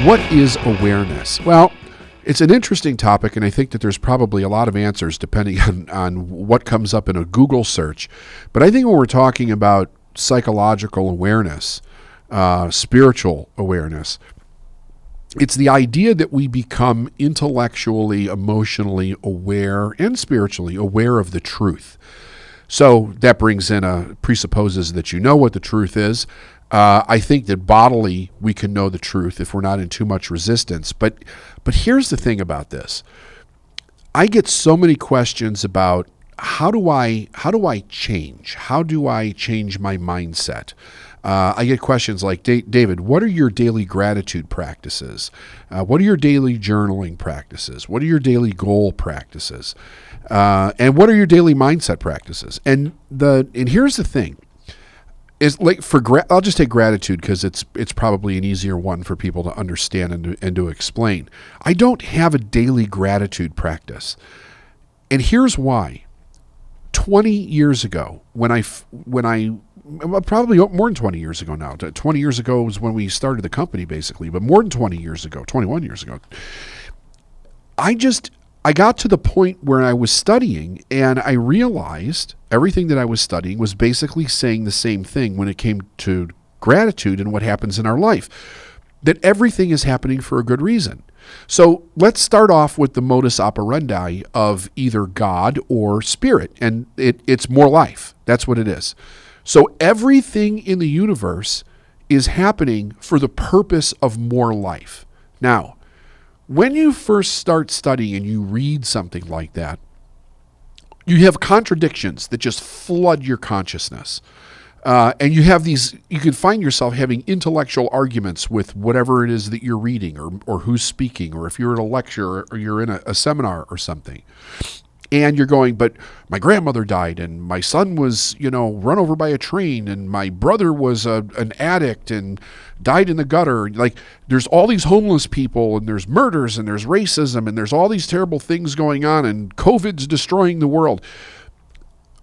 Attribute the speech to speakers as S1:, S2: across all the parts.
S1: What is awareness? Well, it's an interesting topic, and I think that there's probably a lot of answers depending on what comes up in a Google search. But I think when we're talking about psychological awareness, spiritual awareness, it's the idea that we become intellectually, emotionally aware and spiritually aware of the truth. So that presupposes that you know what the truth is. I think that bodily we can know the truth if we're not in too much resistance. But here's the thing about this. I get so many questions about how do I change? How do I change my mindset? I get questions like, David, what are your daily gratitude practices? What are your daily journaling practices? What are your daily goal practices? And what are your daily mindset practices? And here's the thing. Is like I'll just take gratitude because it's probably an easier one for people to understand and to explain. I don't have a daily gratitude practice, and here's why. 20 years ago, when I probably more than 20 years ago now. 20 years ago was when we started the company, basically, but more than 20 years ago, 21 years ago, I got to the point where I was studying and I realized everything that I was studying was basically saying the same thing when it came to gratitude and what happens in our life, that everything is happening for a good reason. So let's start off with the modus operandi of either God or spirit, and it's more life. That's what it is. So everything in the universe is happening for the purpose of more life. Now, when you first start studying and you read something like that, you have contradictions that just flood your consciousness. And you can find yourself having intellectual arguments with whatever it is that you're reading or who's speaking, or if you're at a lecture or you're in a seminar or something. And you're going, but my grandmother died, and my son was, run over by a train, and my brother was an addict and died in the gutter. Like, there's all these homeless people, and there's murders, and there's racism, and there's all these terrible things going on, and COVID's destroying the world.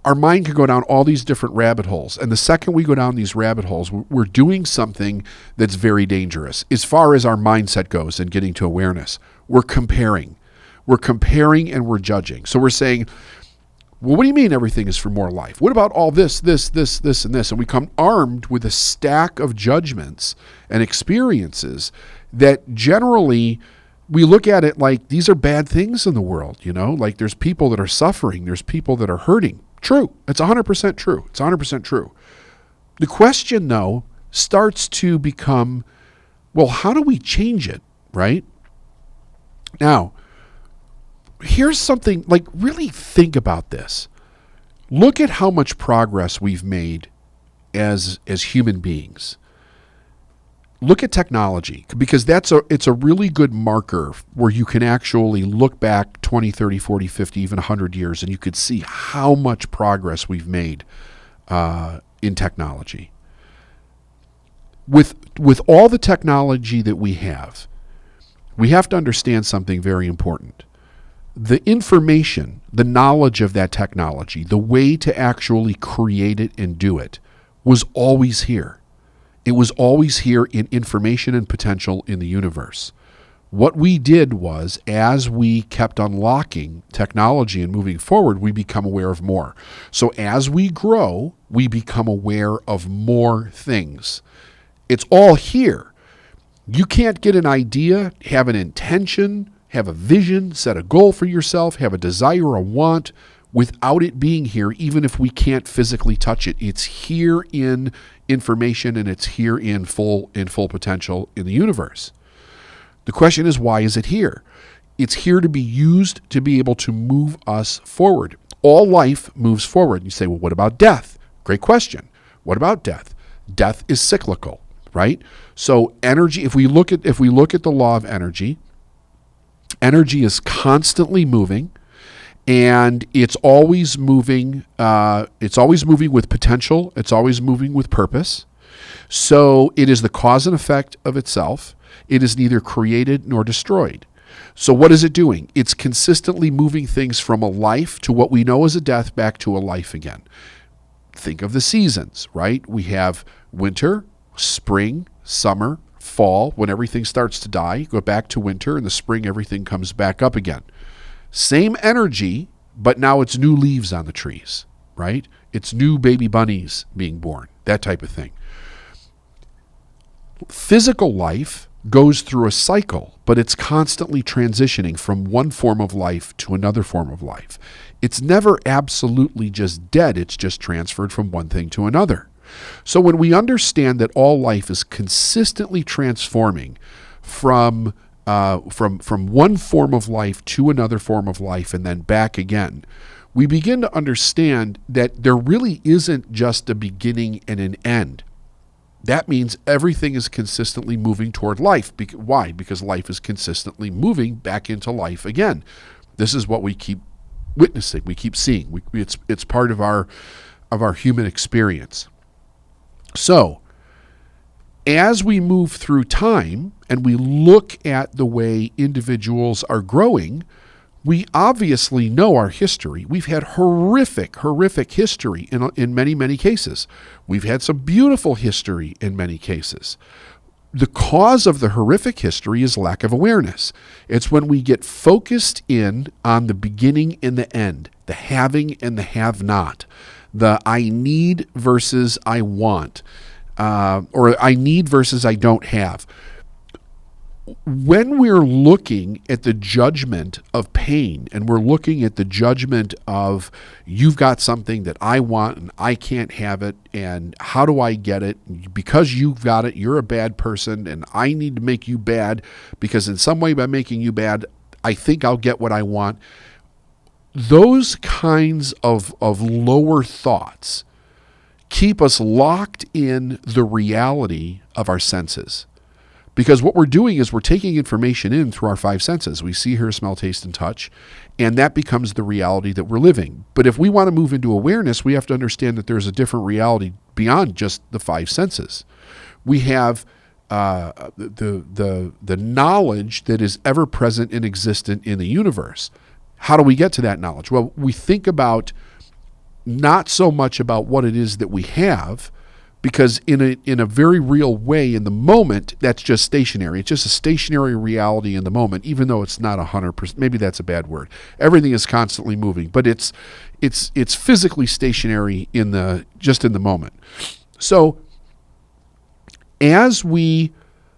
S1: Our mind can go down all these different rabbit holes. And the second we go down these rabbit holes, we're doing something that's very dangerous. As far as our mindset goes and getting to awareness, we're comparing. We're comparing and we're judging. So we're saying, well, what do you mean everything is for more life? What about all this, and this? And we come armed with a stack of judgments and experiences that generally we look at it like these are bad things in the world, like there's people that are suffering, there's people that are hurting. True. It's 100% true. It's 100% true. The question, though, starts to become, well, how do we change it, right? Now, here's something, like, really think about this. Look at how much progress we've made as human beings. Look at technology, because it's a really good marker where you can actually look back 20, 30, 40, 50, even 100 years, and you could see how much progress we've made in technology. With all the technology that we have to understand something very important. The information, the knowledge of that technology, the way to actually create it and do it was always here. It was always here in information and potential in the universe. What we did was, as we kept unlocking technology and moving forward, we become aware of more. So as we grow, we become aware of more things. It's all here. You can't get an idea, have an intention, have a vision, set a goal for yourself, have a desire or a want without it being here, even if we can't physically touch it. It's here in information, and it's here in full potential in the universe. The question is, why is it here? It's here to be used to be able to move us forward. All life moves forward. You say, well, what about death? Great question. What about death? Death is cyclical, right? So energy, if we look at the law of energy is constantly moving. And it's always moving. It's always moving with potential. It's always moving with purpose. So it is the cause and effect of itself. It is neither created nor destroyed. So what is it doing? It's consistently moving things from a life to what we know as a death back to a life again. Think of the seasons, right? We have winter, spring, summer, fall, when everything starts to die, go back to winter, in the spring, everything comes back up again. Same energy, but now it's new leaves on the trees, right? It's new baby bunnies being born, that type of thing. Physical life goes through a cycle, but it's constantly transitioning from one form of life to another form of life. It's never absolutely just dead. It's just transferred from one thing to another. So when we understand that all life is consistently transforming from one form of life to another form of life and then back again, we begin to understand that there really isn't just a beginning and an end. That means everything is consistently moving toward life. Why? Because life is consistently moving back into life again. This is what we keep witnessing, we keep seeing. It's part of our human experience. So, as we move through time and we look at the way individuals are growing, we obviously know our history. We've had horrific history in many, many cases. We've had some beautiful history in many cases. The cause of the horrific history is lack of awareness. It's when we get focused in on the beginning and the end, the having and the have not, the I need versus I want, or I need versus I don't have. When we're looking at the judgment of pain and we're looking at the judgment of you've got something that I want and I can't have it, and how do I get it? Because you've got it, you're a bad person, and I need to make you bad because in some way by making you bad, I think I'll get what I want. Those kinds of lower thoughts keep us locked in the reality of our senses. Because what we're doing is we're taking information in through our five senses. We see, hear, smell, taste, and touch, and that becomes the reality that we're living. But if we want to move into awareness, we have to understand that there's a different reality beyond just the five senses. We have the knowledge that is ever present and existent in the universe. How do we get to that knowledge? Well, we think about not so much about what it is that we have, because in a very real way, in the moment, that's just stationary. It's just a stationary reality in the moment, even though it's not 100%. Maybe that's a bad word. Everything is constantly moving, but it's physically stationary in the moment. So as we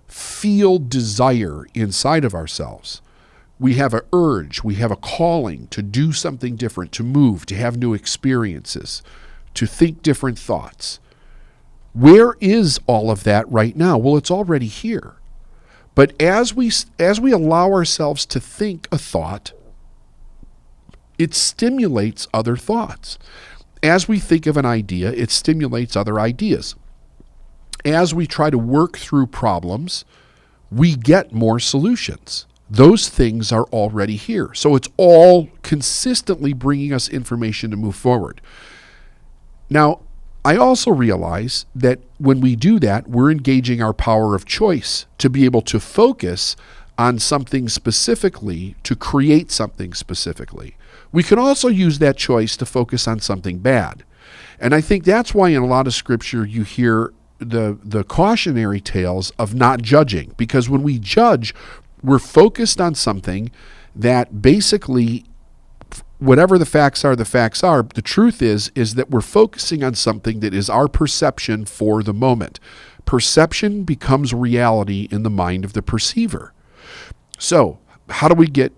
S1: feel desire inside of ourselves, we have an urge, we have a calling to do something different, to move, to have new experiences, to think different thoughts. Where is all of that right now? Well, it's already here. But as we allow ourselves to think a thought, it stimulates other thoughts. As we think of an idea, it stimulates other ideas. As we try to work through problems, we get more solutions. Those things are already here. So it's all consistently bringing us information to move forward. Now, I also realize that when we do that, we're engaging our power of choice to be able to focus on something specifically, to create something specifically. We can also use that choice to focus on something bad. And I think that's why in a lot of scripture you hear the cautionary tales of not judging, because when we judge, we're focused on something that basically, whatever the facts are, the truth is that we're focusing on something that is our perception for the moment. Perception becomes reality in the mind of the perceiver. So, how do we get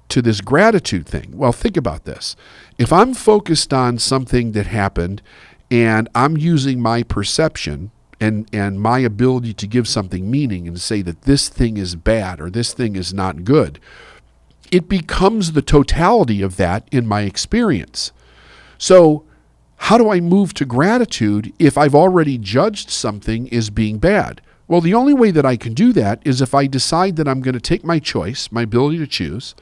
S1: to this gratitude thing? Well, think about this. If I'm focused on something that happened and I'm using my perception and my ability to give something meaning and say that this thing is bad or this thing is not good, it becomes the totality of that in my experience. So how do I move to gratitude if I've already judged something as being bad? Well, the only way that I can do that is if I decide that I'm going to take my choice, my ability to choose.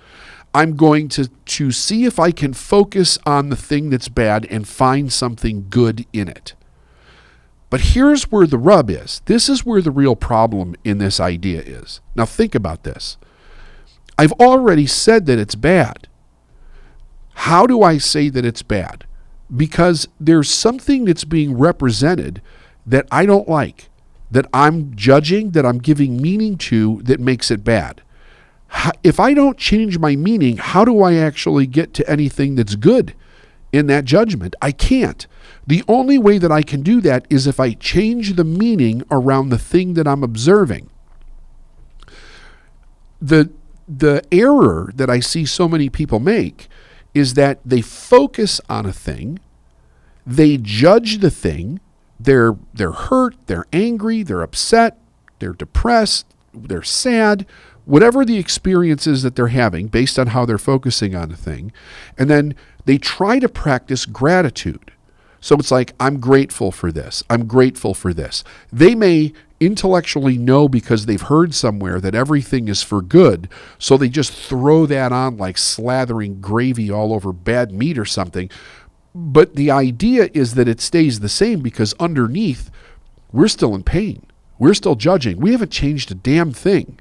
S1: I'm going to see if I can focus on the thing that's bad and find something good in it. But here's where the rub is. This is where the real problem in this idea is. Now think about this. I've already said that it's bad. How do I say that it's bad? Because there's something that's being represented that I don't like. that I'm judging, that I'm giving meaning to, that makes it bad? If I don't change my meaning, how do I actually get to anything that's good in that judgment? I can't. The only way that I can do that is if I change the meaning around the thing that I'm observing. The error that I see so many people make is that they focus on a thing, they judge the thing, they're hurt, they're angry, they're upset, they're depressed, they're sad, whatever the experience is that they're having based on how they're focusing on a thing, and then they try to practice gratitude. So it's like, I'm grateful for this. I'm grateful for this. They may intellectually know because they've heard somewhere that everything is for good, so they just throw that on like slathering gravy all over bad meat or something. But the idea is that it stays the same because underneath, we're still in pain. We're still judging. We haven't changed a damn thing.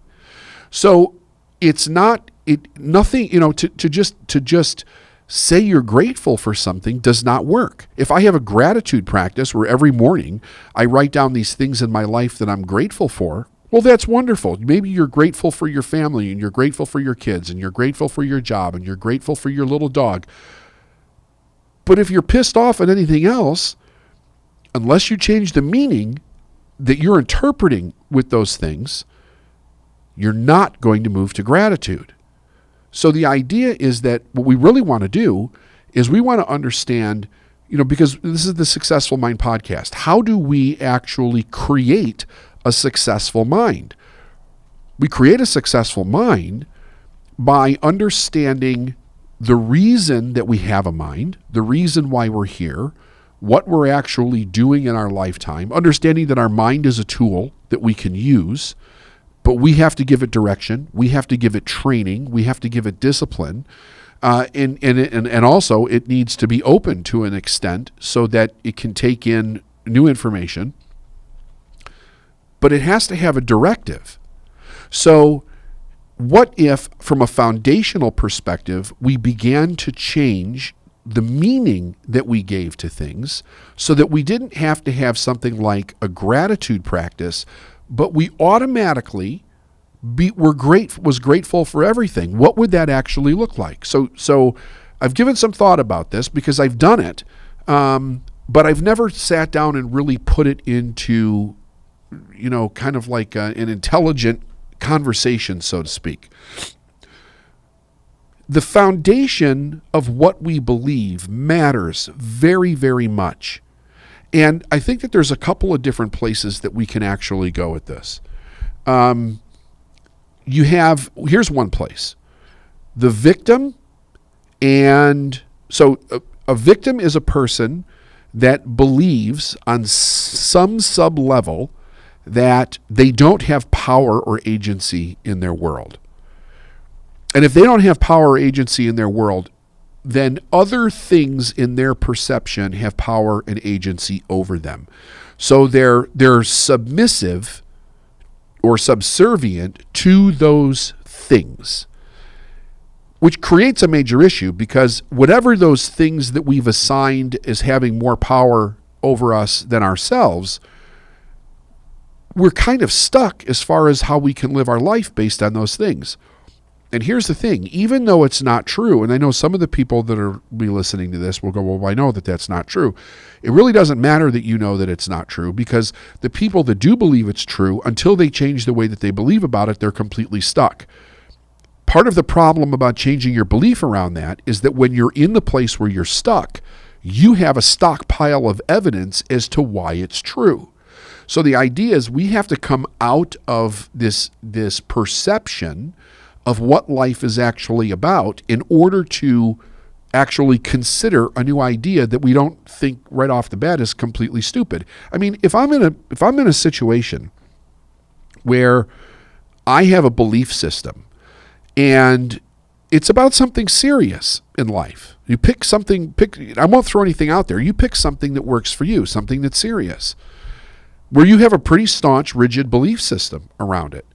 S1: So it's nothing, to just say you're grateful for something does not work. If I have a gratitude practice where every morning I write down these things in my life that I'm grateful for, well, that's wonderful. Maybe you're grateful for your family, and you're grateful for your kids, and you're grateful for your job, and you're grateful for your little dog. But if you're pissed off at anything else, unless you change the meaning that you're interpreting with those things, you're not going to move to gratitude. So the idea is that what we really want to do is we want to understand, because this is the Successful Mind podcast, how do we actually create a successful mind? We create a successful mind by understanding the reason that we have a mind, the reason why we're here, what we're actually doing in our lifetime, understanding that our mind is a tool that we can use, but we have to give it direction. We have to give it training. We have to give it discipline. And also it needs to be open to an extent so that it can take in new information. But it has to have a directive. So what if, from a foundational perspective, we began to change the meaning that we gave to things so that we didn't have to have something like a gratitude practice, but we automatically was grateful for everything? What would that actually look like? So I've given some thought about this because I've done it, but I've never sat down and really put it into, kind of like an intelligent conversation, so to speak. The foundation of what we believe matters very, very much. And I think that there's a couple of different places that we can actually go with this. Here's one place. The victim, and so a victim is a person that believes on some sub-level that they don't have power or agency in their world. And if they don't have power or agency in their world, then other things in their perception have power and agency over them. So they're submissive or subservient to those things, which creates a major issue because whatever those things that we've assigned as having more power over us than ourselves, we're kind of stuck as far as how we can live our life based on those things. And here's the thing, even though it's not true, and I know some of the people that are be listening to this will go, well, I know that that's not true. It really doesn't matter that you know that it's not true because the people that do believe it's true, until they change the way that they believe about it, they're completely stuck. Part of the problem about changing your belief around that is that when you're in the place where you're stuck, you have a stockpile of evidence as to why it's true. So the idea is we have to come out of this perception of what life is actually about in order to actually consider a new idea that we don't think right off the bat is completely stupid. I mean, if I'm in a situation where I have a belief system and it's about something serious in life, I won't throw anything out there. You pick something that works for you, something that's serious, where you have a pretty staunch, rigid belief system around it.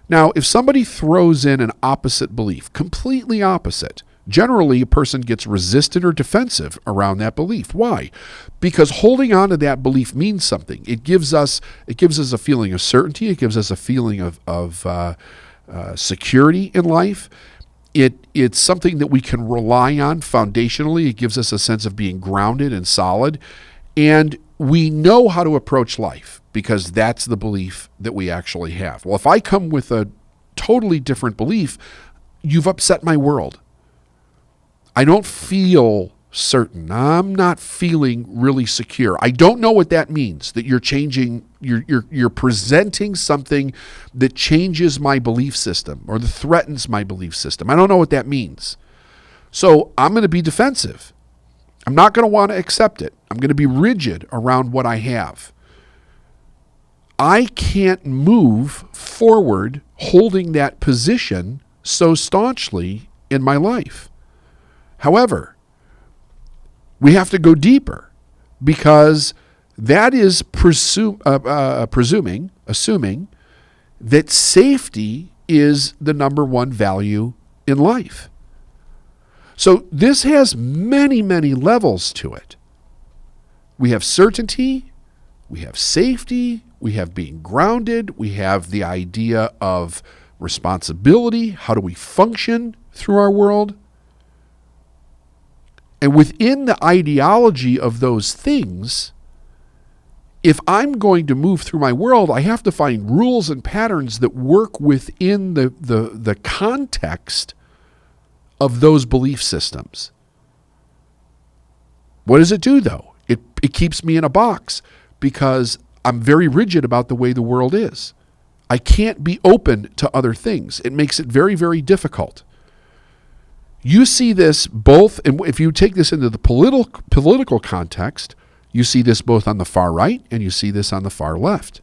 S1: Now, if somebody throws in an opposite belief, completely opposite, Generally, a person gets resistant or defensive around that belief. Why? Because holding on to that belief means something. It gives us a feeling of certainty. It gives us a feeling of security in life. It's something that we can rely on foundationally. It gives us a sense of being grounded and solid. And we know how to approach life because that's the belief that we actually have. Well, if I come with a totally different belief, you've upset my world. I don't feel certain. I'm not feeling really secure. I don't know what that means, that you're changing, you're presenting something that changes my belief system or that threatens my belief system. I don't know what that means. So I'm going to be defensive. I'm not going to want to accept it. I'm going to be rigid around what I have. I can't move forward holding that position so staunchly in my life. However, we have to go deeper because that is assuming that safety is the number one value in life. So this has many, many levels to it. We have certainty, we have safety, we have being grounded, we have the idea of responsibility. How do we function through our world? And within the ideology of those things, if I'm going to move through my world, I have to find rules and patterns that work within the context of those belief systems. What does it do, though? It keeps me in a box because I'm very rigid about the way the world is. I can't be open to other things. It makes it very, very difficult. You see this both, and if you take this into the political context, you see this both on the far right and you see this on the far left.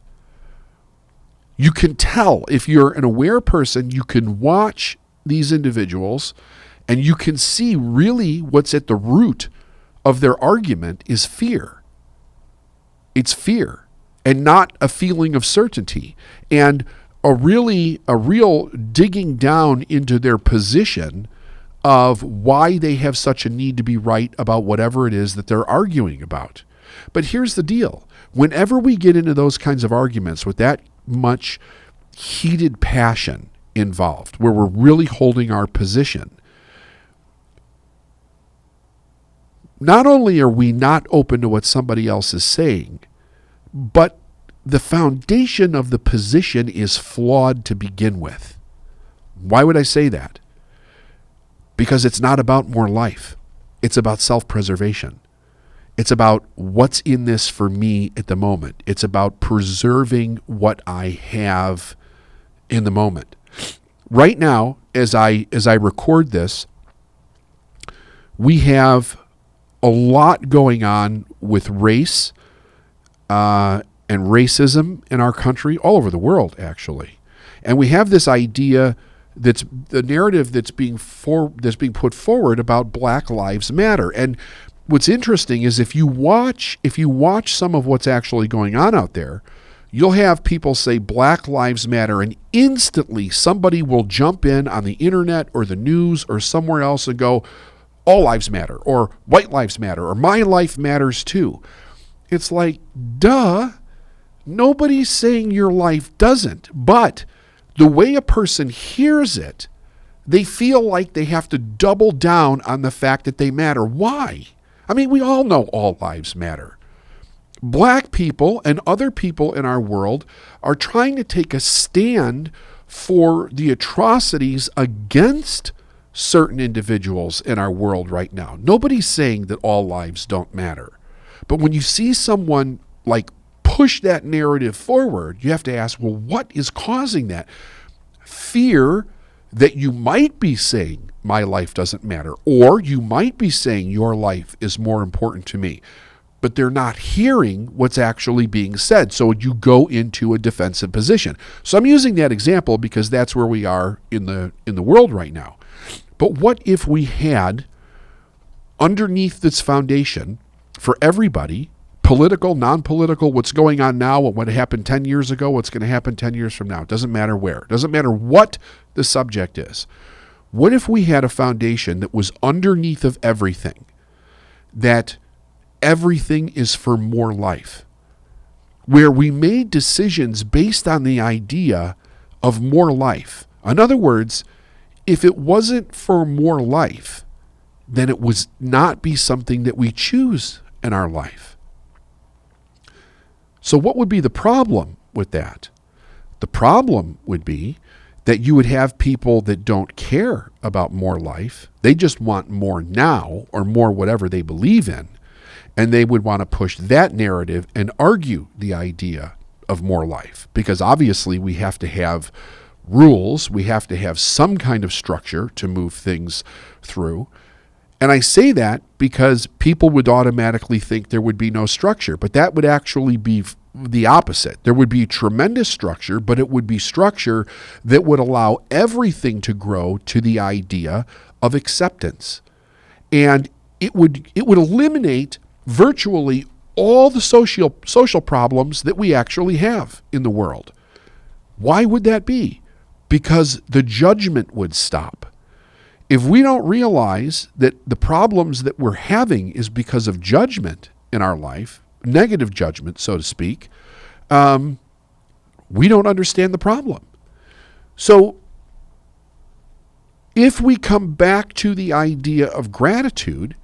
S1: You can tell, if you're an aware person, you can watch these individuals and you can see really what's at the root of their argument is fear. It's fear and not a feeling of certainty and a real digging down into their position of why they have such a need to be right about whatever it is that they're arguing about. But here's the deal. Whenever we get into those kinds of arguments with that much heated passion involved, where we're really holding our position, not only are we not open to what somebody else is saying, but the foundation of the position is flawed to begin with. Why would I say that? Because it's not about more life. It's about self-preservation. It's about what's in this for me at the moment. It's about preserving what I have in the moment. Right now, as I record this, we have a lot going on with race and racism in our country, all over the world, actually. And we have this idea that's the narrative that's being put forward about Black Lives Matter. And what's interesting is if you watch some of what's actually going on out there, you'll have people say Black Lives Matter, and instantly somebody will jump in on the internet or the news or somewhere else and go, all lives matter, or white lives matter, or my life matters too. It's like, duh, nobody's saying your life doesn't, but the way a person hears it, they feel like they have to double down on the fact that they matter. Why? I mean, we all know all lives matter. Black people and other people in our world are trying to take a stand for the atrocities against certain individuals in our world right now. Nobody's saying that all lives don't matter. But when you see someone like push that narrative forward, you have to ask, well, what is causing that? Fear that you might be saying my life doesn't matter, or you might be saying your life is more important to me, but they're not hearing what's actually being said. So you go into a defensive position. So I'm using that example because that's where we are in the world right now. But what if we had underneath this foundation for everybody, political, non-political, what's going on now, what happened 10 years ago, what's going to happen 10 years from now. It doesn't matter where. It doesn't matter what the subject is. What if we had a foundation that was underneath of everything, that everything is for more life, where we made decisions based on the idea of more life? In other words, if it wasn't for more life, then it would not be something that we choose in our life. So what would be the problem with that? The problem would be that you would have people that don't care about more life. They just want more now, or more whatever they believe in. And they would want to push that narrative and argue the idea of more life. Because obviously we have to have rules. We have to have some kind of structure to move things through. And I say that because people would automatically think there would be no structure. But that would actually be the opposite. There would be tremendous structure, but it would be structure that would allow everything to grow to the idea of acceptance. And it would eliminate virtually all the social problems that we actually have in the world. Why would that be? Because the judgment would stop. If we don't realize that the problems that we're having is because of judgment in our life, negative judgment, so to speak, we don't understand the problem. So if we come back to the idea of gratitude,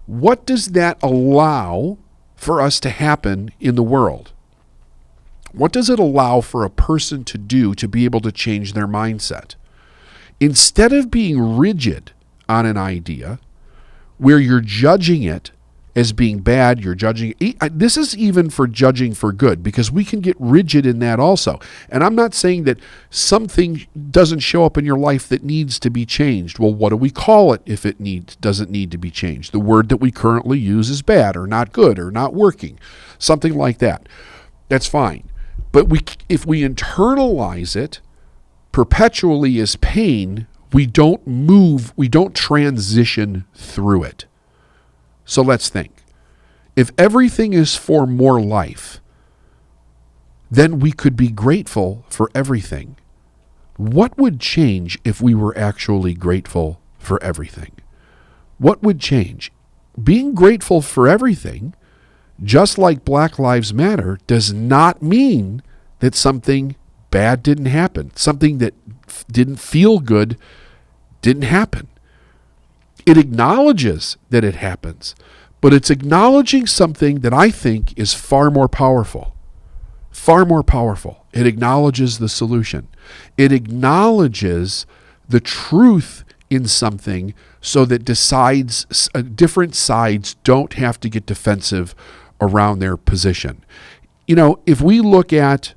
S1: what does that allow for us to happen in the world? What does it allow for a person to do to be able to change their mindset? Instead of being rigid on an idea where you're judging it as being bad, you're judging. This is even for judging for good, because we can get rigid in that also. And I'm not saying that something doesn't show up in your life that needs to be changed. Well, what do we call it if it doesn't need to be changed? The word that we currently use is bad or not good or not working, something like that. That's fine. But if we internalize it perpetually as pain, we don't move, we don't transition through it. So let's think. If everything is for more life, then we could be grateful for everything. What would change if we were actually grateful for everything? What would change? Being grateful for everything, just like Black Lives Matter, does not mean that something bad didn't happen. Something that didn't feel good didn't happen. It acknowledges that it happens, but it's acknowledging something that I think is far more powerful. Far more powerful. It acknowledges the solution. It acknowledges the truth in something so that different sides don't have to get defensive around their position. You know, if we look at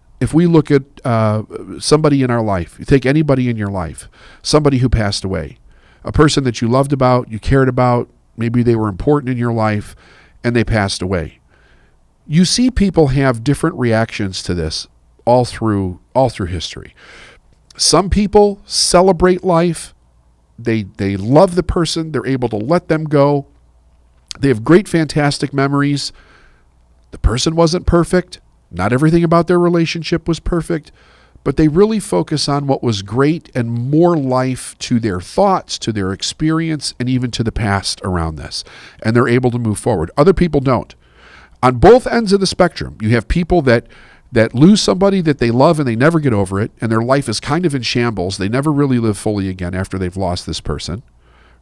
S1: somebody in our life, you take anybody in your life, somebody who passed away, a person that you loved about, you cared about, maybe they were important in your life, and they passed away. You see people have different reactions to this all through history. Some people celebrate life. They love the person. They're able to let them go. They have great, fantastic memories. The person wasn't perfect. Not everything about their relationship was perfect, but they really focus on what was great and more life to their thoughts, to their experience, and even to the past around this. And they're able to move forward. Other people don't. On both ends of the spectrum, you have people that lose somebody that they love and they never get over it, and their life is kind of in shambles. They never really live fully again after they've lost this person,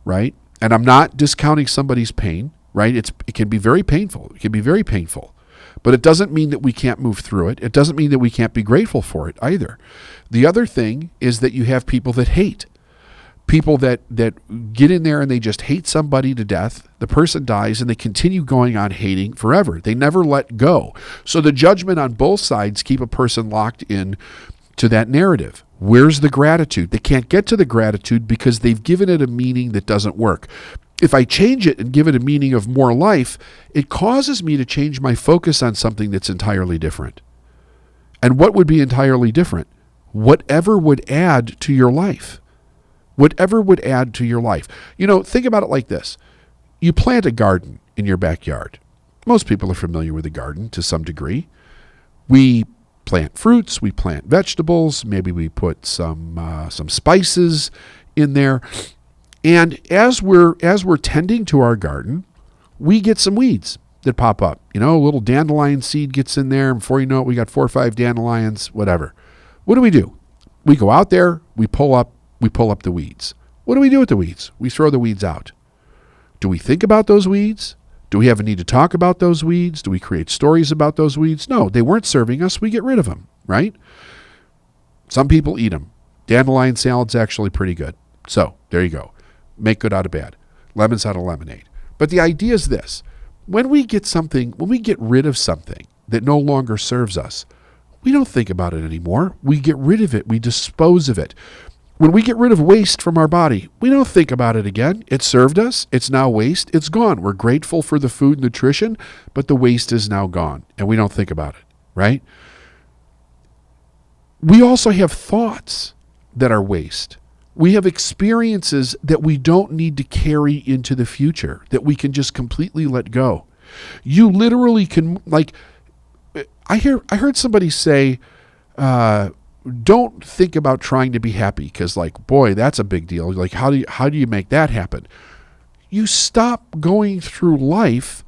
S1: right? And I'm not discounting somebody's pain, right? It can be very painful. It can be very painful. But it doesn't mean that we can't move through it. It doesn't mean that we can't be grateful for it either. The other thing is that you have people that hate. People that get in there and they just hate somebody to death. The person dies and they continue going on hating forever. They never let go. So the judgment on both sides keep a person locked in to that narrative. Where's the gratitude? They can't get to the gratitude because they've given it a meaning that doesn't work. If I change it and give it a meaning of more life, it causes me to change my focus on something that's entirely different. And what would be entirely different? Whatever would add to your life. Whatever would add to your life. You know, think about it like this. You plant a garden in your backyard. Most people are familiar with a garden to some degree. We plant fruits, we plant vegetables, maybe we put some spices in there. And as we're tending to our garden, we get some weeds that pop up. A little dandelion seed gets in there, and before you know it, we got 4 or 5 dandelions, whatever. What do? We go out there, we pull up the weeds. What do we do with the weeds? We throw the weeds out. Do we think about those weeds? Do we have a need to talk about those weeds? Do we create stories about those weeds? No, they weren't serving us. We get rid of them, right? Some people eat them. Dandelion salad's actually pretty good. So there you go. Make good out of bad. Lemons out of lemonade. But the idea is this. When we get rid of something that no longer serves us, we don't think about it anymore. We get rid of it. We dispose of it. When we get rid of waste from our body, we don't think about it again. It served us. It's now waste. It's gone. We're grateful for the food and nutrition, but the waste is now gone, and we don't think about it, right? We also have thoughts that are waste. We have experiences that we don't need to carry into the future, that we can just completely let go. You literally can, I heard somebody say, don't think about trying to be happy because, boy, that's a big deal. How do you make that happen? You stop going through life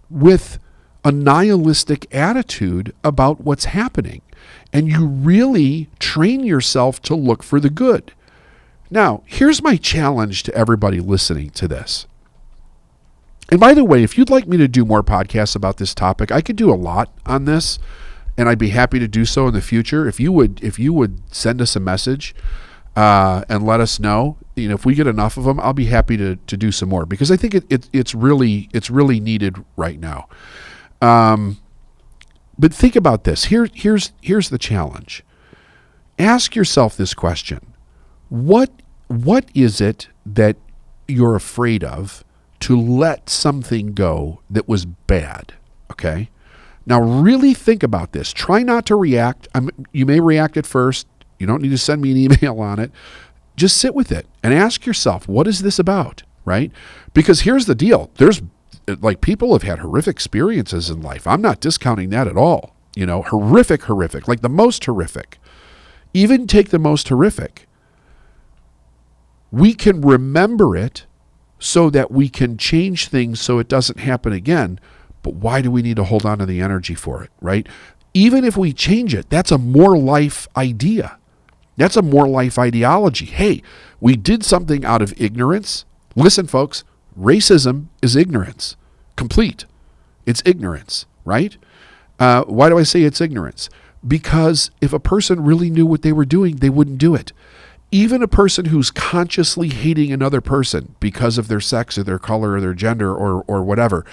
S1: with a nihilistic attitude about what's happening, and you really train yourself to look for the good. Now, here's my challenge to everybody listening to this. And by the way, if you'd like me to do more podcasts about this topic, I could do a lot on this, and I'd be happy to do so in the future. If you would send us a message and let us know, if we get enough of them, I'll be happy to do some more, because I think it's really needed right now. But think about this. Here's the challenge. Ask yourself this question. What is it that you're afraid of to let something go that was bad? Okay? Now really think about this. Try not to react. You may react at first. You don't need to send me an email on it. Just sit with it and ask yourself, what is this about? Right? Because here's the deal. There's people have had horrific experiences in life. I'm not discounting that at all. Horrific, the most horrific. Even take the most horrific. We can remember it so that we can change things so it doesn't happen again. But why do we need to hold on to the energy for it, right? Even if we change it, that's a more life idea. That's a more life ideology. Hey, we did something out of ignorance. Listen, folks, racism is ignorance. Complete. It's ignorance, right? Why do I say it's ignorance? Because if a person really knew what they were doing, they wouldn't do it. Even a person who's consciously hating another person because of their sex or their color or their gender or whatever,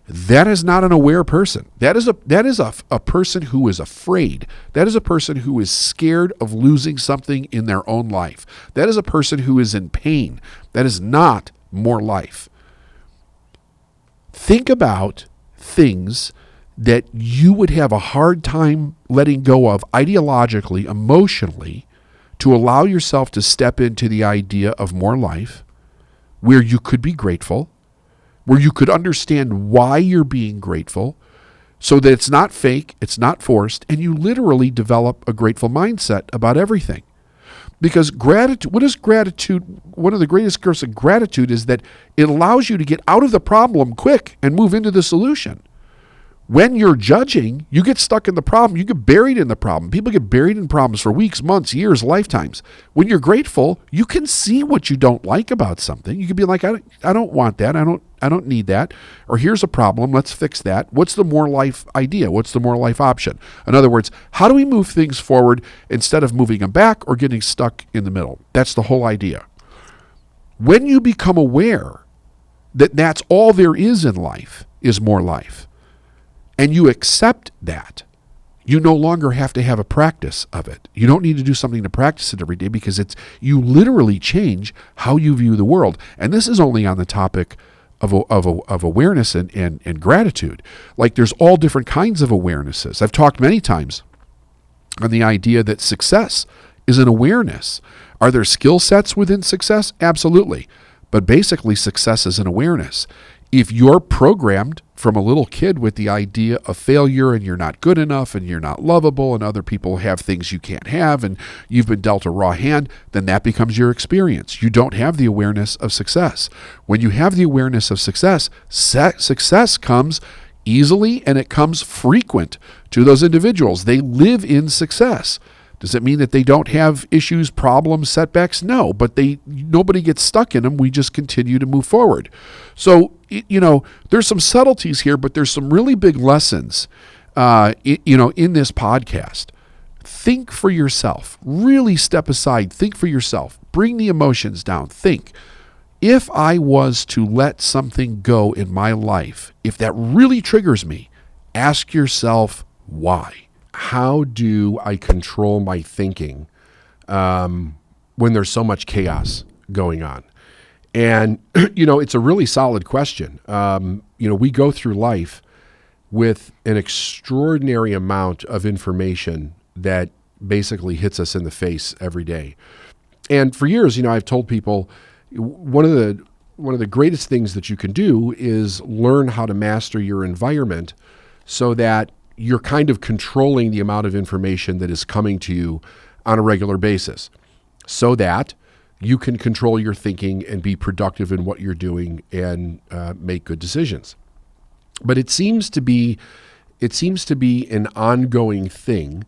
S1: that is not an aware person. That is a person who is afraid. That is a person who is scared of losing something in their own life. That is a person who is in pain. That is not more life. Think about things that you would have a hard time letting go of ideologically, emotionally, to allow yourself to step into the idea of more life, where you could be grateful, where you could understand why you're being grateful, so that it's not fake, it's not forced, and you literally develop a grateful mindset about everything. Because gratitude, what is gratitude? One of the greatest gifts of gratitude is that it allows you to get out of the problem quick and move into the solution. When you're judging, you get stuck in the problem. You get buried in the problem. People get buried in problems for weeks, months, years, lifetimes. When you're grateful, you can see what you don't like about something. You can be like, I don't want that. I don't need that. Or here's a problem. Let's fix that. What's the more life idea? What's the more life option? In other words, how do we move things forward instead of moving them back or getting stuck in the middle? That's the whole idea. When you become aware that that's all there is in life is more life, and you accept that, you no longer have to have a practice of it. You don't need to do something to practice it every day, because you literally change how you view the world. And this is only on the topic of awareness and gratitude. Like, there's all different kinds of awarenesses. I've talked many times on the idea that success is an awareness. Are there skill sets within success? Absolutely. But basically, success is an awareness. If you're programmed from a little kid with the idea of failure and you're not good enough and you're not lovable and other people have things you can't have and you've been dealt a raw hand, then that becomes your experience. You don't have the awareness of success. When you have the awareness of success, success comes easily and it comes frequent to those individuals. They live in success. Does it mean that they don't have issues, problems, setbacks? No, but nobody gets stuck in them. We just continue to move forward. So, there's some subtleties here, but there's some really big lessons, in this podcast. Think for yourself. Really step aside. Think for yourself. Bring the emotions down. Think. If I was to let something go in my life, if that really triggers me, ask yourself why. How do I control my thinking when there's so much chaos going on? And, it's a really solid question. We go through life with an extraordinary amount of information that basically hits us in the face every day. And for years, I've told people one of the greatest things that you can do is learn how to master your environment so that you're kind of controlling the amount of information that is coming to you on a regular basis so that you can control your thinking and be productive in what you're doing and make good decisions. But it seems to be an ongoing thing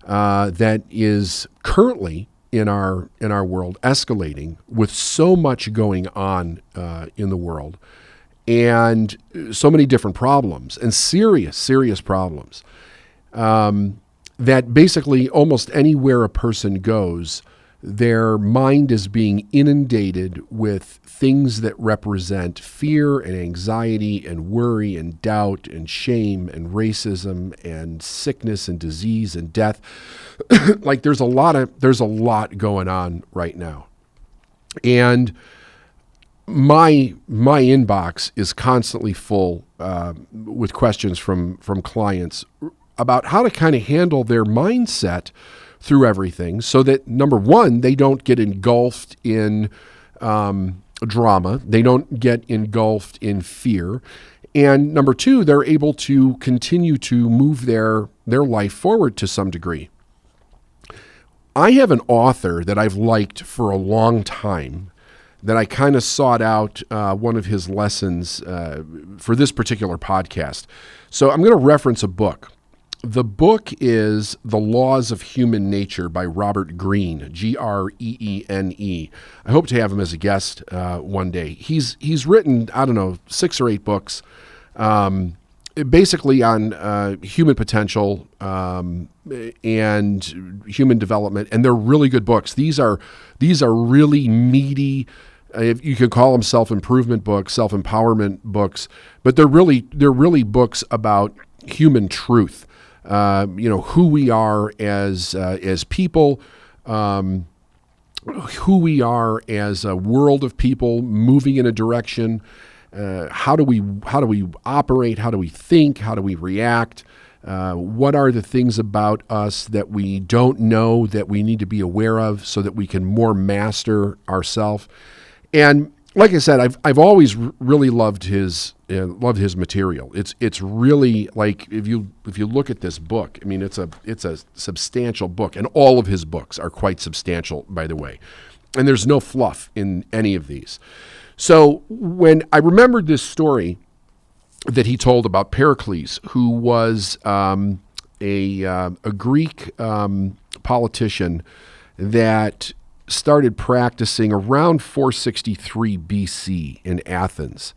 S1: that is currently in our world escalating with so much going on in the world. And so many different problems and serious problems that basically almost anywhere a person goes, their mind is being inundated with things that represent fear and anxiety and worry and doubt and shame and racism and sickness and disease and death. Like there's a lot going on right now. And my inbox is constantly full with questions from clients about how to kind of handle their mindset through everything so that, number one, they don't get engulfed in drama. They don't get engulfed in fear. And number two, they're able to continue to move their life forward to some degree. I have an author that I've liked for a long time that I kind of sought out one of his lessons for this particular podcast. So I'm going to reference a book. The book is The Laws of Human Nature by Robert Greene, Greene. I hope to have him as a guest one day. He's written, 6 or 8 books, basically on human potential and human development, and they're really good books. These are really meaty. You could call them self-improvement books, self-empowerment books, but they're really books about human truth. Who we are as people, who we are as a world of people moving in a direction. How do we operate? How do we think? How do we react? What are the things about us that we don't know that we need to be aware of so that we can more master ourselves? And like I said, I've always really loved his material. It's really like if you look at this book, I mean it's a substantial book, and all of his books are quite substantial, by the way. And there's no fluff in any of these. So when I remembered this story that he told about Pericles, who was a Greek politician that started practicing around 463 BC in Athens.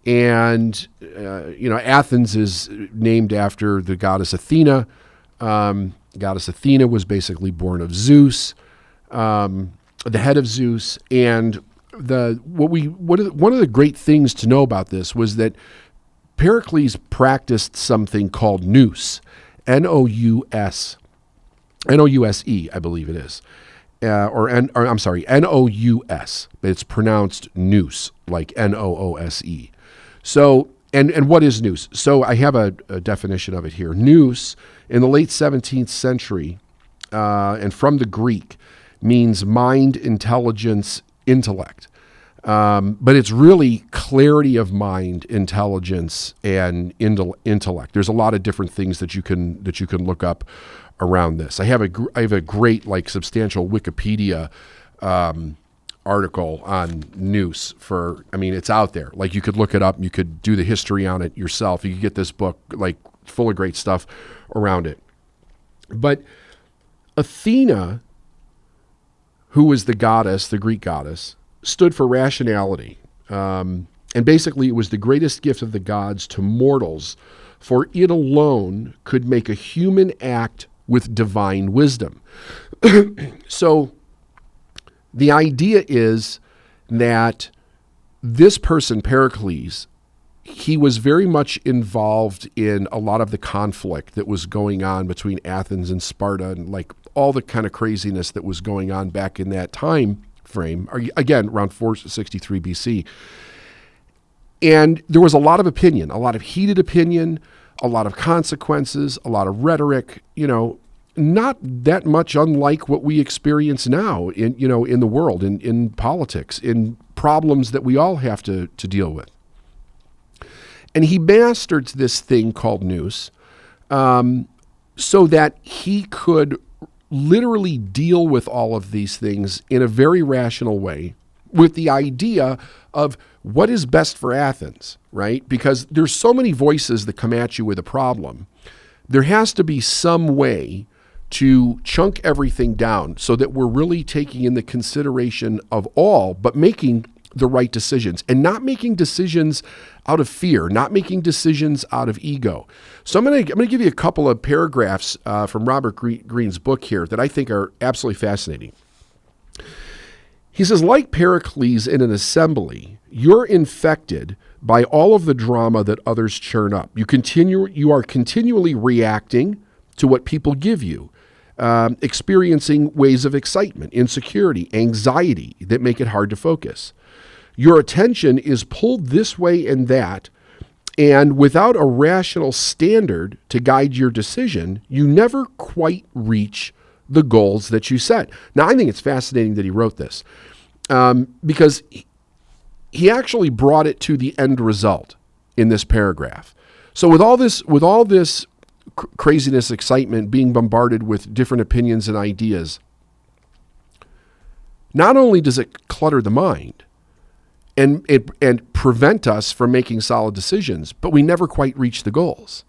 S1: And, Athens is named after the goddess Athena. Goddess Athena was basically born of Zeus, the head of Zeus. And one of the great things to know about this was that Pericles practiced something called nous, N-O-U-S-E, I believe it is. N-O-U-S, but it's pronounced nous, like N-O-O-S-E. So, and what is nous? So I have a definition of it here. Nous, in the late 17th century, and from the Greek, means mind, intelligence, intellect. But it's really clarity of mind, intelligence, and intellect. There's a lot of different things that you can look up around this. I have a great, like, substantial Wikipedia article on nous it's out there. Like, you could look it up, you could do the history on it yourself. You could get this book, like, full of great stuff around it. But Athena, who was the goddess, the Greek goddess, stood for rationality. And basically it was the greatest gift of the gods to mortals, for it alone could make a human act with divine wisdom. So the idea is that this person, Pericles, he was very much involved in a lot of the conflict that was going on between Athens and Sparta, and like all the kind of craziness that was going on back in that time frame, again, around 463 BC. And there was a lot of opinion, a lot of heated opinion, a lot of consequences, a lot of rhetoric, not that much unlike what we experience now in the world, in politics, in problems that we all have to deal with. And he mastered this thing called nous, so that he could literally deal with all of these things in a very rational way, with the idea of what is best for Athens, right? Because there's so many voices that come at you with a problem. There has to be some way to chunk everything down so that we're really taking in the consideration of all, but making the right decisions, and not making decisions out of fear, not making decisions out of ego. So I'm going to give you a couple of paragraphs from Robert Greene's book here that I think are absolutely fascinating. He says, like Pericles in an assembly, you're infected by all of the drama that others churn up. You are continually reacting to what people give you, experiencing waves of excitement, insecurity, anxiety that make it hard to focus. Your attention is pulled this way and that, and without a rational standard to guide your decision, you never quite reach the goals that you set. Now, I think it's fascinating that he wrote this, because he actually brought it to the end result in this paragraph. So with all this craziness, excitement, being bombarded with different opinions and ideas, not only does it clutter the mind and prevent us from making solid decisions, but we never quite reach the goals.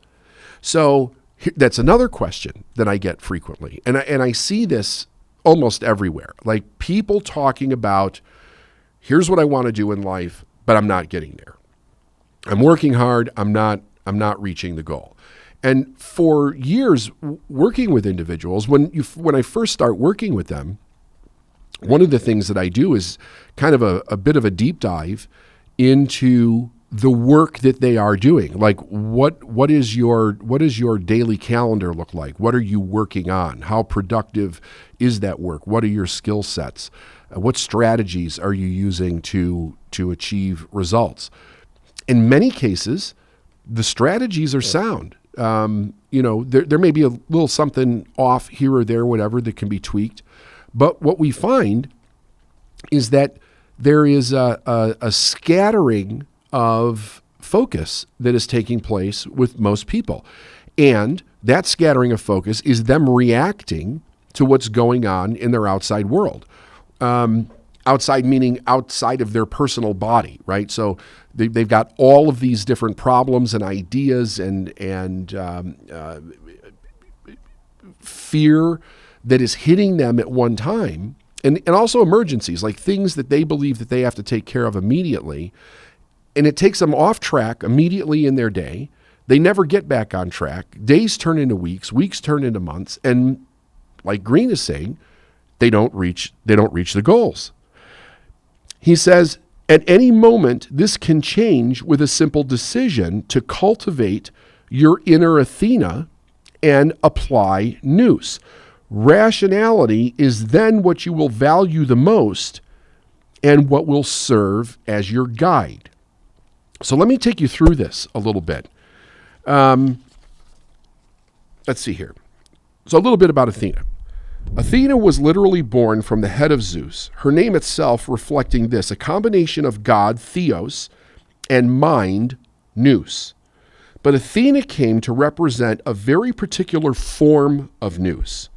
S1: So that's another question that I get frequently. And I see this almost everywhere. Like, people talking about, here's what I want to do in life, but I'm not getting there. I'm working hard. I'm not reaching the goal. And for years working with individuals, when I first start working with them, one of the things that I do is kind of a bit of a deep dive into the work that they are doing. Like, what is your daily calendar look like? What are you working on? How productive is that work? What are your skill sets? What strategies are you using to achieve results? In many cases, the strategies are sound. There may be a little something off here or there, whatever, that can be tweaked. But what we find is that there is a scattering of focus that is taking place with most people. And that scattering of focus is them reacting to what's going on in their outside world. Outside meaning outside of their personal body, right? So they've got all of these different problems and ideas and fear that is hitting them at one time, and also emergencies, like things that they believe that they have to take care of immediately, and it takes them off track immediately in their day. They never get back on track. Days turn into weeks turn into months, and like Greene is saying, they don't reach the goals. He says, at any moment, this can change with a simple decision to cultivate your inner Athena and apply nous. Rationality is then what you will value the most and what will serve as your guide. So let me take you through this a little bit. Let's see here. So a little bit about Athena. Athena was literally born from the head of Zeus, her name itself reflecting this, a combination of God, Theos, and mind, Nous. But Athena came to represent a very particular form of Nous,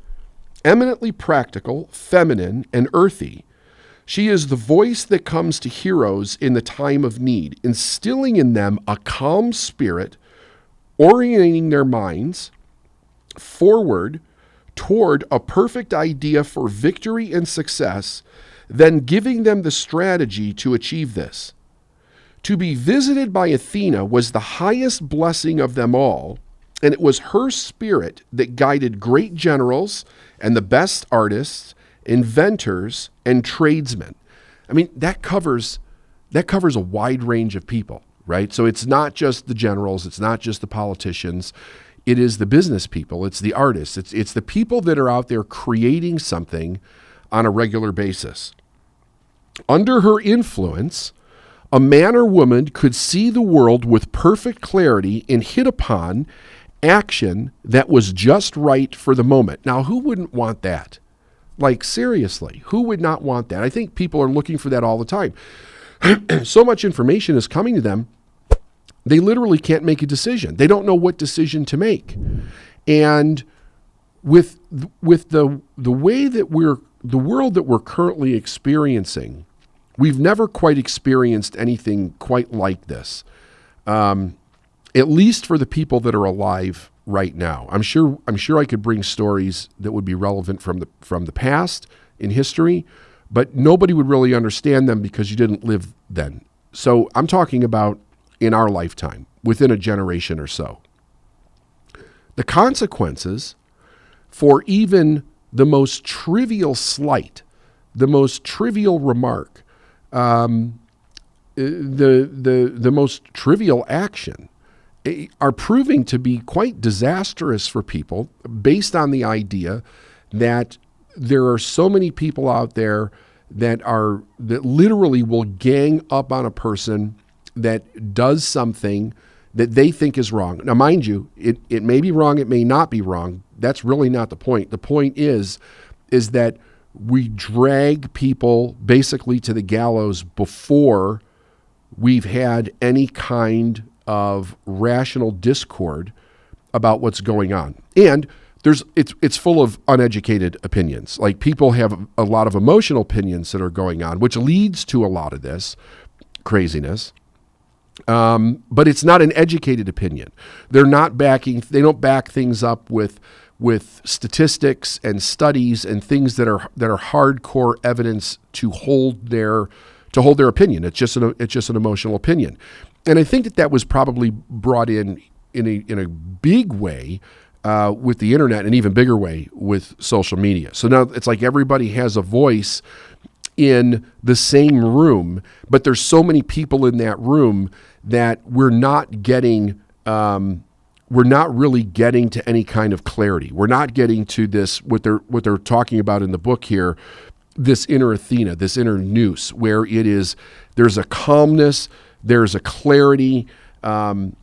S1: eminently practical, feminine, and earthy. She is the voice that comes to heroes in the time of need, instilling in them a calm spirit, orienting their minds forward toward a perfect idea for victory and success, then giving them the strategy to achieve this. To be visited by Athena was the highest blessing of them all, and it was her spirit that guided great generals and the best artists, inventors, and tradesmen. I mean, that covers a wide range of people, right? So it's not just the generals, it's not just the politicians, it is the business people, it's the artists, it's the people that are out there creating something on a regular basis. Under her influence, a man or woman could see the world with perfect clarity and hit upon action that was just right for the moment. Now, who wouldn't want that? Like, seriously, who would not want that? I think people are looking for that all the time. So much information is coming to them, they literally can't make a decision. They don't know what decision to make. And with the way that the world that we're currently experiencing, we've never quite experienced anything quite like this. At least for the people that are alive right now. I'm sure I could bring stories that would be relevant from the past in history, but nobody would really understand them because you didn't live then. So I'm talking about in our lifetime, within a generation or so. The consequences for even the most trivial slight, the most trivial remark, the most trivial action are proving to be quite disastrous for people based on the idea that there are so many people out there that literally will gang up on a person that does something that they think is wrong. Now, mind you, it may be wrong, it may not be wrong. That's really not the point. The point is that we drag people basically to the gallows before we've had any kind of rational discord about what's going on. And it's full of uneducated opinions. Like, people have a lot of emotional opinions that are going on, which leads to a lot of this craziness. But it's not an educated opinion. They don't back things up with statistics and studies and things that are hardcore evidence to hold their opinion. It's just an emotional opinion. And I think that was probably brought in a big way with the internet, and even bigger way with social media. So now it's like everybody has a voice in the same room, but there's so many people in that room that we're not really getting to any kind of clarity. We're not getting to this, what they're talking about in the book here, this inner Athena, this inner Nous, where there's a calmness, there's a clarity, and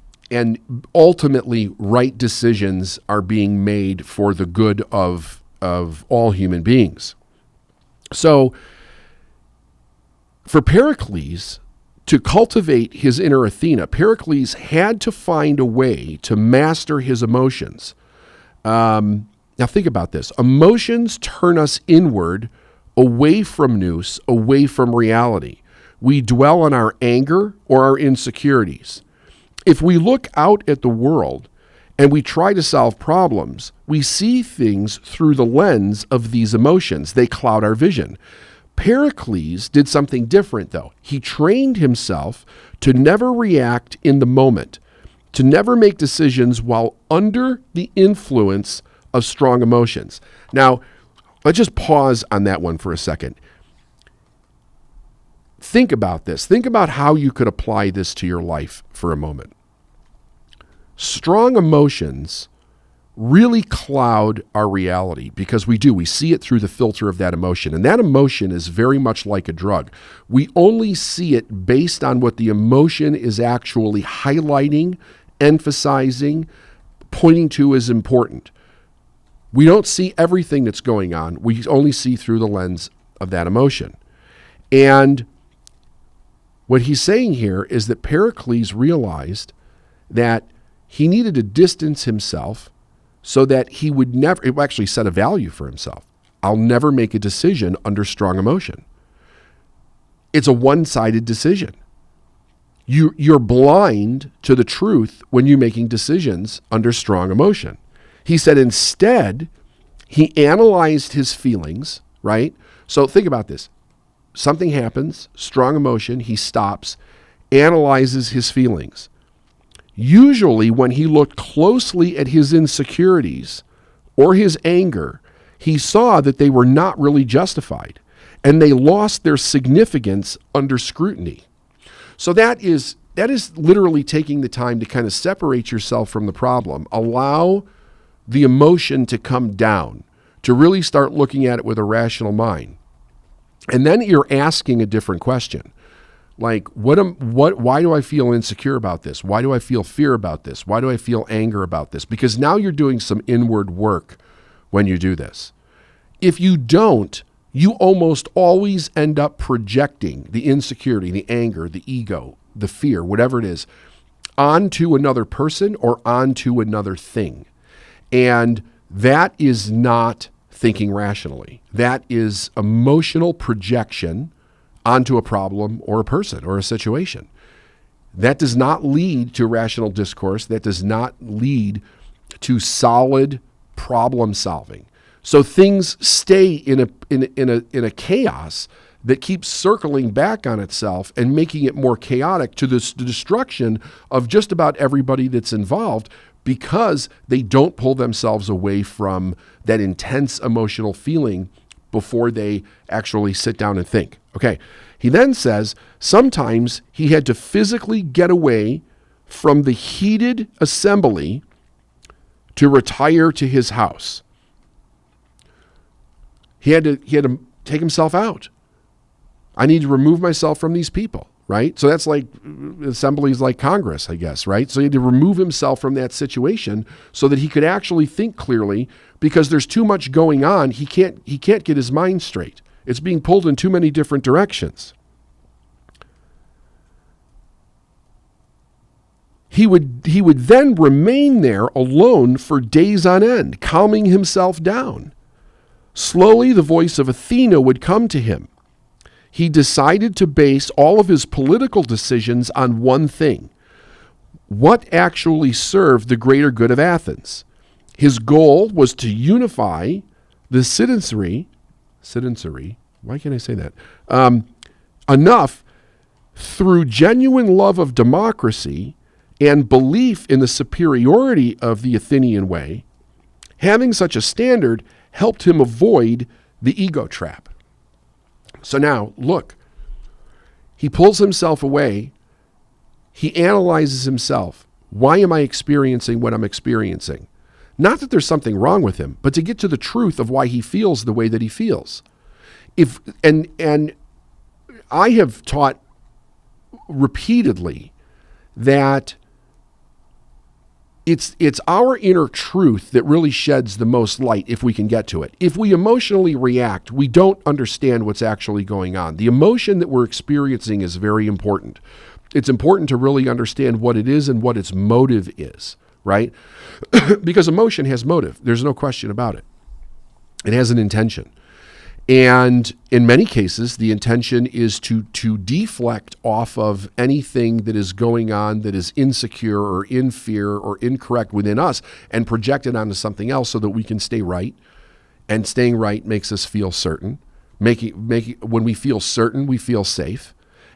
S1: ultimately right decisions are being made for the good of all human beings. So for Pericles to cultivate his inner Athena, Pericles had to find a way to master his emotions. Now think about this. Emotions turn us inward, away from Nous, away from reality. We dwell on our anger or our insecurities. If we look out at the world and we try to solve problems, we see things through the lens of these emotions. They cloud our vision. Pericles did something different, though. He trained himself to never react in the moment, to never make decisions while under the influence of strong emotions. Now, let's just pause on that one for a second. Think about this. Think about how you could apply this to your life for a moment. Strong emotions really cloud our reality because we see it through the filter of that emotion. And that emotion is very much like a drug. We only see it based on what the emotion is actually highlighting, emphasizing, pointing to as important. We don't see everything that's going on. We only see through the lens of that emotion. And what he's saying here is that Pericles realized that he needed to distance himself so that he would never, it actually set a value for himself. I'll never make a decision under strong emotion. It's a one-sided decision. You're blind to the truth when you're making decisions under strong emotion. He said instead, he analyzed his feelings, right? So think about this. Something happens, strong emotion, he stops, analyzes his feelings. Usually when he looked closely at his insecurities or his anger, he saw that they were not really justified and they lost their significance under scrutiny. So that is literally taking the time to kind of separate yourself from the problem, allow the emotion to come down, to really start looking at it with a rational mind. And then you're asking a different question. Like, why do I feel insecure about this? Why do I feel fear about this? Why do I feel anger about this? Because now you're doing some inward work when you do this. If you don't, you almost always end up projecting the insecurity, the anger, the ego, the fear, whatever it is, onto another person or onto another thing. And that is not thinking rationally. That is emotional projection onto a problem or a person or a situation. That does not lead to rational discourse. That does not lead to solid problem solving. So things stay in a chaos that keeps circling back on itself and making it more chaotic to the destruction of just about everybody that's involved, because they don't pull themselves away from that intense emotional feeling before they actually sit down and think. Okay. He then says sometimes he had to physically get away from the heated assembly to retire to his house. He had to take himself out. I need to remove myself from these people, right? So that's like assemblies like Congress, I guess, right? So he had to remove himself from that situation so that he could actually think clearly, because there's too much going on. He can't get his mind straight. It's being pulled in too many different directions. He would then remain there alone for days on end, calming himself down. Slowly, the voice of Athena would come to him. He decided to base all of his political decisions on one thing: what actually served the greater good of Athens. His goal was to unify the citizenry, why can't I say that? Enough through genuine love of democracy and belief in the superiority of the Athenian way. Having such a standard helped him avoid the ego trap. So now, look, he pulls himself away. He analyzes himself. Why am I experiencing what I'm experiencing? Not that there's something wrong with him, but to get to the truth of why he feels the way that he feels. And I have taught repeatedly that it's our inner truth that really sheds the most light if we can get to it. If we emotionally react, we don't understand what's actually going on. The emotion that we're experiencing is very important. It's important to really understand what it is and what its motive is, right? Because emotion has motive. There's no question about it. It has an intention. And in many cases, the intention is to deflect off of anything that is going on that is insecure or in fear or incorrect within us, and project it onto something else so that we can stay right. And staying right makes us feel certain. When we feel certain, we feel safe.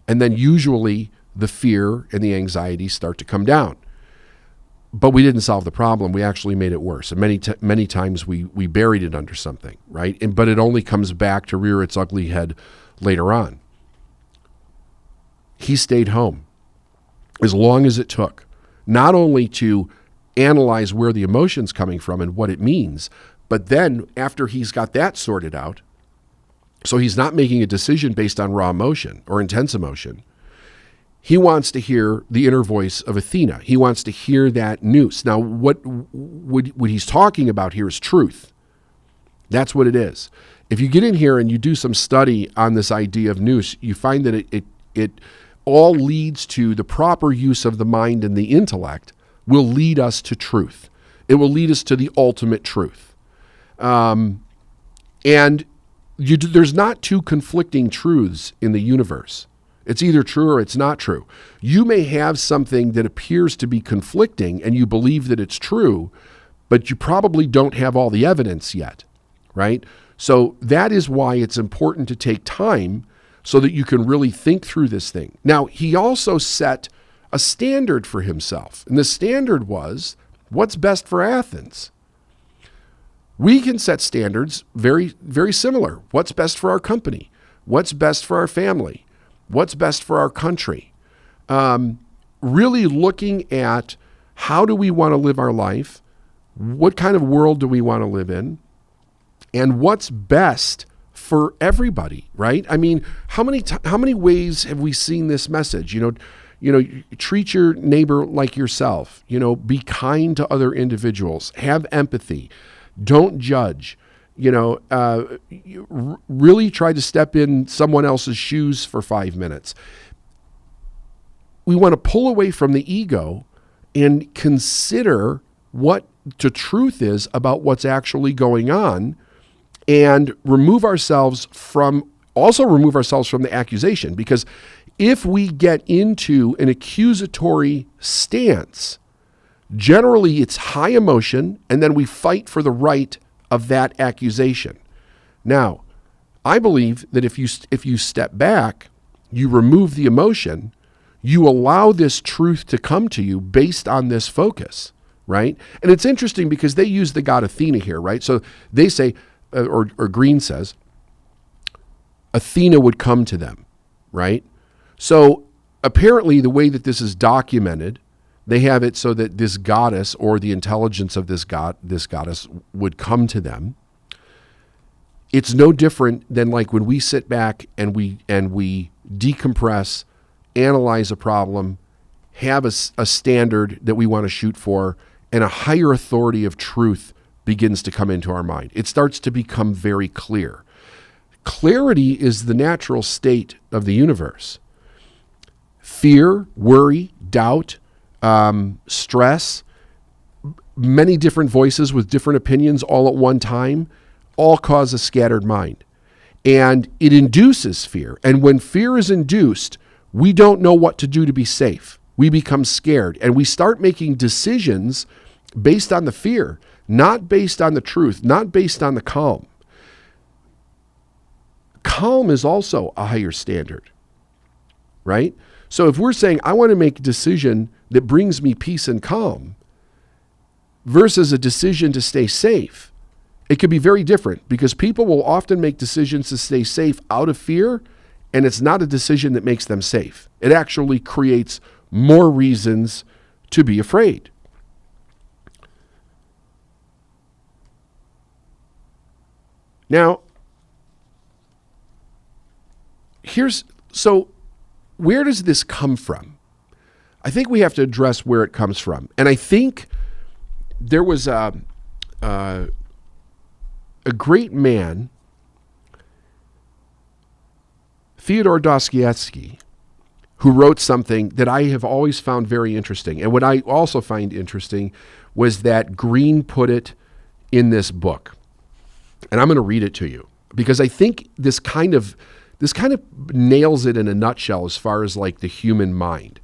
S1: And then usually the fear and the anxiety start to come down. But we didn't solve the problem. We actually made it worse. And many times we buried it under something, right? But it only comes back to rear its ugly head later on. He stayed home as long as it took, not only to analyze where the emotion's coming from and what it means, but then after he's got that sorted out, so he's not making a decision based on raw emotion or intense emotion. He wants to hear the inner voice of Athena. He wants to hear that nous. Now, what he's talking about here is truth. That's what it is. If you get in here and you do some study on this idea of nous, you find that it all leads to the proper use of the mind and the intellect will lead us to truth. It will lead us to the ultimate truth. There's not two conflicting truths in the universe. It's either true or it's not true. You may have something that appears to be conflicting and you believe that it's true, but you probably don't have all the evidence yet, right? So that is why it's important to take time so that you can really think through this thing. Now, he also set a standard for himself, and the standard was, what's best for Athens? We can set standards very, very similar. What's best for our company? What's best for our family? What's best for our country? Really looking at how do we want to live our life? What kind of world do we want to live in? And what's best for everybody, right? I mean, how many ways have we seen this message? You know, treat your neighbor like yourself. Be kind to other individuals. Have empathy. Don't judge. Really try to step in someone else's shoes for 5 minutes. We want to pull away from the ego and consider what the truth is about what's actually going on, and remove ourselves from the accusation. Because if we get into an accusatory stance, generally it's high emotion, and then we fight for the right of that accusation. Now, I believe that if you step back, you remove the emotion, you allow this truth to come to you based on this focus, right? And it's interesting because they use the god Athena here, right? So they say, or Green says, Athena would come to them, right? So apparently the way that this is documented, they have it so that this goddess or the intelligence of this goddess would come to them. It's no different than like when we sit back and we decompress, analyze a problem, have a standard that we want to shoot for, and a higher authority of truth begins to come into our mind. It starts to become very clear. Clarity is the natural state of the universe. Fear, worry, doubt, stress, many different voices with different opinions all at one time, all cause a scattered mind. And it induces fear. And when fear is induced, we don't know what to do to be safe. We become scared, and we start making decisions based on the fear, not based on the truth, not based on the calm. Calm is also a higher standard, right? So if we're saying, I want to make a decision that brings me peace and calm versus a decision to stay safe, it could be very different, because people will often make decisions to stay safe out of fear, and it's not a decision that makes them safe. It actually creates more reasons to be afraid. Now, where does this come from? I think we have to address where it comes from. And I think there was a great man, Fyodor Dostoevsky, who wrote something that I have always found very interesting. And what I also find interesting was that Green put it in this book. And I'm going to read it to you because I think this kind of nails it in a nutshell as far as like the human mind.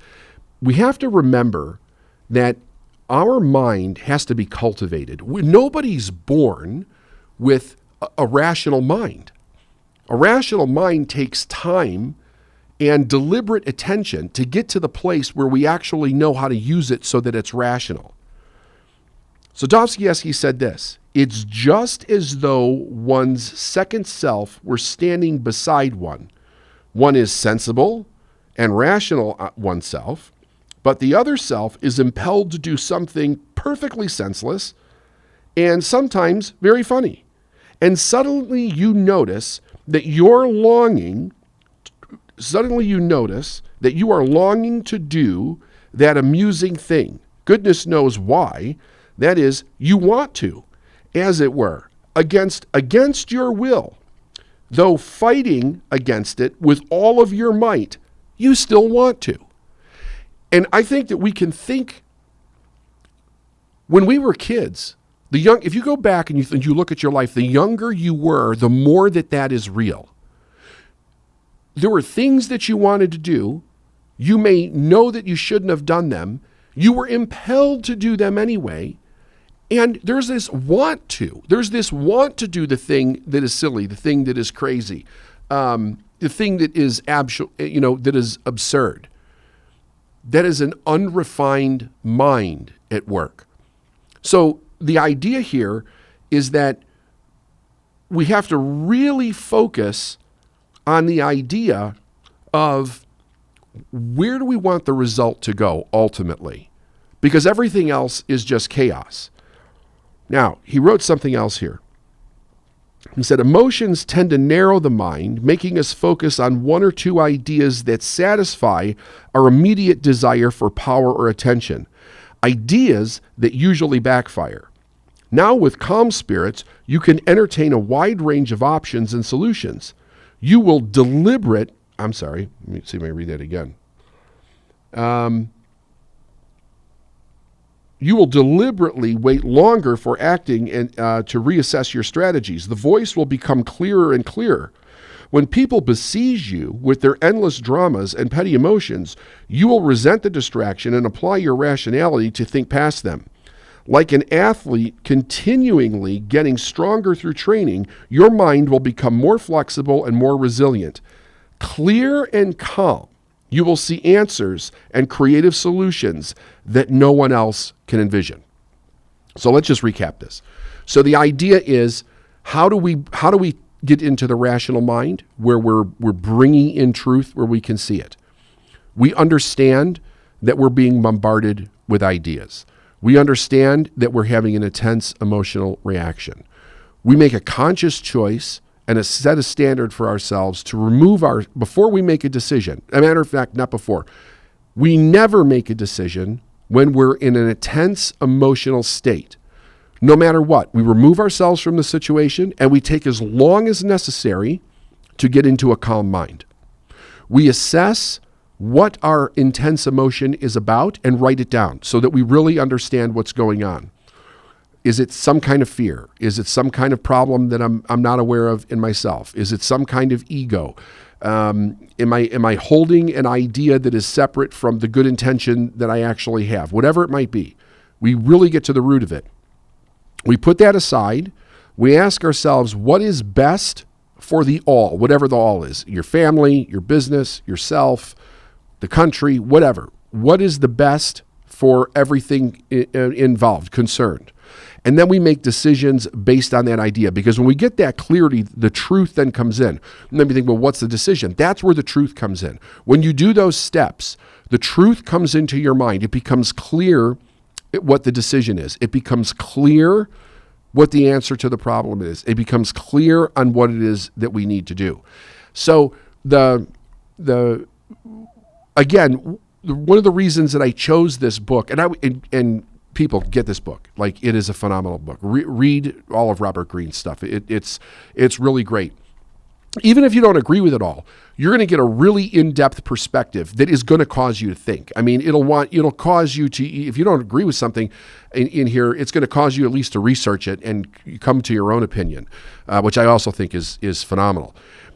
S1: We have to remember that our mind has to be cultivated. Nobody's born with a rational mind. A rational mind takes time and deliberate attention to get to the place where we actually know how to use it so that it's rational. So Dostoevsky said this: it's just as though one's second self were standing beside one. One is sensible and rational oneself, but the other self is impelled to do something perfectly senseless and sometimes very funny. And suddenly you notice that you are longing to do that amusing thing. Goodness knows why. That is, you want to, as it were, against your will, though fighting against it with all of your might, you still want to. And I think that we can think, when we were kids, if you go back and you look at your life, the younger you were, the more that is real. There were things that you wanted to do. You may know that you shouldn't have done them. You were impelled to do them anyway. And there's this want to. There's this want to do the thing that is silly, the thing that is crazy, the thing that is that is absurd. That is an unrefined mind at work. So the idea here is that we have to really focus on the idea of where do we want the result to go ultimately, because everything else is just chaos. Now, he wrote something else here. He said, emotions tend to narrow the mind, making us focus on one or two ideas that satisfy our immediate desire for power or attention, ideas that usually backfire. Now, with calm spirits, you can entertain a wide range of options and solutions. You will let me see if I read that again. You will deliberately wait longer for acting and to reassess your strategies. The voice will become clearer and clearer. When people besiege you with their endless dramas and petty emotions, you will resent the distraction and apply your rationality to think past them. Like an athlete continually getting stronger through training, your mind will become more flexible and more resilient. Clear and calm, you will see answers and creative solutions that no one else can envision. So let's just recap this. So the idea is, how do we get into the rational mind where we're bringing in truth where we can see it? We understand that we're being bombarded with ideas. We understand that we're having an intense emotional reaction. We make a conscious choice and set a standard for ourselves to remove before we make a decision. As a matter of fact, not before. We never make a decision when we're in an intense emotional state. No matter what, we remove ourselves from the situation and we take as long as necessary to get into a calm mind. We assess what our intense emotion is about and write it down so that we really understand what's going on. Is it some kind of fear? Is it some kind of problem that I'm not aware of in myself? Is it some kind of ego? Am I holding an idea that is separate from the good intention that I actually have? Whatever it might be, we really get to the root of it. We put that aside. We ask ourselves, what is best for the all, whatever the all is, your family, your business, yourself, the country, whatever. What is the best for everything involved, concerned? And then we make decisions based on that idea, because when we get that clarity, the truth then comes in. And then we think, well, what's the decision? That's where the truth comes in. When you do those steps, the truth comes into your mind. It becomes clear what the decision is. It becomes clear what the answer to the problem is. It becomes clear on what it is that we need to do. So again, one of the reasons that I chose this book, and people get this book, like, it is a phenomenal book. Read all of Robert Greene's stuff. It's really great. Even if you don't agree with it all, you're going to get a really in-depth perspective that is going to cause you to think. I mean, it'll cause you to, if you don't agree with something in here, it's going to cause you at least to research it and come to your own opinion, which I also think is phenomenal.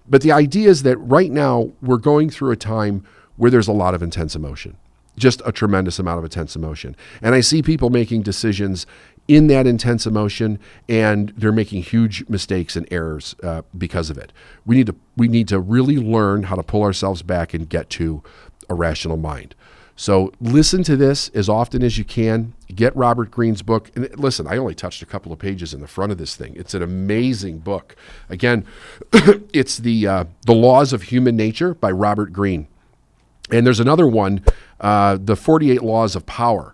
S1: But the idea is that right now we're going through a time where there's a lot of intense emotion, just a tremendous amount of intense emotion. And I see people making decisions in that intense emotion, and they're making huge mistakes and errors because of it. We need to really learn how to pull ourselves back and get to a rational mind. So listen to this as often as you can. Get Robert Greene's book. And listen, I only touched a couple of pages in the front of this thing. It's an amazing book. Again, it's the Laws of Human Nature by Robert Greene. And there's another one, the 48 Laws of Power,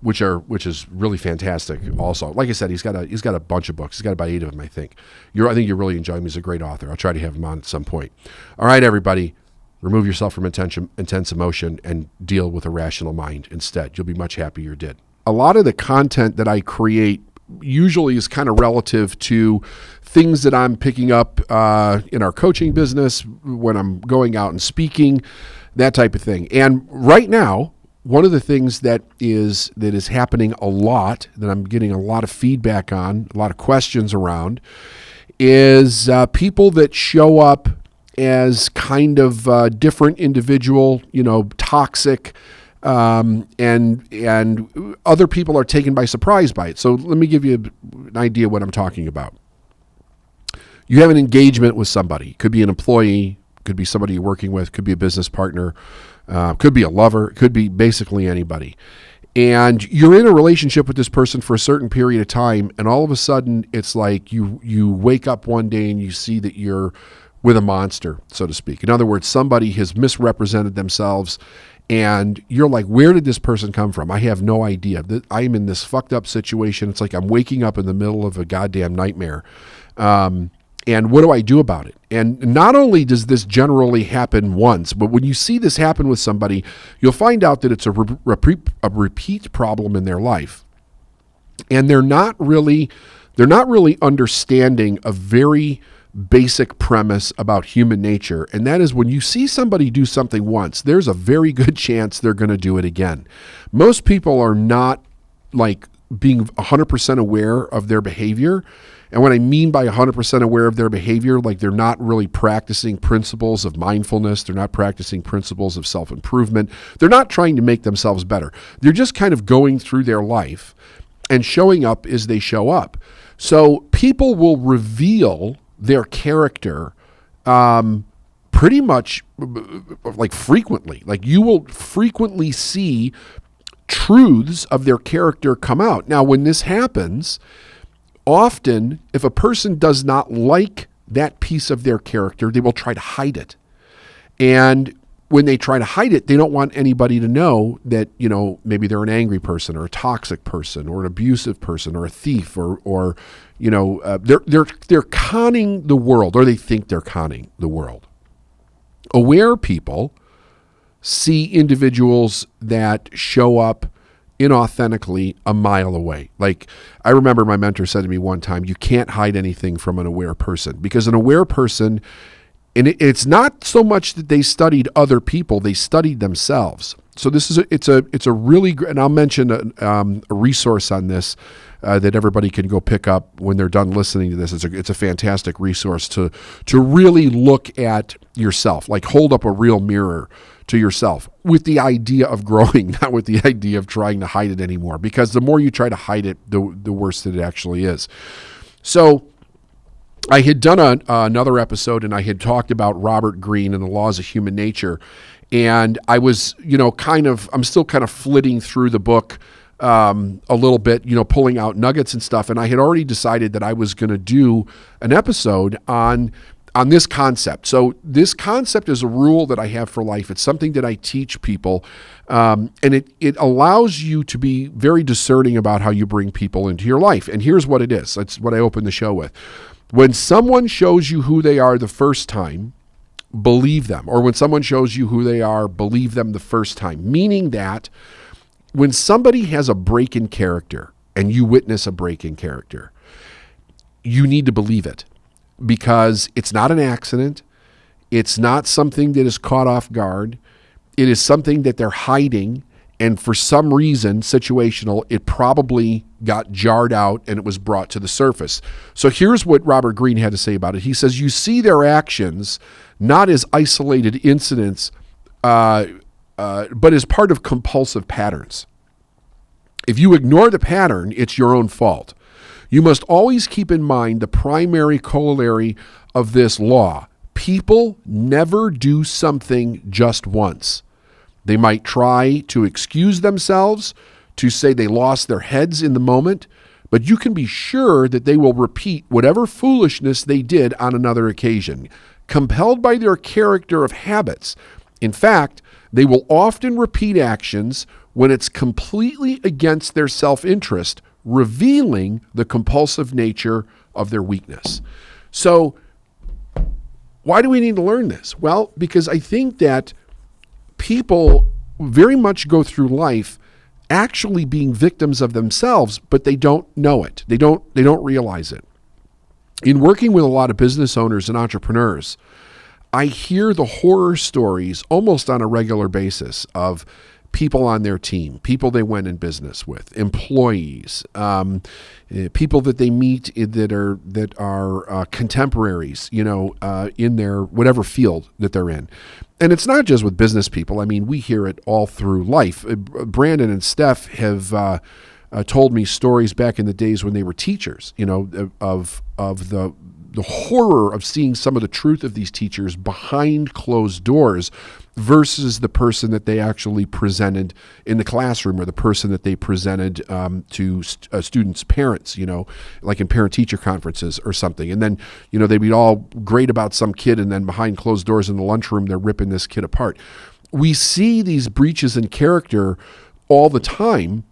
S1: which is really fantastic. Also, like I said, he's got a bunch of books. He's got about 8 of them, I think. I think you'll really enjoy him. He's a great author. I'll try to have him on at some point. All right, everybody, remove yourself from intense emotion and deal with a rational mind instead. You'll be much happier you did. A lot of the content that I create usually is kind of relative to things that I'm picking up in our coaching business, when I'm going out and speaking, that type of thing. And right now, one of the things that is happening a lot, that I'm getting a lot of feedback on, a lot of questions around, is people that show up as kind of different individual, toxic, and other people are taken by surprise by it. So let me give you an idea what I'm talking about. You have an engagement with somebody. Could be an employee, could be somebody you're working with, could be a business partner, could be a lover, could be basically anybody. And you're in a relationship with this person for a certain period of time, and all of a sudden it's like you wake up one day and you see that you're with a monster, so to speak. In other words, somebody has misrepresented themselves, and you're like, where did this person come from? I have no idea. I'm in this fucked up situation. It's like I'm waking up in the middle of a goddamn nightmare. And what do I do about it? And not only does this generally happen once, but when you see this happen with somebody, you'll find out that it's a repeat problem in their life. And they're not really understanding a very basic premise about human nature, and that is when you see somebody do something once, there's a very good chance they're going to do it again. Most people are not like being 100% aware of their behavior. And what I mean by 100% aware of their behavior, like they're not really practicing principles of mindfulness. They're not practicing principles of self-improvement. They're not trying to make themselves better. They're just kind of going through their life and showing up as they show up. So people will reveal their character pretty much like frequently. Like you will frequently see truths of their character come out. Now, when this happens, often if a person does not like that piece of their character, they will try to hide it. And when they try to hide it, they don't want anybody to know that, maybe they're an angry person or a toxic person or an abusive person or a thief or they're conning the world, or they think they're conning the world. Aware people see individuals that show up inauthentically a mile away. Like I remember my mentor said to me one time, you can't hide anything from an aware person, because an aware person, and it's not so much that they studied other people, they studied themselves. So this is it's a really great, and I'll mention a resource on this that everybody can go pick up when they're done listening to this. It's a fantastic resource to really look at yourself, like hold up a real mirror to yourself with the idea of growing, not with the idea of trying to hide it anymore. Because the more you try to hide it, the worse that it actually is. So I had done another episode, and I had talked about Robert Greene and the laws of human nature. And I was, I'm still kind of flitting through the book a little bit, pulling out nuggets and stuff. And I had already decided that I was going to do an episode on this concept. So this concept is a rule that I have for life. It's something that I teach people. And it allows you to be very discerning about how you bring people into your life. And here's what it is. That's what I opened the show with. When someone shows you who they are the first time, believe them. Or when someone shows you who they are, believe them the first time. Meaning that when somebody has a break in character and you witness a break in character, you need to believe it, because it's not an accident. It's not something that is caught off guard. It is something that they're hiding. And for some reason, situational, it probably got jarred out and it was brought to the surface. So here's what Robert Greene had to say about it. He says, you see their actions not as isolated incidents, but as part of compulsive patterns. If you ignore the pattern, it's your own fault. You must always keep in mind the primary corollary of this law. People never do something just once. They might try to excuse themselves, to say they lost their heads in the moment, but you can be sure that they will repeat whatever foolishness they did on another occasion, compelled by their character of habits. In fact, they will often repeat actions when it's completely against their self-interest, revealing the compulsive nature of their weakness. So, why do we need to learn this? Well, because I think that people very much go through life actually being victims of themselves, but they don't know it. They don't realize it. In working with a lot of business owners and entrepreneurs, I hear the horror stories almost on a regular basis of people on their team, people they went in business with, employees, people that they meet that are contemporaries, in their whatever field that they're in. And it's not just with business people. I mean, we hear it all through life. Brandon and Steph have told me stories back in the days when they were teachers, of the horror of seeing some of the truth of these teachers behind closed doors versus the person that they actually presented in the classroom, or the person that they presented to students' parents, like in parent-teacher conferences or something. And then, they'd be all great about some kid, and then behind closed doors in the lunchroom, they're ripping this kid apart. We see these breaches in character all the time.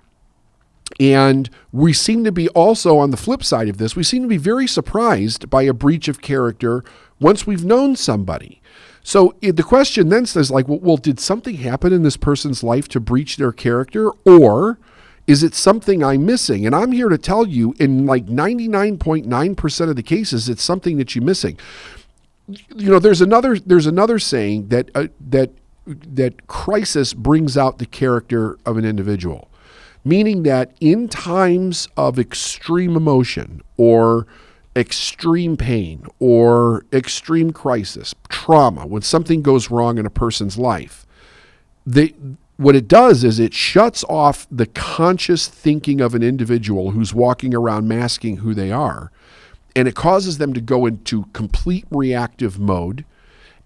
S1: And we seem to be also, on the flip side of this, we seem to be very surprised by a breach of character once we've known somebody. So the question then says, well, did something happen in this person's life to breach their character? Or is it something I'm missing? And I'm here to tell you, in 99.9% of the cases, it's something that you're missing. There's another saying that crisis brings out the character of an individual. Meaning that in times of extreme emotion or extreme pain or extreme crisis, trauma, when something goes wrong in a person's life, what it does is it shuts off the conscious thinking of an individual who's walking around masking who they are, and it causes them to go into complete reactive mode,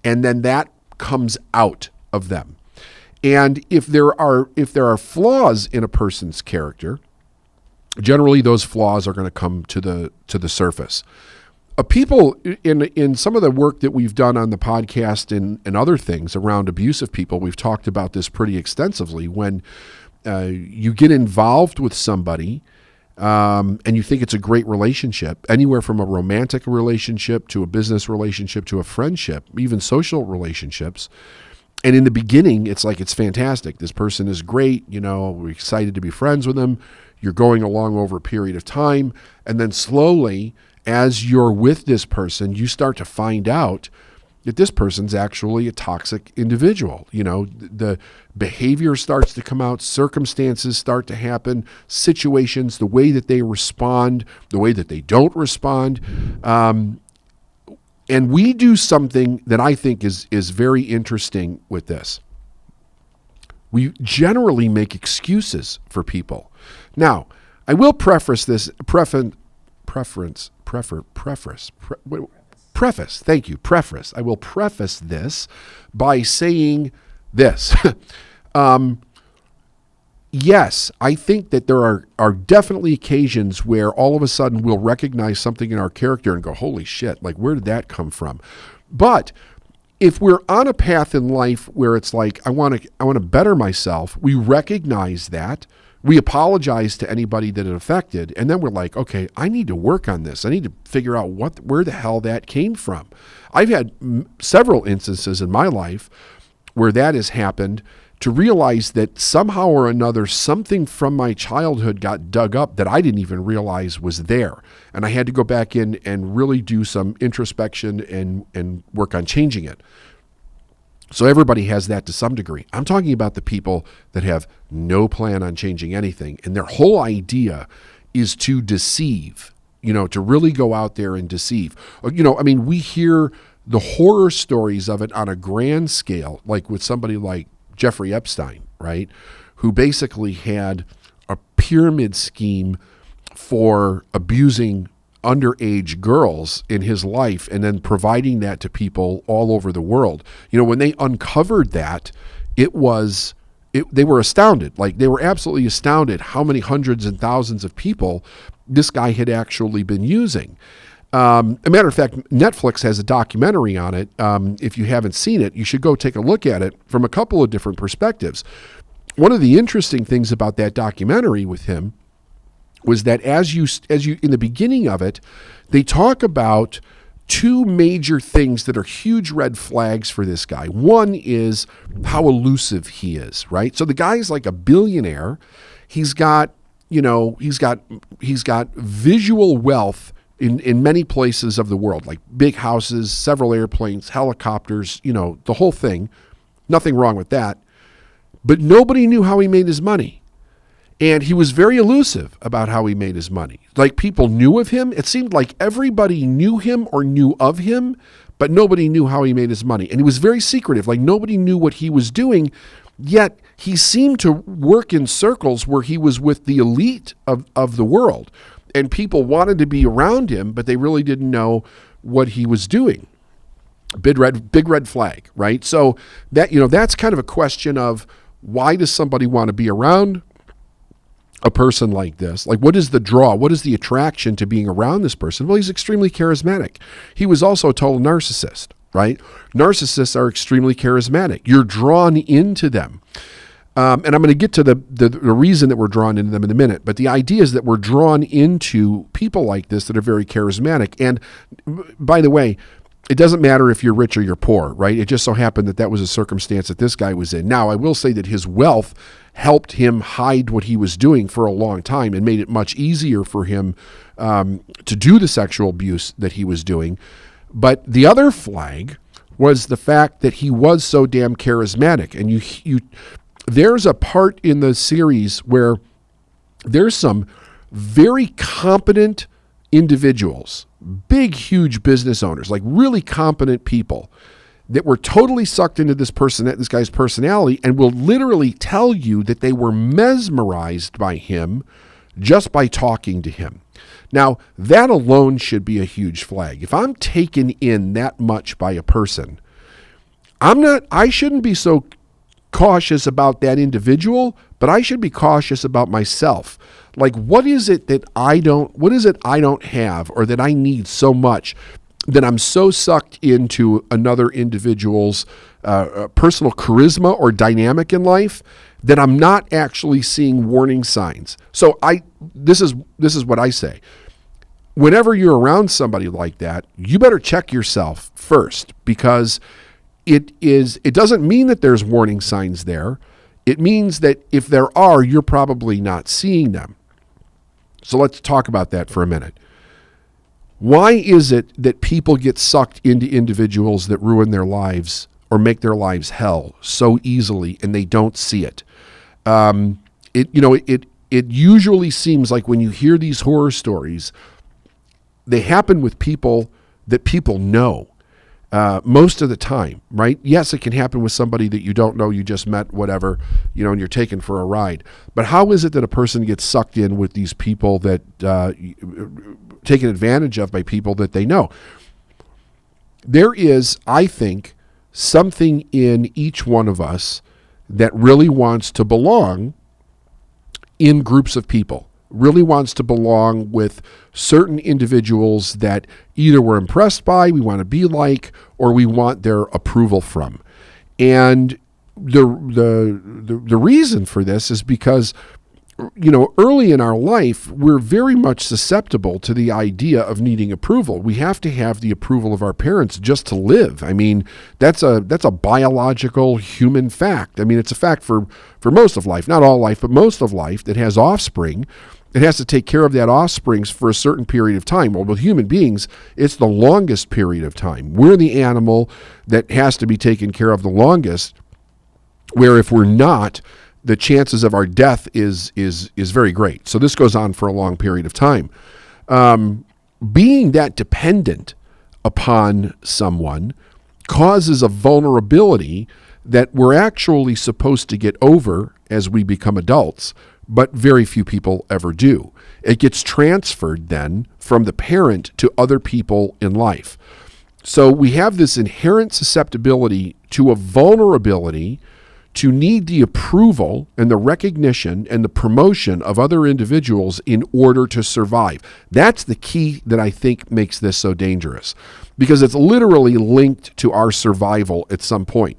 S1: and then that comes out of them. And if there are flaws in a person's character, generally those flaws are going to come to the surface. People in some of the work that we've done on the podcast and other things around abusive people, we've talked about this pretty extensively. When you get involved with somebody and you think it's a great relationship, anywhere from a romantic relationship to a business relationship to a friendship, even social relationships. And in the beginning, it's fantastic. This person is great. We're excited to be friends with them. You're going along over a period of time. And then slowly, as you're with this person, you start to find out that this person's actually a toxic individual. The behavior starts to come out, circumstances start to happen, situations, the way that they respond, the way that they don't respond. And we do something that I think is very interesting with this. We generally make excuses for people. Now, I will preface this, preface. Thank you, preface. I will preface this by saying this. Yes, I think that there are definitely occasions where all of a sudden we'll recognize something in our character and go, holy shit, where did that come from? But if we're on a path in life where it's I want to better myself, we recognize that, we apologize to anybody that it affected, and then we're like, okay, I need to work on this. I need to figure out where the hell that came from. I've had several instances in my life where that has happened, to realize that somehow or another, something from my childhood got dug up that I didn't even realize was there. And I had to go back in and really do some introspection and work on changing it. So everybody has that to some degree. I'm talking about the people that have no plan on changing anything. And their whole idea is to deceive, to really go out there and deceive. We hear the horror stories of it on a grand scale, like with somebody like Jeffrey Epstein, right? Who basically had a pyramid scheme for abusing underage girls in his life and then providing that to people all over the world. When they uncovered that, they were astounded. They were absolutely astounded how many hundreds and thousands of people this guy had actually been using. A matter of fact, Netflix has a documentary on it. If you haven't seen it, you should go take a look at it from a couple of different perspectives. One of the interesting things about that documentary with him was that as you in the beginning of it, they talk about two major things that are huge red flags for this guy. One is how elusive he is, right? So the guy's like a billionaire. He's got, he's got visual wealth in many places of the world, like big houses, several airplanes, helicopters, the whole thing. Nothing wrong with that. But nobody knew how he made his money. And he was very elusive about how he made his money. Like, people knew of him. It seemed like everybody knew him or knew of him, but nobody knew how he made his money. And he was very secretive. Like, nobody knew what he was doing, yet he seemed to work in circles where he was with the elite of the world. And people wanted to be around him, but they really didn't know what he was doing. Big red flag, right? So that, that's kind of a question of, why does somebody want to be around a person like this? Like, what is the draw? What is the attraction to being around this person? Well, he's extremely charismatic. He was also a total narcissist, right? Narcissists are extremely charismatic. You're drawn into them. And I'm going to get to the reason that we're drawn into them in a minute. But the idea is that we're drawn into people like this that are very charismatic. And by the way, it doesn't matter if you're rich or you're poor, right? It just so happened that was a circumstance that this guy was in. Now, I will say that his wealth helped him hide what he was doing for a long time and made it much easier for him to do the sexual abuse that he was doing. But the other flag was the fact that he was so damn charismatic. And there's a part in the series where there's some very competent individuals, big, huge business owners, like really competent people that were totally sucked into this guy's personality, and will literally tell you that they were mesmerized by him just by talking to him. Now, that alone should be a huge flag. If I'm taken in that much by a person, I shouldn't be so cautious about that individual, but I should be cautious about myself. Like, what is it I don't have, or that I need so much that I'm so sucked into another individual's personal charisma or dynamic in life that I'm not actually seeing warning signs. So this is what I say. Whenever you're around somebody like that, you better check yourself first, because it doesn't mean that there's warning signs there. It means that if there are, you're probably not seeing them. So let's talk about that for a minute. Why is it that people get sucked into individuals that ruin their lives or make their lives hell so easily, and they don't see it? It usually seems like when you hear these horror stories, they happen with people that people know. Most of the time, right? Yes, it can happen with somebody that you don't know, you just met, whatever, and you're taken for a ride. But how is it that a person gets sucked in with these people that taken advantage of by people that they know? There is, I think, something in each one of us that really wants to belong in groups of people. Really wants to belong with certain individuals that either we're impressed by, we want to be like, or we want their approval from. And the reason for this is because, early in our life, we're very much susceptible to the idea of needing approval. We have to have the approval of our parents just to live. I mean, that's a biological human fact. I mean, it's a fact for most of life, not all life, but most of life that has offspring. It has to take care of that offspring for a certain period of time. Well, with human beings, it's the longest period of time. We're the animal that has to be taken care of the longest, where if we're not, the chances of our death is very great. So this goes on for a long period of time. Being that dependent upon someone causes a vulnerability that we're actually supposed to get over as we become adults, but very few people ever do. It gets transferred then from the parent to other people in life. So we have this inherent susceptibility to a vulnerability to need the approval and the recognition and the promotion of other individuals in order to survive. That's the key that I think makes this so dangerous, because it's literally linked to our survival at some point.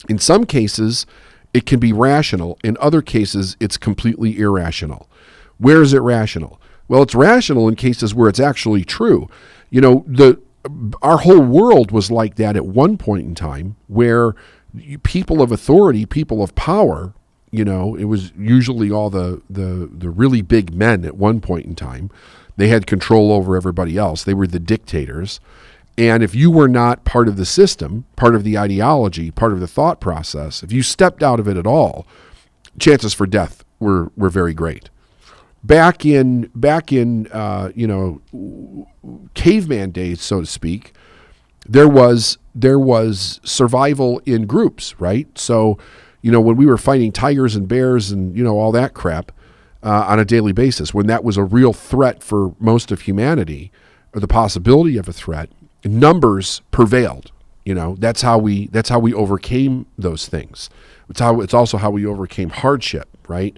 S1: In some cases, it can be rational. In other cases, it's completely irrational. Where is it rational? Well, it's rational in cases where it's actually true. Our whole world was like that at one point in time, where people of authority, people of power, It was usually all the really big men at one point in time. They had control over everybody else. They were the dictators. And if you were not part of the system, part of the ideology, part of the thought process, if you stepped out of it at all, chances for death were very great. Back in caveman days, so to speak, there was survival in groups, right? So, when we were fighting tigers and bears and all that crap on a daily basis, when that was a real threat for most of humanity, or the possibility of a threat, numbers prevailed. That's how we overcame those things. It's also how we overcame hardship, right?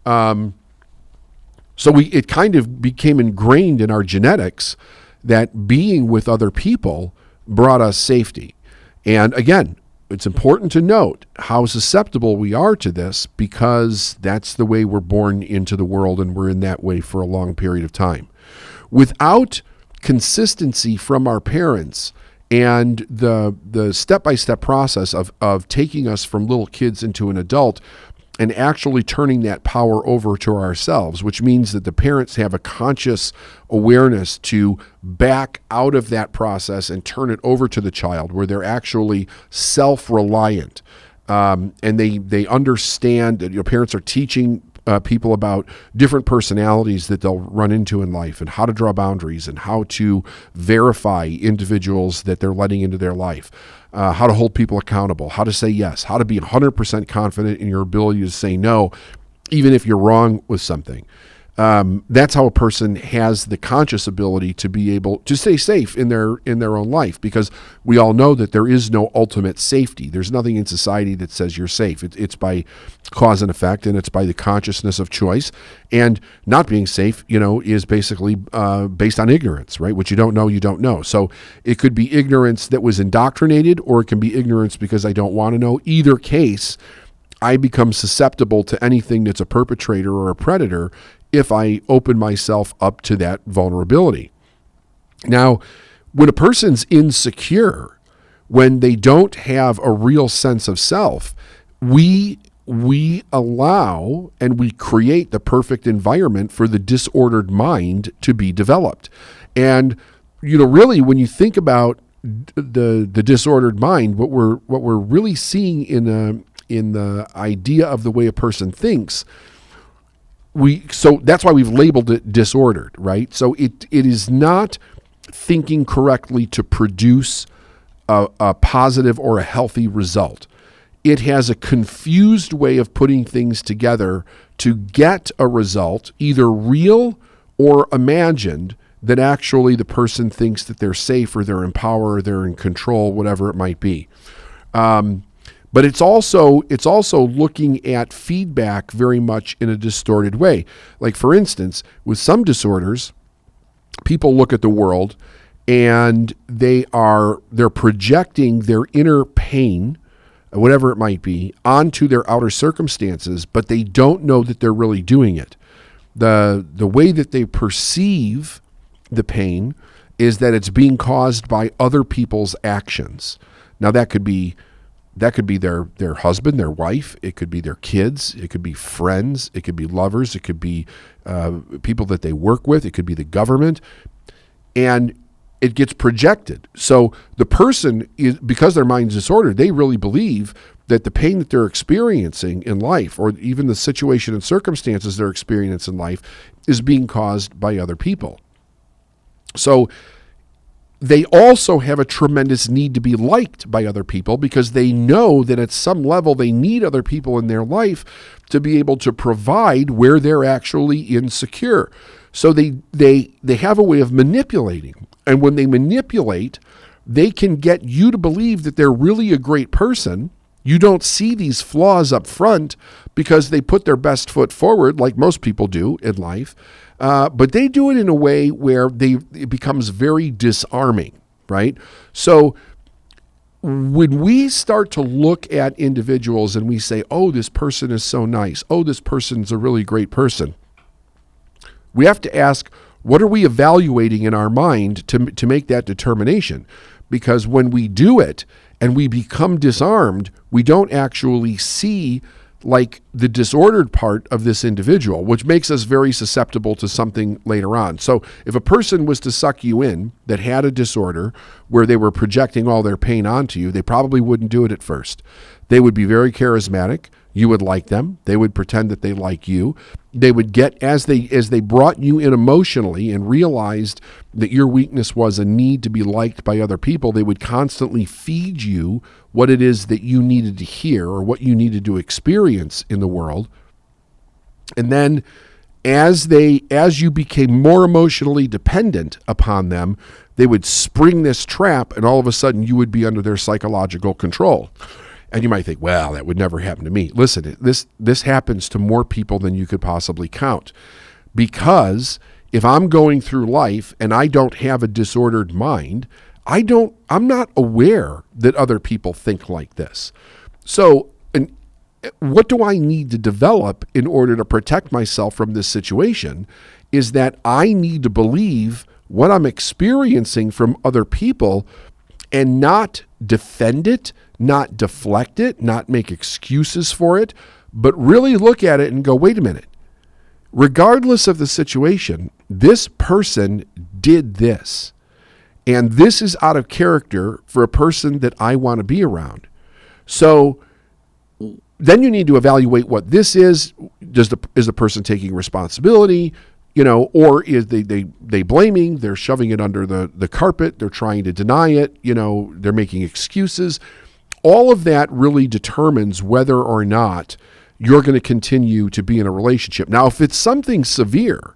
S1: So it kind of became ingrained in our genetics that being with other people brought us safety. And again, it's important to note how susceptible we are to this, because that's the way we're born into the world, and we're in that way for a long period of time. Without consistency from our parents and the step-by-step process of taking us from little kids into an adult and actually turning that power over to ourselves, which means that the parents have a conscious awareness to back out of that process and turn it over to the child, where they're actually self-reliant. And they understand that your parents are teaching people about different personalities that they'll run into in life, and how to draw boundaries, and how to verify individuals that they're letting into their life, how to hold people accountable, how to say yes, how to be 100% confident in your ability to say no, even if you're wrong with something. That's how a person has the conscious ability to be able to stay safe in their own life, because we all know that there is no ultimate safety. There's nothing in society that says you're safe. It's by cause and effect, and it's by the consciousness of choice. And not being safe, is basically based on ignorance, right? What you don't know, you don't know. So it could be ignorance that was indoctrinated, or it can be ignorance because I don't want to know. Either case, I become susceptible to anything that's a perpetrator or a predator if I open myself up to that vulnerability. Now, when a person's insecure, when they don't have a real sense of self, we allow and we create the perfect environment for the disordered mind to be developed. And really, when you think about the disordered mind, what we're really seeing in the idea of the way a person thinks, so that's why we've labeled it disordered, right? So it is not thinking correctly to produce a positive or a healthy result. It has a confused way of putting things together to get a result, either real or imagined, that actually the person thinks that they're safe, or they're in power, or they're in control, whatever it might be. But it's also looking at feedback very much in a distorted way. Like, for instance, with some disorders, people look at the world and they're projecting their inner pain, whatever it might be, onto their outer circumstances, but they don't know that they're really doing it. The way that they perceive the pain is that it's being caused by other people's actions. Now, that could be their husband, their wife. It could be their kids. It could be friends. It could be lovers. It could be people that they work with. It could be the government. And it gets projected. So the person, because their mind's disordered, they really believe that the pain that they're experiencing in life, or even the situation and circumstances they're experiencing in life, is being caused by other people. So they also have a tremendous need to be liked by other people, because they know that at some level they need other people in their life to be able to provide where they're actually insecure. So they have a way of manipulating. And when they manipulate, they can get you to believe that they're really a great person. You don't see these flaws up front because they put their best foot forward, like most people do in life. But they do it in a way where it becomes very disarming, right? So when we start to look at individuals and we say, oh, this person is so nice, oh, this person's a really great person, we have to ask, what are we evaluating in our mind to make that determination? Because when we do it and we become disarmed, we don't actually see like the disordered part of this individual, which makes us very susceptible to something later on. So if a person was to suck you in that had a disorder where they were projecting all their pain onto you, they probably wouldn't do it at first. They would be very charismatic. You would like them. They would pretend that they like you. They would get, as they brought you in emotionally and realized that your weakness was a need to be liked by other people, they would constantly feed you what it is that you needed to hear or what you needed to experience in the world. And then as you became more emotionally dependent upon them, they would spring this trap, and all of a sudden you would be under their psychological control. And you might think, well, that would never happen to me. Listen, this happens to more people than you could possibly count. Because if I'm going through life and I don't have a disordered mind, I'm not aware that other people think like this. So, what do I need to develop in order to protect myself from this situation is that I need to believe what I'm experiencing from other people and not defend it, not deflect it, not make excuses for it, but really look at it and go, wait a minute. Regardless of the situation, this person did this. And this is out of character for a person that I want to be around. So then you need to evaluate what this is. Is the person taking responsibility? Or is they blaming, they're shoving it under the carpet, they're trying to deny it, they're making excuses. All of that really determines whether or not you're going to continue to be in a relationship. Now, if it's something severe,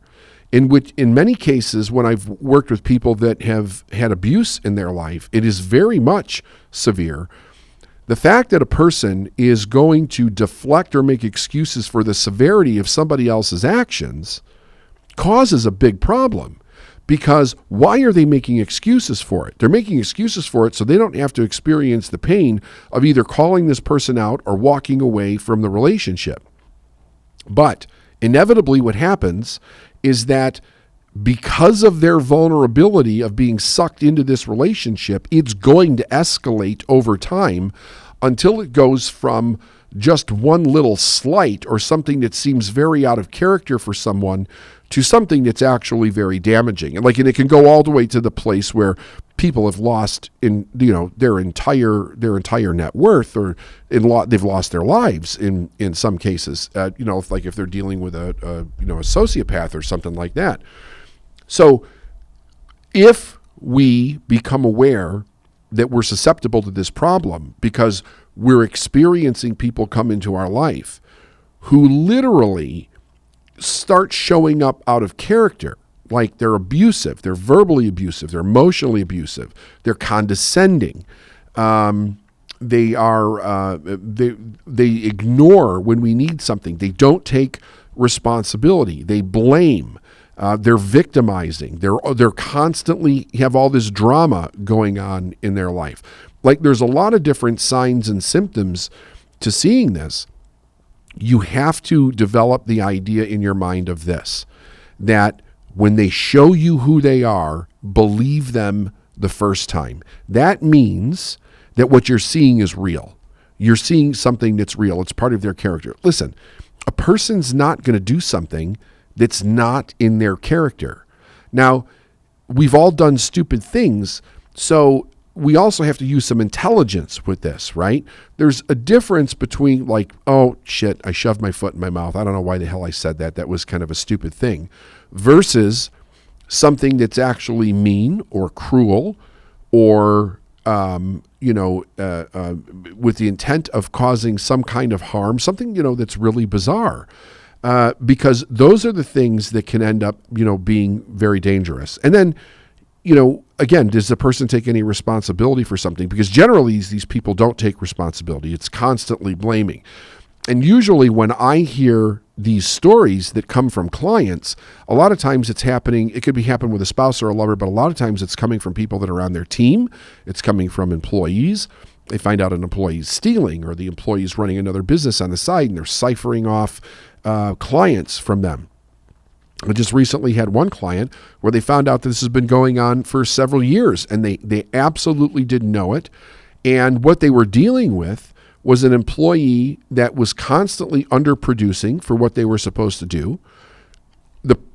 S1: in many cases, when I've worked with people that have had abuse in their life, it is very much severe. The fact that a person is going to deflect or make excuses for the severity of somebody else's actions causes a big problem, because why are they making excuses for it? They're making excuses for it so they don't have to experience the pain of either calling this person out or walking away from the relationship. But inevitably what happens is that because of their vulnerability of being sucked into this relationship, it's going to escalate over time until it goes from just one little slight or something that seems very out of character for someone to something that's actually very damaging. And it can go all the way to the place where people have lost their entire net worth, or they've lost their lives in some cases. If they're dealing with a sociopath or something like that. So if we become aware that we're susceptible to this problem because we're experiencing people come into our life who literally start showing up out of character, like they're abusive, they're verbally abusive, they're emotionally abusive, they're condescending, they ignore when we need something, they don't take responsibility, they blame, they're victimizing, they're constantly have all this drama going on in their life. There's a lot of different signs and symptoms to seeing this. You have to develop the idea in your mind of this, that when they show you who they are, believe them the first time. That means that what you're seeing is real. You're seeing something that's real. It's part of their character. Listen, a person's not going to do something that's not in their character. Now, we've all done stupid things, so we also have to use some intelligence with this, right? There's a difference between oh shit, I shoved my foot in my mouth. I don't know why the hell I said that. That was kind of a stupid thing, versus something that's actually mean or cruel or, with the intent of causing some kind of harm, something, that's really bizarre. Because those are the things that can end up, being very dangerous. And then, again, does the person take any responsibility for something? Because generally these people don't take responsibility. It's constantly blaming. And usually when I hear these stories that come from clients, a lot of times it's happening, it could be happening with a spouse or a lover, but a lot of times it's coming from people that are on their team. It's coming from employees. They find out an employee's stealing, or the employee's running another business on the side and they're ciphering off clients from them. I just recently had one client where they found out that this has been going on for several years, and they absolutely didn't know it. And what they were dealing with was an employee that was constantly underproducing for what they were supposed to do.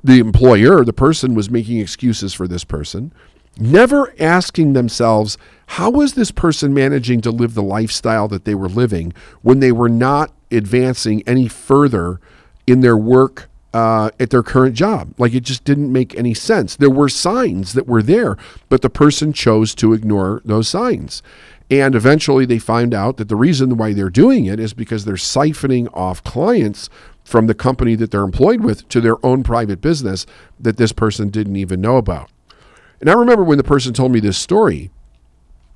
S1: The employer, the person, was making excuses for this person, never asking themselves, how was this person managing to live the lifestyle that they were living when they were not advancing any further in their work at their current job? Like, it just didn't make any sense. There were signs that were there, but the person chose to ignore those signs. And eventually they find out that the reason why they're doing it is because they're siphoning off clients from the company that they're employed with to their own private business that this person didn't even know about. And I remember when the person told me this story,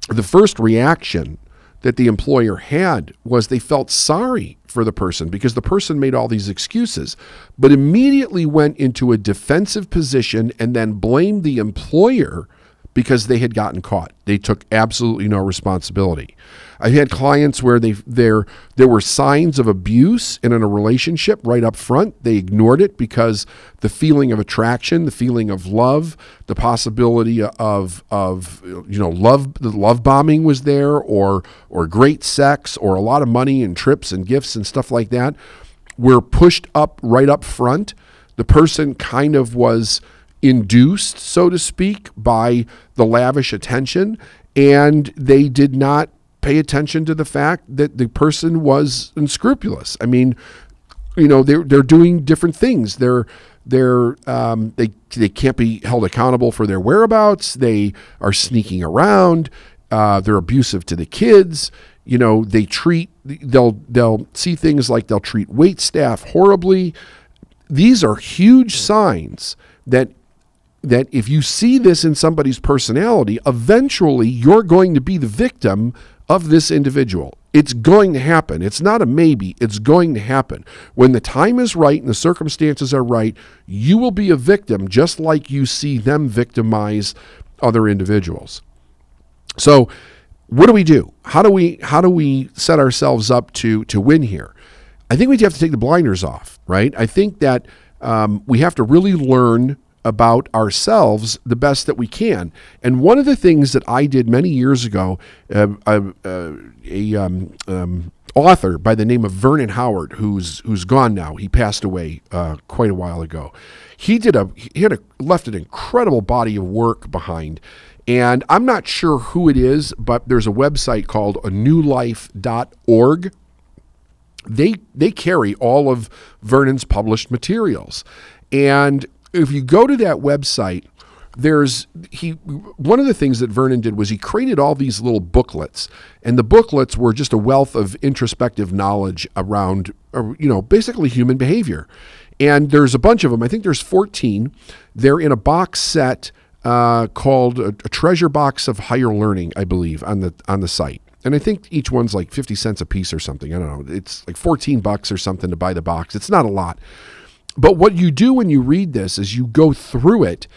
S1: the first reaction that the employer had was they felt sorry for the person because the person made all these excuses, but immediately went into a defensive position and then blamed the employer because they had gotten caught. They took absolutely no responsibility. I had clients where there were signs of abuse in a relationship right up front. They ignored it because the feeling of attraction, the feeling of love, the possibility of love, the love bombing was there, or great sex, or a lot of money and trips and gifts and stuff like that were pushed up right up front. The person kind of was induced, so to speak, by the lavish attention, and they did not pay attention to the fact that the person was unscrupulous. I mean, they're doing different things. They can't be held accountable for their whereabouts. They are sneaking around. They're abusive to the kids. They'll see things like they'll treat wait staff horribly. These are huge signs that if you see this in somebody's personality, eventually you're going to be the victim of this individual. It's going to happen. It's not a maybe. It's going to happen. When the time is right and the circumstances are right, you will be a victim just like you see them victimize other individuals. So what do we do? How do we set ourselves up to win here? I think we have to take the blinders off, right? I think that we have to really learn about ourselves the best that we can. And one of the things that I did many years ago, author by the name of Vernon Howard, who's gone now. He passed away quite a while ago. He left an incredible body of work behind. And I'm not sure who it is, but there's a website called anewlife.org. They carry all of Vernon's published materials. And if you go to that website, one of the things that Vernon did was he created all these little booklets, and the booklets were just a wealth of introspective knowledge around, basically human behavior. And there's a bunch of them. I think there's 14. They're in a box set called a treasure box of higher learning, I believe, on the site. And I think each one's like 50 cents a piece or something. I don't know. It's like $14 or something to buy the box. It's not a lot. But what you do when you read this is you go through it,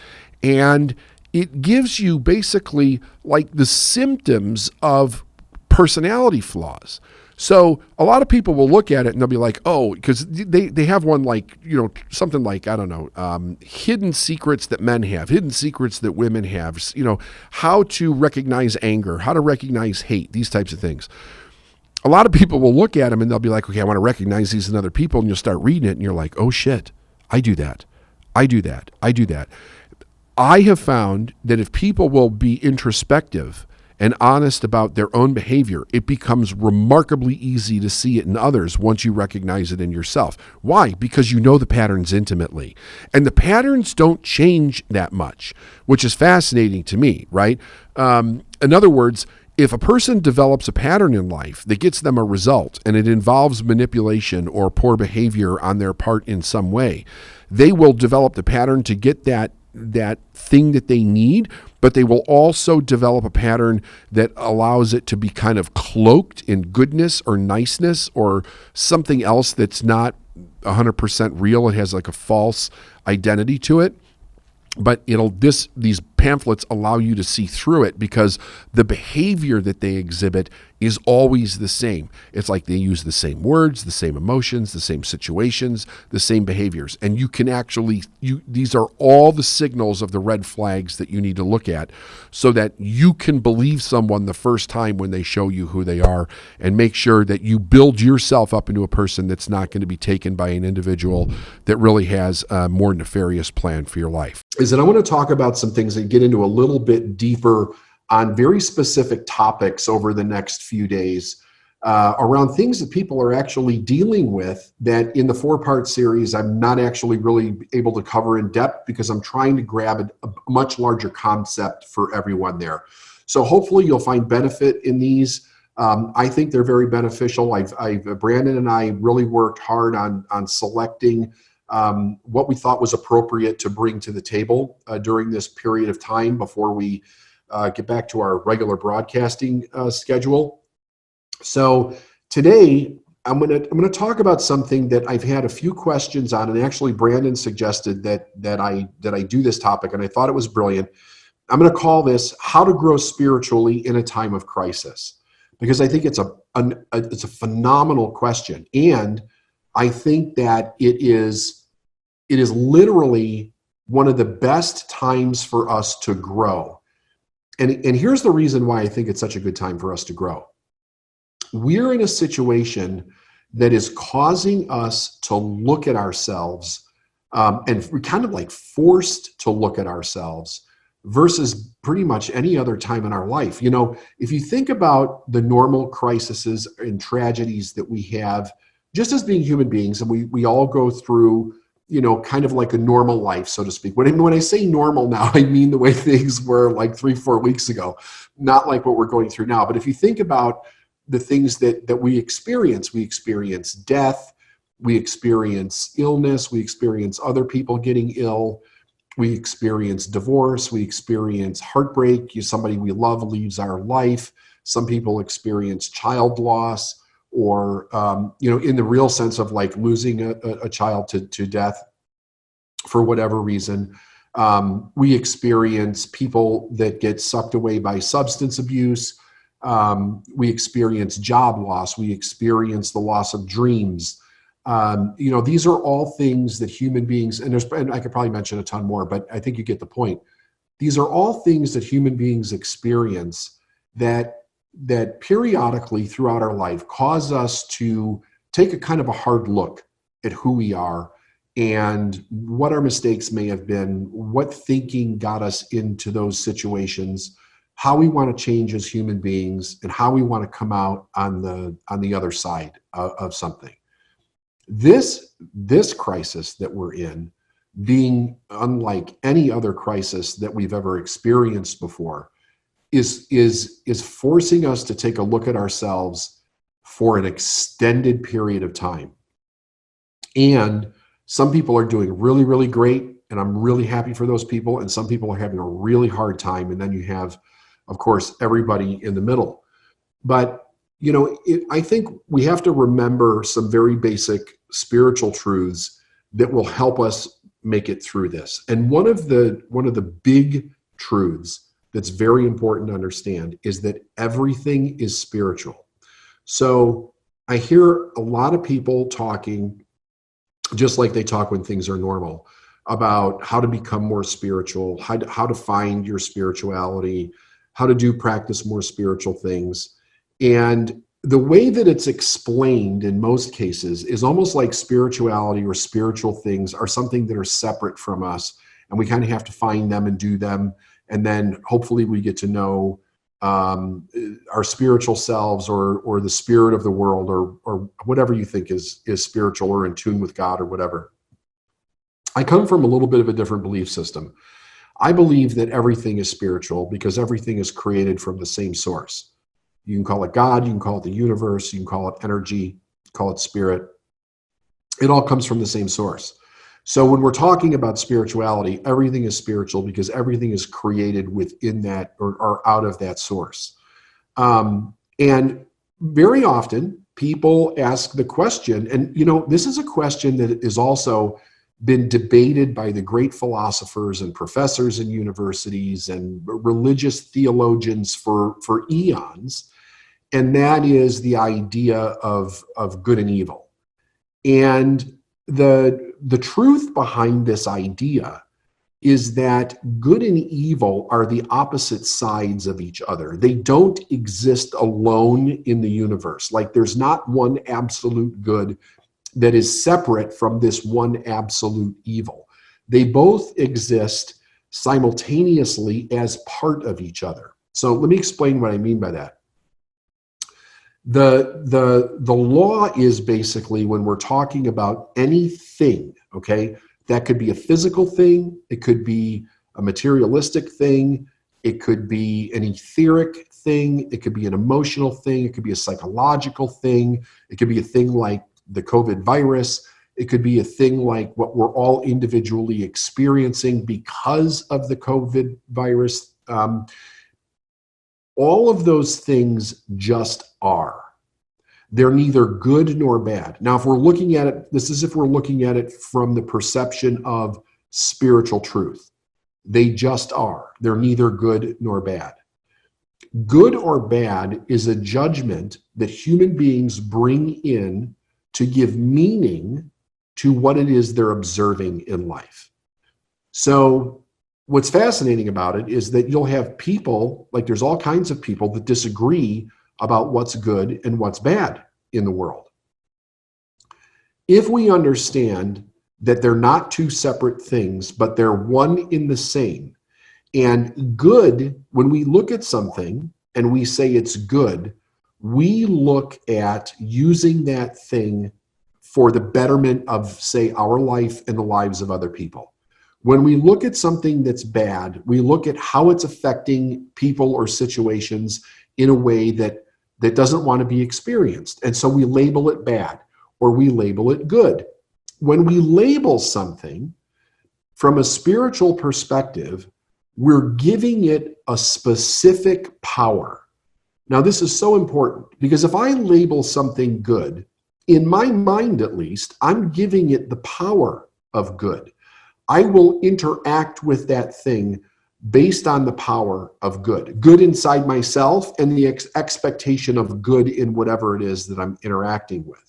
S1: and it gives you basically like the symptoms of personality flaws. So a lot of people will look at it and they'll be like, oh, because they have one like, something like, I don't know, hidden secrets that men have, hidden secrets that women have, how to recognize anger, how to recognize hate, these types of things. A lot of people will look at them and they'll be like, okay, I want to recognize these in other people. And you'll start reading it and you're like, oh shit, I do that. I do that. I do that. I have found that if people will be introspective and honest about their own behavior, it becomes remarkably easy to see it in others once you recognize it in yourself. Why? Because you know the patterns intimately. And the patterns don't change that much, which is fascinating to me, right? In other words, if a person develops a pattern in life that gets them a result and it involves manipulation or poor behavior on their part in some way, they will develop the pattern to get that thing that they need, but they will also develop a pattern that allows it to be kind of cloaked in goodness or niceness or something else that's not 100% real. It has like a false identity to it. But these pamphlets allow you to see through it because the behavior that they exhibit is always the same. It's like they use the same words, the same emotions, the same situations, the same behaviors. And you can actually, these are all the signals of the red flags that you need to look at so that you can believe someone the first time when they show you who they are, and make sure that you build yourself up into a person that's not going to be taken by an individual that really has a more nefarious plan for your life. Is that I want to talk about some things and get into a little bit deeper on very specific topics over the next few days around things that people are actually dealing with that in the 4-part series I'm not actually really able to cover in depth because I'm trying to grab a much larger concept for everyone there. So hopefully you'll find benefit in these. I think they're very beneficial. Brandon and I really worked hard on selecting what we thought was appropriate to bring to the table during this period of time before we get back to our regular broadcasting schedule. So today I'm going to talk about something that I've had a few questions on, and actually Brandon suggested that I do this topic, and I thought it was brilliant. I'm going to call this "How to Grow Spiritually in a Time of Crisis," because I think it's a phenomenal question, and I think that it is literally one of the best times for us to grow. And here's the reason why I think it's such a good time for us to grow. We're in a situation that is causing us to look at ourselves, and we're kind of like forced to look at ourselves versus pretty much any other time in our life. You know, if you think about the normal crises and tragedies that we have, just as being human beings, and we all go through, you know, kind of like a normal life, so to speak. When I say normal now, I mean the way things were like 3-4 weeks ago, not like what we're going through now. But if you think about the things that we experience death, we experience illness, we experience other people getting ill, we experience divorce, we experience heartbreak, somebody we love leaves our life, some people experience child loss, or in the real sense of like losing a child to death for whatever reason. We experience people that get sucked away by substance abuse. We experience job loss. We experience the loss of dreams. These are all things that human beings, and I could probably mention a ton more, but I think you get the point. These are all things that human beings experience that periodically throughout our life cause us to take a kind of a hard look at who we are and what our mistakes may have been, what thinking got us into those situations, how we want to change as human beings, and how we want to come out on the other side of something. This crisis that we're in, being unlike any other crisis that we've ever experienced before, is forcing us to take a look at ourselves for an extended period of time. And some people are doing really, really great, and I'm really happy for those people, and some people are having a really hard time, and then you have, of course, everybody in the middle. But I think we have to remember some very basic spiritual truths that will help us make it through this. And one of the big truths that's very important to understand is that everything is spiritual. So I hear a lot of people talking, just like they talk when things are normal, about how to become more spiritual, how to find your spirituality, how to practice more spiritual things. And the way that it's explained in most cases is almost like spirituality or spiritual things are something that are separate from us, and we kind of have to find them and do them. And then hopefully we get to know our spiritual selves or the spirit of the world or whatever you think is spiritual or in tune with God or whatever. I come from a little bit of a different belief system. I believe that everything is spiritual because everything is created from the same source. You can call it God, you can call it the universe, you can call it energy, call it spirit. It all comes from the same source. So when we're talking about spirituality, everything is spiritual because everything is created within that or out of that source. And very often people ask the question, and this is a question that is also been debated by the great philosophers and professors in universities and religious theologians for eons. And that is the idea of good and evil. And the truth behind this idea is that good and evil are the opposite sides of each other. They don't exist alone in the universe. Like there's not one absolute good that is separate from this one absolute evil. They both exist simultaneously as part of each other. So let me explain what I mean by that. The law is basically when we're talking about anything, okay, that could be a physical thing, it could be a materialistic thing, it could be an etheric thing, it could be an emotional thing, it could be a psychological thing, it could be a thing like the COVID virus, it could be a thing like what we're all individually experiencing because of the COVID virus. All of those things just are. They're neither good nor bad. Now, if we're looking at it, this is if we're looking at it from the perception of spiritual truth. They just are. They're neither good nor bad. Good or bad is a judgment that human beings bring in to give meaning to what it is they're observing in life. So what's fascinating about it is that you'll have people, like there's all kinds of people that disagree about what's good and what's bad in the world. If we understand that they're not two separate things, but they're one in the same, and good, when we look at something and we say it's good, we look at using that thing for the betterment of, say, our life and the lives of other people. When we look at something that's bad, we look at how it's affecting people or situations in a way that doesn't want to be experienced. And so we label it bad or we label it good. When we label something from a spiritual perspective, we're giving it a specific power. Now, this is so important because if I label something good, in my mind at least, I'm giving it the power of good. I will interact with that thing based on the power of good. Good inside myself and the expectation of good in whatever it is that I'm interacting with.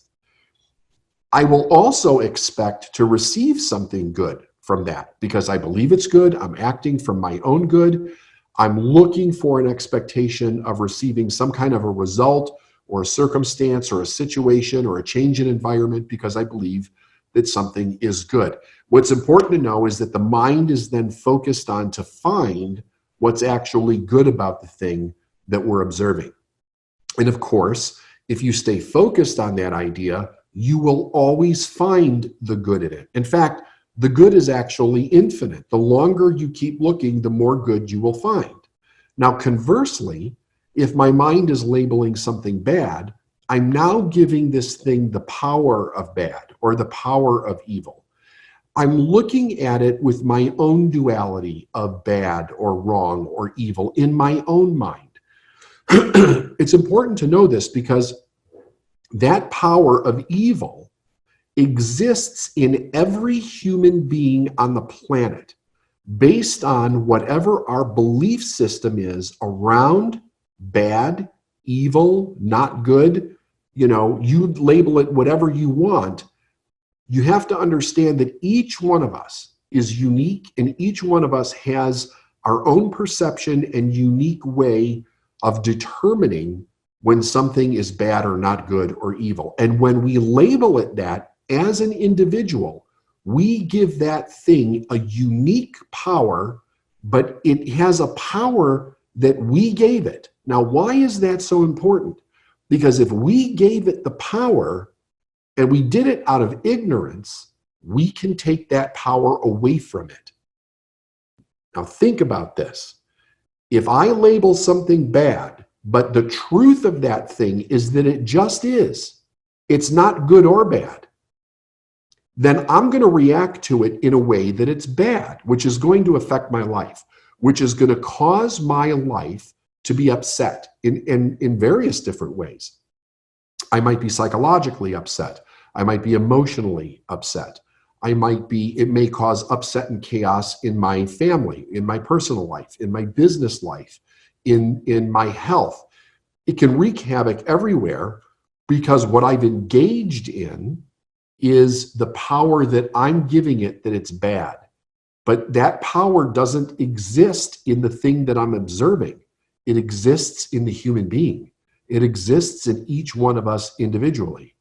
S1: I will also expect to receive something good from that because I believe it's good. I'm acting from my own good. I'm looking for an expectation of receiving some kind of a result or a circumstance or a situation or a change in environment because I believe that something is good. What's important to know is that the mind is then focused on to find what's actually good about the thing that we're observing. And of course, if you stay focused on that idea, you will always find the good in it. In fact, the good is actually infinite. The longer you keep looking, the more good you will find. Now, conversely, if my mind is labeling something bad, I'm now giving this thing the power of bad or the power of evil. I'm looking at it with my own duality of bad or wrong or evil in my own mind. It's important to know this because that power of evil exists in every human being on the planet based on whatever our belief system is around bad, evil, not good. You know, you label it whatever you want. You have to understand that each one of us is unique and each one of us has our own perception and unique way of determining when something is bad or not good or evil. And when we label it that as an individual, we give that thing a unique power, but it has a power that we gave it. Now, why is that so important? Because if we gave it the power and we did it out of ignorance, we can take that power away from it. Now, think about this. If I label something bad, but the truth of that thing is that it just is, it's not good or bad, then I'm going to react to it in a way that it's bad, which is going to affect my life, which is going to cause my life to be upset in various different ways. I might be psychologically upset. I might be emotionally upset. It may cause upset and chaos in my family, in my personal life, in my business life, in my health. It can wreak havoc everywhere because what I've engaged in is the power that I'm giving it that it's bad. But that power doesn't exist in the thing that I'm observing. It exists in the human being. It exists in each one of us individually.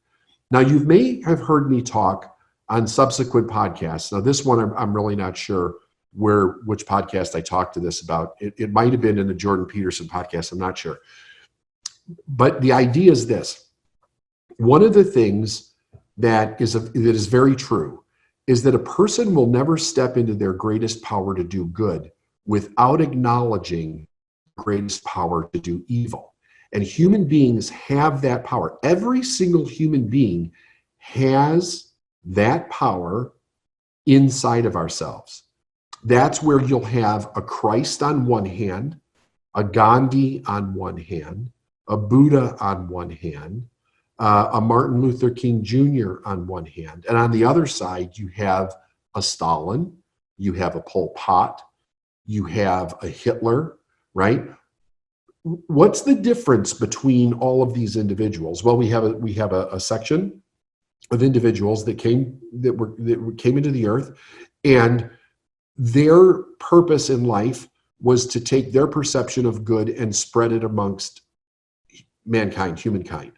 S1: Now, you may have heard me talk on subsequent podcasts. Now, this one, I'm really not sure which podcast I talked to this about. It might have been in the Jordan Peterson podcast. I'm not sure. But the idea is this. One of the things that is very true is that a person will never step into their greatest power to do good without acknowledging greatest power to do evil. And human beings have that power. Every single human being has that power inside of ourselves. That's where you'll have a Christ on one hand, a Gandhi on one hand, a Buddha on one hand, a Martin Luther King Jr. on one hand. And on the other side, you have a Stalin, you have a Pol Pot, you have a Hitler, right? What's the difference between all of these individuals? Well, we have a section of individuals that came into the earth, and their purpose in life was to take their perception of good and spread it amongst mankind, humankind.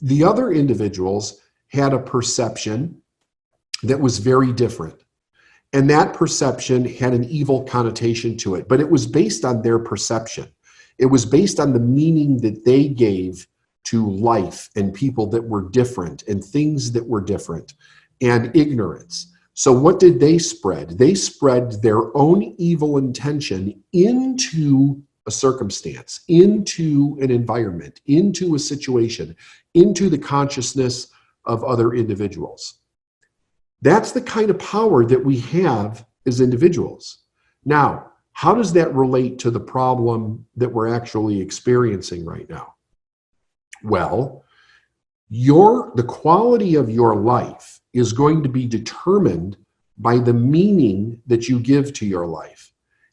S1: The other individuals had a perception that was very different. And that perception had an evil connotation to it, but it was based on their perception. It was based on the meaning that they gave to life and people that were different and things that were different and ignorance. So what did they spread? They spread their own evil intention into a circumstance, into an environment, into a situation, into the consciousness of other individuals. That's the kind of power that we have as individuals. Now, how does that relate to the problem that we're actually experiencing right now? Well, the quality of your life is going to be determined by the meaning that you give to your life.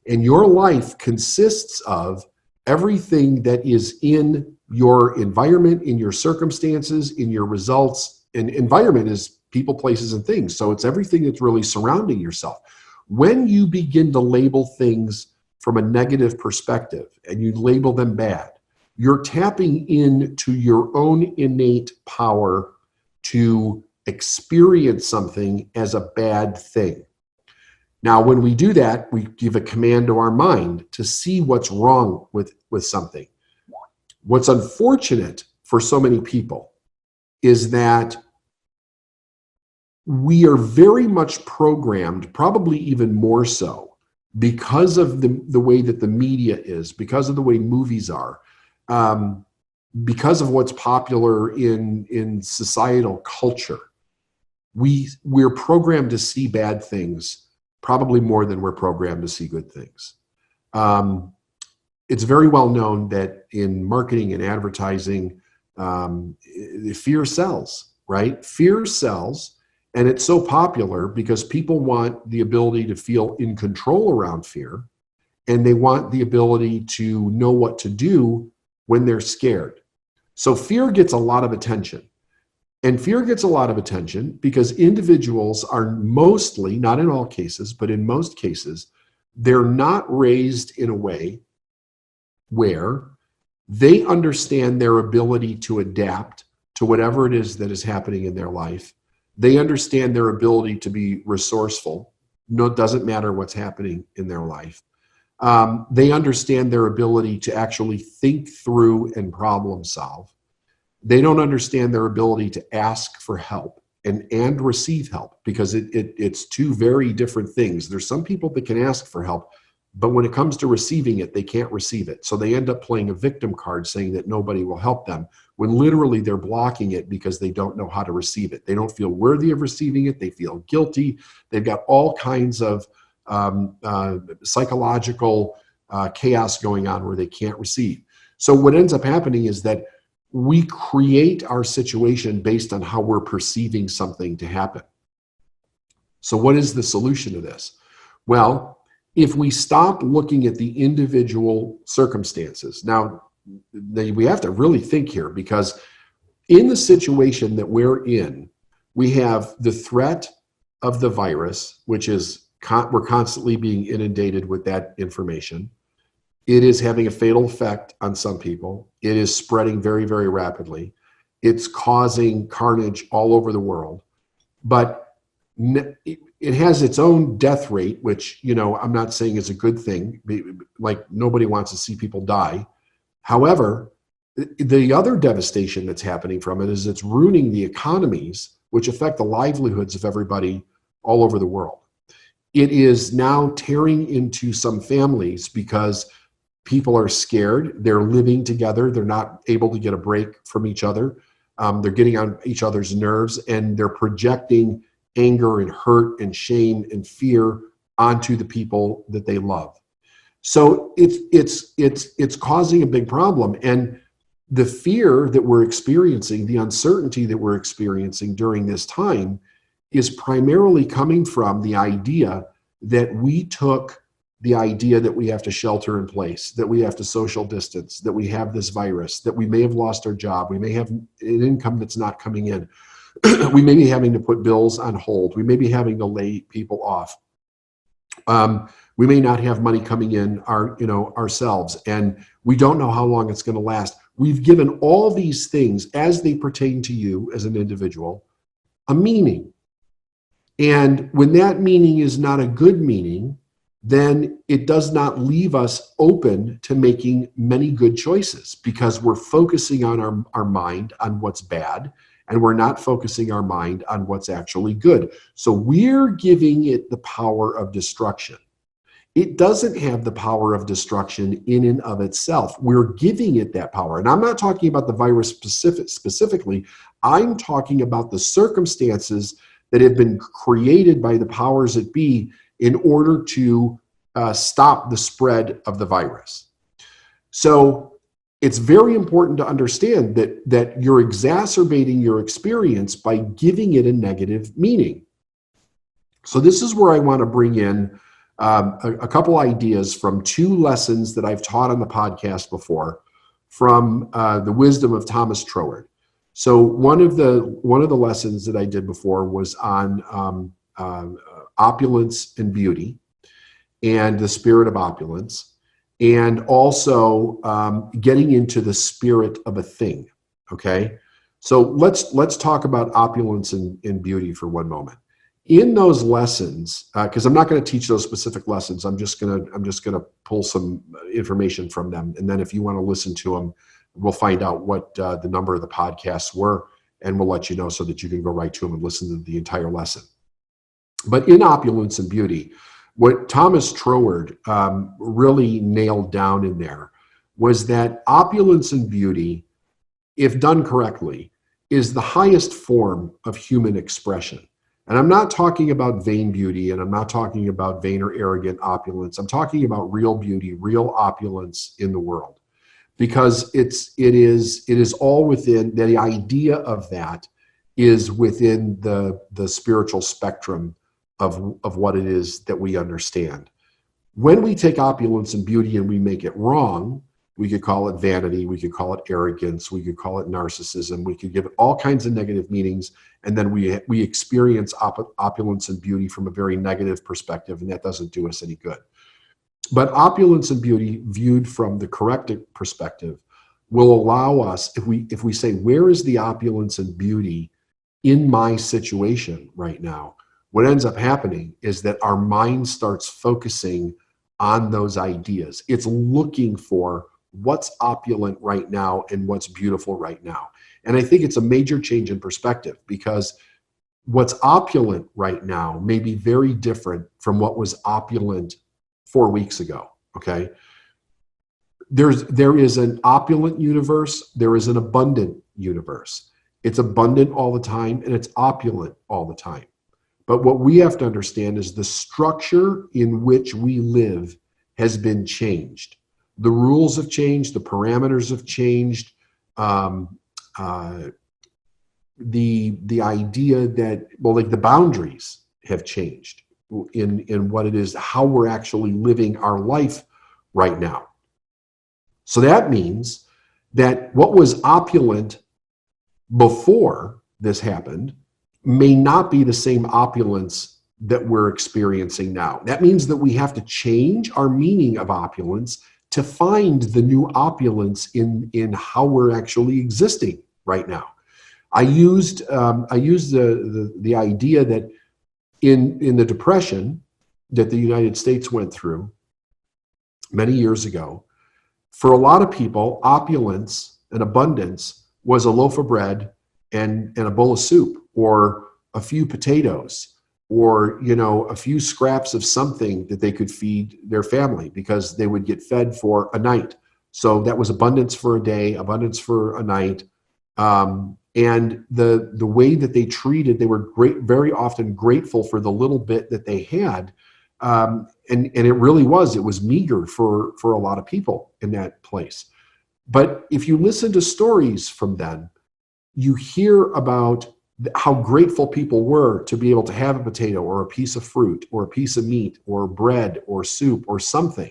S1: And your life consists of everything that is in your environment, in your circumstances, in your results. And environment is people, places, and things. So it's everything that's really surrounding yourself. When you begin to label things from a negative perspective and you label them bad, you're tapping into your own innate power to experience something as a bad thing. Now, when we do that, we give a command to our mind to see what's wrong with something. What's unfortunate for so many people is that we are very much programmed, probably even more so, because of the way that the media is, because of the way movies are, because of what's popular in societal culture. We're programmed to see bad things probably more than we're programmed to see good things. It's very well known that in marketing and advertising, fear sells, right? Fear sells, and it's so popular because people want the ability to feel in control around fear, and they want the ability to know what to do when they're scared. So fear gets a lot of attention. And fear gets a lot of attention because individuals are mostly, not in all cases, but in most cases, they're not raised in a way where they understand their ability to adapt to whatever it is that is happening in their life. They understand their ability to be resourceful. No, it doesn't matter what's happening in their life. They understand their ability to actually think through and problem solve. They don't understand their ability to ask for help and receive help because it's two very different things. There's some people that can ask for help, but when it comes to receiving it, they can't receive it. So they end up playing a victim card saying that nobody will help them when literally they're blocking it because they don't know how to receive it. They don't feel worthy of receiving it. They feel guilty. They've got all kinds of psychological chaos going on where they can't receive. So what ends up happening is that we create our situation based on how we're perceiving something to happen. So what is the solution to this? Well, if we stop looking at the individual circumstances, now we have to really think here, because in the situation that we're in, we have the threat of the virus, which is we're constantly being inundated with that information. It is having a fatal effect on some people. It is spreading very, very rapidly. It's causing carnage all over the world. But it has its own death rate, which, I'm not saying is a good thing. Like, nobody wants to see people die. However, the other devastation that's happening from it is it's ruining the economies, which affect the livelihoods of everybody all over the world. It is now tearing into some families because people are scared. They're living together. They're not able to get a break from each other. They're getting on each other's nerves, and they're projecting anger and hurt and shame and fear onto the people that they love. So it's causing a big problem. And the fear that we're experiencing, the uncertainty that we're experiencing during this time, is primarily coming from the idea that we took the idea that we have to shelter in place, that we have to social distance, that we have this virus, that we may have lost our job, we may have an income that's not coming in, we may be having to put bills on hold, we may be having to lay people off. We may not have money coming in ourselves, and we don't know how long it's going to last. We've given all these things, as they pertain to you as an individual, a meaning. And when that meaning is not a good meaning, then it does not leave us open to making many good choices, because we're focusing on our mind on what's bad, and we're not focusing our mind on what's actually good. So we're giving it the power of destruction. It doesn't have the power of destruction in and of itself. We're giving it that power. And I'm not talking about the virus specifically. I'm talking about the circumstances that have been created by the powers that be in order to stop the spread of the virus. So it's very important to understand that you're exacerbating your experience by giving it a negative meaning. So this is where I want to bring in a couple ideas from two lessons that I've taught on the podcast before, from the wisdom of Thomas Troward. So one of the lessons that I did before was on opulence and beauty, and the spirit of opulence, and also getting into the spirit of a thing. Okay, so let's talk about opulence and beauty for one moment. In those lessons, because I'm not going to teach those specific lessons, I'm just gonna pull some information from them, and then if you want to listen to them, we'll find out what the number of the podcasts were, and we'll let you know so that you can go right to them and listen to the entire lesson. But in opulence and beauty, what Thomas Troward really nailed down in there was that opulence and beauty, if done correctly, is the highest form of human expression. And I'm not talking about vain beauty, and I'm not talking about vain or arrogant opulence. I'm talking about real beauty, real opulence in the world, because it is all within, the idea of that is within the spiritual spectrum of what it is that we understand. When we take opulence and beauty and we make it wrong, we could call it vanity, we could call it arrogance, we could call it narcissism, we could give it all kinds of negative meanings, and then we experience opulence and beauty from a very negative perspective, and that doesn't do us any good. But opulence and beauty viewed from the correct perspective will allow us, if we say, where is the opulence and beauty in my situation right now? What ends up happening is that our mind starts focusing on those ideas. It's looking for what's opulent right now and what's beautiful right now. And I think it's a major change in perspective, because what's opulent right now may be very different from what was opulent 4 weeks ago, okay? There is an opulent universe, there is an abundant universe. It's abundant all the time, and it's opulent all the time. But what we have to understand is the structure in which we live has been changed. The rules have changed, the parameters have changed, the idea that, well, like the boundaries have changed in what it is, how we're actually living our life right now. So that means that what was opulent before this happened may not be the same opulence that we're experiencing now. That means that we have to change our meaning of opulence to find the new opulence in how we're actually existing right now. I used the idea that in the Depression that the United States went through many years ago, for a lot of people, opulence and abundance was a loaf of bread and a bowl of soup, or a few potatoes, or a few scraps of something that they could feed their family because they would get fed for a night. So that was abundance for a day, abundance for a night. And the way that they treated, they were very often grateful for the little bit that they had. And it really it was meager for a lot of people in that place. But if you listen to stories from then, you hear about how grateful people were to be able to have a potato or a piece of fruit or a piece of meat or bread or soup or something,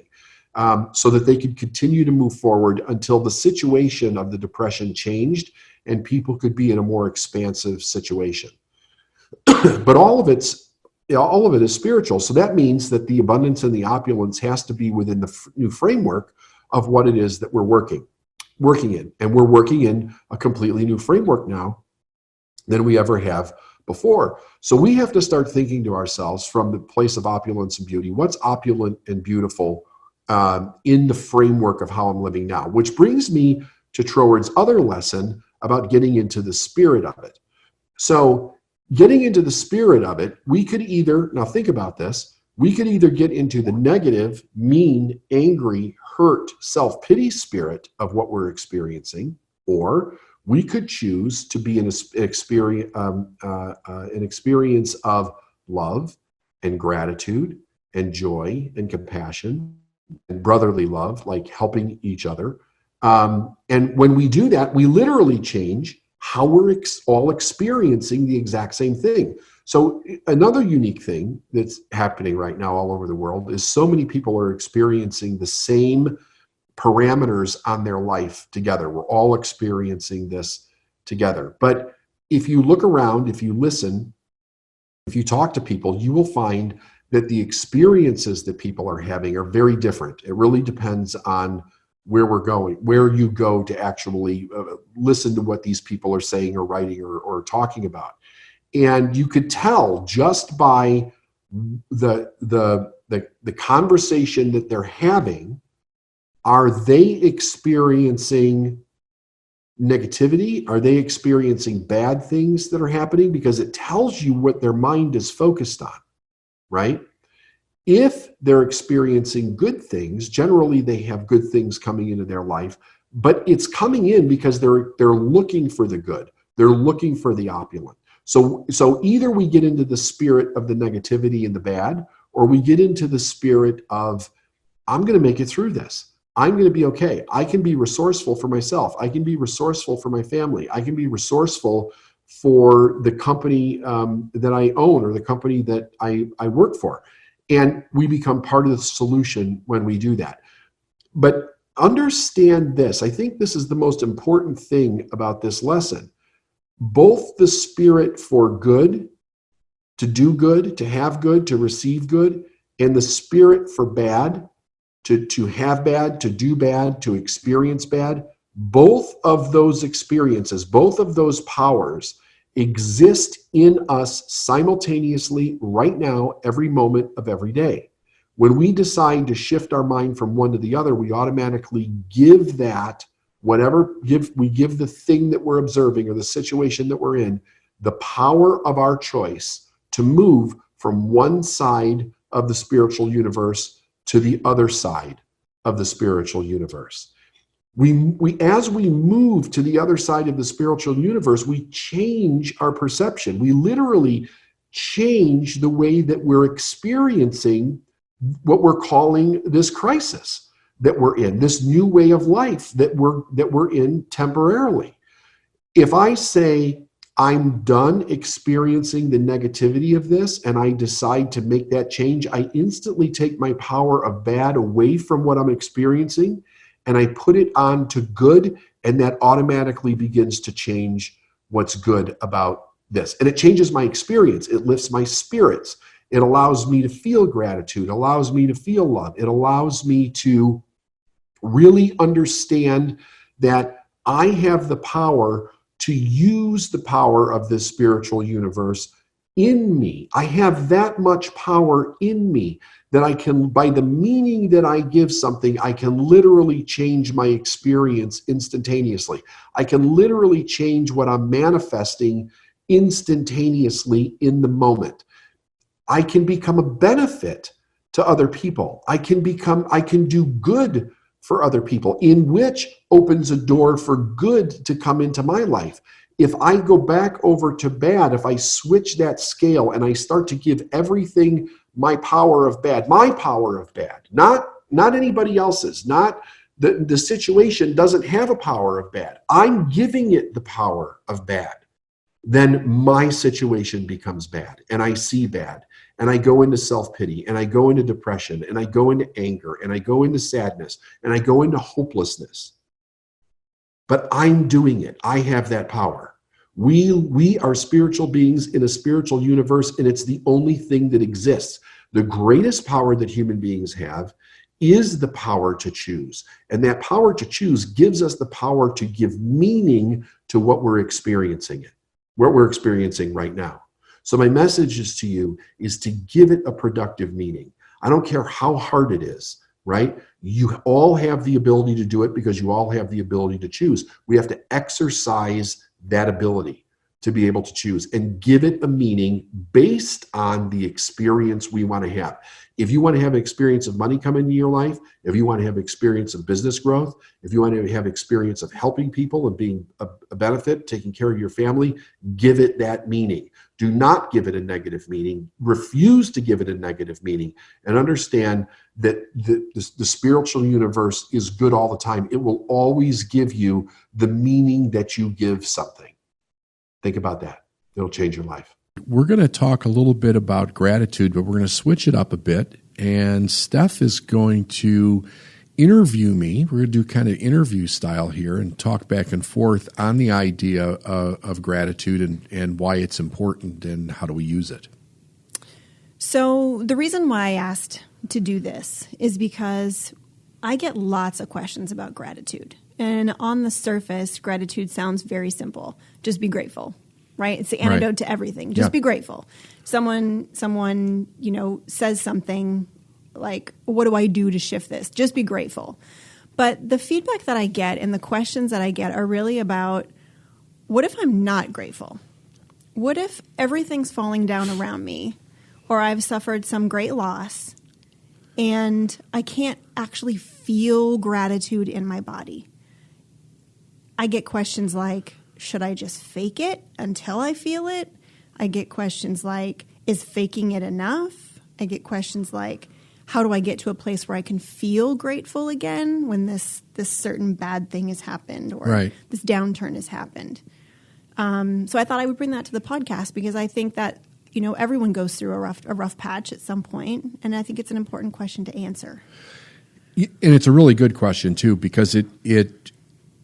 S1: so that they could continue to move forward until the situation of the Depression changed and people could be in a more expansive situation. But all of it is spiritual. So that means that the abundance and the opulence has to be within the new framework of what it is that we're working in. And we're working in a completely new framework now than we ever have before. So we have to start thinking to ourselves from the place of opulence and beauty, what's opulent and beautiful in the framework of how I'm living now, which brings me to Troward's other lesson about getting into the spirit of it. So getting into the spirit of it, we could either, now think about this, we could either get into the negative, mean, angry, hurt, self-pity spirit of what we're experiencing, or we could choose to be an experience of love and gratitude and joy and compassion and brotherly love, like helping each other. And when we do that, we literally change how we're all experiencing the exact same thing. So another unique thing that's happening right now all over the world is so many people are experiencing the same parameters on their life together. We're all experiencing this together. But if you look around, if you listen, if you talk to people, you will find that the experiences that people are having are very different. It really depends on where we're going, where you go to actually listen to what these people are saying or writing or talking about. And you could tell just by the conversation that they're having, are they experiencing negativity? Are they experiencing bad things that are happening? Because it tells you what their mind is focused on, right? If they're experiencing good things, generally they have good things coming into their life, but it's coming in because they're looking for the good. They're looking for the opulent. So either we get into the spirit of the negativity and the bad, or we get into the spirit of, I'm going to make it through this. I'm going to be okay. I can be resourceful for myself. I can be resourceful for my family. I can be resourceful for the company that I own or the company that I work for. And we become part of the solution when we do that. But understand this. I think this is the most important thing about this lesson. Both the spirit for good, to do good, to have good, to receive good, and the spirit for bad, to have bad, to do bad, to experience bad, both of those experiences, both of those powers exist in us simultaneously right now, every moment of every day. When we decide to shift our mind from one to the other, we automatically give that we give the thing that we're observing or the situation that we're in the power of our choice to move from one side of the spiritual universe to the other side of the spiritual universe. As we move to the other side of the spiritual universe, we change our perception. We literally change the way that we're experiencing what we're calling this crisis that we're in, this new way of life that we're in temporarily. If I say, I'm done experiencing the negativity of this and I decide to make that change, I instantly take my power of bad away from what I'm experiencing and I put it on to good, and that automatically begins to change what's good about this. And it changes my experience. It lifts my spirits. It allows me to feel gratitude, allows me to feel love. It allows me to really understand that I have the power to use the power of this spiritual universe in me. I have that much power in me that I can, by the meaning that I give something, I can literally change my experience instantaneously. I can literally change what I'm manifesting instantaneously in the moment. I can become a benefit to other people. I can do good for other people, in which opens a door for good to come into my life. If I go back over to bad, if I switch that scale and I start to give everything my power of bad, not anybody else's, not the situation doesn't have a power of bad. I'm giving it the power of bad. Then my situation becomes bad and I see bad and I go into self-pity and I go into depression and I go into anger and I go into sadness and I go into hopelessness. But I'm doing it. I have that power. We are spiritual beings in a spiritual universe, and it's the only thing that exists. The greatest power that human beings have is the power to choose. And that power to choose gives us the power to give meaning to what we're experiencing right now. So my message is to you is to give it a productive meaning. I don't care how hard it is, right? You all have the ability to do it because you all have the ability to choose. We have to exercise that ability to be able to choose and give it a meaning based on the experience we want to have. If you want to have an experience of money come into your life, if you want to have an experience of business growth, if you want to have experience of helping people and being a benefit, taking care of your family, give it that meaning. Do not give it a negative meaning. Refuse to give it a negative meaning, and understand that the spiritual universe is good all the time. It will always give you the meaning that you give something. Think about that. It'll change your life.
S2: We're going to talk a little bit about gratitude, but we're going to switch it up a bit. And Steph is going to interview me. We're going to do kind of interview style here and talk back and forth on the idea of gratitude and why it's important and how do we use it.
S3: So the reason why I asked to do this is because I get lots of questions about gratitude. And on the surface, gratitude sounds very simple. Just be grateful, right? It's the antidote to everything. Just be grateful. Someone, says something like, what do I do to shift this? Just be grateful. But the feedback that I get and the questions that I get are really about, what if I'm not grateful? What if everything's falling down around me, or I've suffered some great loss and I can't actually feel gratitude in my body? I get questions like, should I just fake it until I feel it? I get questions like, is faking it enough? I get questions like, how do I get to a place where I can feel grateful again when this certain bad thing has happened or this downturn has happened? So I thought I would bring that to the podcast because I think that, everyone goes through a rough patch at some point, and I think it's an important question to answer.
S2: And it's a really good question too, because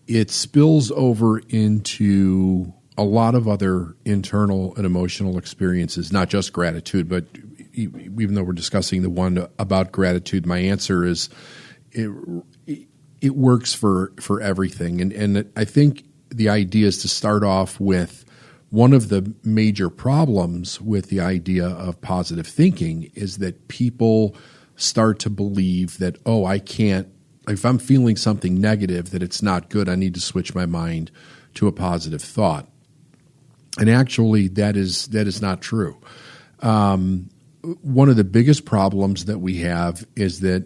S2: it spills over into a lot of other internal and emotional experiences, not just gratitude, but even though we're discussing the one about gratitude, my answer is it works for everything. And I think the idea is to start off with one of the major problems with the idea of positive thinking is that people start to believe that, I can't, if I'm feeling something negative, that it's not good, I need to switch my mind to a positive thought. And actually, that is not true. One of the biggest problems that we have is that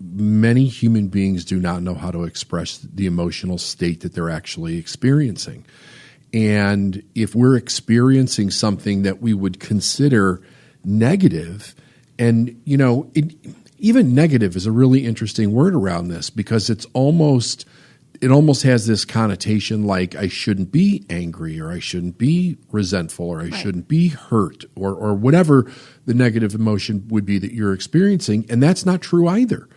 S2: many human beings do not know how to express the emotional state that they're actually experiencing. And if we're experiencing something that we would consider negative, and, even negative is a really interesting word around this because it's almost it almost has this connotation like I shouldn't be angry, or I shouldn't be resentful, or I shouldn't be hurt, or whatever the negative emotion would be that you're experiencing. And that's not true either.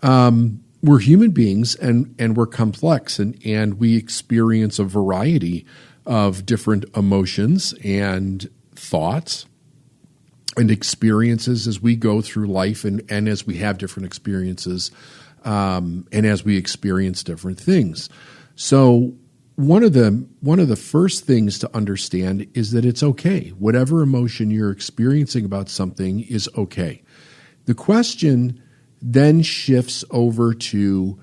S2: We're human beings, and we're complex, and we experience a variety of different emotions and thoughts and experiences as we go through life, and as we have different experiences, and as we experience different things. So one of the first things to understand is that it's okay. Whatever emotion you're experiencing about something is okay. The question then shifts over to,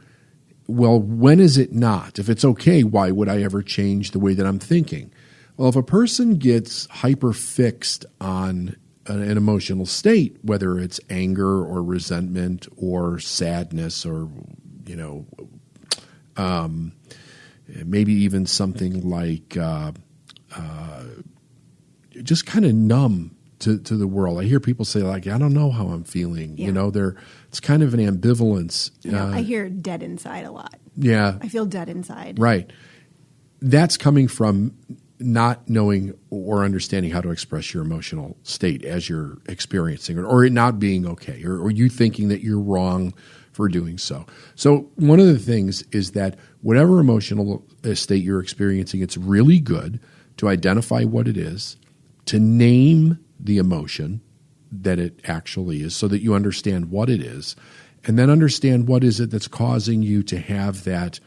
S2: well, when is it not? If it's okay, why would I ever change the way that I'm thinking? Well, if a person gets hyper fixed on an emotional state, whether it's anger or resentment or sadness, or maybe even something like just kind of numb to the world. I hear people say, like, I don't know how I'm feeling.
S3: Yeah.
S2: It's kind of an ambivalence.
S3: I hear dead inside a lot.
S2: Yeah.
S3: I feel dead inside.
S2: Right. That's coming from not knowing or understanding how to express your emotional state as you're experiencing it, or it not being okay, or you thinking that you're wrong for doing so. So one of the things is that whatever emotional state you're experiencing, it's really good to identify what it is, to name the emotion that it actually is, so that you understand what it is, and then understand what is it that's causing you to have that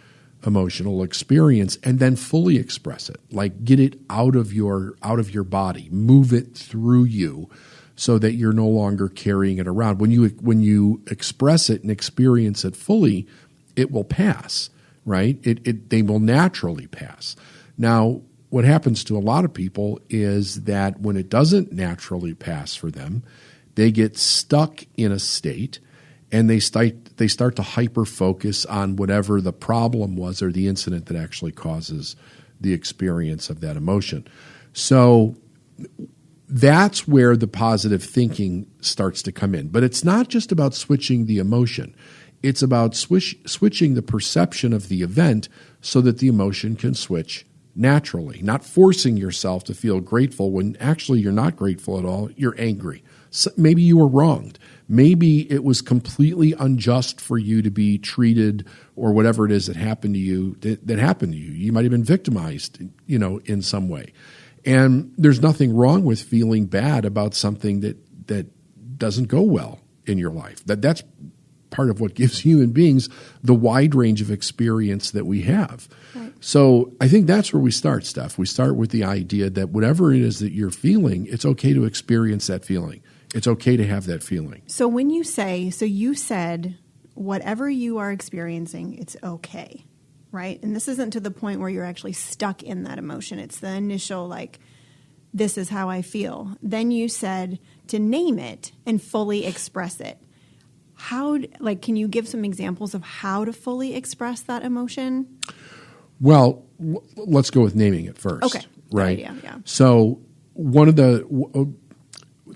S2: emotional experience, and then fully express it. Like, get it out of your body, move it through you, so that you're no longer carrying it around. When you express it and experience it fully, it will pass, right? They will naturally pass. Now, what happens to a lot of people is that when it doesn't naturally pass for them, they get stuck in a state, and they start to hyper focus on whatever the problem was, or the incident that actually causes the experience of that emotion. So that's where the positive thinking starts to come in. But it's not just about switching the emotion. It's about switching the perception of the event so that the emotion can switch naturally, not forcing yourself to feel grateful when actually you're not grateful at all. You're angry. So maybe you were wronged. Maybe it was completely unjust for you to be treated, or whatever it is that happened to you. That happened to you. You might have been victimized, in some way. And there's nothing wrong with feeling bad about something that doesn't go well in your life. That's part of what gives human beings the wide range of experience that we have. Right. So I think that's where we start, Steph. We start with the idea that whatever it is that you're feeling, it's okay to experience that feeling. It's okay to have that feeling.
S3: So when you said, whatever you are experiencing, it's okay, right? And this isn't to the point where you're actually stuck in that emotion. It's the initial, like, this is how I feel. Then you said to name it and fully express it. Can you give some examples of how to fully express that emotion?
S2: Well, let's go with naming it first.
S3: Okay.
S2: Right?
S3: Yeah.
S2: So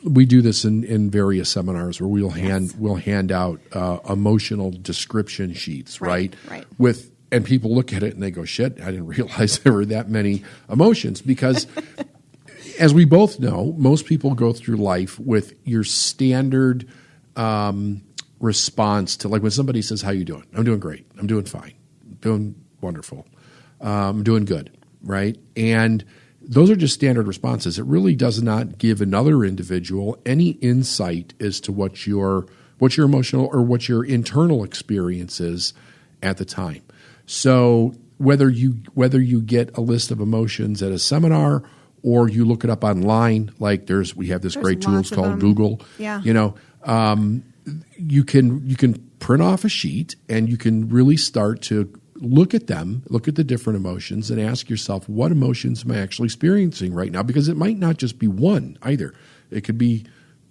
S2: we do this in various seminars where we'll hand out emotional description sheets, right?
S3: Right.
S2: And people look at it and they go, shit, I didn't realize there were that many emotions, because as we both know, most people go through life with your standard response to, like, when somebody says, how you doing? I'm doing great. I'm doing fine. I'm doing wonderful. I'm doing good, right? And those are just standard responses. It really does not give another individual any insight as to what your emotional or what your internal experience is at the time. So whether you get a list of emotions at a seminar, or you look it up online, like we have this great tool called Google.
S3: Yeah.
S2: You can print off a sheet, and you can really start to look at the different emotions, and ask yourself, what emotions am I actually experiencing right now? Because it might not just be one either. It could be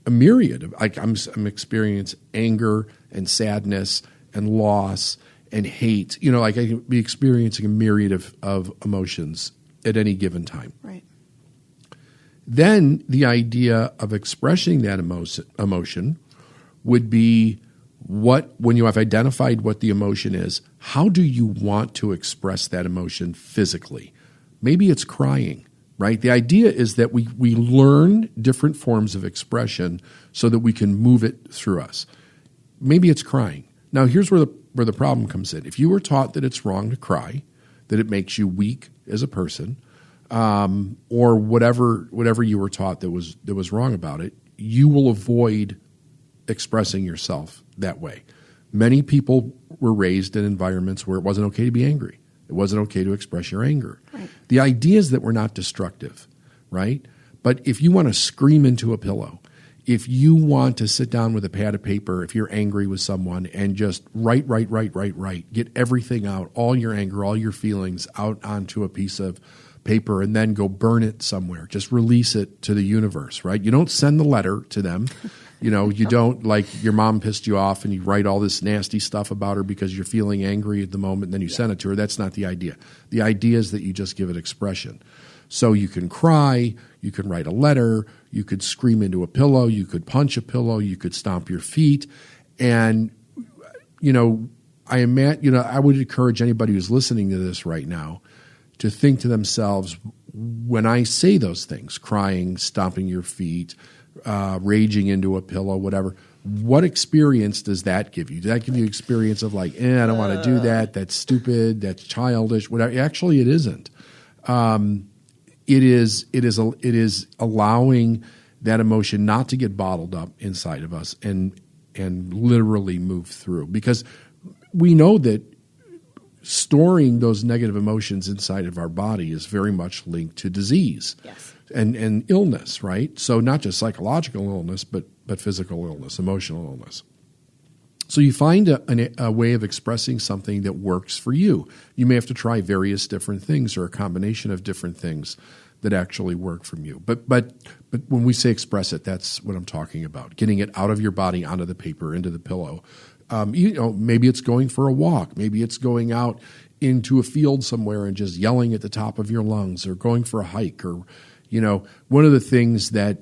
S2: a myriad of, like, I'm experiencing anger and sadness and loss and hate. I could be experiencing a myriad of emotions at any given time.
S3: Right.
S2: Then the idea of expressing that emotion would be, when you have identified what the emotion is, how do you want to express that emotion physically? Maybe it's crying, right? The idea is that we learn different forms of expression so that we can move it through us. Maybe it's crying. Now, here's where the problem comes in. If you were taught that it's wrong to cry, that it makes you weak as a person, or whatever you were taught that was wrong about it, you will avoid expressing yourself that way. Many people were raised in environments where it wasn't okay to be angry. It wasn't okay to express your anger.
S3: Right.
S2: The idea is that we're not destructive, right? But if you want to scream into a pillow, if you want to sit down with a pad of paper, if you're angry with someone and just write, get everything out, all your anger, all your feelings out onto a piece of paper and then go burn it somewhere. Just release it to the universe, right? You don't send the letter to them. You don't, like, your mom pissed you off and you write all this nasty stuff about her because you're feeling angry at the moment and then you send it to her. That's not the idea. The idea is that you just give it expression. So you can cry, you can write a letter, you could scream into a pillow, you could punch a pillow, you could stomp your feet. And, I would encourage anybody who's listening to this right now to think to themselves, when I say those things, crying, stomping your feet, raging into a pillow, whatever, what experience does that give you? Does that give you experience of like, I don't want to do that, that's stupid, that's childish, whatever? Actually, it isn't. It is allowing that emotion not to get bottled up inside of us and literally move through. Because we know that storing those negative emotions inside of our body is very much linked to disease.
S3: Yes.
S2: And illness, right? So not just psychological illness, but physical illness, emotional illness. So you find a way of expressing something that works for you. You may have to try various different things or a combination of different things that actually work from you. But when we say express it, that's what I'm talking about. Getting it out of your body onto the paper, into the pillow. Maybe it's going for a walk. Maybe it's going out into a field somewhere and just yelling at the top of your lungs, or going for a hike, or one of the things that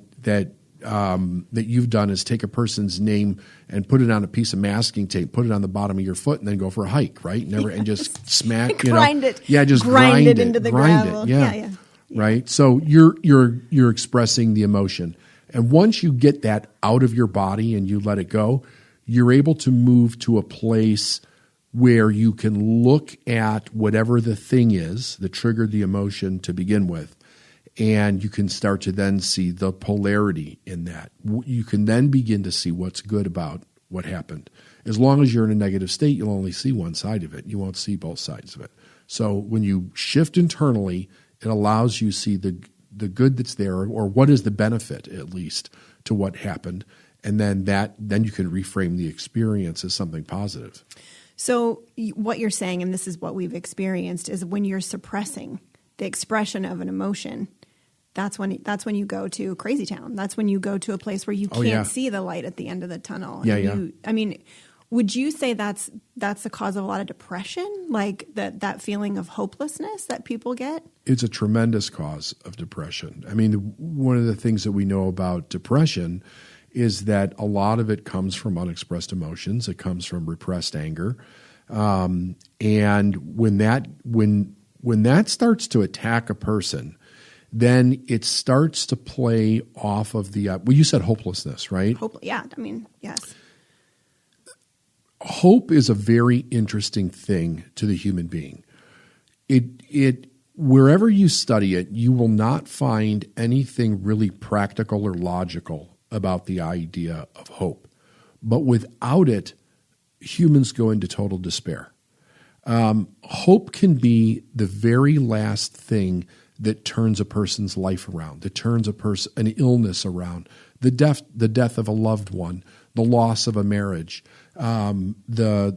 S2: you've done is take a person's name and put it on a piece of masking tape, put it on the bottom of your foot, and then go for a hike, right? And just smack,
S3: grind it.
S2: Yeah, just
S3: grind it into the gravel.
S2: Yeah. Right. So you're expressing the emotion, and once you get that out of your body and you let it go, you're able to move to a place where you can look at whatever the thing is that triggered the emotion to begin with. And you can start to then see the polarity in that. You can then begin to see what's good about what happened. As long as you're in a negative state, you'll only see one side of it. You won't see both sides of it. So when you shift internally, it allows you to see the good that's there, or what is the benefit, at least, to what happened. And then you can reframe the experience as something positive.
S3: So what you're saying, and this is what we've experienced, is when you're suppressing the expression of an emotion, that's when you go to crazy town. That's when you go to a place where you can't see the light at the end of the tunnel. Would you say that's the cause of a lot of depression, like that feeling of hopelessness that people get?
S2: It's a tremendous cause of depression. I mean, one of the things that we know about depression is that a lot of it comes from unexpressed emotions. It comes from repressed anger, and when that starts to attack a person, then it starts to play off of the you said hopelessness, right?
S3: Yes.
S2: Hope is a very interesting thing to the human being. It wherever you study it, you will not find anything really practical or logical about the idea of hope. But without it, humans go into total despair. Hope can be the very last thing that turns a person's life around, that turns an illness around, the death of a loved one, the loss of a marriage, the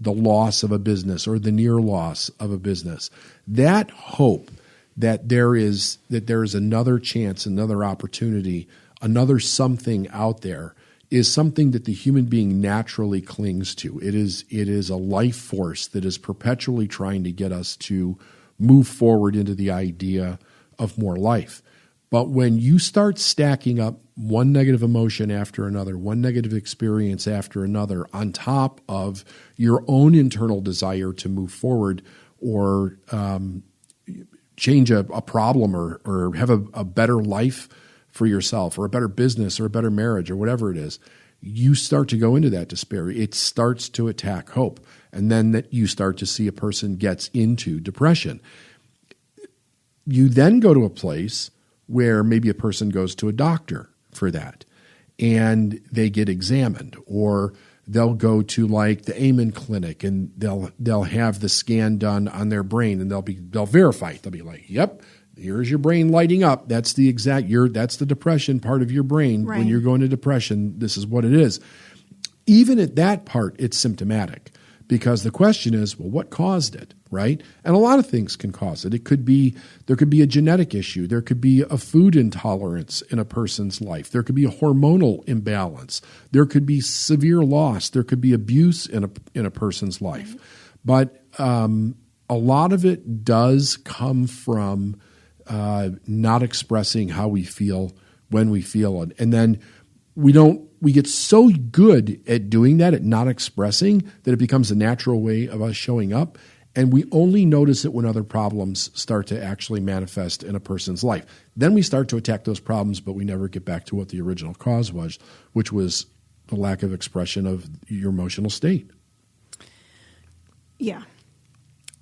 S2: loss of a business, or the near loss of a business. That hope that there is another chance, another opportunity, another something out there is something that the human being naturally clings to. It is a life force that is perpetually trying to get us to move forward into the idea of more life. But when you start stacking up one negative emotion after another, one negative experience after another, on top of your own internal desire to move forward or change a problem or have a better life for yourself or a better business or a better marriage or whatever it is, you start to go into that despair. It starts to attack hope. And then that you start to see a person gets into depression. You then go to a place where maybe a person goes to a doctor for that and they get examined, or they'll go to like the Amen clinic and they'll have the scan done on their brain and they'll verify it. They'll be like, yep, here's your brain lighting up. That's the that's the depression part of your brain.
S3: Right.
S2: When you're going to depression, this is what it is. Even at that part, it's symptomatic. Because the question is, well, what caused it, right? And a lot of things can cause it. There could be a genetic issue. There could be a food intolerance in a person's life. There could be a hormonal imbalance. There could be severe loss. There could be abuse in a person's life. But a lot of it does come from not expressing how we feel when we feel it. And then we get so good at doing that, at not expressing, that it becomes a natural way of us showing up. And we only notice it when other problems start to actually manifest in a person's life. Then we start to attack those problems, but we never get back to what the original cause was, which was the lack of expression of your emotional state.
S3: Yeah.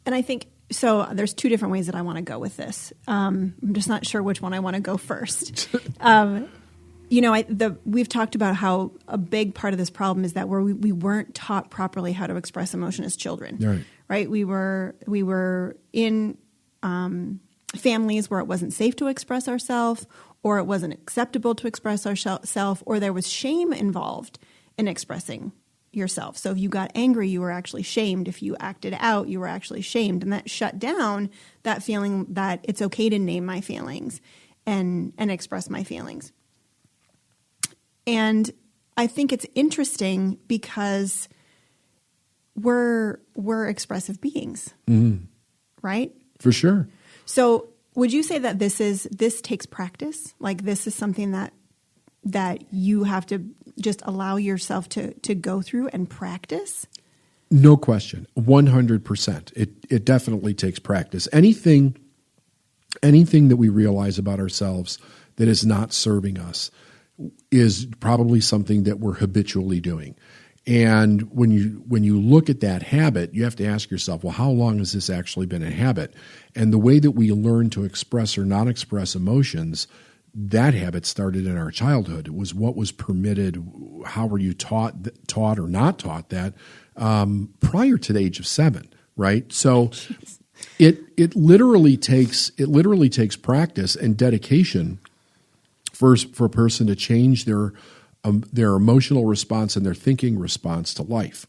S3: And I think, so there's two different ways that I want to go with this. I'm just not sure which one I want to go first. We've talked about how a big part of this problem is that we weren't taught properly how to express emotion as children. Right? We were in families where it wasn't safe to express ourselves, or it wasn't acceptable to express ourselves, or there was shame involved in expressing yourself. So if you got angry, you were actually shamed. If you acted out, you were actually shamed, and that shut down that feeling that it's okay to name my feelings and express my feelings. And I think it's interesting because we're expressive beings, right?
S2: For sure.
S3: So would you say that this takes practice? Like this is something that you have to just allow yourself to go through and practice?
S2: No question. 100%. It definitely takes practice. Anything that we realize about ourselves that is not serving us is probably something that we're habitually doing. And when you look at that habit, you have to ask yourself, well, how long has this actually been a habit? And the way that we learn to express or not express emotions, that habit started in our childhood. It was what was permitted. How were you taught or not taught that prior to the age of 7, right? So it literally takes practice and dedication for a person to change their emotional response and their thinking response to life.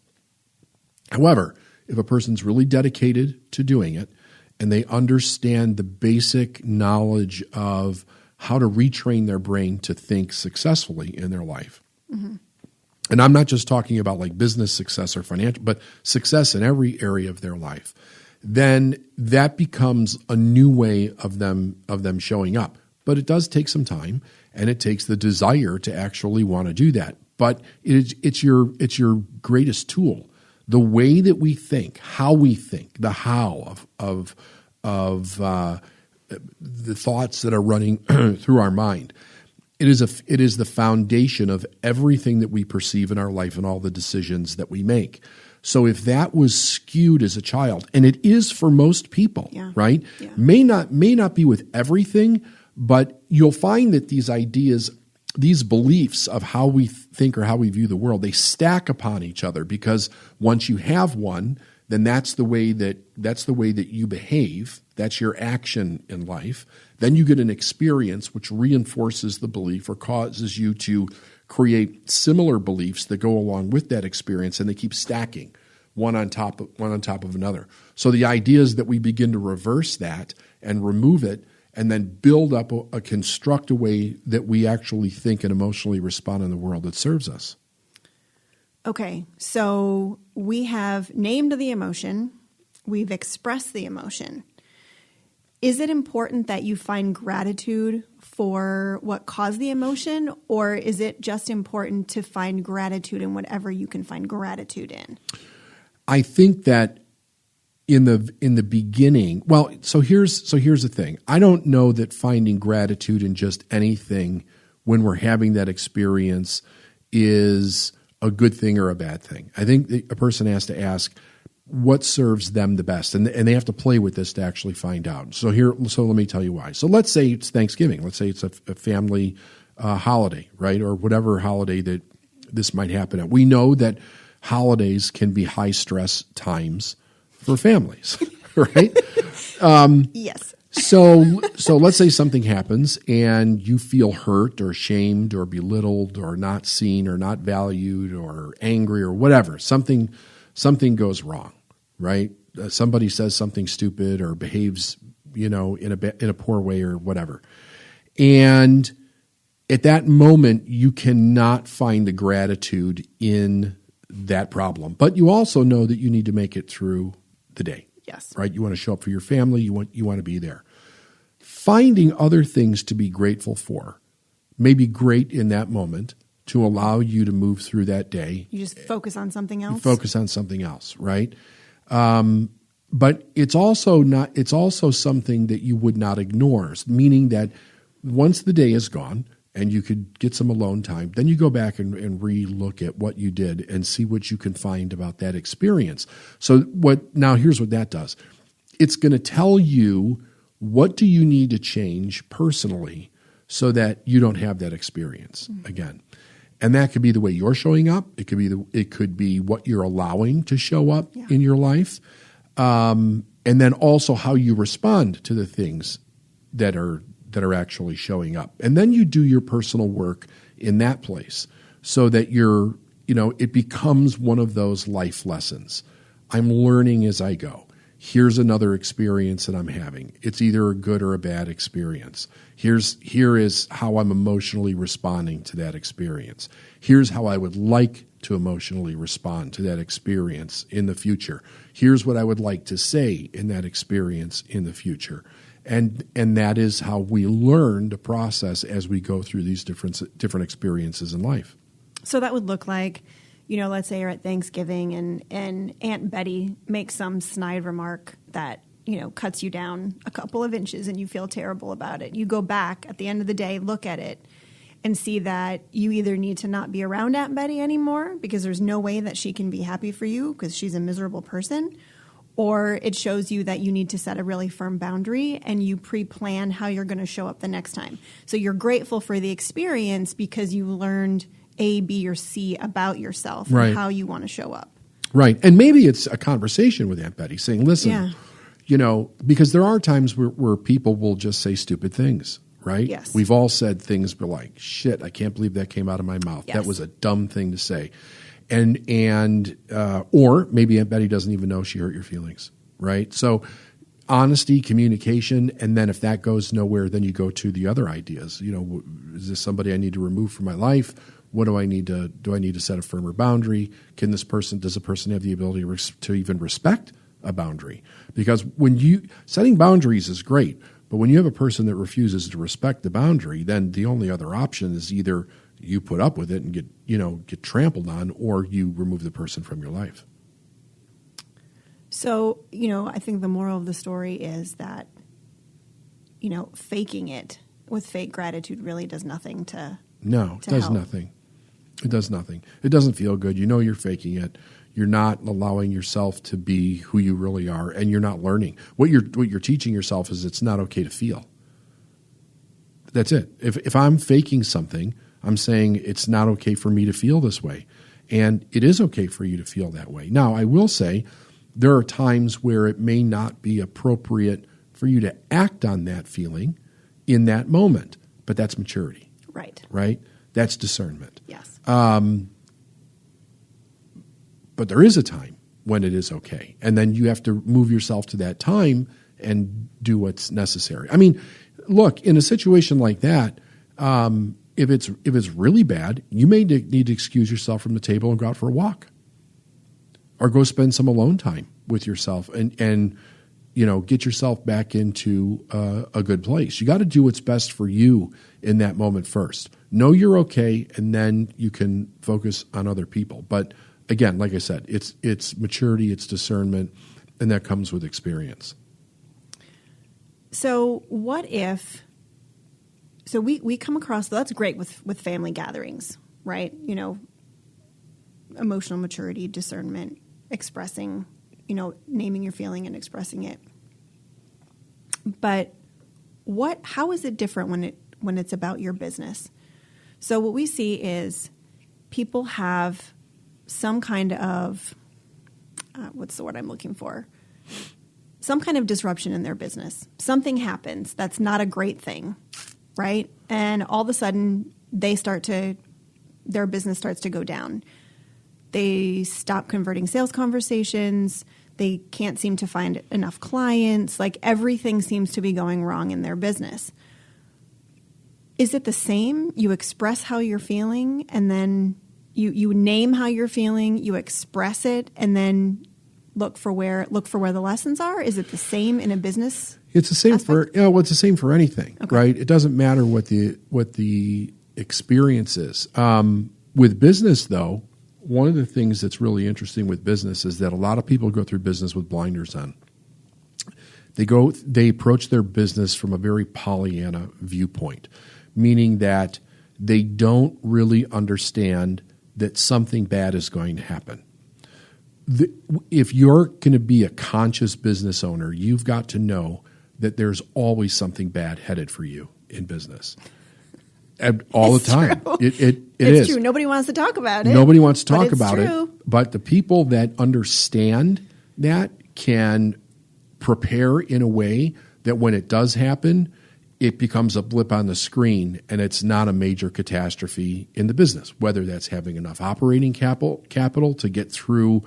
S2: However, if a person's really dedicated to doing it and they understand the basic knowledge of how to retrain their brain to think successfully in their life, and I'm not just talking about like business success or financial, but success in every area of their life, then that becomes a new way of them showing up. But it does take some time, and it takes the desire to actually want to do that. But it's your greatest tool. The way that we think, how we think, the how of the thoughts that are running through our mind. It is the foundation of everything that we perceive in our life and all the decisions that we make. So if that was skewed as a child, and it is for most people, right? Yeah. May not be with everything, but you'll find that these ideas, these beliefs of how we think or how we view the world, they stack upon each other, because once you have one, then that's the way that you behave. That's your action in life. Then you get an experience which reinforces the belief or causes you to create similar beliefs that go along with that experience, and they keep stacking one on top of another. So the idea is that we begin to reverse that and remove it, and then build up construct a way that we actually think and emotionally respond in the world that serves us.
S3: Okay, so we have named the emotion, we've expressed the emotion. is it important that you find gratitude for what caused the emotion, or is it just important to find gratitude in whatever you can find gratitude in?
S2: I think that in the beginning, well, so here's the thing. I don't know that finding gratitude in just anything when we're having that experience is a good thing or a bad thing. I think a person has to ask what serves them the best, and they have to play with this to actually find out. So let me tell you why. So let's say it's Thanksgiving. Let's say it's a family holiday, right, or whatever holiday that this might happen at. We know that holidays can be high stress times for families, right?
S3: Yes.
S2: So let's say something happens and you feel hurt or shamed or belittled or not seen or not valued or angry or whatever. Something goes wrong, right? Somebody says something stupid or behaves, in a poor way or whatever. And at that moment, you cannot find the gratitude in that problem. But you also know that you need to make it through the day.
S3: Yes.
S2: Right? You want to show up for your family. You want to be there. Finding other things to be grateful for may be great in that moment to allow you to move through that day.
S3: You just focus on something else.
S2: You focus on something else, right? But it's also something that you would not ignore, meaning that once the day is gone and you could get some alone time, then you go back and re-look at what you did and see what you can find about that experience. So now here's what that does. It's going to tell you what do you need to change personally so that you don't have that experience again. And that could be the way you're showing up. It could be what you're allowing to show up in your life. And then also how you respond to the things that are actually showing up. And then you do your personal work in that place so that it becomes one of those life lessons. I'm learning as I go. Here's another experience that I'm having. It's either a good or a bad experience. Here is how I'm emotionally responding to that experience. Here's how I would like to emotionally respond to that experience in the future. Here's what I would like to say in that experience in the future. And that is how we learn to process as we go through these different experiences in life.
S3: So that would look like, let's say you're at Thanksgiving and Aunt Betty makes some snide remark that, cuts you down a couple of inches and you feel terrible about it. You go back at the end of the day, look at it, and see that you either need to not be around Aunt Betty anymore because there's no way that she can be happy for you because she's a miserable person, or it shows you that you need to set a really firm boundary and you pre-plan how you're going to show up the next time. So you're grateful for the experience because you learned A, B, or C about yourself and how you want to show up.
S2: Right. And maybe it's a conversation with Aunt Betty saying, listen, because there are times where people will just say stupid things, right?
S3: Yes.
S2: We've all said things but like, shit, I can't believe that came out of my mouth.
S3: Yes.
S2: That was a dumb thing to say. Or maybe Aunt Betty doesn't even know she hurt your feelings, right? So honesty, communication, and then if that goes nowhere, then you go to the other ideas. Is this somebody I need to remove from my life? What do I need to set a firmer boundary? Does a person have the ability to even respect a boundary? Because setting boundaries is great, but when you have a person that refuses to respect the boundary, then the only other option is either you put up with it and get trampled on, or you remove the person from your life.
S3: So, I think the moral of the story is that, faking it with fake gratitude really does nothing to
S2: No, it does
S3: help.
S2: nothing. It does nothing. It doesn't feel good. You're faking it. You're not allowing yourself to be who you really are, and you're not learning. What you're teaching yourself is it's not okay to feel. That's it. If I'm faking something, I'm saying it's not okay for me to feel this way. And it is okay for you to feel that way. Now, I will say there are times where it may not be appropriate for you to act on that feeling in that moment, but that's maturity.
S3: Right.
S2: Right? That's discernment.
S3: Yes.
S2: But there is a time when it is okay. And then you have to move yourself to that time and do what's necessary. I mean, look, in a situation like that, if it's really bad, you may need to excuse yourself from the table and go out for a walk, or go spend some alone time with yourself and get yourself back into a good place. You got to do what's best for you in that moment first. Know you're okay, and then you can focus on other people. But again, like I said, it's maturity, it's discernment, and that comes with experience.
S3: So what if, so we come across, that's great with family gatherings, right? Emotional maturity, discernment, expressing, naming your feeling and expressing it. But how is it different when it's about your business? So what we see is people have some kind of, what's the word I'm looking for? Some kind of disruption in their business. Something happens that's not a great thing, right? And all of a sudden their business starts to go down. They stop converting sales conversations. They can't seem to find enough clients. Like everything seems to be going wrong in their business. Is it the same? You express how you're feeling, and then you name how you're feeling, you express it, and then look for where the lessons are? Is it the same in a business?
S2: It's the same
S3: aspect?
S2: it's the same for anything, okay. Right? It doesn't matter what the experience is. With business, though, one of the things that's really interesting with business is that a lot of people go through business with blinders on. They approach their business from a very Pollyanna viewpoint, meaning that they don't really understand that something bad is going to happen. If you're going to be a conscious business owner, you've got to know that there's always something bad headed for you in business. All the time. It's
S3: is true. Nobody wants to talk about it.
S2: Nobody wants to talk about
S3: true.
S2: it. But the people that understand that can prepare in a way that when it does happen, it becomes a blip on the screen and it's not a major catastrophe in the business, whether that's having enough operating capital to get through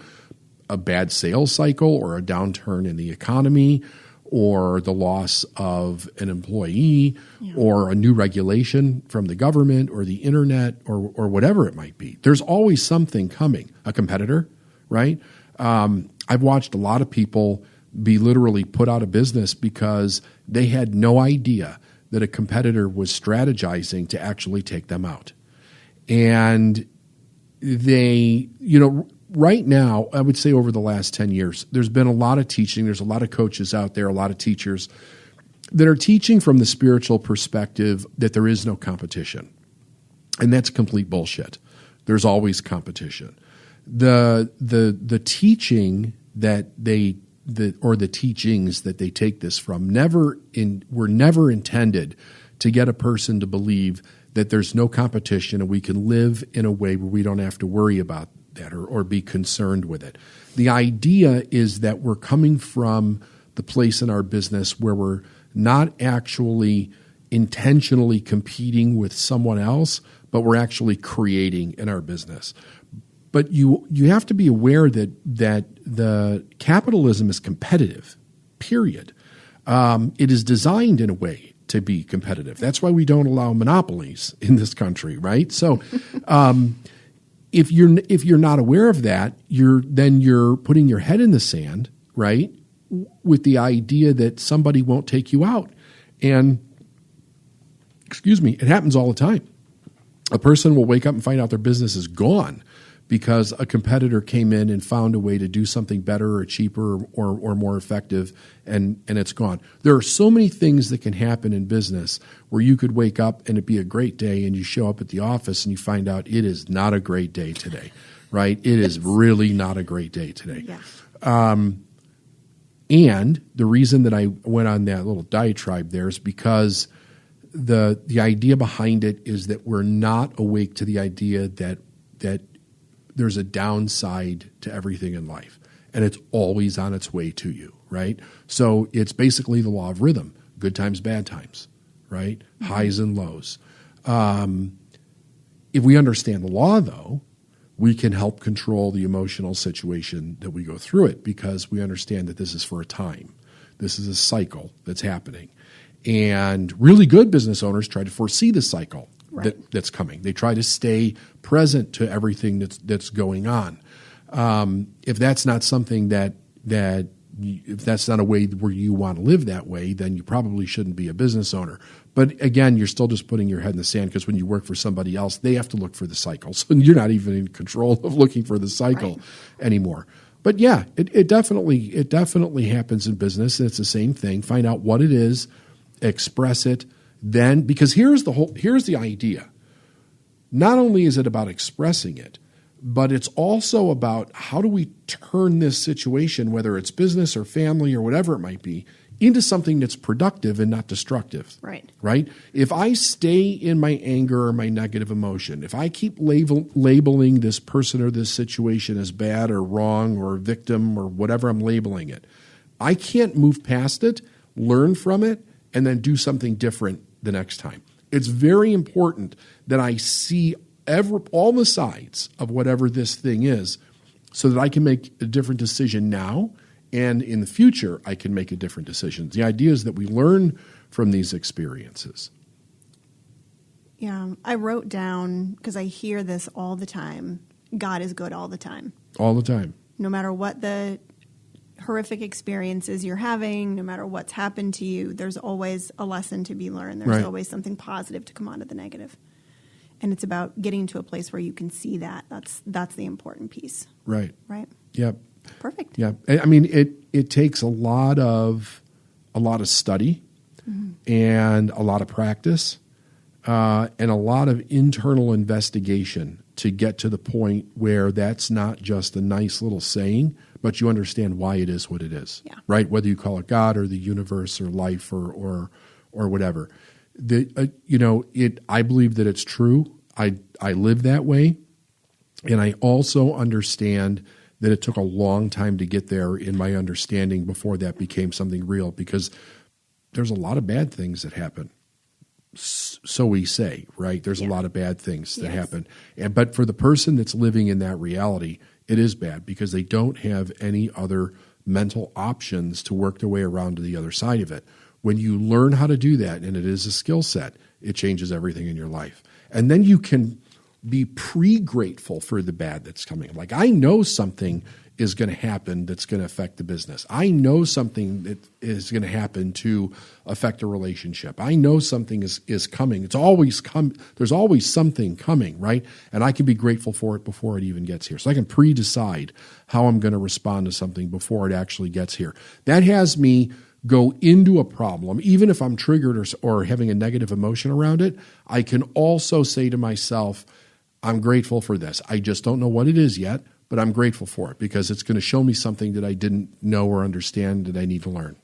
S2: a bad sales cycle or a downturn in the economy or the loss of an employee or a new regulation from the government or the internet or whatever it might be. There's always something coming. A competitor, right? I've watched a lot of people be literally put out of business because they had no idea that a competitor was strategizing to actually take them out. And they, right now, I would say over the last 10 years, there's been a lot of teaching. There's a lot of coaches out there, a lot of teachers that are teaching from the spiritual perspective that there is no competition. And that's complete bullshit. There's always competition. The teaching the teachings that they take this from were never intended to get a person to believe that there's no competition and we can live in a way where we don't have to worry about that or be concerned with it. The idea is that we're coming from the place in our business where we're not actually intentionally competing with someone else, but we're actually creating in our business. But you have to be aware that the capitalism is competitive, period. It is designed in a way to be competitive. That's why we don't allow monopolies in this country, right? So if you're not aware of that, you're putting your head in the sand, right? With the idea that somebody won't take you out. And it happens all the time. A person will wake up and find out their business is gone because a competitor came in and found a way to do something better or cheaper or more effective, and it's gone. There are so many things that can happen in business where you could wake up and it be a great day and you show up at the office and you find out it is not a great day today, right? It is really not a great day today.
S3: Yeah.
S2: And the reason that I went on that little diatribe there is because the idea behind it is that we're not awake to the idea that there's a downside to everything in life, and it's always on its way to you, right? So it's basically the law of rhythm, good times, bad times, right? Mm-hmm. Highs and lows. If we understand the law, though, we can help control the emotional situation that we go through it because we understand that this is for a time. This is a cycle that's happening. And really good business owners try to foresee the cycle. Right. That's coming. They try to stay present to everything that's going on. If that's not something that if that's not a way where you want to live that way, then you probably shouldn't be a business owner. But again, you're still just putting your head in the sand, because when you work for somebody else, they have to look for the cycles, and you're not even in control of looking for the cycle anymore. But yeah, it definitely happens in business. It's the same thing. Find out what it is, express it, then, because here's the idea. Not only is it about expressing it, but it's also about how do we turn this situation, whether it's business or family or whatever it might be, into something that's productive and not destructive. Right? If I stay in my anger or my negative emotion, if I keep labeling this person or this situation as bad or wrong or victim or whatever I'm labeling it, I can't move past it, learn from it, and then do something different the next time. It's very important that I see all the sides of whatever this thing is, so that I can make a different decision now, and in the future I can make a different decision. The idea is that we learn from these experiences.
S3: Yeah, I wrote down, because I hear this all the time, God is good all the time.
S2: All the time.
S3: No matter what the horrific experiences you're having, no matter what's happened to you, there's always a lesson to be learned. There's always something positive to come out of the negative. And it's about getting to a place where you can see that. That's the important piece.
S2: Right.
S3: Yep. Perfect.
S2: Yeah. I mean, it takes a lot of study and a lot of practice and a lot of internal investigation to get to the point where that's not just a nice little saying, but you understand why it is what it is.
S3: Yeah.
S2: Right? Whether you call it God or the universe or life or whatever. I believe that it's true. I live that way, and I also understand that it took a long time to get there in my understanding before that became something real, because there's a lot of bad things that happen. So we say, right? There's a lot of bad things that happen, but for the person that's living in that reality, it is bad, because they don't have any other mental options to work their way around to the other side of it. When you learn how to do that, and it is a skill set, it changes everything in your life. And then you can be pre-grateful for the bad that's coming. Like, I know something is going to happen that's going to affect the business. I know something that is going to happen to affect a relationship. I know something is coming. It's always there's always something coming, right? And I can be grateful for it before it even gets here. So I can pre-decide how I'm going to respond to something before it actually gets here. That has me go into a problem, even if I'm triggered or having a negative emotion around it. I can also say to myself, I'm grateful for this. I just don't know what it is yet, but I'm grateful for it, because it's going to show me something that I didn't know or understand that I need to learn.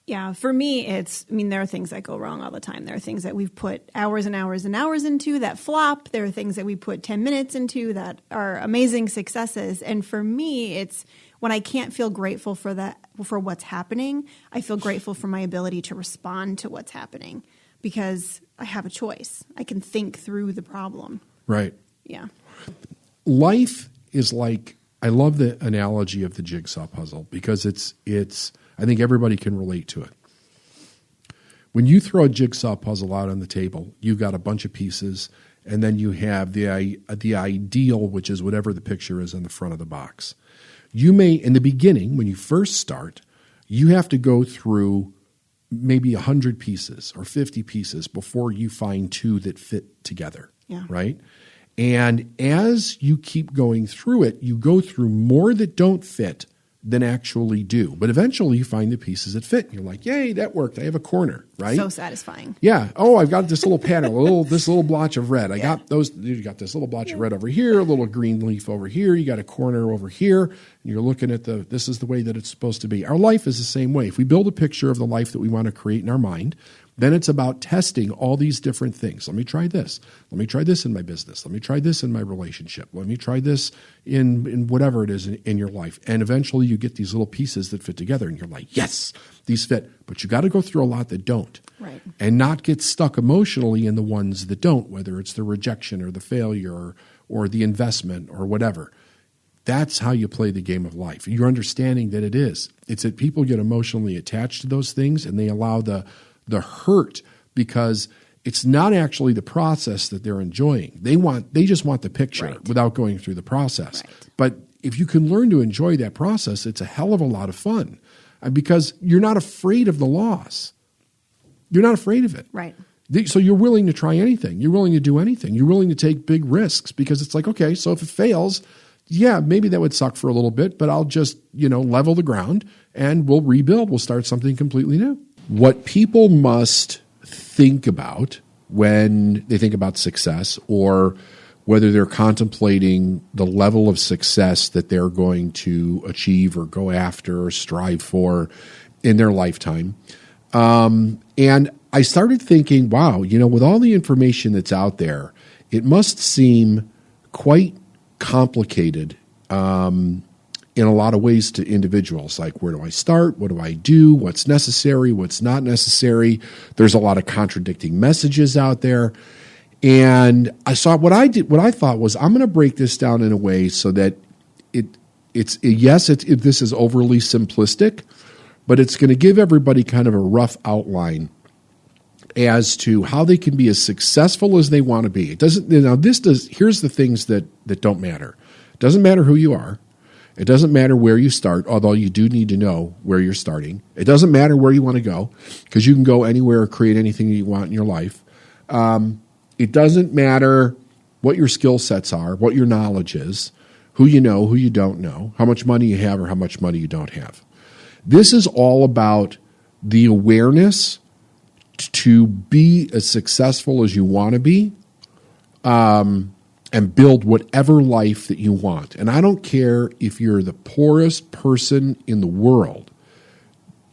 S3: Yeah, for me, there are things that go wrong all the time. There are things that we've put hours and hours and hours into that flop. There are things that we put 10 minutes into that are amazing successes. And for me, it's when I can't feel grateful for what's happening, I feel grateful for my ability to respond to what's happening, because I have a choice. I can think through the problem.
S2: Right.
S3: Yeah.
S2: Life is like, I love the analogy of the jigsaw puzzle, because it's I think everybody can relate to it. When you throw a jigsaw puzzle out on the table, you've got a bunch of pieces, and then you have the ideal, which is whatever the picture is on the front of the box. You may, in the beginning, when you first start, you have to go through maybe 100 pieces or 50 pieces before you find two that fit together, right? And as you keep going through it, you go through more that don't fit than actually do. But eventually you find the pieces that fit. And you're like, yay, that worked. I have a corner, right?
S3: So satisfying.
S2: Yeah. Oh, I've got this little pattern, this little blotch of red. I got those. You got this little blotch of red over here, a little green leaf over here. You got a corner over here. And you're looking at this is the way that it's supposed to be. Our life is the same way. If we build a picture of the life that we want to create in our mind, then it's about testing all these different things. Let me try this. Let me try this in my business. Let me try this in my relationship. Let me try this in whatever it is in your life. And eventually you get these little pieces that fit together, and you're like, yes, these fit. But you got to go through a lot that don't.
S3: Right. And
S2: not get stuck emotionally in the ones that don't, whether it's the rejection or the failure or the investment or whatever. That's how you play the game of life. You're understanding that it is. It's that people get emotionally attached to those things, and they allow the hurt, because it's not actually the process that they're enjoying. They just want the picture without going through the process.
S3: Right.
S2: But if you can learn to enjoy that process, it's a hell of a lot of fun because you're not afraid of the loss. You're not afraid of it.
S3: Right.
S2: So you're willing to try anything. You're willing to do anything. You're willing to take big risks because it's like, okay, so if it fails, yeah, maybe that would suck for a little bit, but I'll just, level the ground and we'll rebuild. We'll start something completely new. What people must think about when they think about success, or whether they're contemplating the level of success that they're going to achieve or go after or strive for in their lifetime. And I started thinking, wow, with all the information that's out there, it must seem quite complicated in a lot of ways to individuals. Like, where do I start? What do I do? What's necessary? What's not necessary? There's a lot of contradicting messages out there. And I saw what I thought was, I'm going to break this down in a way so that this is overly simplistic, but it's going to give everybody kind of a rough outline as to how they can be as successful as they want to be. It doesn't, here's the things that don't matter. It doesn't matter who you are. It doesn't matter where you start, although you do need to know where you're starting. It doesn't matter where you want to go, because you can go anywhere or create anything that you want in your life. It doesn't matter what your skill sets are, what your knowledge is, who you know, who you don't know, how much money you have or how much money you don't have. This is all about the awareness to be as successful as you want to be, and build whatever life that you want. And I don't care if you're the poorest person in the world.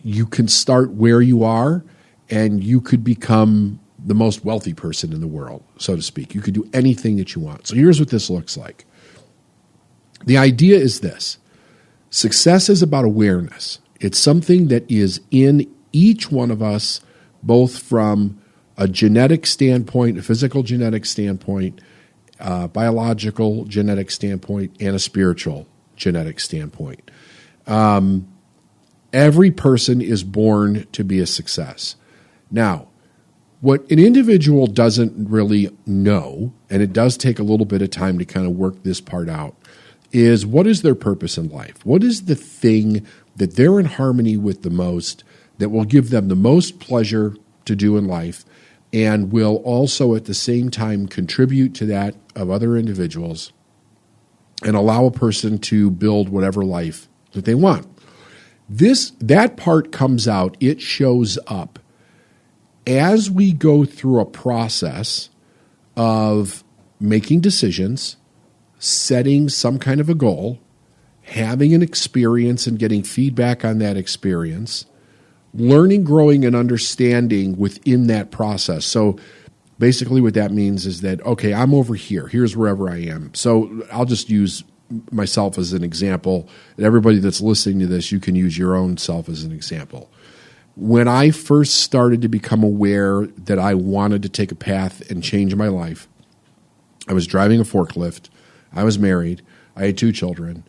S2: You can start where you are, and you could become the most wealthy person in the world, so to speak. You could do anything that you want. So here's what this looks like. The idea is this. Success is about awareness. It's something that is in each one of us, both from a genetic standpoint, a physical genetic standpoint, biological genetic standpoint, and a spiritual genetic standpoint. Every person is born to be a success. Now, what an individual doesn't really know, and it does take a little bit of time to kind of work this part out, is what is their purpose in life? What is the thing that they're in harmony with the most, that will give them the most pleasure to do in life, and will also at the same time contribute to that of other individuals and allow a person to build whatever life that they want. That part comes out, it shows up as we go through a process of making decisions, setting some kind of a goal, having an experience and getting feedback on that experience, learning, growing, and understanding within that process. So basically what that means is that, okay, I'm over here. Here's wherever I am. So I'll just use myself as an example. And everybody that's listening to this, you can use your own self as an example. When I first started to become aware that I wanted to take a path and change my life, I was driving a forklift. I was married. I had 2 children.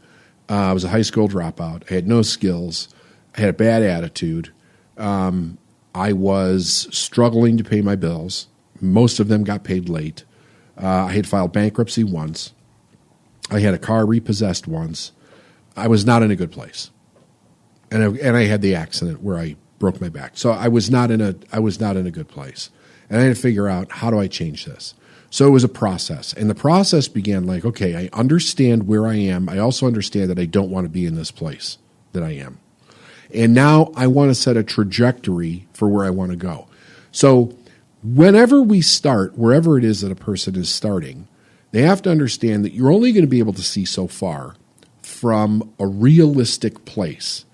S2: I was a high school dropout. I had no skills. I had a bad attitude. I was struggling to pay my bills. Most of them got paid late. I had filed bankruptcy once. I had a car repossessed once. I was not in a good place, and I had the accident where I broke my back. So I was not in a good place, and I had to figure out, how do I change this? So it was a process, and the process began like, okay, I understand where I am. I also understand that I don't want to be in this place that I am. And now I want to set a trajectory for where I want to go. So whenever we start, wherever it is that a person is starting, they have to understand that you're only going to be able to see so far from a realistic place.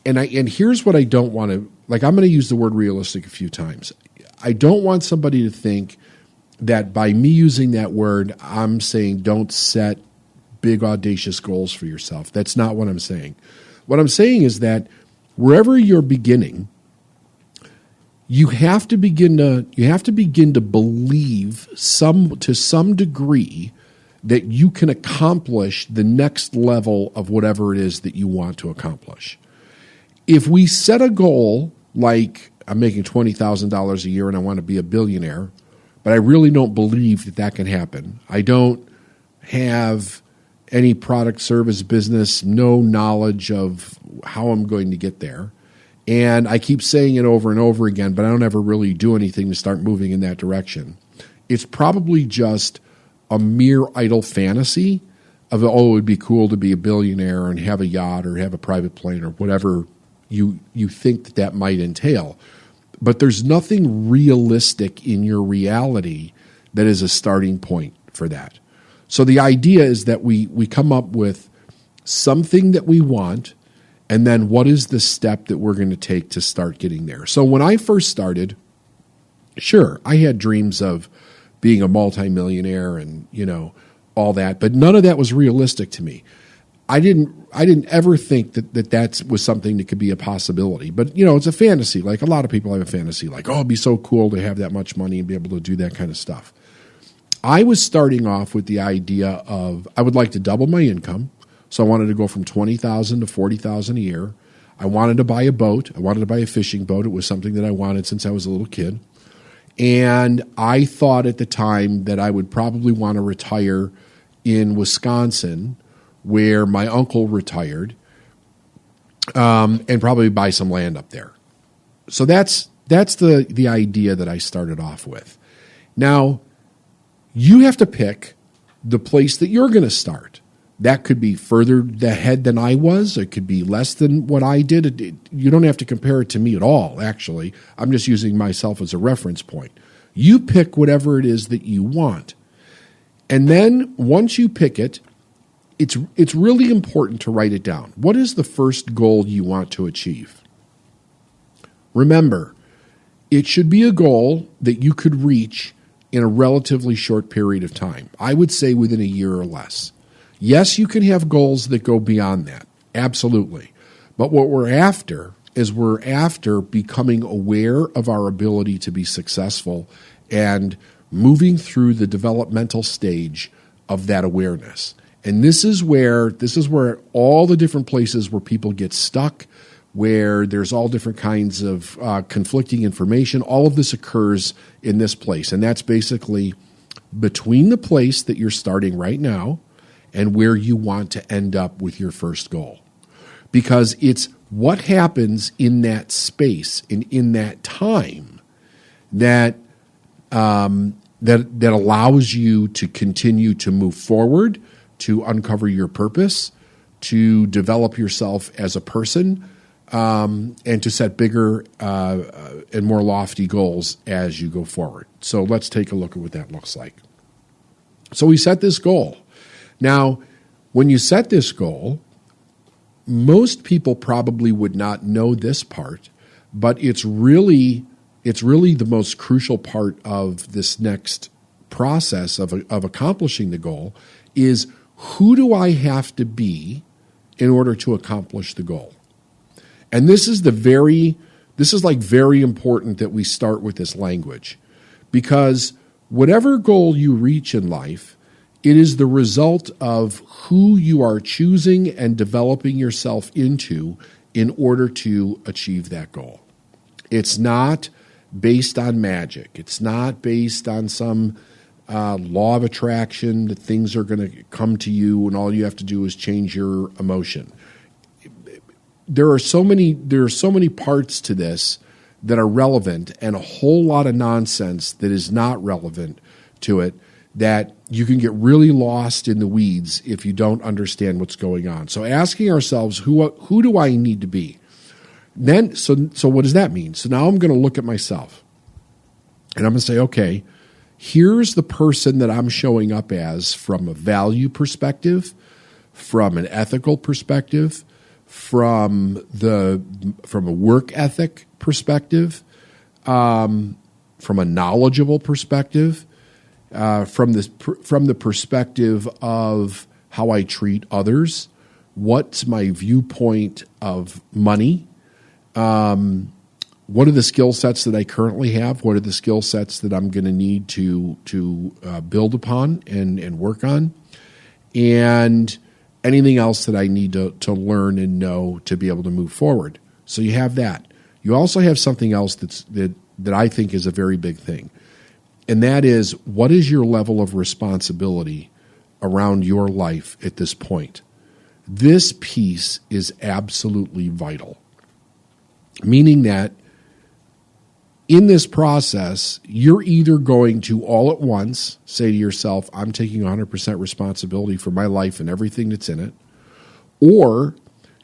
S2: And here's what I don't want to, like, I'm going to use the word realistic a few times. I don't want somebody to think that by me using that word, I'm saying don't set big, audacious goals for yourself. That's not what I'm saying. What I'm saying is that wherever you're beginning, you have to begin to believe to some degree that you can accomplish the next level of whatever it is that you want to accomplish. If we set a goal like, I'm making $20,000 a year and I want to be a billionaire, but I really don't believe that can happen. I don't have any product, service, business, no knowledge of how I'm going to get there. And I keep saying it over and over again, but I don't ever really do anything to start moving in that direction. It's probably just a mere idle fantasy of, oh, it would be cool to be a billionaire and have a yacht or have a private plane or whatever you think that might entail. But there's nothing realistic in your reality that is a starting point for that. So the idea is that we come up with something that we want, and then what is the step that we're going to take to start getting there. So when I first started, sure, I had dreams of being a multimillionaire and, all that, but none of that was realistic to me. I didn't ever think that was something that could be a possibility. But, it's a fantasy. Like a lot of people have a fantasy like, oh, it'd be so cool to have that much money and be able to do that kind of stuff. I was starting off with the idea of I would like to double my income. So I wanted to go from $20,000 to $40,000 a year. I wanted to buy a boat. I wanted to buy a fishing boat. It was something that I wanted since I was a little kid. And I thought at the time that I would probably want to retire in Wisconsin, where my uncle retired, and probably buy some land up there. So that's the idea that I started off with. Now, you have to pick the place that you're going to start. That could be further ahead than I was. It could be less than what I did. You don't have to compare it to me at all, actually. I'm just using myself as a reference point. You pick whatever it is that you want. And then once you pick it, it's really important to write it down. What is the first goal you want to achieve? Remember, it should be a goal that you could reach in a relatively short period of time. I would say within a year or less. Yes, you can have goals that go beyond that. Absolutely. But what we're after is becoming aware of our ability to be successful and moving through the developmental stage of that awareness. And this is where all the different places where people get stuck, where there's all different kinds of conflicting information. All of this occurs in this place. And that's basically between the place that you're starting right now and where you want to end up with your first goal. Because it's what happens in that space and in that time that allows you to continue to move forward, to uncover your purpose, to develop yourself as a person, and to set bigger and more lofty goals as you go forward. So let's take a look at what that looks like. So we set this goal. Now, when you set this goal, most people probably would not know this part, but it's really the most crucial part of this next process of accomplishing the goal is, who do I have to be in order to accomplish the goal? And this is very important that we start with this language, because whatever goal you reach in life, it is the result of who you are choosing and developing yourself into in order to achieve that goal. It's not based on magic. It's not based on some law of attraction that things are going to come to you and all you have to do is change your emotion. There are so many parts to this that are relevant and a whole lot of nonsense that is not relevant to it, that you can get really lost in the weeds if you don't understand what's going on. So asking ourselves, who do I need to be? Then, so what does that mean? So now I'm going to look at myself and I'm going to say, okay, here's the person that I'm showing up as from a value perspective, from an ethical perspective, from a work ethic perspective, from a knowledgeable perspective, from the perspective of how I treat others, what's my viewpoint of money, what are the skill sets that I currently have, what are the skill sets that I'm going to need to build upon and work on, and anything else that I need to learn and know to be able to move forward. So you have that. You also have something else that I think is a very big thing. And that is, what is your level of responsibility around your life at this point. This piece is absolutely vital, meaning that in this process, you're either going to all at once say to yourself, I'm taking 100% responsibility for my life and everything that's in it, or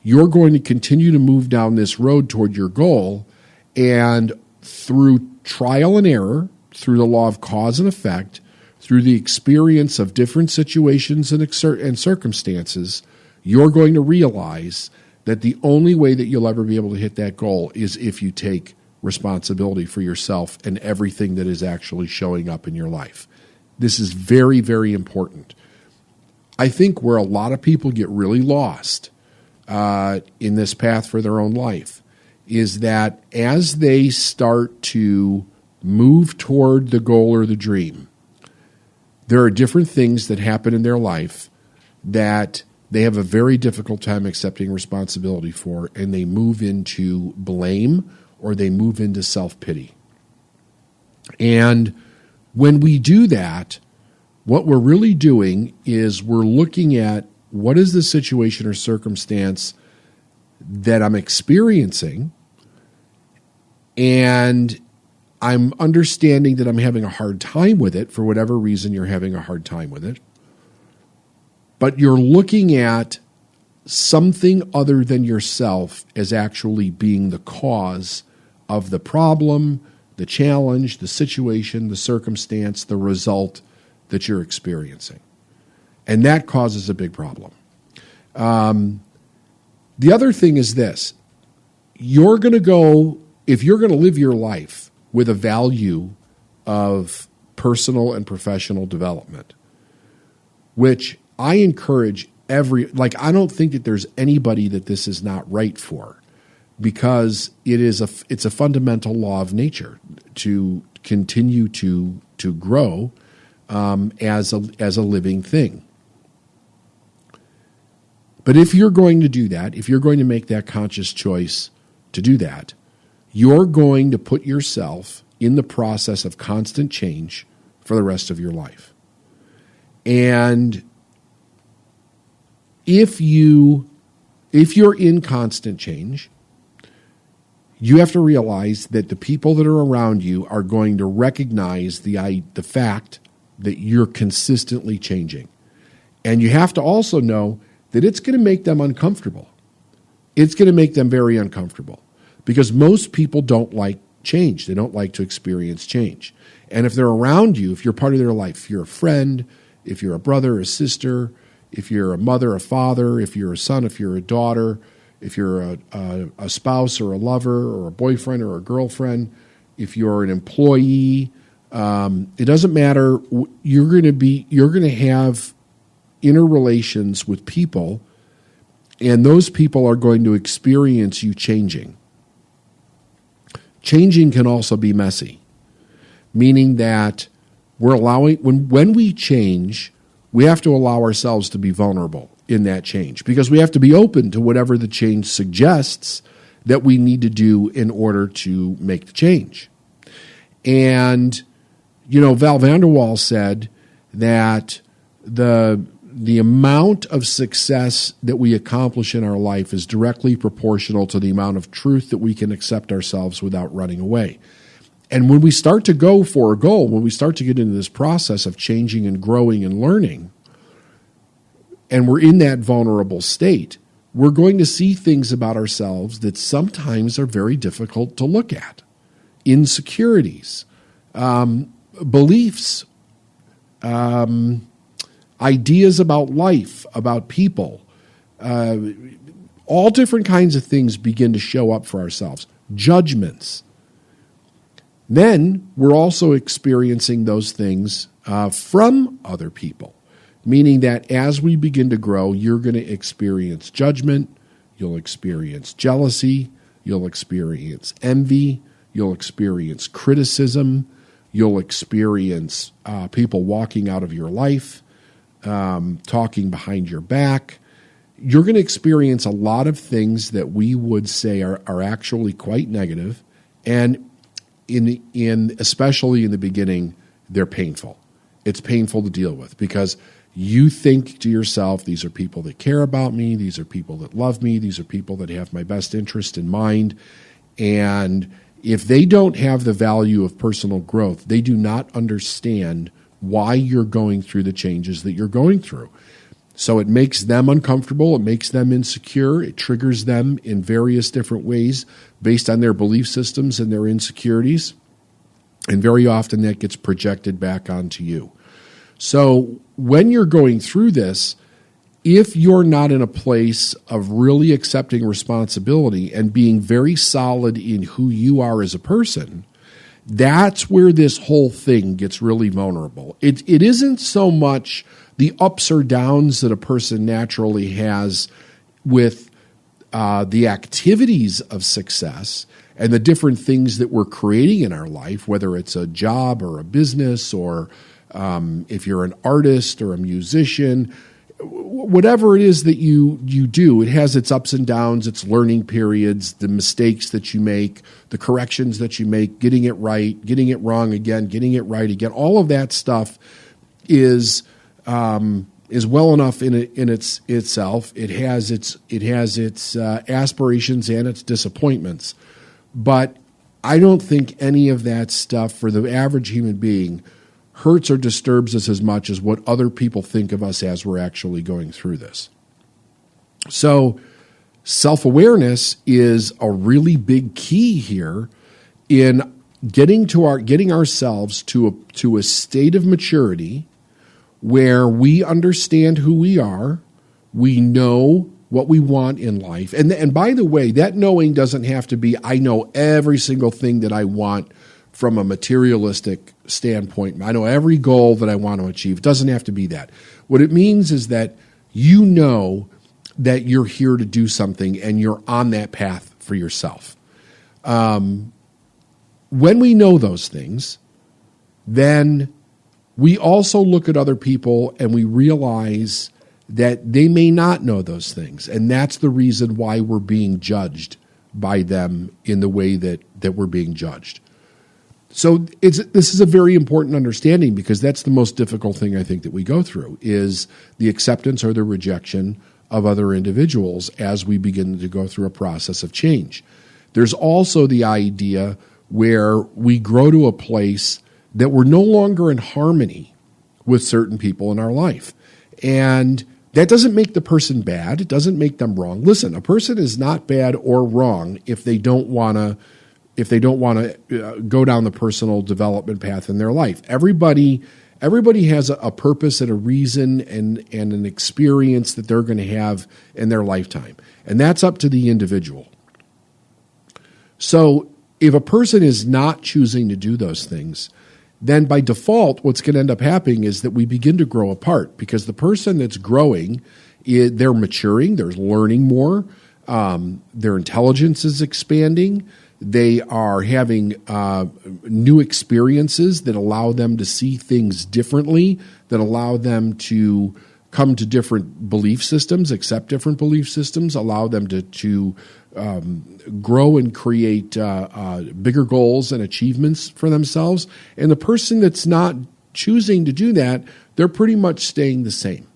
S2: you're going to continue to move down this road toward your goal, and through trial and error, through the law of cause and effect, through the experience of different situations and circumstances, you're going to realize that the only way that you'll ever be able to hit that goal is if you take responsibility for yourself and everything that is actually showing up in your life. This is very, very important. I think where a lot of people get really lost in this path for their own life is that as they start to move toward the goal or the dream, there are different things that happen in their life that they have a very difficult time accepting responsibility for, and they move into blame or they move into self-pity. And when we do that, what we're really doing is we're looking at what is the situation or circumstance that I'm experiencing, and I'm understanding that I'm having a hard time with it for whatever reason you're having a hard time with it. But you're looking at something other than yourself as actually being the cause of the problem, the challenge, the situation, the circumstance, the result that you're experiencing. And that causes a big problem. The other thing is this. If you're going to live your life with a value of personal and professional development, which I encourage I don't think that there's anybody that this is not right for, because it's a fundamental law of nature to continue to grow as a living thing. But if you're going to do that, if you're going to make that conscious choice to do that, you're going to put yourself in the process of constant change for the rest of your life. And if you're in constant change, you have to realize that the people that are around you are going to recognize the fact that you're consistently changing. And you have to also know that it's going to make them uncomfortable. It's going to make them very uncomfortable, because most people don't like change. They don't like to experience change. And if they're around you, if you're part of their life, if you're a friend, if you're a brother, a sister, if you're a mother, a father, if you're a son, if you're a daughter, if you're a spouse or a lover or a boyfriend or a girlfriend, if you're an employee, it doesn't matter. You're going to have interrelations with people, and those people are going to experience you changing. Changing can also be messy, meaning that we're allowing, when we change, we have to allow ourselves to be vulnerable in that change, because we have to be open to whatever the change suggests that we need to do in order to make the change. And, Val Vanderwall said that the amount of success that we accomplish in our life is directly proportional to the amount of truth that we can accept ourselves without running away. And when we start to go for a goal, when we start to get into this process of changing and growing and learning, and we're in that vulnerable state, we're going to see things about ourselves that sometimes are very difficult to look at. Insecurities, beliefs, ideas about life, about people, all different kinds of things begin to show up for ourselves. Judgments. Then we're also experiencing those things from other people, meaning that as we begin to grow, you're going to experience judgment, you'll experience jealousy, you'll experience envy, you'll experience criticism, you'll experience people walking out of your life, talking behind your back. You're going to experience a lot of things that we would say are actually quite negative, and especially in the beginning, they're painful. It's painful to deal with, because you think to yourself, these are people that care about me, these are people that love me, these are people that have my best interest in mind. And if they don't have the value of personal growth, they do not understand why you're going through the changes that you're going through. So it makes them uncomfortable, it makes them insecure, it triggers them in various different ways based on their belief systems and their insecurities. And very often that gets projected back onto you. So when you're going through this, if you're not in a place of really accepting responsibility and being very solid in who you are as a person, that's where this whole thing gets really vulnerable. It isn't so much the ups or downs that a person naturally has with the activities of success and the different things that we're creating in our life, whether it's a job or a business or if you're an artist or a musician, whatever it is that you do, it has its ups and downs, its learning periods, the mistakes that you make, the corrections that you make, getting it right, getting it wrong again, getting it right again. All of that stuff is well enough in itself. It has its aspirations and its disappointments, but I don't think any of that stuff for the average human being hurts or disturbs us as much as what other people think of us as we're actually going through this. So self-awareness is a really big key here in getting ourselves to a state of maturity where we understand who we are, we know what we want in life. And by the way, that knowing doesn't have to be, I know every single thing that I want from a materialistic standpoint. I know every goal that I want to achieve. It doesn't have to be that. What it means is that you know that you're here to do something and you're on that path for yourself. When we know those things, then we also look at other people and we realize that they may not know those things. And that's the reason why we're being judged by them in the way that we're being judged. So this is a very important understanding because that's the most difficult thing I think that we go through is the acceptance or the rejection of other individuals as we begin to go through a process of change. There's also the idea where we grow to a place that we're no longer in harmony with certain people in our life. And that doesn't make the person bad. It doesn't make them wrong. Listen, a person is not bad or wrong if they don't want to go down the personal development path in their life. Everybody has a purpose and a reason and an experience that they're going to have in their lifetime. And that's up to the individual. So if a person is not choosing to do those things, then by default, what's going to end up happening is that we begin to grow apart because the person that's growing, they're maturing, they're learning more, their intelligence is expanding, they are having new experiences that allow them to see things differently, that allow them to come to different belief systems, accept different belief systems, allow them to grow and create bigger goals and achievements for themselves. And the person that's not choosing to do that, they're pretty much staying the same.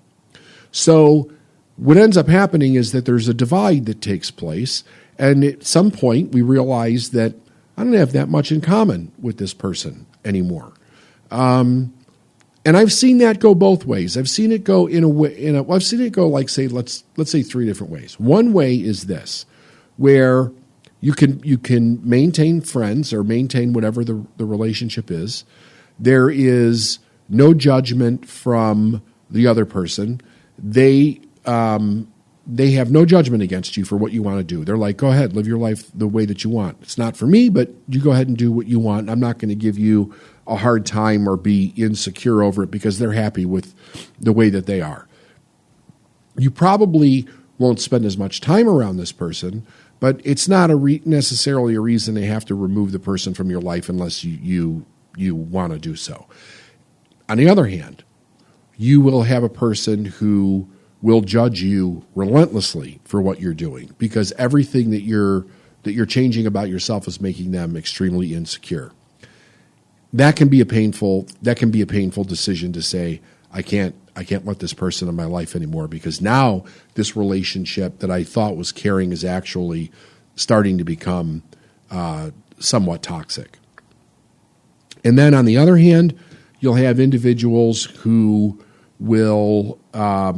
S2: So what ends up happening is that there's a divide that takes place. And at some point, we realize that I don't have that much in common with this person anymore. And I've seen that go both ways. I've seen it go I've seen it go like let's say three different ways. One way is this, where you can maintain friends or maintain whatever the relationship is. There is no judgment from the other person. They have no judgment against you for what you want to do. They're like, go ahead, live your life the way that you want. It's not for me, but you go ahead and do what you want. I'm not going to give you a hard time or be insecure over it because they're happy with the way that they are. You probably won't spend as much time around this person, but it's not necessarily a reason they have to remove the person from your life unless you want to do so. On the other hand, you will have a person who will judge you relentlessly for what you're doing because everything that you're changing about yourself is making them extremely insecure. That can be a painful decision to say, I can't I can't let this person in my life anymore because now this relationship that I thought was caring is actually starting to become somewhat toxic. And then on the other hand, you'll have individuals who will not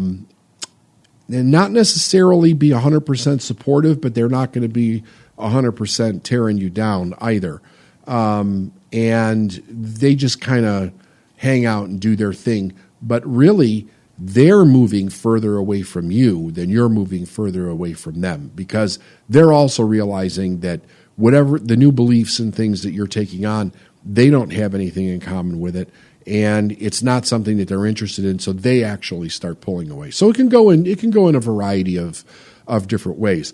S2: necessarily be 100% supportive, but they're not going to be 100% tearing you down either. And they just kind of hang out and do their thing. But really, they're moving further away from you than you're moving further away from them, because they're also realizing that whatever the new beliefs and things that you're taking on, they don't have anything in common with it. And it's not something that they're interested in, so they actually start pulling away. So it can go in a variety of different ways.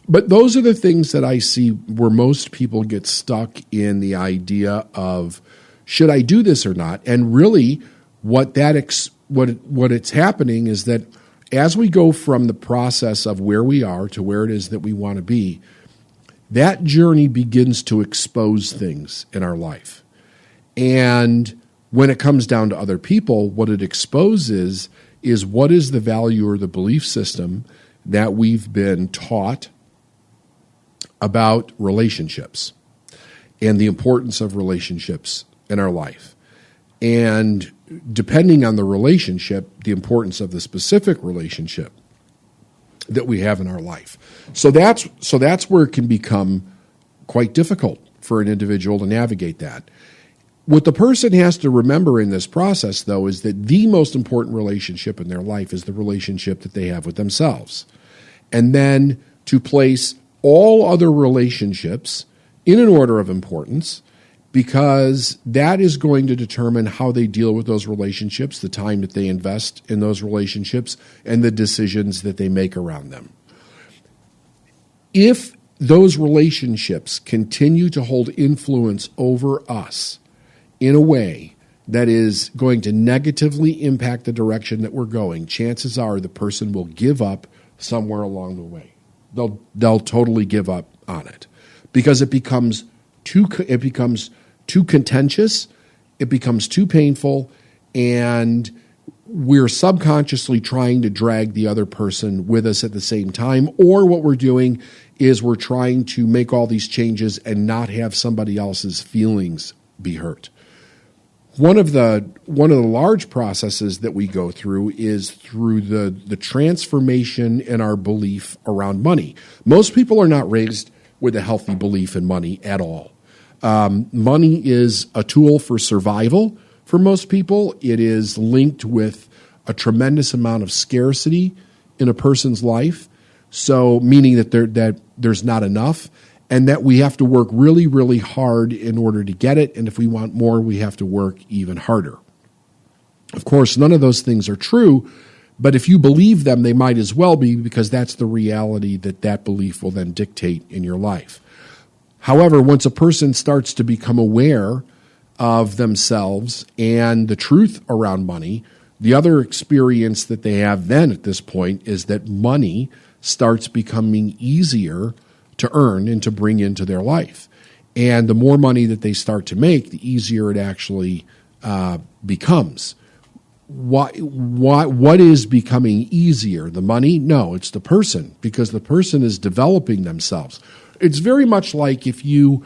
S2: But those are the things that I see where most people get stuck in the idea of, should I do this or not? And really, what it's happening is that as we go from the process of where we are to where it is that we want to be, that journey begins to expose things in our life. And when it comes down to other people, what it exposes is what is the value or the belief system that we've been taught about relationships and the importance of relationships in our life. And depending on the relationship, the importance of the specific relationship that we have in our life. So that's where it can become quite difficult for an individual to navigate that. What the person has to remember in this process, though, is that the most important relationship in their life is the relationship that they have with themselves. And then to place all other relationships in an order of importance, because that is going to determine how they deal with those relationships, the time that they invest in those relationships, and the decisions that they make around them. If those relationships continue to hold influence over us in a way that is going to negatively impact the direction that we're going, chances are the person will give up somewhere along the way. They'll totally give up on it because it becomes too contentious, it becomes too painful, and we're subconsciously trying to drag the other person with us at the same time. Or what we're doing is we're trying to make all these changes and not have somebody else's feelings be hurt. One of the large processes that we go through is through the transformation in our belief around money. Most people are not raised with a healthy belief in money at all. Money is a tool for survival for most people. It is linked with a tremendous amount of scarcity in a person's life, so meaning that there's not enough, and that we have to work really, really hard in order to get it, and if we want more, we have to work even harder. Of course, none of those things are true, but if you believe them, they might as well be, because that's the reality that belief will then dictate in your life. However, once a person starts to become aware of themselves and the truth around money, the other experience that they have then at this point is that money starts becoming easier to earn and to bring into their life. And the more money that they start to make, the easier it actually becomes. What is becoming easier? The money? No, it's the person, because the person is developing themselves. It's very much like if you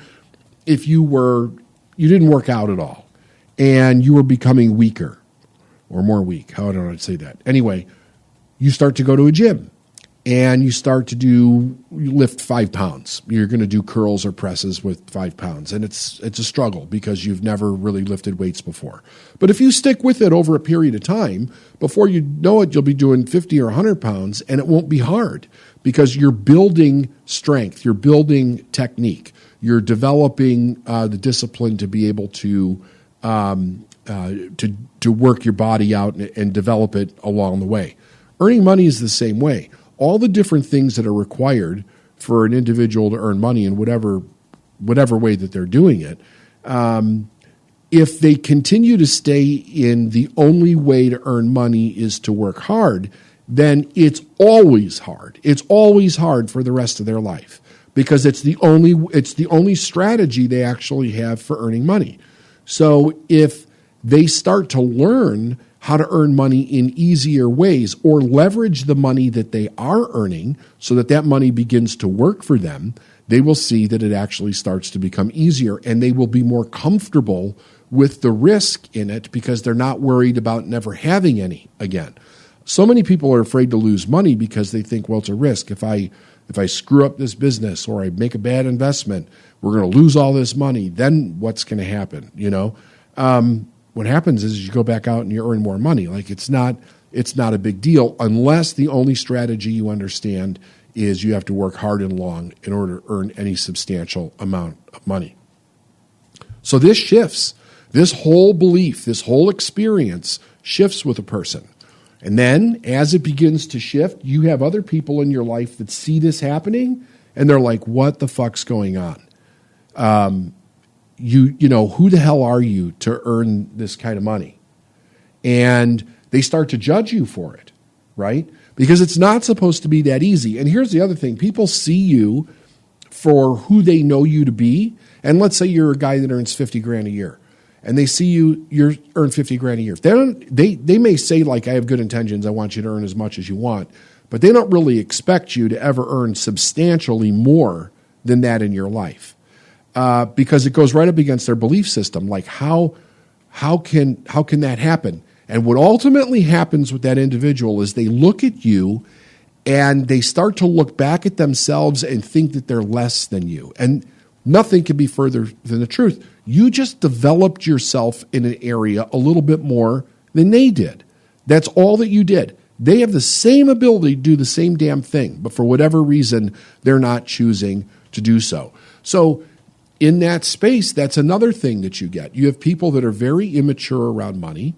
S2: didn't work out at all and you were becoming weaker or more weak. How do I say that? Anyway, you start to go to a gym and you start to you lift 5 pounds. You're going to do curls or presses with 5 pounds. And it's a struggle because you've never really lifted weights before. But if you stick with it over a period of time, before you know it, you'll be doing 50 or 100 pounds, and it won't be hard because you're building strength, you're building technique, you're developing the discipline to be able to work your body out and develop it along the way. Earning money is the same way. All the different things that are required for an individual to earn money in whatever way that they're doing it, if they continue to stay in the only way to earn money is to work hard, then it's always hard. It's always hard for the rest of their life because it's the only strategy they actually have for earning money. So if they start to learn how to earn money in easier ways or leverage the money that they are earning so that that money begins to work for them, they will see that it actually starts to become easier, and they will be more comfortable with the risk in it because they're not worried about never having any again. So many people are afraid to lose money because they think, well, it's a risk. If I screw up this business or I make a bad investment, we're going to lose all this money. Then what's going to happen? What happens is you go back out and you earn more money. Like it's not a big deal unless the only strategy you understand is you have to work hard and long in order to earn any substantial amount of money. So this shifts. This whole belief, this whole experience shifts with a person. And then as it begins to shift, you have other people in your life that see this happening and they're like, what the fuck's going on? Who the hell are you to earn this kind of money? And they start to judge you for it, right? Because it's not supposed to be that easy. And here's the other thing. People see you for who they know you to be. And let's say you're a guy that earns $50,000 a year. And they see you earn $50,000 a year. They may say, like, I have good intentions, I want you to earn as much as you want, but they don't really expect you to ever earn substantially more than that in your life. Because it goes right up against their belief system. Like how can that happen? And what ultimately happens with that individual is they look at you and they start to look back at themselves and think that they're less than you. And nothing can be further than the truth. You just developed yourself in an area a little bit more than they did. That's all that you did. They have the same ability to do the same damn thing, but for whatever reason, they're not choosing to do so. So in that space, that's another thing that you get. You have people that are very immature around money,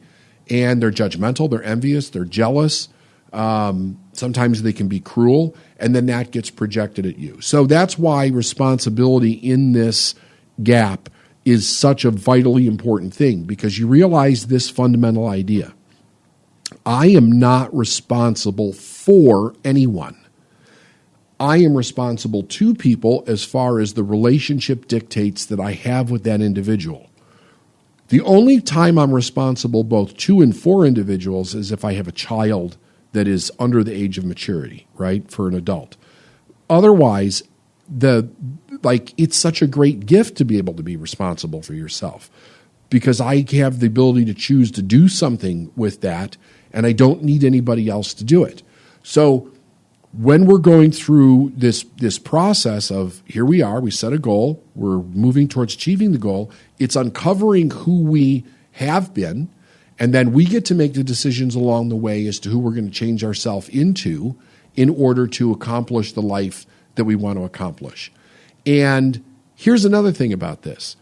S2: and they're judgmental, they're envious, they're jealous. Sometimes they can be cruel, and then that gets projected at you. So that's why responsibility in this gap is such a vitally important thing, because you realize this fundamental idea. I am not responsible for anyone. I am responsible to people as far as the relationship dictates that I have with that individual. The only time I'm responsible both to and for individuals is if I have a child that is under the age of maturity, right, for an adult. Otherwise, it's such a great gift to be able to be responsible for yourself, because I have the ability to choose to do something with that, and I don't need anybody else to do it. So when we're going through this process of, here we are, we set a goal, we're moving towards achieving the goal, it's uncovering who we have been, and then we get to make the decisions along the way as to who we're going to change ourselves into in order to accomplish the life that we want to accomplish. And here's another thing about this.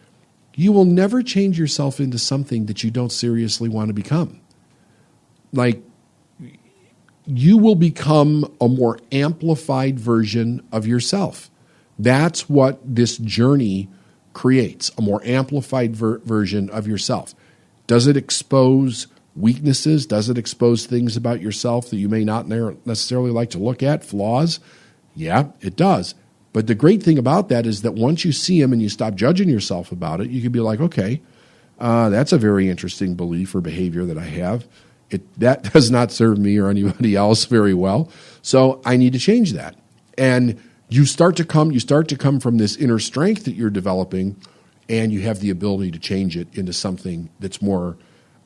S2: You will never change yourself into something that you don't seriously want to become. Like, you will become a more amplified version of yourself. That's what this journey creates, a more amplified version of yourself. Does it expose weaknesses? Does it expose things about yourself that you may not necessarily like to look at, flaws? Yeah, it does. But the great thing about that is that once you see them and you stop judging yourself about it, you can be like, okay, that's a very interesting belief or behavior that I have. That does not serve me or anybody else very well. So I need to change that. And you start to come from this inner strength that you're developing, and you have the ability to change it into something that's more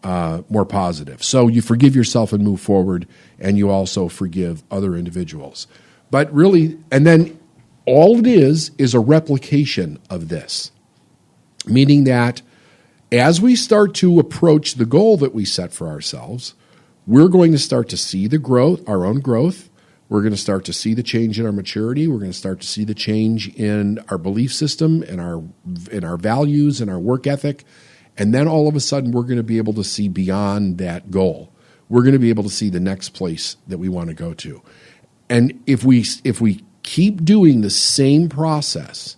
S2: positive. So you forgive yourself and move forward, and you also forgive other individuals. But really, and then all it is a replication of this, meaning that as we start to approach the goal that we set for ourselves, we're going to start to see the growth, our own growth. We're going to start to see the change in our maturity. We're going to start to see the change in our belief system and our values and our work ethic. And then all of a sudden, we're going to be able to see beyond that goal. We're going to be able to see the next place that we want to go to. And if we keep doing the same process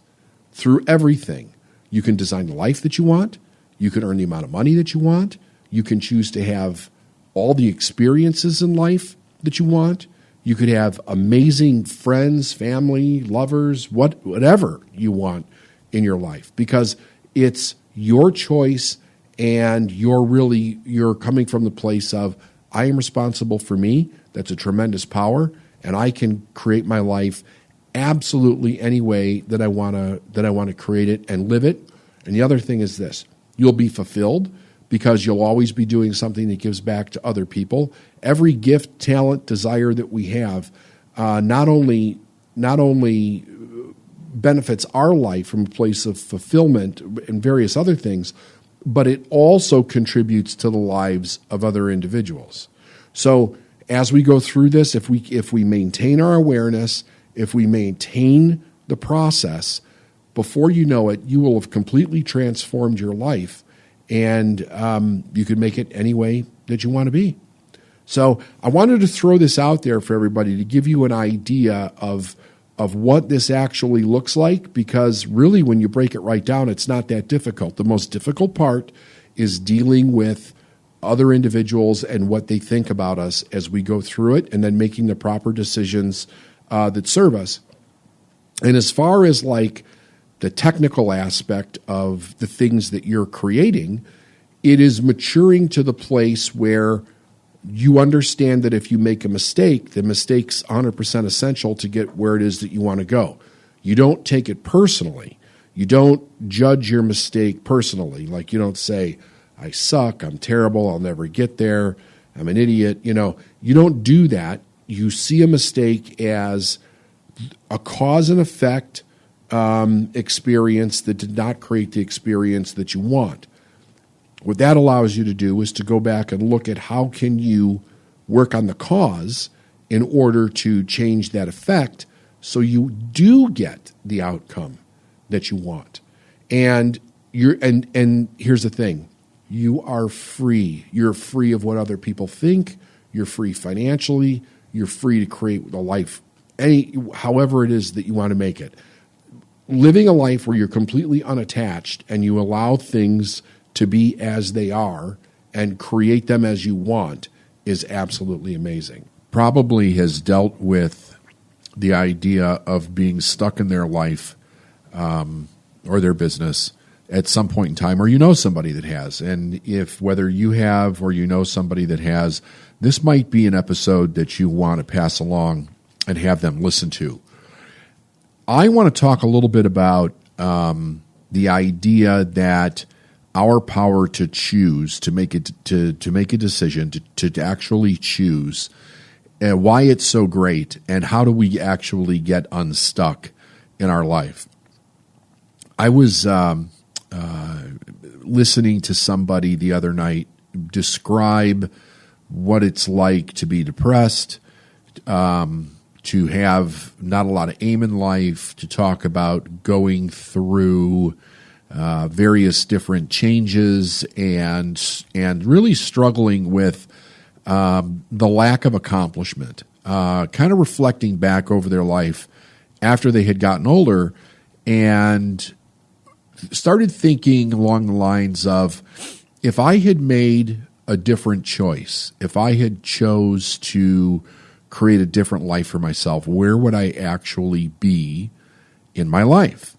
S2: through everything, you can design the life that you want. You can earn the amount of money that you want. You can choose to have all the experiences in life that you want. You could have amazing friends, family, lovers, whatever you want in your life, because it's your choice and you're coming from the place of, I am responsible for me. That's a tremendous power, and I can create my life absolutely any way that I want to create it and live it. And the other thing is this: you'll be fulfilled because you'll always be doing something that gives back to other people. Every gift, talent, desire that we have not only benefits our life from a place of fulfillment and various other things, but it also contributes to the lives of other individuals. So as we go through this, if we maintain our awareness, if we maintain the process, before you know it, you will have completely transformed your life, and you can make it any way that you want to be. So I wanted to throw this out there for everybody to give you an idea of what this actually looks like, because really when you break it right down, it's not that difficult. The most difficult part is dealing with other individuals and what they think about us as we go through it, and then making the proper decisions that serve us. And as far as like the technical aspect of the things that you're creating, it is maturing to the place where you understand that if you make a mistake, the mistake's 100% essential to get where it is that you want to go. You don't take it personally. You don't judge your mistake personally. Like, you don't say, I suck, I'm terrible, I'll never get there, I'm an idiot. You don't do that. You see a mistake as a cause and effect experience that did not create the experience that you want. What that allows you to do is to go back and look at how can you work on the cause in order to change that effect so you do get the outcome that you want. And here's the thing. You are free. You're free of what other people think. You're free financially. You're free to create the life however it is that you want to make it. Living a life where you're completely unattached and you allow things to be as they are and create them as you want is absolutely amazing. Probably has dealt with the idea of being stuck in their life or their business at some point in time, or you know somebody that has. And if whether you have or you know somebody that has, this might be an episode that you want to pass along and have them listen to. I want to talk a little bit about the idea that our power to choose, to make it to make a decision, to actually choose, and why it's so great, and how do we actually get unstuck in our life. I was listening to somebody the other night describe what it's like to be depressed, to have not a lot of aim in life, to talk about going through various different changes and really struggling with the lack of accomplishment, kind of reflecting back over their life after they had gotten older, and started thinking along the lines of, if I had made a different choice, if I had chose to create a different life for myself, where would I actually be in my life?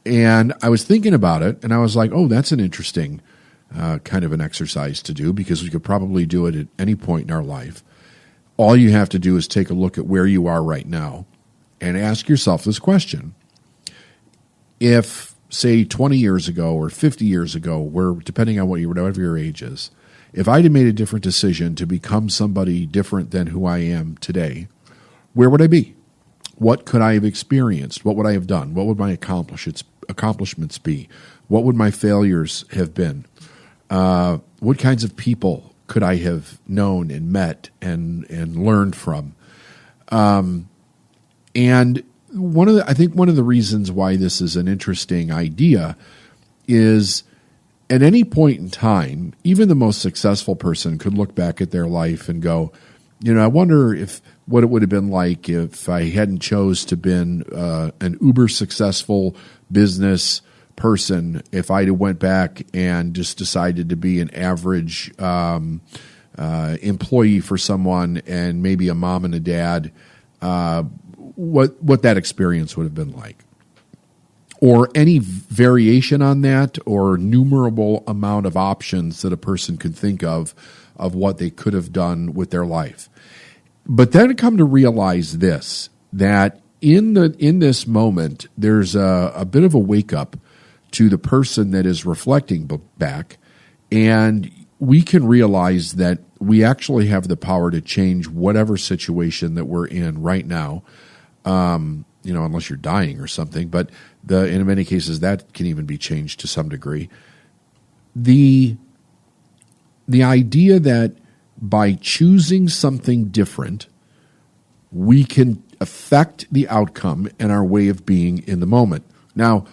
S2: And I was thinking about it, and I was like, oh, that's an interesting kind of an exercise to do, because we could probably do it at any point in our life. All you have to do is take a look at where you are right now and ask yourself this question. If, say, 20 years ago or 50 years ago, where depending on whatever your age is, if I had made a different decision to become somebody different than who I am today, where would I be? What could I have experienced? What would I have done? What would my accomplishments be? What would my failures have been? What kinds of people could I have known and met and learned from? And I think one of the reasons why this is an interesting idea is, at any point in time, even the most successful person could look back at their life and go, I wonder what it would have been like if I hadn't chose to been an uber successful business person, if I went back and just decided to be an average employee for someone and maybe a mom and a dad, what that experience would have been like. or any variation on that, or numerable amount of options that a person could think of what they could have done with their life. But then come to realize this, that in this moment, there's a bit of a wake up to the person that is reflecting back, and we can realize that we actually have the power to change whatever situation that we're in right now. Unless you're dying or something, but in many cases that can even be changed to some degree. The idea that by choosing something different, we can affect the outcome and our way of being in the moment. Now,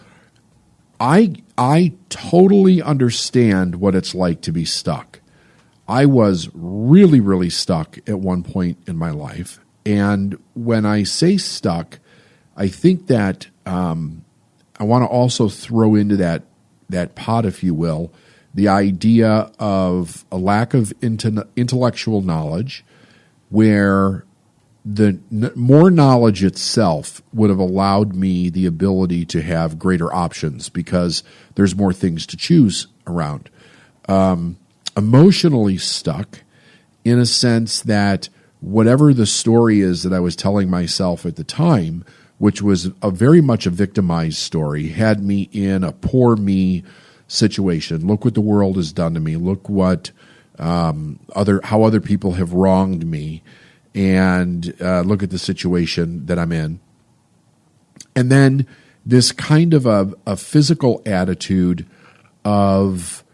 S2: I totally understand what it's like to be stuck. I was really, really stuck at one point in my life. And when I say stuck, I think that I want to also throw into that pot, if you will, the idea of a lack of intellectual knowledge, where the more knowledge itself would have allowed me the ability to have greater options because there's more things to choose around. Emotionally stuck in a sense that whatever the story is that I was telling myself at the time, which was very much a victimized story, had me in a poor me situation. Look what the world has done to me. Look what how other people have wronged me, and look at the situation that I'm in. And then this kind of a physical attitude of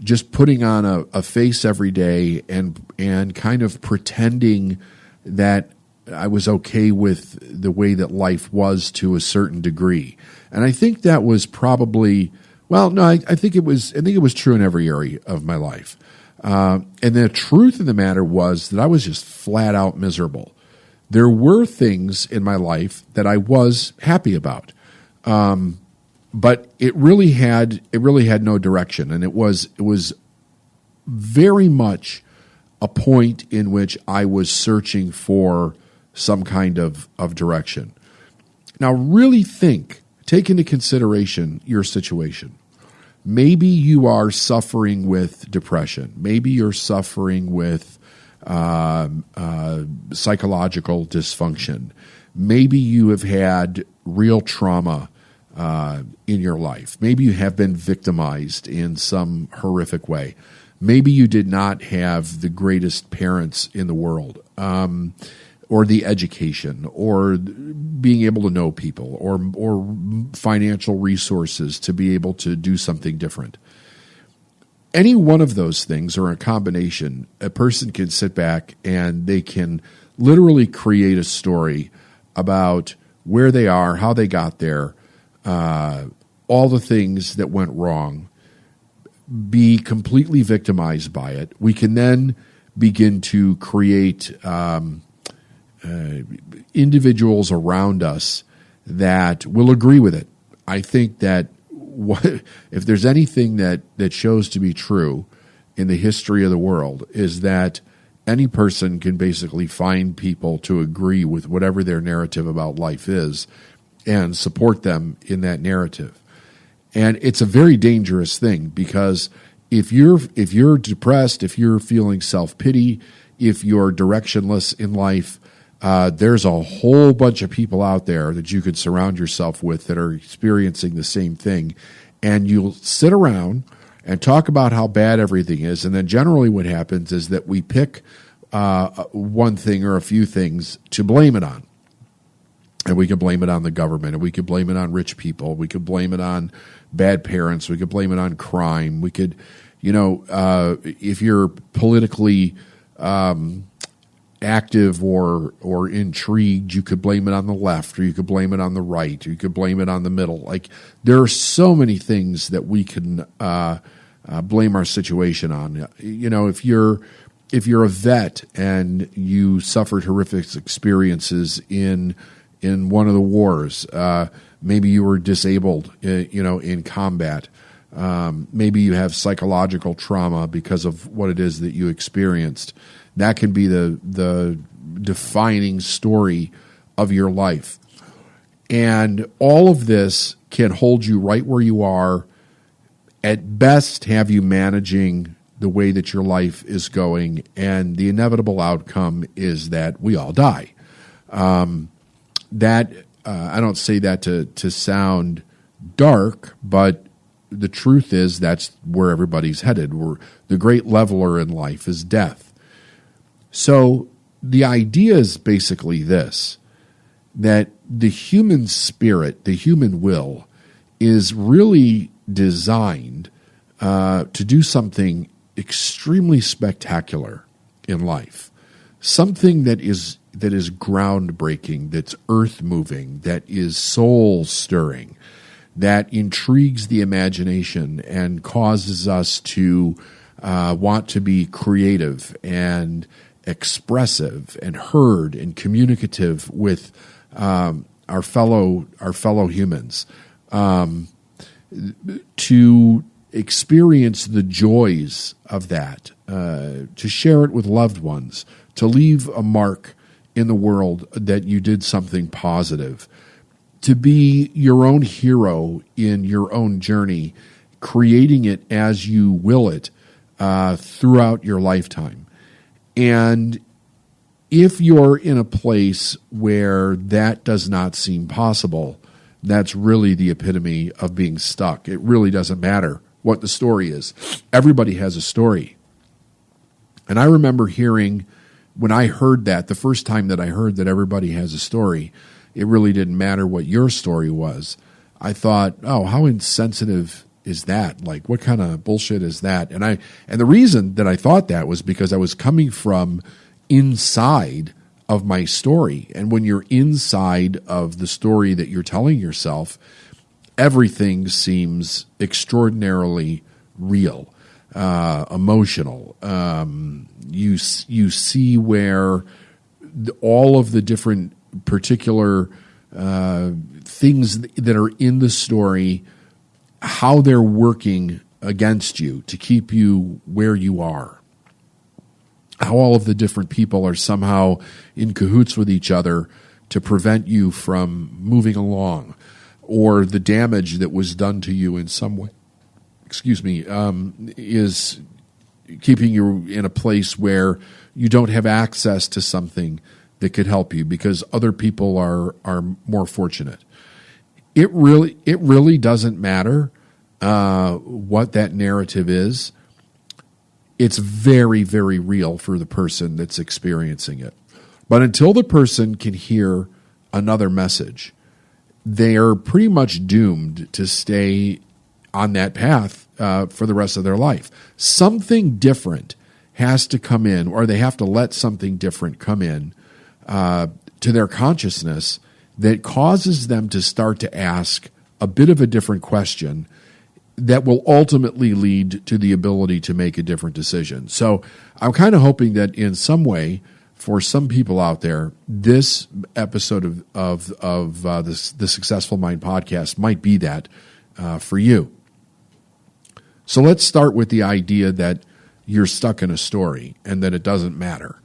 S2: just putting on a face every day and kind of pretending that I was okay with the way that life was to a certain degree. And I think that was probably, I think it was true in every area of my life. And the truth of the matter was that I was just flat out miserable. There were things in my life that I was happy about. But it really had no direction, and it was very much a point in which I was searching for some kind of direction. Now, really take into consideration your situation. Maybe you are suffering with depression. Maybe you're suffering with psychological dysfunction. Maybe you have had real trauma in your life. Maybe you have been victimized in some horrific way. Maybe you did not have the greatest parents in the world, or the education, or being able to know people, or financial resources to be able to do something different. Any one of those things, or a combination, a person can sit back and they can literally create a story about where they are, how they got there, all the things that went wrong, be completely victimized by it. We can then begin to create individuals around us that will agree with it. I think that if there's anything that shows to be true in the history of the world, is that any person can basically find people to agree with whatever their narrative about life is and support them in that narrative. And it's a very dangerous thing, because if you're depressed, if you're feeling self-pity, if you're directionless in life, there's a whole bunch of people out there that you could surround yourself with that are experiencing the same thing. And you'll sit around and talk about how bad everything is. And then generally what happens is that we pick one thing or a few things to blame it on. And we could blame it on the government, and we could blame it on rich people. We could blame it on bad parents. We could blame it on crime. We could, if you're politically active or intrigued, you could blame it on the left, or you could blame it on the right, or you could blame it on the middle. Like, there are so many things that we can blame our situation on. If you're a vet and you suffered horrific experiences in one of the wars, maybe you were disabled, in combat. Maybe you have psychological trauma because of what it is that you experienced. That can be the defining story of your life. And all of this can hold you right where you are, at best have you managing the way that your life is going, and the inevitable outcome is that we all die. I don't say that to sound dark, but the truth is that's where everybody's headed. The great leveler in life is death. So the idea is basically this, that the human spirit, the human will, is really designed to do something extremely spectacular in life, something that is groundbreaking, that's earth-moving, that is soul-stirring, that intrigues the imagination and causes us to want to be creative and expressive and heard and communicative with our fellow humans, to experience the joys of that, to share it with loved ones, to leave a mark in the world that you did something positive, to be your own hero in your own journey, creating it as you will it throughout your lifetime. And if you're in a place where that does not seem possible, that's really the epitome of being stuck. It really doesn't matter what the story is. Everybody has a story. And I remember hearing, when I heard that, the first time that I heard that everybody has a story, it really didn't matter what your story was. I thought, oh, how insensitive is that? Like, what kind of bullshit is that? And the reason that I thought that was because I was coming from inside of my story. And when you're inside of the story that you're telling yourself, everything seems extraordinarily real, emotional. You see where all of the different particular things that are in the story, how they're working against you to keep you where you are. How all of the different people are somehow in cahoots with each other to prevent you from moving along, or the damage that was done to you in some way, is keeping you in a place where you don't have access to something that could help you because other people are more fortunate. It really doesn't matter what that narrative is. It's very, very real for the person that's experiencing it. But until the person can hear another message, they are pretty much doomed to stay on that path for the rest of their life. Something different has to come in, or they have to let something different come in to their consciousness that causes them to start to ask a bit of a different question that will ultimately lead to the ability to make a different decision. So I'm kind of hoping that in some way, for some people out there, this episode of the Successful Mind podcast might be that for you. So let's start with the idea that you're stuck in a story and that it doesn't matter.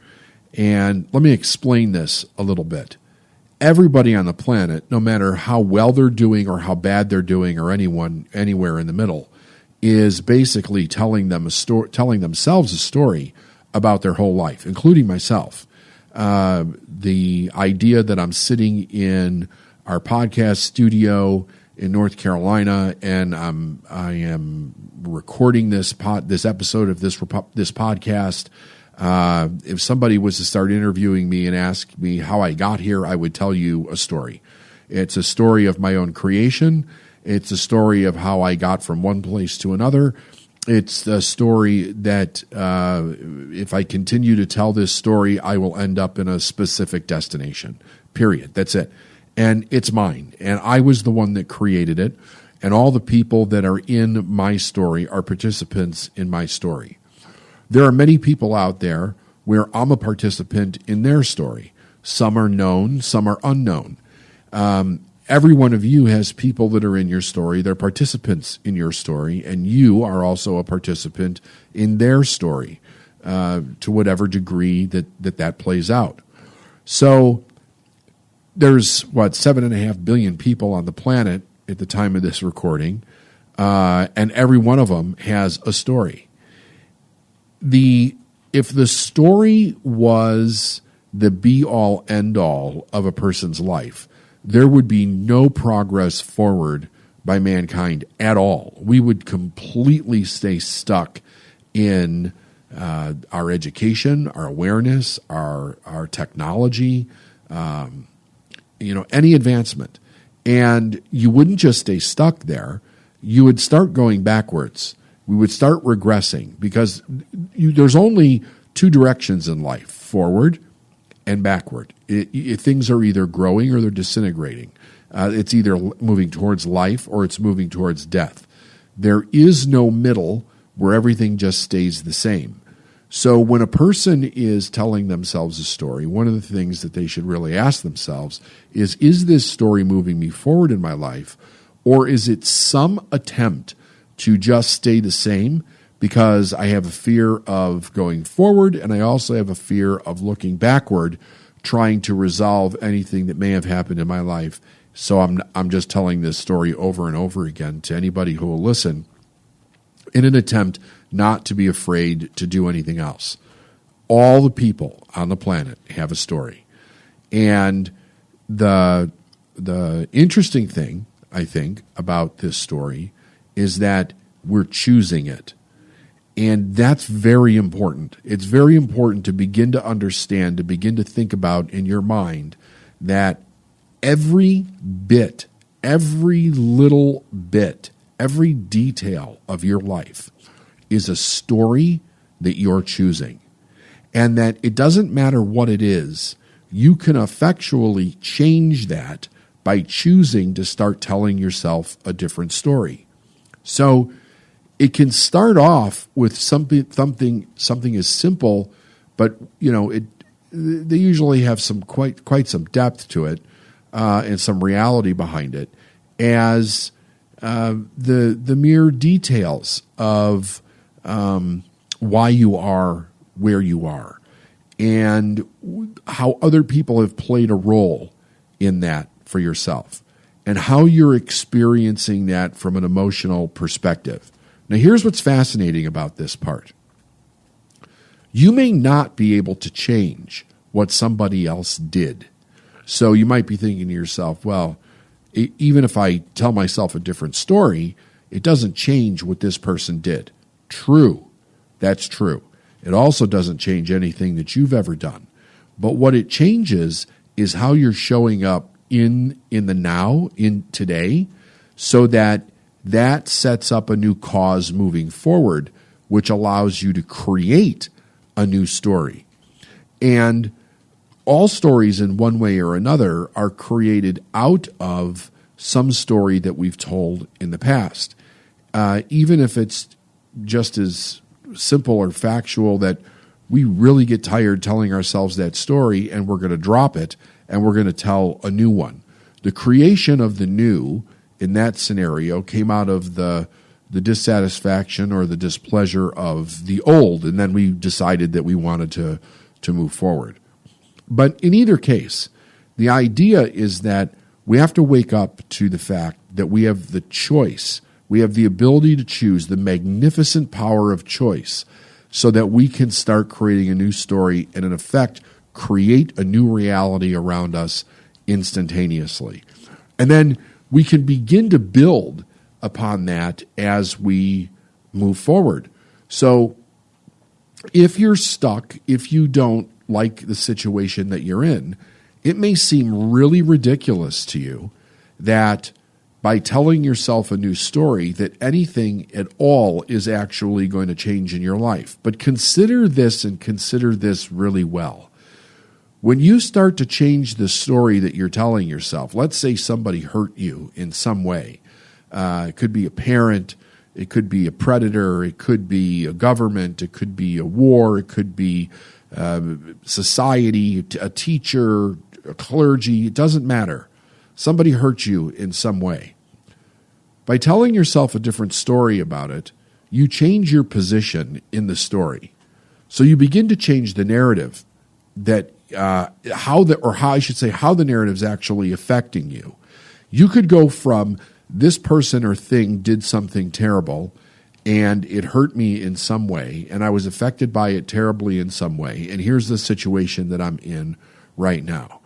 S2: And let me explain this a little bit. Everybody on the planet, no matter how well they're doing or how bad they're doing, or anyone anywhere in the middle, is basically telling themselves a story about their whole life, including myself. The idea that I'm sitting in our podcast studio in North Carolina and I am recording this episode of this podcast. If somebody was to start interviewing me and ask me how I got here, I would tell you a story. It's a story of my own creation. It's a story of how I got from one place to another. It's a story that if I continue to tell this story, I will end up in a specific destination, period. That's it. And it's mine. And I was the one that created it. And all the people that are in my story are participants in my story. There are many people out there where I'm a participant in their story. Some are known, some are unknown. Every one of you has people that are in your story. They're participants in your story, and you are also a participant in their story to whatever degree that plays out. So there's, 7.5 billion people on the planet at the time of this recording, and every one of them has a story. If the story was the be-all, end-all of a person's life, there would be no progress forward by mankind at all. We would completely stay stuck in our education, our awareness, our technology, any advancement. And you wouldn't just stay stuck there. You would start going backwards. We would start regressing because there's only two directions in life, forward and backward. Things are either growing or they're disintegrating. It's either moving towards life or it's moving towards death. There is no middle where everything just stays the same. So when a person is telling themselves a story, one of the things that they should really ask themselves is this story moving me forward in my life, or is it some attempt to just stay the same because I have a fear of going forward and I also have a fear of looking backward, trying to resolve anything that may have happened in my life. So I'm just telling this story over and over again to anybody who will listen in an attempt not to be afraid to do anything else. All the people on the planet have a story. And the interesting thing, I think, about this story is that we're choosing it. And that's very important. It's very important to begin to understand, to begin to think about in your mind that every bit, every little bit, every detail of your life is a story that you're choosing. And that it doesn't matter what it is, you can effectually change that by choosing to start telling yourself a different story. So it can start off with something as simple, but they usually have some quite some depth to it and some reality behind it, as the mere details of why you are where you are and how other people have played a role in that for yourself and how you're experiencing that from an emotional perspective. Now, here's what's fascinating about this part. You may not be able to change what somebody else did. So you might be thinking to yourself, well, even if I tell myself a different story, it doesn't change what this person did. True. That's true. It also doesn't change anything that you've ever done. But what it changes is how you're showing up in the now, in today, so that sets up a new cause moving forward, which allows you to create a new story. And all stories in one way or another are created out of some story that we've told in the past. Even if it's just as simple or factual that we really get tired telling ourselves that story and we're going to drop it and we're going to tell a new one. The creation of the new in that scenario came out of the dissatisfaction or the displeasure of the old, and then we decided that we wanted to move forward. But in either case, the idea is that we have to wake up to the fact that we have the choice. We have the ability to choose, the magnificent power of choice, so that we can start creating a new story and, in effect, create a new reality around us instantaneously. And then we can begin to build upon that as we move forward. So if you're stuck, if you don't like the situation that you're in, it may seem really ridiculous to you that by telling yourself a new story that anything at all is actually going to change in your life. But consider this and consider this really well. When you start to change the story that you're telling yourself, let's say somebody hurt you in some way. It could be a parent, it could be a predator, it could be a government, it could be a war, it could be society, a teacher, a clergy, it doesn't matter. Somebody hurt you in some way. By telling yourself a different story about it, you change your position in the story. So you begin to change the narrative that
S1: how the narrative is actually affecting you. You could go from this person or thing did something terrible and it hurt me in some way, and I was affected by it terribly in some way, and here's the situation that I'm in right now.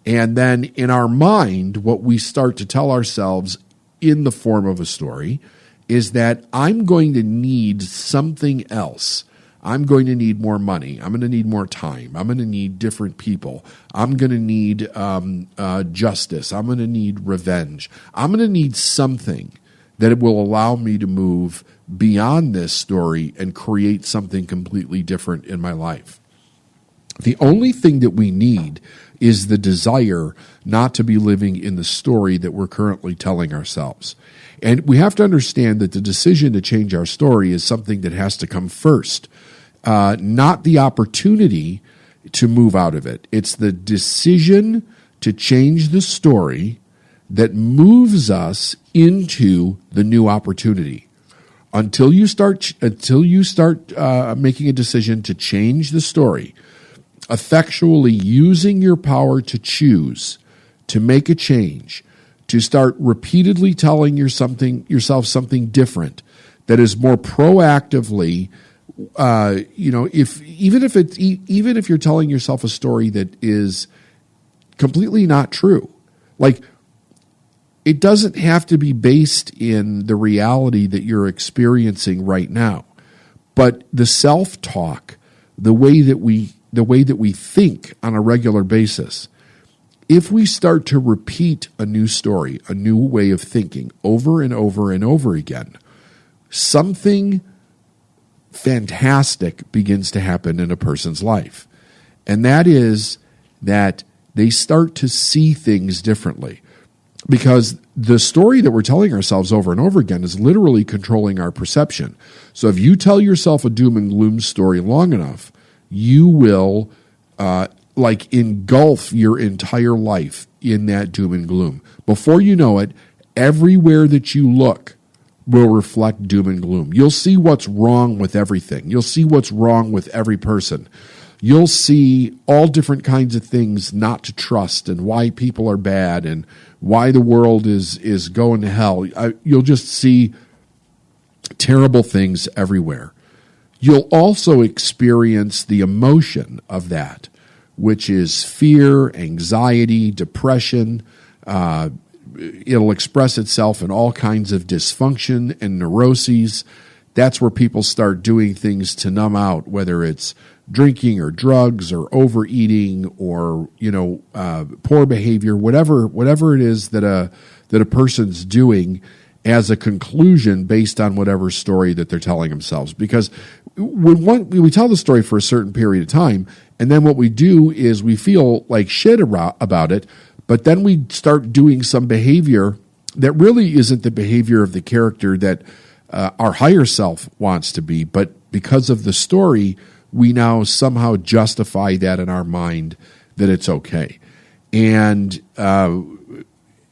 S1: And then in our mind, what we start to tell ourselves in the form of a story is that I'm going to need something else. I'm going to need more money. I'm going to need more time. I'm going to need different people. I'm going to need justice. I'm going to need revenge. I'm going to need something that will allow me to move beyond this story and create something completely different in my life. The only thing that we need is the desire not to be living in the story that we're currently telling ourselves. And we have to understand that the decision to change our story is something that has to come first, not the opportunity to move out of it. It's the decision to change the story that moves us into the new opportunity. Until you start making a decision to change the story, effectually using your power to choose, to make a change, to start repeatedly telling yourself something different that is more proactively, even if you're telling yourself a story that is completely not true, like it doesn't have to be based in the reality that you're experiencing right now, but the self-talk, the way that we think on a regular basis. If we start to repeat a new story, a new way of thinking over and over and over again, something fantastic begins to happen in a person's life. And that is that they start to see things differently. Because the story that we're telling ourselves over and over again is literally controlling our perception. So if you tell yourself a doom and gloom story long enough, you will engulf your entire life in that doom and gloom. Before you know it, everywhere that you look will reflect doom and gloom. You'll see what's wrong with everything. You'll see what's wrong with every person. You'll see all different kinds of things not to trust and why people are bad and why the world is going to hell. You'll just see terrible things everywhere. You'll also experience the emotion of that, which is fear, anxiety, depression. It'll express itself in all kinds of dysfunction and neuroses. That's where people start doing things to numb out, whether it's drinking or drugs or overeating or poor behavior, whatever it is that a person's doing as a conclusion based on whatever story that they're telling themselves. Because we tell the story for a certain period of time, and then what we do is we feel like shit about it, but then we start doing some behavior that really isn't the behavior of the character that our higher self wants to be, but because of the story, we now somehow justify that in our mind that it's okay. And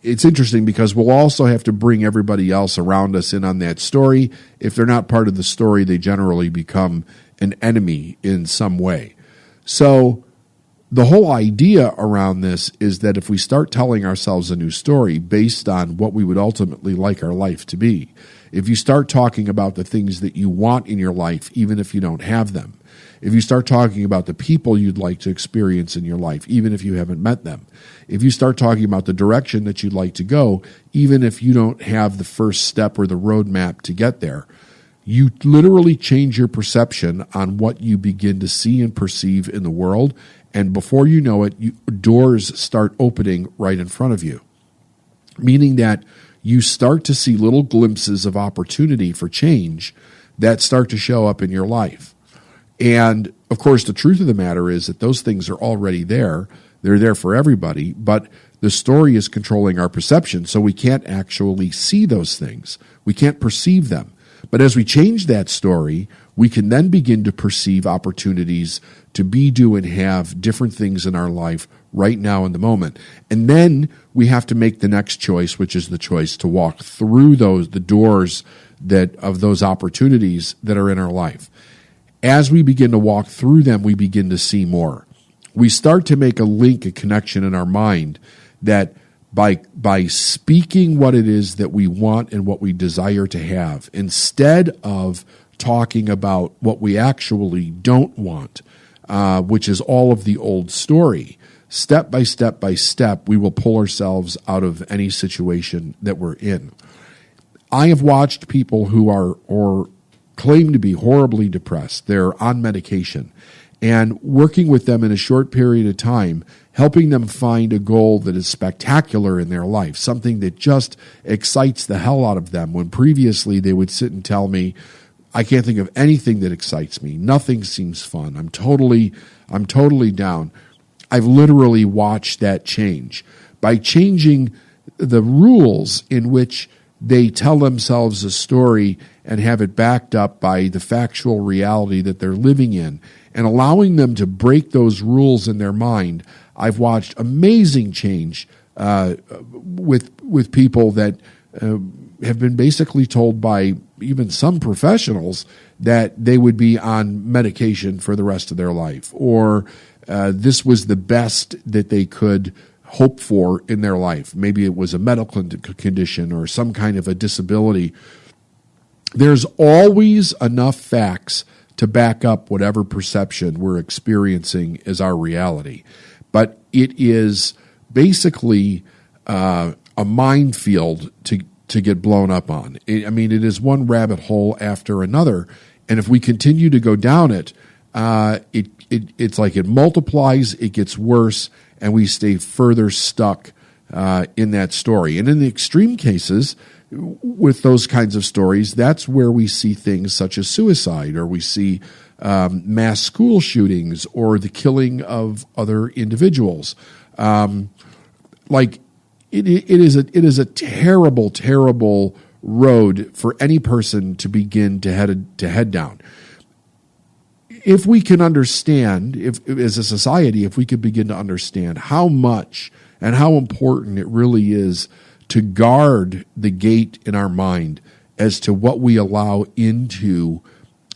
S1: it's interesting because we'll also have to bring everybody else around us in on that story. If they're not part of the story, they generally become an enemy in some way. So the whole idea around this is that if we start telling ourselves a new story based on what we would ultimately like our life to be, if you start talking about the things that you want in your life, even if you don't have them, if you start talking about the people you'd like to experience in your life, even if you haven't met them, if you start talking about the direction that you'd like to go, even if you don't have the first step or the roadmap to get there, you literally change your perception on what you begin to see and perceive in the world. And before you know it, doors start opening right in front of you, meaning that you start to see little glimpses of opportunity for change that start to show up in your life. And, of course, the truth of the matter is that those things are already there. They're there for everybody, but the story is controlling our perception, so we can't actually see those things. We can't perceive them. But as we change that story, we can then begin to perceive opportunities to be, do, and have different things in our life right now in the moment. And then we have to make the next choice, which is the choice to walk through the doors of those opportunities that are in our life. As we begin to walk through them, we begin to see more.
S2: we start to make a link, a connection in our mind that by speaking what it is that we want and what we desire to have, instead of talking about what we actually don't want, which is all of the old story, step by step, we will pull ourselves out of any situation that we're in. I have watched people who are or claim to be horribly depressed. They're on medication, and working with them in a short period of time, helping them find a goal that is spectacular in their life, something that just excites the hell out of them, when previously they would sit and tell me, I can't think of anything that excites me. Nothing seems fun. I'm totally down. I've literally watched that change. By changing the rules in which they tell themselves a story and have it backed up by the factual reality that they're living in, and allowing them to break those rules in their mind, I've watched amazing change with people that have been basically told by even some professionals that they would be on medication for the rest of their life, or this was the best that they could hope for in their life. Maybe it was a medical condition or some kind of a disability. There's always enough facts to back up whatever perception we're experiencing as our reality. But it is basically a minefield to get blown up on. It is one rabbit hole after another, and if we continue to go down it, it's like it multiplies, it gets worse, and we stay further stuck in that story. And in the extreme cases, with those kinds of stories, that's where we see things such as suicide, or we see mass school shootings, or the killing of other individuals. It is a terrible, terrible road for any person to begin to head down. If we can understand, if as a society, if we could begin to understand how much and how important it really is to guard the gate in our mind as to what we allow into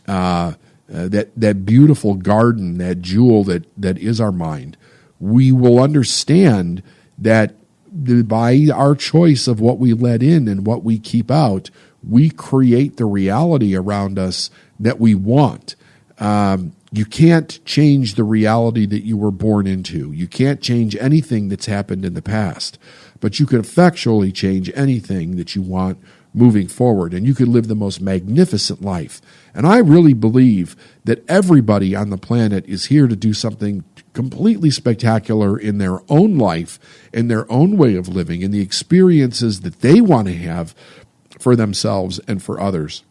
S2: that beautiful garden, that jewel that is our mind, we will understand that by our choice of what we let in and what we keep out, we create the reality around us that we want. You can't change the reality that you were born into. You can't change anything that's happened in the past, but you can effectually change anything that you want moving forward, and you can live the most magnificent life. And I really believe that everybody on the planet is here to do something completely spectacular in their own life, in their own way of living, in the experiences that they want to have for themselves and for others.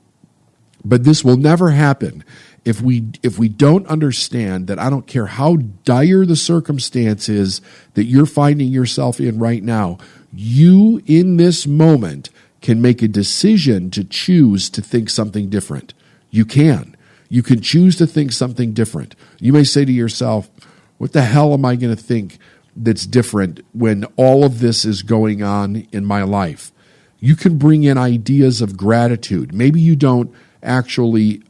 S2: But this will never happen if we don't understand that I don't care how dire the circumstance is that you're finding yourself in right now, you in this moment can make a decision to choose to think something different. You can. You can choose to think something different. You may say to yourself, what the hell am I going to think that's different when all of this is going on in my life? You can bring in ideas of gratitude. Maybe you don't actually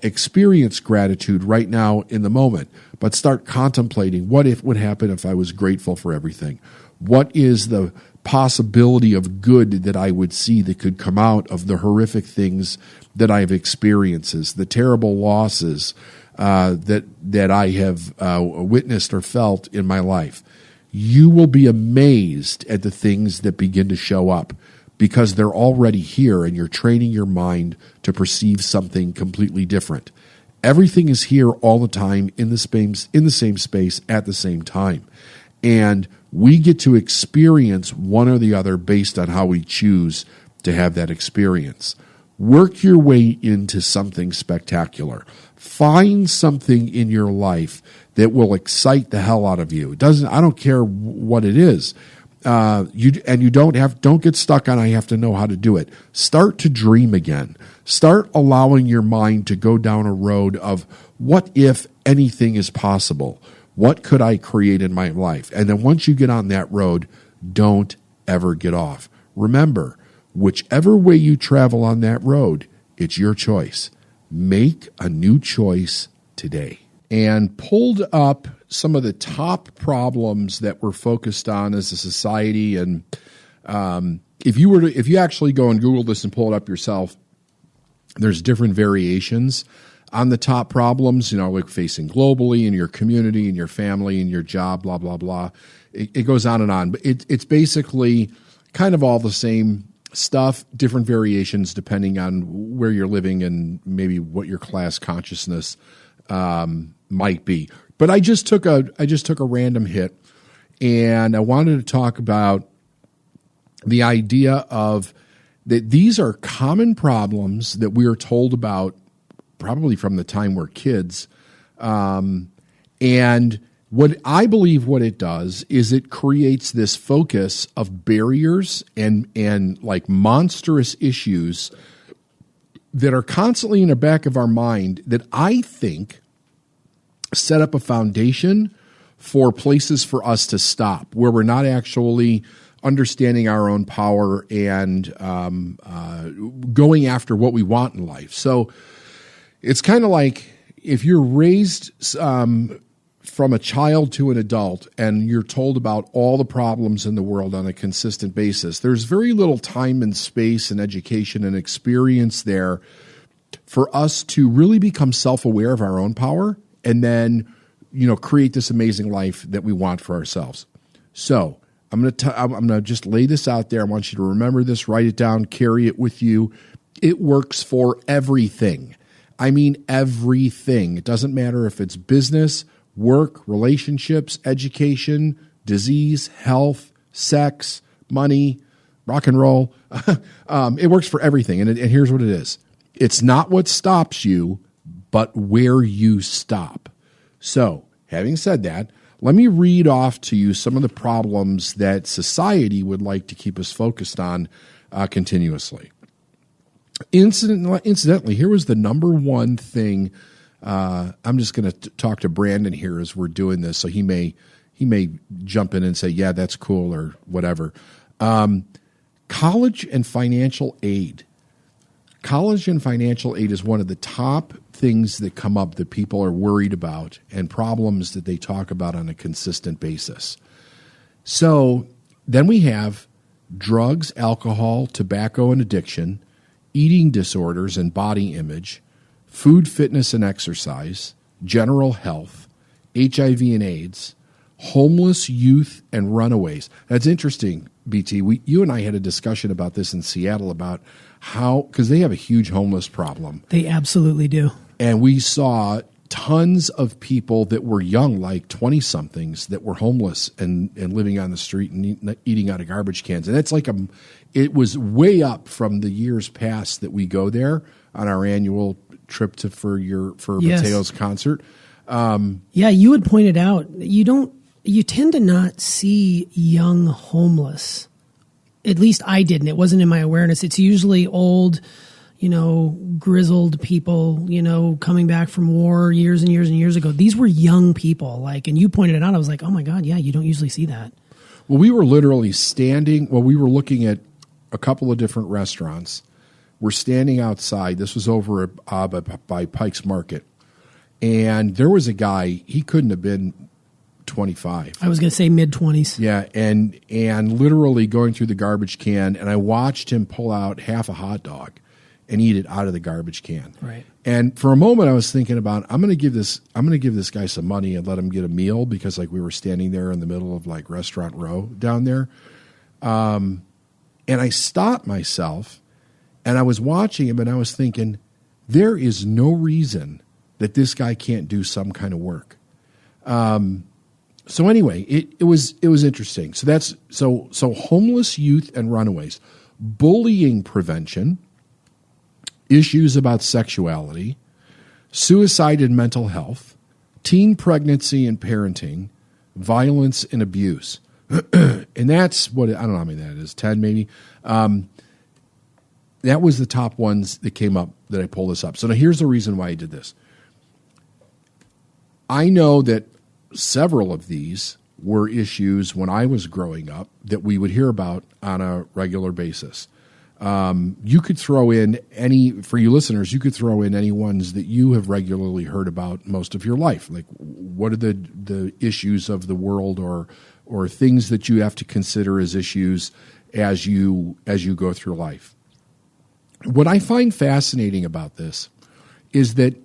S2: experience gratitude right now in the moment, but start contemplating what would happen if I was grateful for everything. What is the possibility of good that I would see that could come out of the horrific things that I've experienced, the terrible losses that I have witnessed or felt in my life? You will be amazed at the things that begin to show up, because they're already here, and you're training your mind to perceive something completely different. Everything is here all the time in the same space at the same time. And we get to experience one or the other based on how we choose to have that experience. Work your way into something spectacular. Find something in your life that will excite the hell out of you. I don't care what it is. Don't get stuck on I have to know how to do it. Start to dream again. Start allowing your mind to go down a road of what if anything is possible? What could I create in my life? And then once you get on that road, don't ever get off. Remember, whichever way you travel on that road, it's your choice. Make a new choice today. And pulled up some of the top problems that we're focused on as a society, and if you actually go and Google this and pull it up yourself, there's different variations on the top problems, like facing globally in your community, in your family, in your job, blah, blah, blah. It goes on and on. But it's basically kind of all the same stuff, different variations depending on where you're living and maybe what your class consciousness might be. But I just took a random hit, and I wanted to talk about the idea of that these are common problems that we are told about probably from the time we're kids. And what I believe what it does is it creates this focus of barriers and like monstrous issues that are constantly in the back of our mind that I think set up a foundation for places for us to stop, where we're not actually understanding our own power and going after what we want in life. So it's kind of like if you're raised from a child to an adult and you're told about all the problems in the world on a consistent basis, there's very little time and space and education and experience there for us to really become self-aware of our own power and then, create this amazing life that we want for ourselves. So I'm going to just lay this out there. I want you to remember this, write it down, carry it with you. It works for everything. I mean, everything. It doesn't matter if it's business, work, relationships, education, disease, health, sex, money, rock and roll. It works for everything. And here's what it is. It's not what stops you, but where you stop. So, having said that, let me read off to you some of the problems that society would like to keep us focused on continuously. Incidentally, here was the number one thing. I'm just going to talk to Brandon here as we're doing this, so he may jump in and say, "Yeah, that's cool," or whatever. College and financial aid. College and financial aid is one of the top things that come up that people are worried about and problems that they talk about on a consistent basis. So then we have drugs, alcohol, tobacco and addiction, eating disorders and body image, food, fitness and exercise, general health, HIV and AIDS, homeless youth and runaways. That's interesting, BT. You and I had a discussion about this in Seattle about how, because they have a huge homeless problem.
S4: They absolutely do.
S2: And we saw tons of people that were young, like 20-somethings, that were homeless and living on the street and eating out of garbage cans. And it's like it was way up from the years past that we go there on our annual trip for
S4: Yes.
S2: Mateo's concert.
S4: Yeah, you had pointed out you tend to not see young homeless. At least I didn't. It wasn't in my awareness. It's usually old, grizzled people, coming back from war years and years and years ago. These were young people, and you pointed it out. I was like, oh my God, yeah, you don't usually see that.
S2: Well, we were literally we were looking at a couple of different restaurants. We're standing outside. This was over by Pike's Market. And there was a guy, he couldn't have been 25.
S4: I was going to say mid-20s.
S2: Yeah, and literally going through the garbage can, and I watched him pull out half a hot dog and eat it out of the garbage can.
S4: Right.
S2: And for a moment I was thinking about, I'm going to give this guy some money and let him get a meal, because we were standing there in the middle of Restaurant Row down there. And I stopped myself and I was watching him and I was thinking, there is no reason that this guy can't do some kind of work. So anyway, it was interesting. So homeless youth and runaways, bullying prevention, issues about sexuality, suicide and mental health, teen pregnancy and parenting, violence and abuse. And that's what, I don't know how many that is, 10 maybe. That was the top ones that came up that I pulled this up. So now here's the reason why I did this. I know that several of these were issues when I was growing up that we would hear about on a regular basis. You could throw in for you listeners, you could throw in any ones that you have regularly heard about most of your life. Like, what are the issues of the world, or things that you have to consider as issues as you go through life? What I find fascinating about this is that,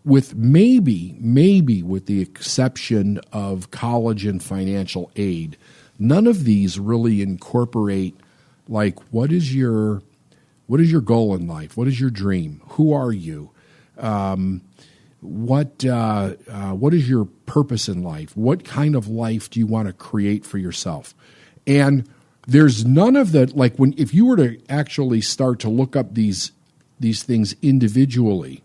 S2: with maybe with the exception of college and financial aid, none of these really incorporate, like, what is your goal in life? What is your dream? Who are you? What is your purpose in life? What kind of life do you want to create for yourself? And there's none of that. Like, if you were to actually start to look up these things individually,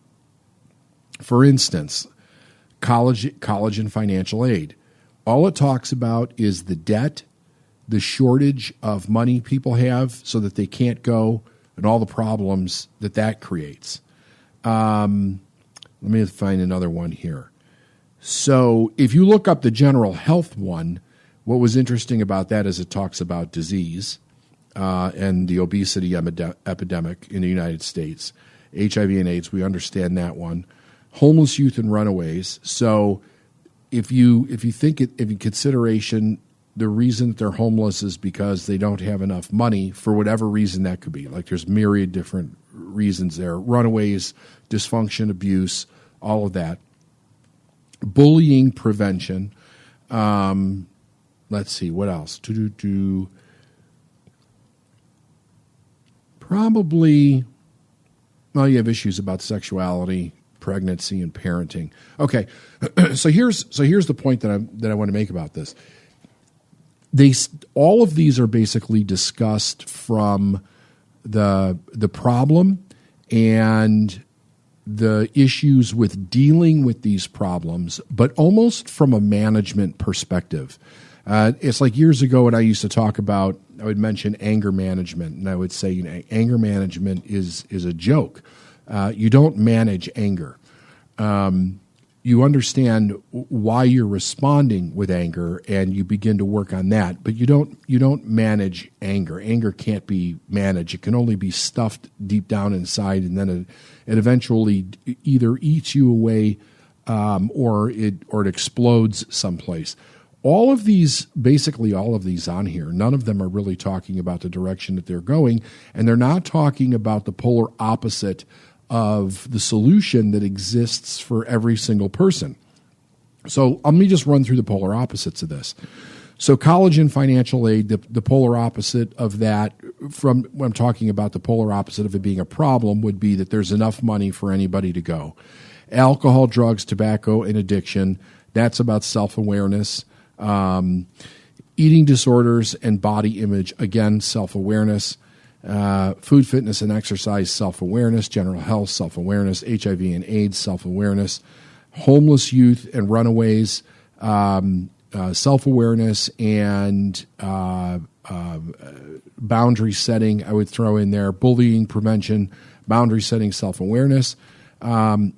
S2: for instance, college and financial aid, all it talks about is the debt, the shortage of money people have so that they can't go, and all the problems that creates. Let me find another one here. So if you look up the general health one, what was interesting about that is it talks about disease and the obesity epidemic in the United States. HIV and AIDS, we understand that one. Homeless youth and runaways. So if you think it in consideration, the reason that they're homeless is because they don't have enough money, for whatever reason that could be. Like, there's myriad different reasons there. Runaways, dysfunction, abuse, all of that. Bullying prevention. Let's see, what else? Probably, well, you have issues about sexuality, pregnancy, and parenting. Okay, so here's the point that I want to make about this. All of these are basically discussed from the problem and the issues with dealing with these problems, but almost from a management perspective. It's like years ago when I used to talk about, I would mention anger management, and I would say, anger management is a joke. You don't manage anger. You understand why you're responding with anger, and you begin to work on that. But you don't manage anger. Anger can't be managed. It can only be stuffed deep down inside, and then it eventually either eats you away, or it explodes someplace. Basically all of these on here, none of them are really talking about the direction that they're going, and they're not talking about the polar opposite of the solution that exists for every single person. So let me just run through the polar opposites of this. So college and financial aid, the polar opposite of that, from when I'm talking about the polar opposite of it being a problem, would be that there's enough money for anybody to go. Alcohol, drugs, tobacco, and addiction, that's about self-awareness. Eating disorders and body image, again, self-awareness. Food, fitness, and exercise, self-awareness. General health, self-awareness. HIV and AIDS, self-awareness. Homeless youth and runaways, self-awareness and boundary setting, I would throw in there. Bullying prevention, boundary setting, self-awareness.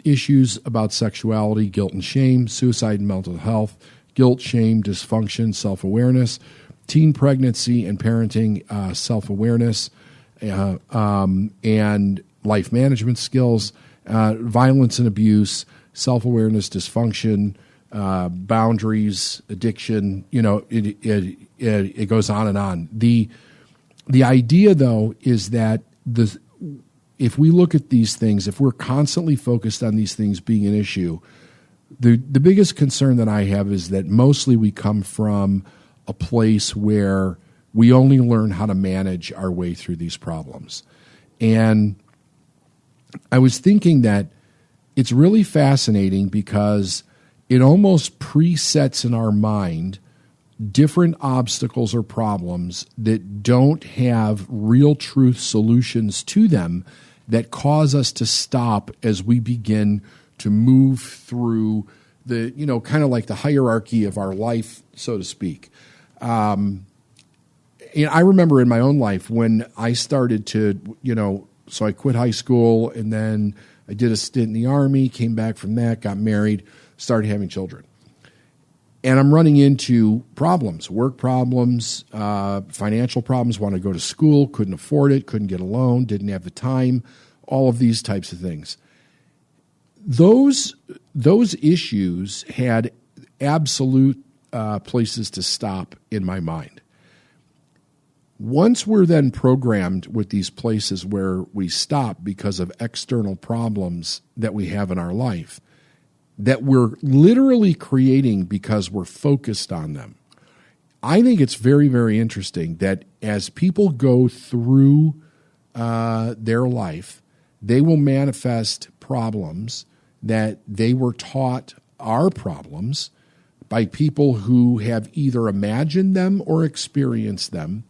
S2: Issues about sexuality, guilt and shame. Suicide and mental health, guilt, shame, dysfunction, self-awareness. Teen pregnancy and parenting, self-awareness. And life management skills, violence and abuse, self-awareness, dysfunction, boundaries, addiction. It goes on and on. The idea, though, is that if we look at these things, if we're constantly focused on these things being an issue, the biggest concern that I have is that mostly we come from a place where we only learn how to manage our way through these problems. And I was thinking that it's really fascinating because it almost presets in our mind different obstacles or problems that don't have real truth solutions to them that cause us to stop as we begin to move through the, kind of like the hierarchy of our life, so to speak. I remember in my own life when I started to, so I quit high school and then I did a stint in the Army, came back from that, got married, started having children. And I'm running into problems, work problems, financial problems, want to go to school, couldn't afford it, couldn't get a loan, didn't have the time, all of these types of things. Those issues had absolute places to stop in my mind. Once we're then programmed with these places where we stop because of external problems that we have in our life, that we're literally creating because we're focused on them. I think it's very, very interesting that as people go through their life, they will manifest problems that they were taught are problems by people who have either imagined them or experienced them,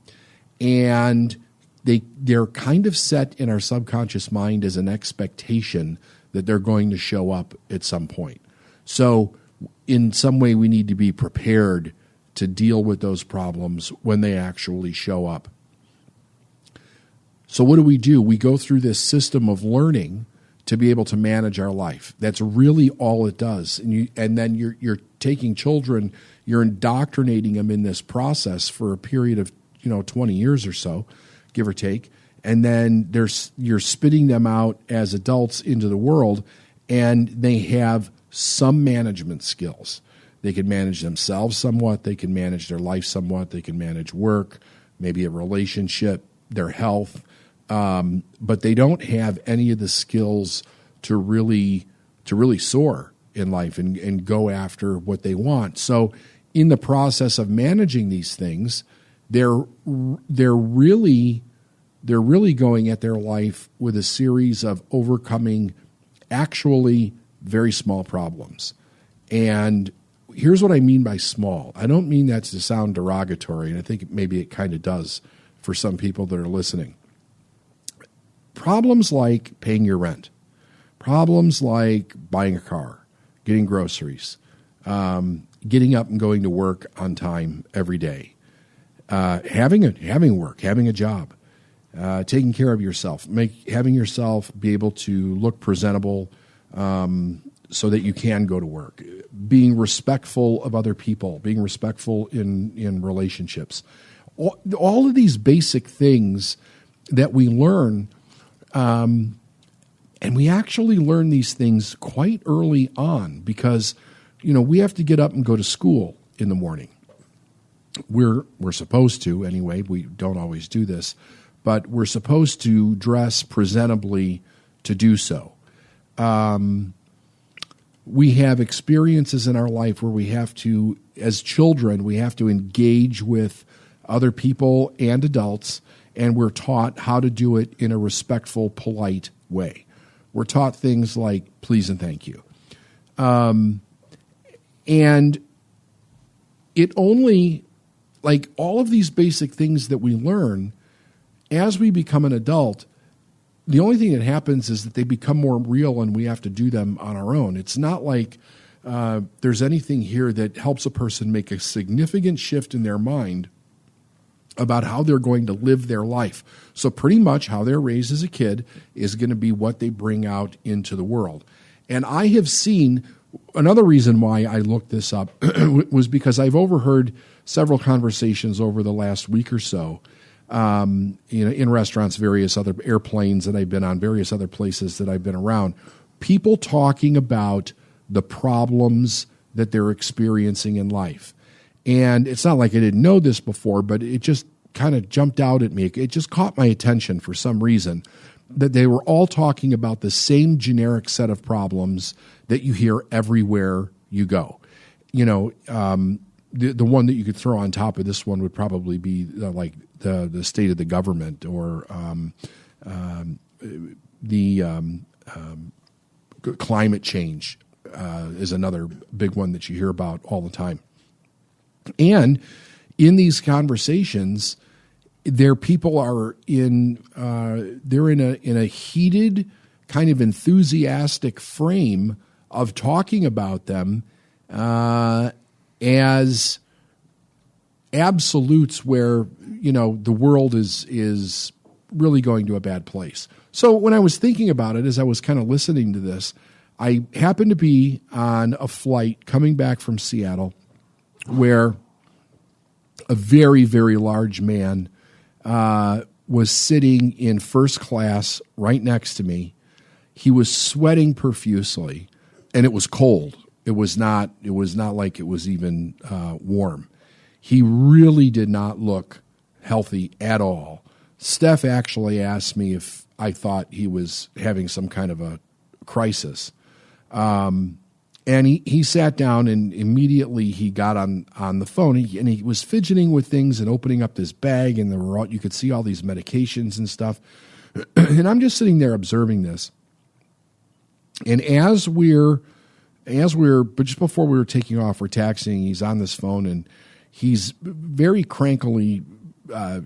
S2: and they're kind of set in our subconscious mind as an expectation that they're going to show up at some point. So in some way, we need to be prepared to deal with those problems when they actually show up. So what do? We go through this system of learning to be able to manage our life. That's really all it does. And then you're taking children, you're indoctrinating them in this process for a period of 20 years or so, give or take. And then you're spitting them out as adults into the world, and they have some management skills. They can manage themselves somewhat. They can manage their life somewhat. They can manage work, maybe a relationship, their health. But they don't have any of the skills to really soar in life and go after what they want. So in the process of managing these things, they're really going at their life with a series of overcoming actually very small problems. And here's what I mean by small. I don't mean that to sound derogatory, and I think maybe it kind of does for some people that are listening. Problems like paying your rent, problems like buying a car, getting groceries, getting up and going to work on time every day, having work, having a job, taking care of yourself, having yourself be able to look presentable so that you can go to work, being respectful of other people, being respectful in relationships. All of these basic things that we learn, and we actually learn these things quite early on because, we have to get up and go to school in the morning. We're supposed to anyway. We don't always do this, but we're supposed to dress presentably to do so. We have experiences in our life where we have to, as children, we have to engage with other people and adults, and we're taught how to do it in a respectful, polite way. We're taught things like please and thank you. And it only, like all of these basic things that we learn, as we become an adult, the only thing that happens is that they become more real and we have to do them on our own. It's not like there's anything here that helps a person make a significant shift in their mind about how they're going to live their life. So pretty much how they're raised as a kid is going to be what they bring out into the world. And I have seen, another reason why I looked this up was because I've overheard several conversations over the last week or so, in restaurants, various other airplanes that I've been on, various other places that I've been around, people talking about the problems that they're experiencing in life. And it's not like I didn't know this before, but it just kind of jumped out at me. It just caught my attention for some reason that they were all talking about the same generic set of problems that you hear everywhere you go. The one that you could throw on top of this one would probably be like the state of the government or the climate change is another big one that you hear about all the time. And in these conversations, people are in a heated, kind of enthusiastic frame of talking about them as absolutes where the world is really going to a bad place. So when I was thinking about it, as I was kind of listening to this, I happened to be on a flight coming back from Seattle, where a very, very large man was sitting in first class right next to me. He was sweating profusely, and it was cold. It was not like it was even warm. He really did not look healthy at all. Steph actually asked me if I thought he was having some kind of a crisis. And he sat down, and immediately he got on the phone, and he was fidgeting with things and opening up this bag, and you could see all these medications and stuff. And I'm just sitting there observing this. And but just before we were taking off, we're taxiing, he's on this phone, and he's very crankily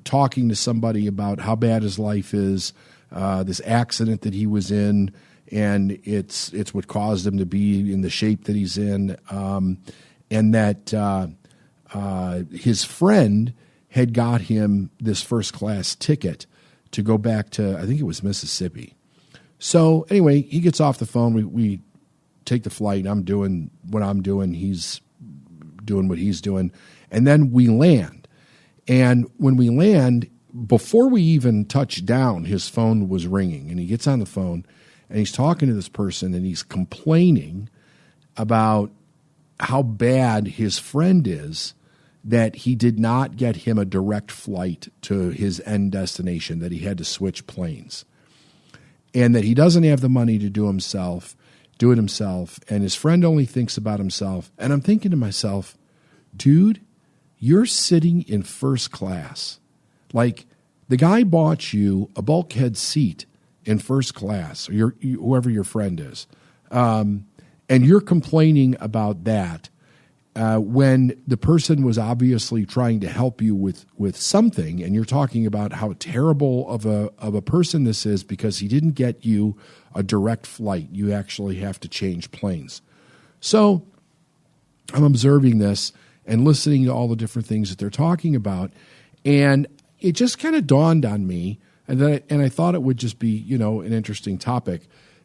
S2: talking to somebody about how bad his life is, this accident that he was in, and it's what caused him to be in the shape that he's in, and that his friend had got him this first-class ticket to go back to, I think it was Mississippi. So anyway, he gets off the phone. We take the flight. I'm doing what I'm doing. He's doing what he's doing. And then we land. And when we land, before we even touch down, his phone was ringing. And he gets on the phone, and he's talking to this person, and he's complaining about how bad his friend is, that he did not get him a direct flight to his end destination, that he had to switch planes, and that he doesn't have the money to do it himself, and his friend only thinks about himself. And I'm thinking to myself, dude, you're sitting in first class. Like, the guy bought you a bulkhead seat in first class, or whoever your friend is, and you're complaining about that when the person was obviously trying to help you with something, and you're talking about how terrible of a person this is because he didn't get you a direct flight. You actually have to change planes. So I'm observing this and listening to all the different things that they're talking about, and it just kind of dawned on me, and I thought it would just be, an interesting topic,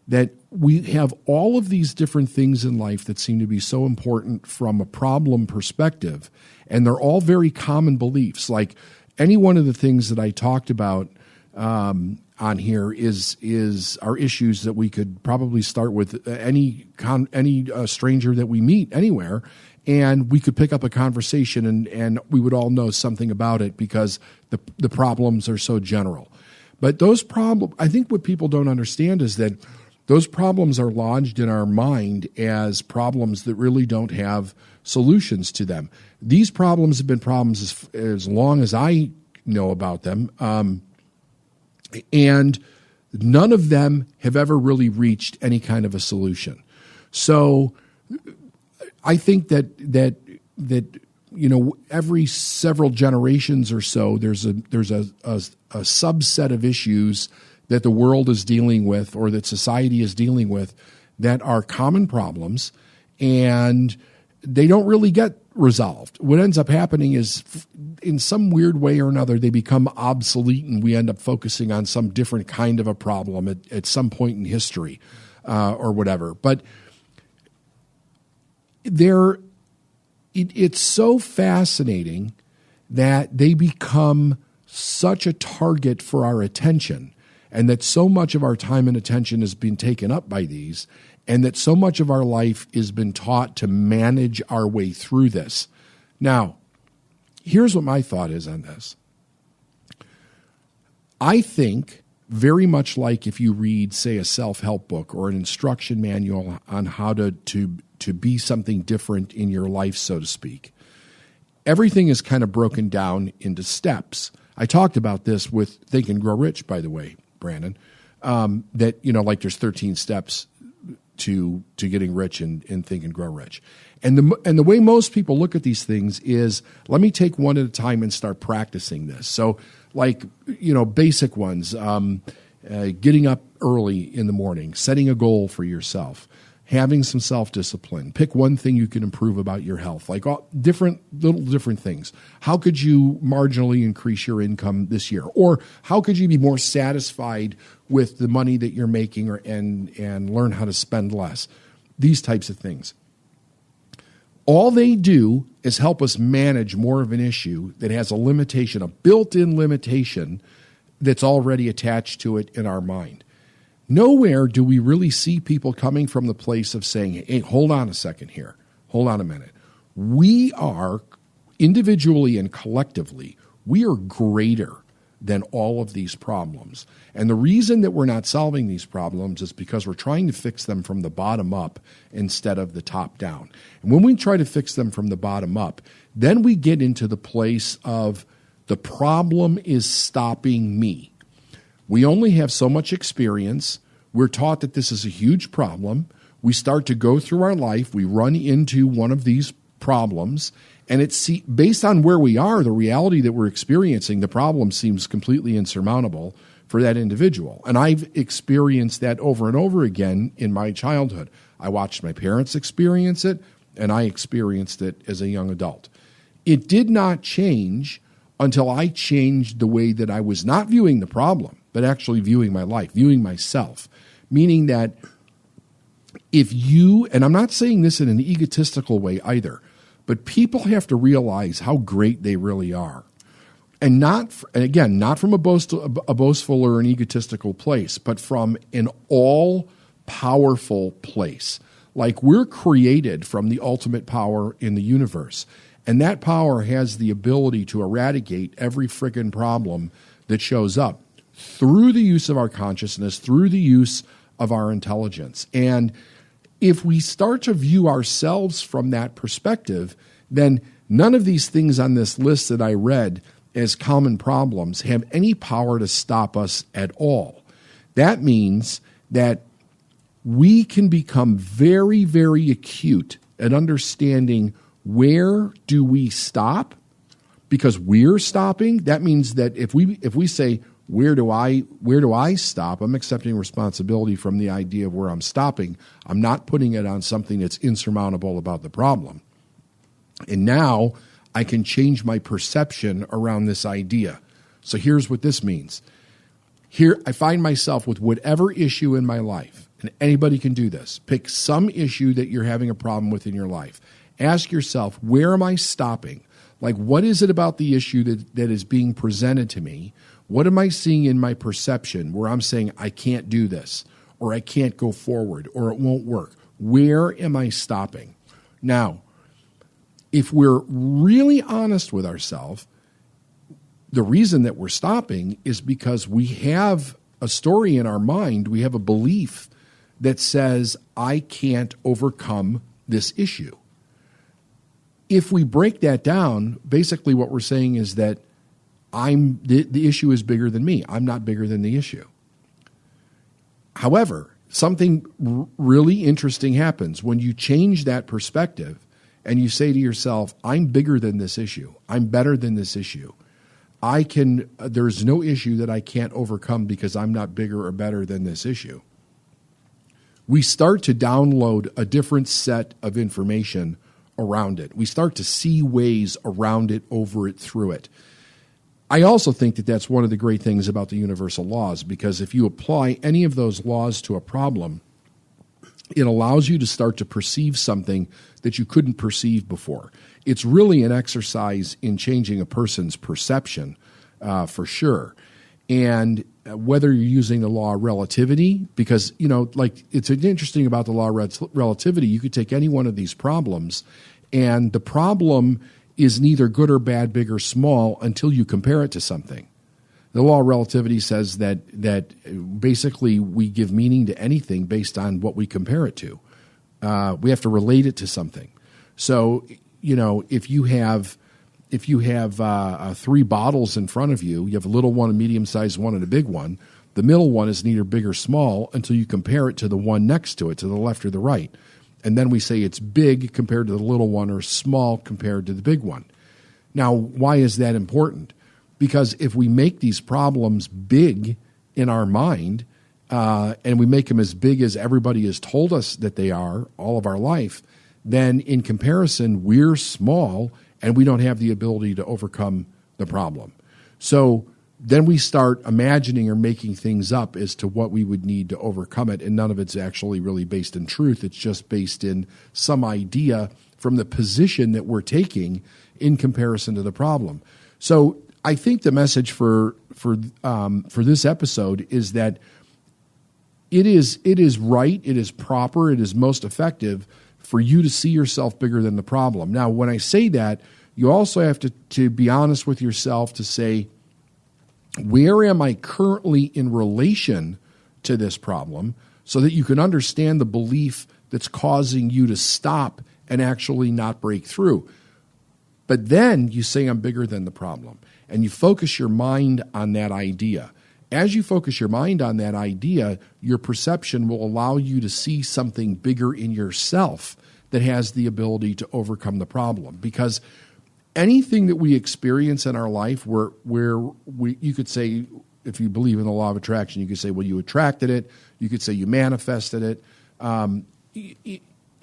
S2: that we have all of these different things in life that seem to be so important from a problem perspective, and they're all very common beliefs. Like any one of the things that I talked about on here are issues that we could probably start with any stranger that we meet anywhere, and we could pick up a conversation and we would all know something about it because the problems are so general. But those problems, I think what people don't understand is that those problems are lodged in our mind as problems that really don't have solutions to them. These problems have been problems as long as I know about them, and none of them have ever really reached any kind of a solution. So I think that every several generations or so, there's a subset of issues that the world is dealing with or that society is dealing with that are common problems, and they don't really get resolved. What ends up happening is, in some weird way or another, they become obsolete, and we end up focusing on some different kind of a problem at some point in history or whatever. But it's so fascinating that they become such a target for our attention, and that so much of our time and attention has been taken up by these, and that so much of our life has been taught to manage our way through this. Now, here's what my thought is on this. I think very much like if you read, say, a self-help book or an instruction manual on how to be something different in your life, so to speak, everything is kind of broken down into steps. I talked about this with Think and Grow Rich, by the way, Brandon, that, like there's 13 steps to getting rich and Think and Grow Rich. And the way most people look at these things is, let me take one at a time and start practicing this. So like, basic ones, getting up early in the morning, setting a goal for yourself, having some self-discipline. Pick one thing you can improve about your health, like all different things. How could you marginally increase your income this year? Or how could you be more satisfied with the money that you're making and learn how to spend less? These types of things. All they do is help us manage more of an issue that has a limitation, a built-in limitation that's already attached to it in our mind. Nowhere do we really see people coming from the place of saying, hey, hold on a second here. Hold on a minute. We are, individually and collectively, we are greater than all of these problems. And the reason that we're not solving these problems is because we're trying to fix them from the bottom up instead of the top down. And when we try to fix them from the bottom up, then we get into the place of the problem is stopping me. We only have so much experience. We're taught that this is a huge problem. We start to go through our life. We run into one of these problems. And it's based on where we are, the reality that we're experiencing, the problem seems completely insurmountable for that individual. And I've experienced that over and over again in my childhood. I watched my parents experience it, and I experienced it as a young adult. It did not change until I changed the way that I was not viewing the problem, but actually viewing my life, viewing myself. Meaning that if you, and I'm not saying this in an egotistical way either, but people have to realize how great they really are. And not from a boastful or an egotistical place, but from an all-powerful place. Like we're created from the ultimate power in the universe. And that power has the ability to eradicate every friggin' problem that shows up through the use of our consciousness, through the use of our intelligence. And if we start to view ourselves from that perspective, then none of these things on this list that I read as common problems have any power to stop us at all. That means that we can become very, very acute at understanding where do we stop, because we're stopping. That means that if we say, where do I stop? I'm accepting responsibility from the idea of where I'm stopping. I'm not putting it on something that's insurmountable about the problem. And now I can change my perception around this idea. So here's what this means. Here I find myself with whatever issue in my life, and anybody can do this. Pick some issue that you're having a problem with in your life. Ask yourself, where am I stopping? Like, what is it about the issue that is being presented to me? What am I seeing in my perception where I'm saying I can't do this, or I can't go forward, or it won't work? Where am I stopping? Now, if we're really honest with ourselves, the reason that we're stopping is because we have a story in our mind, we have a belief that says, I can't overcome this issue. If we break that down, basically what we're saying is that the issue is bigger than me. I'm not bigger than the issue. However, something really interesting happens when you change that perspective and you say to yourself, I'm bigger than this issue. I'm better than this issue. There's no issue that I can't overcome because I'm not bigger or better than this issue. We start to download a different set of information around it. We start to see ways around it, over it, through it. I also think that that's one of the great things about the universal laws, because if you apply any of those laws to a problem, it allows you to start to perceive something that you couldn't perceive before. It's really an exercise in changing a person's perception, for sure. And whether you're using the law of relativity, because, it's interesting about the law of relativity, you could take any one of these problems, and the problem is neither good or bad, big or small, until you compare it to something. The law of relativity says that basically we give meaning to anything based on what we compare it to. We have to relate it to something. So, if you have 3 bottles in front of you, you have a little one, a medium-sized one, and a big one. The middle one is neither big or small until you compare it to the one next to it, to the left or the right. And then we say it's big compared to the little one, or small compared to the big one. Now, why is that important? Because if we make these problems big in our mind, and we make them as big as everybody has told us that they are all of our life, then in comparison, we're small and we don't have the ability to overcome the problem. So then we start imagining or making things up as to what we would need to overcome it, and none of it's actually really based in truth. It's just based in some idea from the position that we're taking in comparison to the problem. So I think the message for this episode is that it is right, it is proper, it is most effective for you to see yourself bigger than the problem. Now, when I say that, you also have to be honest with yourself to say, where am I currently in relation to this problem, so that you can understand the belief that's causing you to stop and actually not break through. But then you say, I'm bigger than the problem, and you focus your mind on that idea. As you focus your mind on that idea, your perception will allow you to see something bigger in yourself that has the ability to overcome the problem. Because anything that we experience in our life where you could say, if you believe in the law of attraction, you could say, well, you attracted it. You could say you manifested it.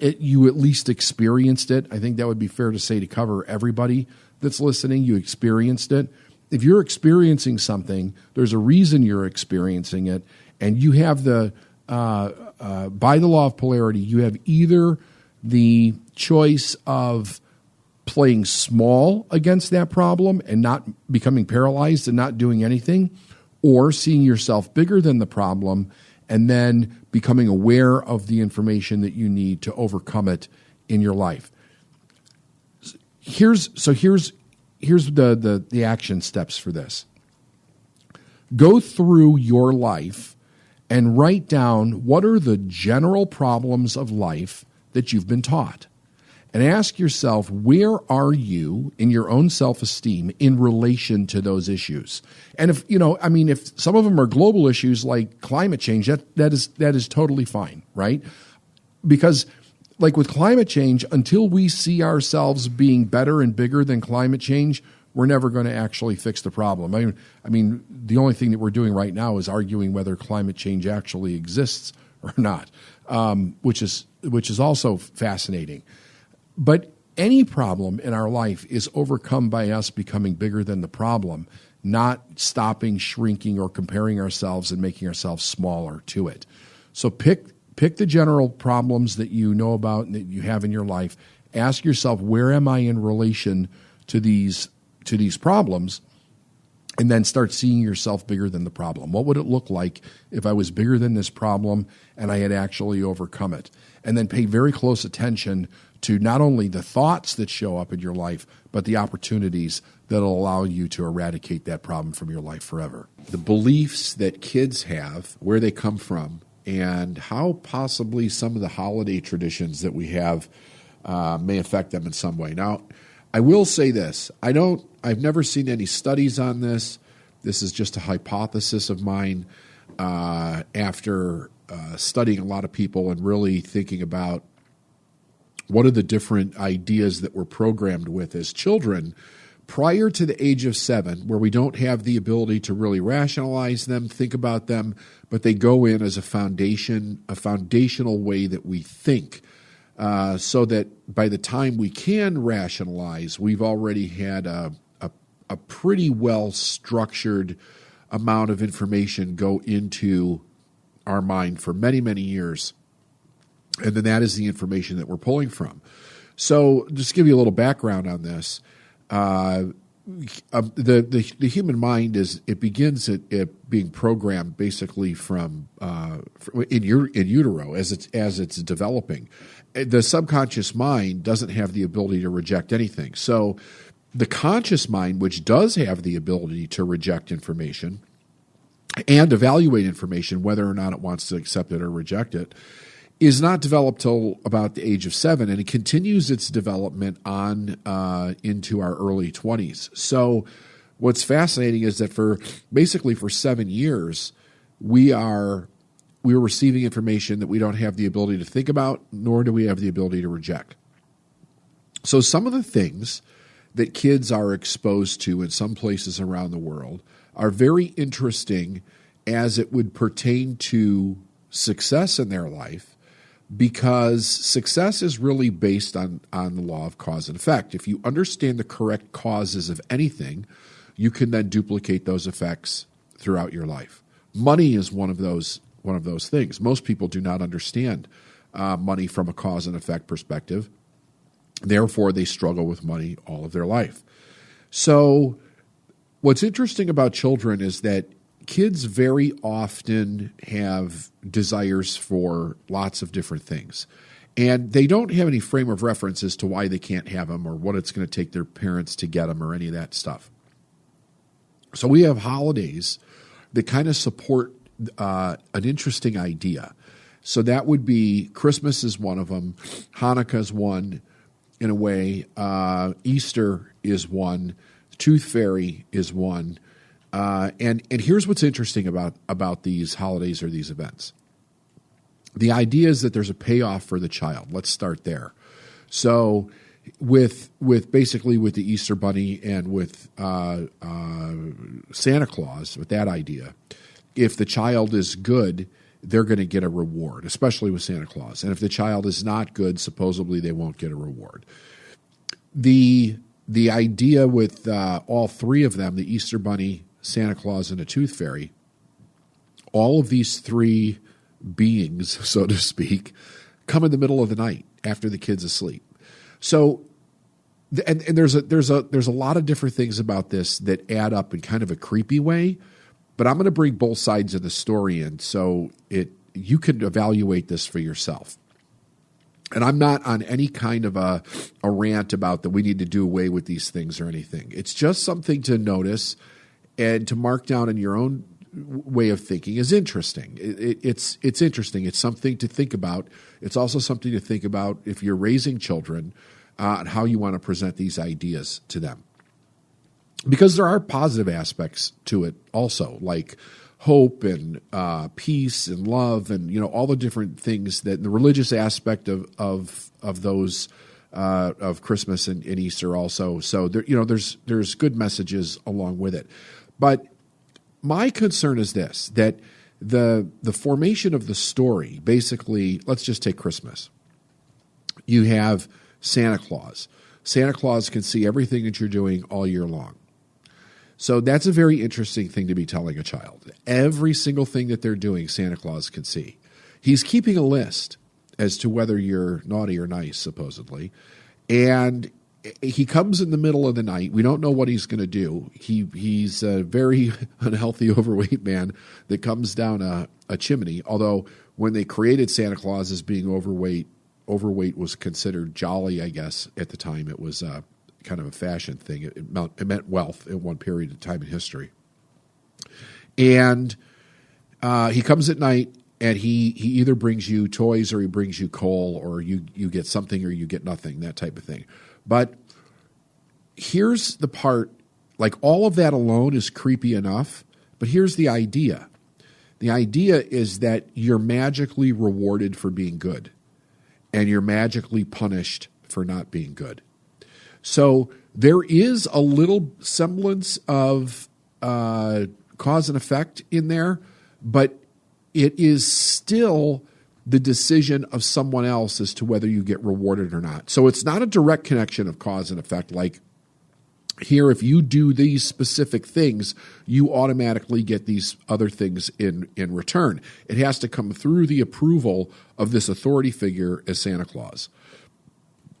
S2: You at least experienced it. I think that would be fair to say to cover everybody that's listening. You experienced it. If you're experiencing something, there's a reason you're experiencing it. And you have by the law of polarity, you have either the choice of playing small against that problem and not becoming paralyzed and not doing anything, or seeing yourself bigger than the problem and then becoming aware of the information that you need to overcome it in your life. Here's the action steps for this. Go through your life and write down what are the general problems of life that you've been taught. And ask yourself, where are you in your own self-esteem in relation to those issues? And if some of them are global issues like climate change, that is totally fine, right? Because like with climate change, until we see ourselves being better and bigger than climate change, we're never going to actually fix the problem. I mean, the only thing that we're doing right now is arguing whether climate change actually exists or not, which is also fascinating. But any problem in our life is overcome by us becoming bigger than the problem, not stopping, shrinking, or comparing ourselves and making ourselves smaller to it. So pick the general problems that you know about and that you have in your life. Ask yourself, where am I in relation to these problems? And then start seeing yourself bigger than the problem. What would it look like if I was bigger than this problem and I had actually overcome it? And then pay very close attention to not only the thoughts that show up in your life, but the opportunities that will allow you to eradicate that problem from your life forever.
S1: The beliefs that kids have, where they come from, and how possibly some of the holiday traditions that we have may affect them in some way. Now, I will say this. I've never seen any studies on this. This is just a hypothesis of mine after studying a lot of people and really thinking about what are the different ideas that we're programmed with as children prior to the age of 7, where we don't have the ability to really rationalize them, think about them, but they go in as a foundational way that we think. So that by the time we can rationalize, we've already had a pretty well-structured amount of information go into our mind for many, many years. And then that is the information that we're pulling from. So just to give you a little background on this, the human mind begins at being programmed basically from in utero as it's developing. The subconscious mind doesn't have the ability to reject anything. So the conscious mind, which does have the ability to reject information and evaluate information, whether or not it wants to accept it or reject it, is not developed till about the age of 7, and it continues its development on into our early 20s. So what's fascinating is that for 7 years, we are receiving information that we don't have the ability to think about, nor do we have the ability to reject. So some of the things that kids are exposed to in some places around the world are very interesting as it would pertain to success in their life, because success is really based on the law of cause and effect. If you understand the correct causes of anything, you can then duplicate those effects throughout your life. Money is one of those things. Most people do not understand money from a cause and effect perspective. Therefore, they struggle with money all of their life. So what's interesting about children is that kids very often have desires for lots of different things. And they don't have any frame of reference as to why they can't have them or what it's going to take their parents to get them or any of that stuff. So we have holidays that kind of support an interesting idea. So that would be Christmas is one of them. Hanukkah is one in a way. Easter is one. Tooth Fairy is one. And here's what's interesting about these holidays or these events. The idea is that there's a payoff for the child. Let's start there. So with basically with the Easter Bunny and with Santa Claus, with that idea, if the child is good, they're going to get a reward, especially with Santa Claus. And if the child is not good, supposedly they won't get a reward. The idea with all three of them, the Easter Bunny, Santa Claus, and the Tooth Fairy, all of these three beings, so to speak, come in the middle of the night after the kid's asleep. So, and there's a lot of different things about this that add up in kind of a creepy way, but I'm going to bring both sides of the story in so you can evaluate this for yourself. And I'm not on any kind of a rant about that we need to do away with these things or anything. It's just something to notice and to mark down in your own way of thinking is interesting. It's interesting. It's something to think about. It's also something to think about if you're raising children and how you want to present these ideas to them. Because there are positive aspects to it also, like hope and peace and love and all the different things that the religious aspect of those of Christmas and Easter also. So there, there's good messages along with it. But my concern is this, that the formation of the story, basically, let's just take Christmas. You have Santa Claus. Santa Claus can see everything that you're doing all year long. So that's a very interesting thing to be telling a child. Every single thing that they're doing, Santa Claus can see. He's keeping a list as to whether you're naughty or nice, supposedly. And he comes in the middle of the night. We don't know what he's going to do. He's a very unhealthy, overweight man that comes down a chimney. Although when they created Santa Claus as being overweight was considered jolly, I guess, at the time. It was kind of a fashion thing. It meant wealth at one period of time in history. And he comes at night, and he either brings you toys or he brings you coal, or you get something or you get nothing, that type of thing. But here's the part, like all of that alone is creepy enough, but here's the idea. The idea is that you're magically rewarded for being good, and you're magically punished for not being good. So there is a little semblance of cause and effect in there, but it is still the decision of someone else as to whether you get rewarded or not. So it's not a direct connection of cause and effect. Like here, if you do these specific things, you automatically get these other things in return. It has to come through the approval of this authority figure as Santa Claus.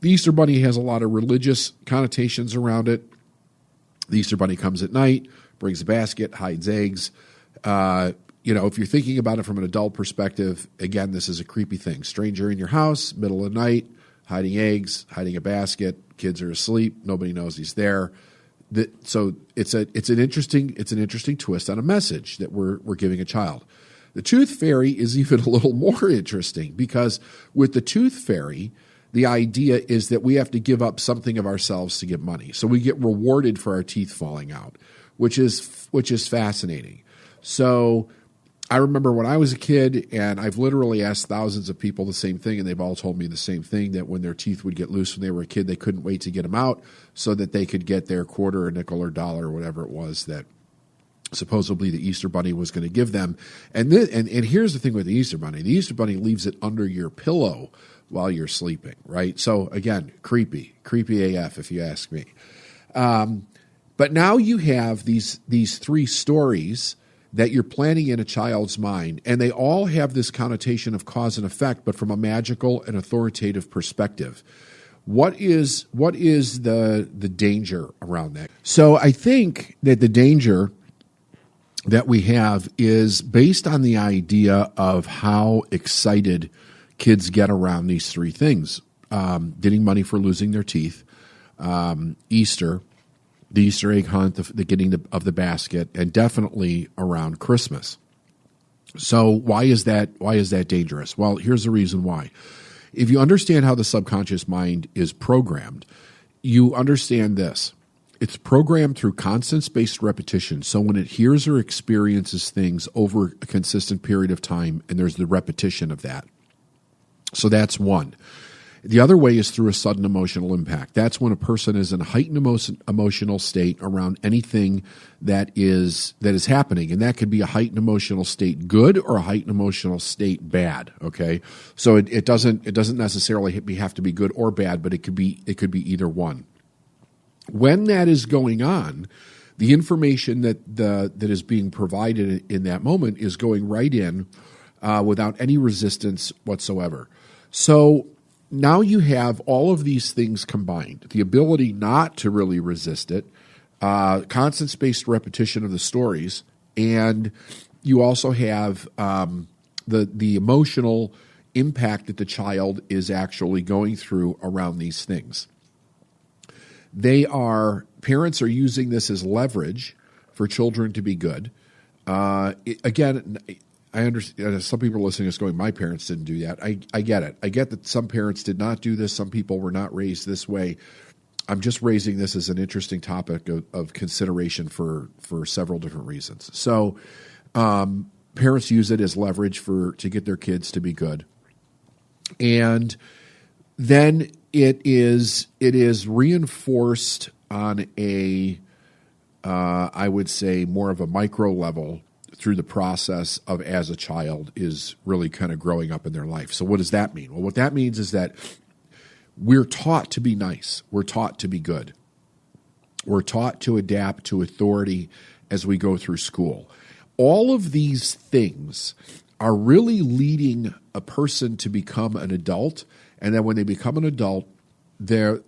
S1: The Easter Bunny has a lot of religious connotations around it. The Easter Bunny comes at night, brings a basket, hides eggs. If you're thinking about it from an adult perspective, again, this is a creepy thing. Stranger in your house, middle of the night, hiding eggs, hiding a basket. Kids are asleep. Nobody knows he's there. So it's an interesting twist on a message that we're giving a child. The Tooth Fairy is even a little more interesting because with the Tooth Fairy, the idea is that we have to give up something of ourselves to get money. So we get rewarded for our teeth falling out, which is fascinating. So I remember when I was a kid, and I've literally asked thousands of people the same thing, and they've all told me the same thing, that when their teeth would get loose when they were a kid, they couldn't wait to get them out so that they could get their quarter or nickel or dollar or whatever it was that supposedly the Easter Bunny was going to give them. And here's the thing with the Easter Bunny. The Easter Bunny leaves it under your pillow while you're sleeping, right? So again, creepy AF if you ask me. But now you have these three stories that you're planning in a child's mind, and they all have this connotation of cause and effect, but from a magical and authoritative perspective. what is the danger around that? So I think that the danger that we have is based on the idea of how excited kids get around these three things: getting money for losing their teeth, Easter, the Easter egg hunt, the getting of the basket, and definitely around Christmas. So why is that dangerous? Well, here's the reason why. If you understand how the subconscious mind is programmed, you understand this. It's programmed through constant spaced repetition. So when it hears or experiences things over a consistent period of time, and there's the repetition of that. So that's one. The other way is through a sudden emotional impact. That's when a person is in a heightened emotional state around anything that is happening. And that could be a heightened emotional state good or a heightened emotional state bad. Okay. So it doesn't necessarily have to be good or bad, but it could be either one. When that is going on, the information that is being provided in that moment is going right in without any resistance whatsoever. So now you have all of these things combined: the ability not to really resist it, constant spaced repetition of the stories, and you also have the emotional impact that the child is actually going through around these things. Parents are using this as leverage for children to be good. Again, I understand some people are listening to this going, my parents didn't do that. I get it. I get that some parents did not do this. Some people were not raised this way. I'm just raising this as an interesting topic of consideration for several different reasons. So parents use it as leverage to get their kids to be good. And then it is reinforced on I would say more of a micro level through the process of as a child is really kind of growing up in their life. So what does that mean? Well, what that means is that we're taught to be nice. We're taught to be good. We're taught to adapt to authority as we go through school. All of these things are really leading a person to become an adult, and then when they become an adult, they're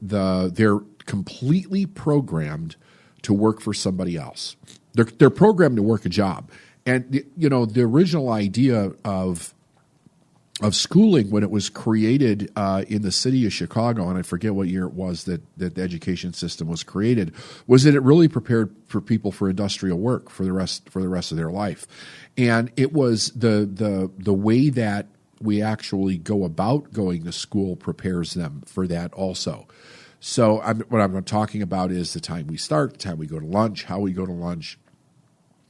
S1: completely programmed to work for somebody else. They're programmed to work a job. And the original idea of schooling, when it was created in the city of Chicago, and I forget what year it was that the education system was created, was that it really prepared for people for industrial work for the rest of their life. And it was the way that we actually go about going to school prepares them for that also. So what I'm talking about is the time we start, the time we go to lunch, how we go to lunch.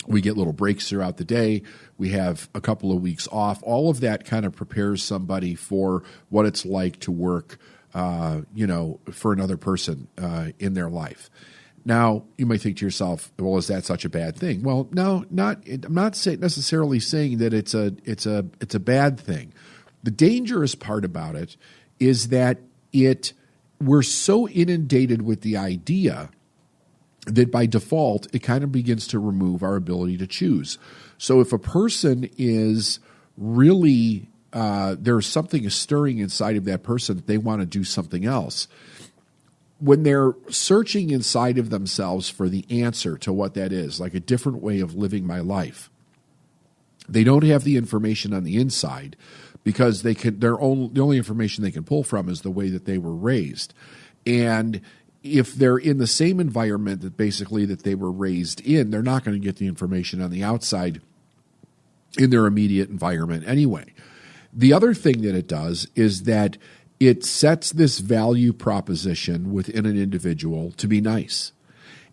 S1: We get little breaks throughout the day. We have a couple of weeks off. All of that kind of prepares somebody for what it's like to work, for another person in their life. Now, you might think to yourself, well, is that such a bad thing? Well, no, I'm not necessarily saying that it's a bad thing. The dangerous part about it is that we're so inundated with the idea that by default, it kind of begins to remove our ability to choose. So if a person is really, there's something stirring inside of that person that they want to do something else, when they're searching inside of themselves for the answer to what that is, like a different way of living my life, they don't have the information on the inside because the only information they can pull from is the way that they were raised. And if they're in the same environment that they were raised in, they're not going to get the information on the outside in their immediate environment anyway. The other thing that it does is that it sets this value proposition within an individual to be nice.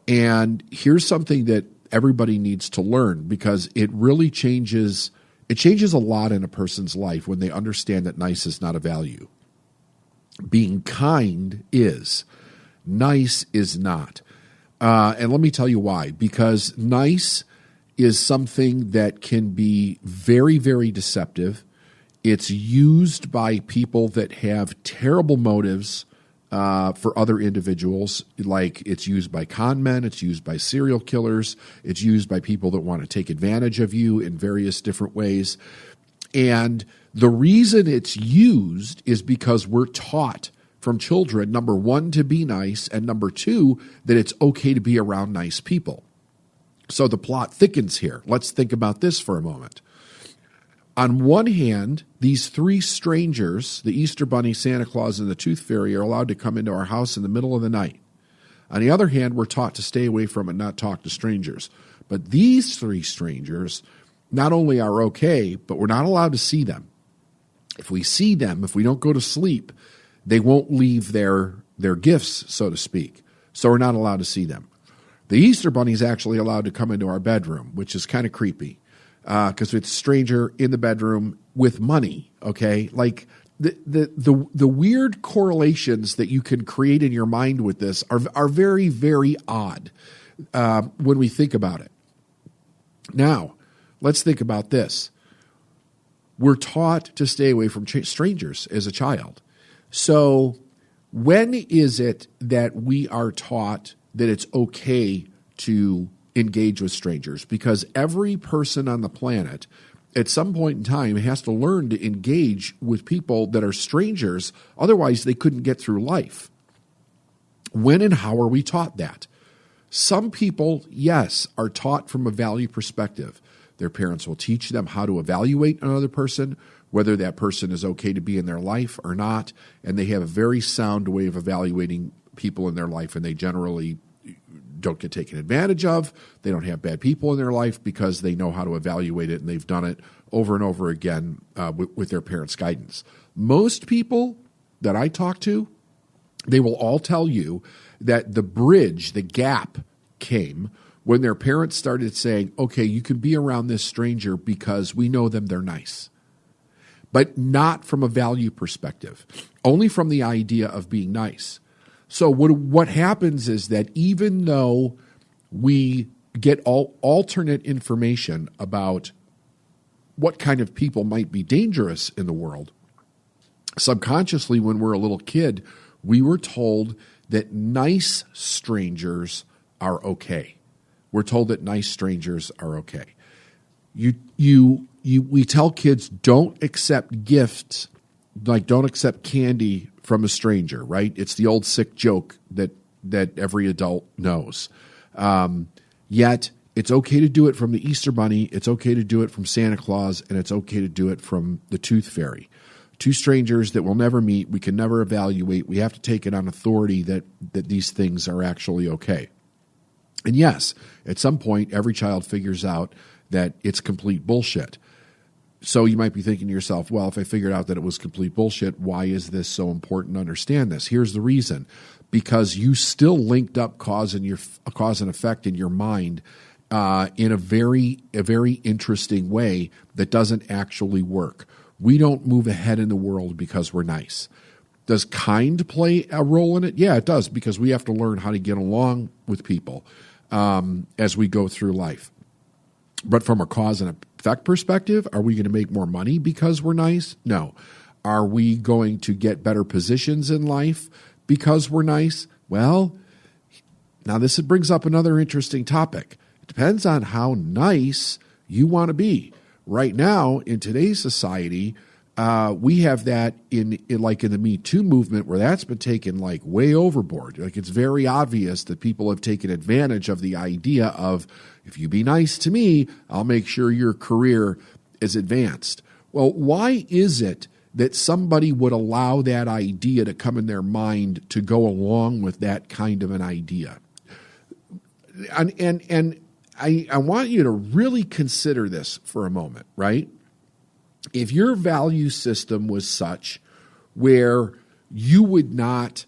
S1: And here's something that everybody needs to learn, because it really changes a lot in a person's life when they understand that nice is not a value. Being kind is. Nice is not. And let me tell you why. Because nice is something that can be very, very deceptive. It's used by people that have terrible motives for other individuals. Like, it's used by con men, it's used by serial killers, it's used by people that want to take advantage of you in various different ways. And the reason it's used is because we're taught from children, number one, to be nice, and number two, that it's okay to be around nice people. So the plot thickens here. Let's think about this for a moment. On one hand, these three strangers, the Easter Bunny, Santa Claus, and the Tooth Fairy, are allowed to come into our house in the middle of the night. On the other hand, we're taught to stay away from and not talk to strangers. But these three strangers not only are okay, but we're not allowed to see them. If we see them, if we don't go to sleep, they won't leave their gifts, so to speak. So we're not allowed to see them. The Easter Bunny is actually allowed to come into our bedroom, which is kind of creepy because it's a stranger in the bedroom with money, okay? Like the weird correlations that you can create in your mind with this are very, very odd when we think about it. Now, let's think about this. We're taught to stay away from strangers as a child. So when is it that we are taught that it's okay to engage with strangers? Because every person on the planet at some point in time has to learn to engage with people that are strangers. Otherwise, they couldn't get through life. When and how are we taught that? Some people, yes, are taught from a value perspective. Their parents will teach them how to evaluate another person, whether that person is okay to be in their life or not, and they have a very sound way of evaluating people in their life, and they generally don't get taken advantage of. They don't have bad people in their life because they know how to evaluate it, and they've done it over and over again with their parents' guidance. Most people that I talk to, they will all tell you that the bridge, the gap came when their parents started saying, okay, you can be around this stranger because we know them, they're nice. But not from a value perspective, only from the idea of being nice. So what happens is that even though we get alternate information about what kind of people might be dangerous in the world, subconsciously when we're a little kid, we were told that nice strangers are okay. We're told that nice strangers are okay. We tell kids don't accept gifts, like don't accept candy from a stranger, right? It's the old sick joke that every adult knows. Yet it's okay to do it from the Easter Bunny, it's okay to do it from Santa Claus, and it's okay to do it from the Tooth Fairy. Two strangers that we'll never meet, we can never evaluate. We have to take it on authority that these things are actually okay. And yes, at some point, every child figures out that it's complete bullshit. So you might be thinking to yourself, well, if I figured out that it was complete bullshit, why is this so important to understand this? Here's the reason. Because you still linked up cause and effect in your mind in a very interesting way that doesn't actually work. We don't move ahead in the world because we're nice. Does kind play a role in it? Yeah, it does, because we have to learn how to get along with people as we go through life. But from a cause and effect perspective, are we going to make more money because we're nice? No. Are we going to get better positions in life because we're nice? Well, now this brings up another interesting topic. It depends on how nice you want to be. Right now, in today's society, we have that in the Me Too movement, where that's been taken like way overboard. Like, it's very obvious that people have taken advantage of the idea of, if you be nice to me, I'll make sure your career is advanced. Well, why is it that somebody would allow that idea to come in their mind to go along with that kind of an idea? And I want you to really consider this for a moment, right? If your value system was such where you would not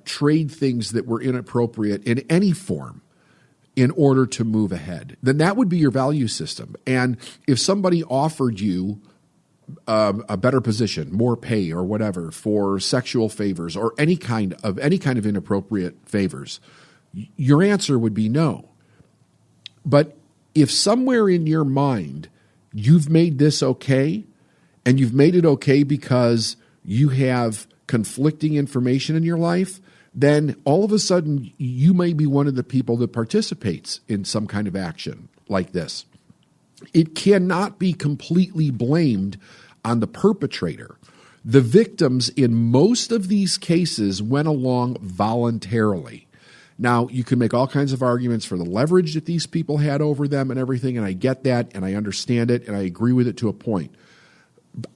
S1: trade things that were inappropriate in any form in order to move ahead, then that would be your value system. And if somebody offered you a better position, more pay or whatever for sexual favors or any kind of inappropriate favors, your answer would be no. But if somewhere in your mind you've made this okay, and you've made it okay because you have conflicting information in your life, then all of a sudden you may be one of the people that participates in some kind of action like this. It cannot be completely blamed on the perpetrator. The victims in most of these cases went along voluntarily. Now, you can make all kinds of arguments for the leverage that these people had over them and everything, and I get that, and I understand it, and I agree with it to a point.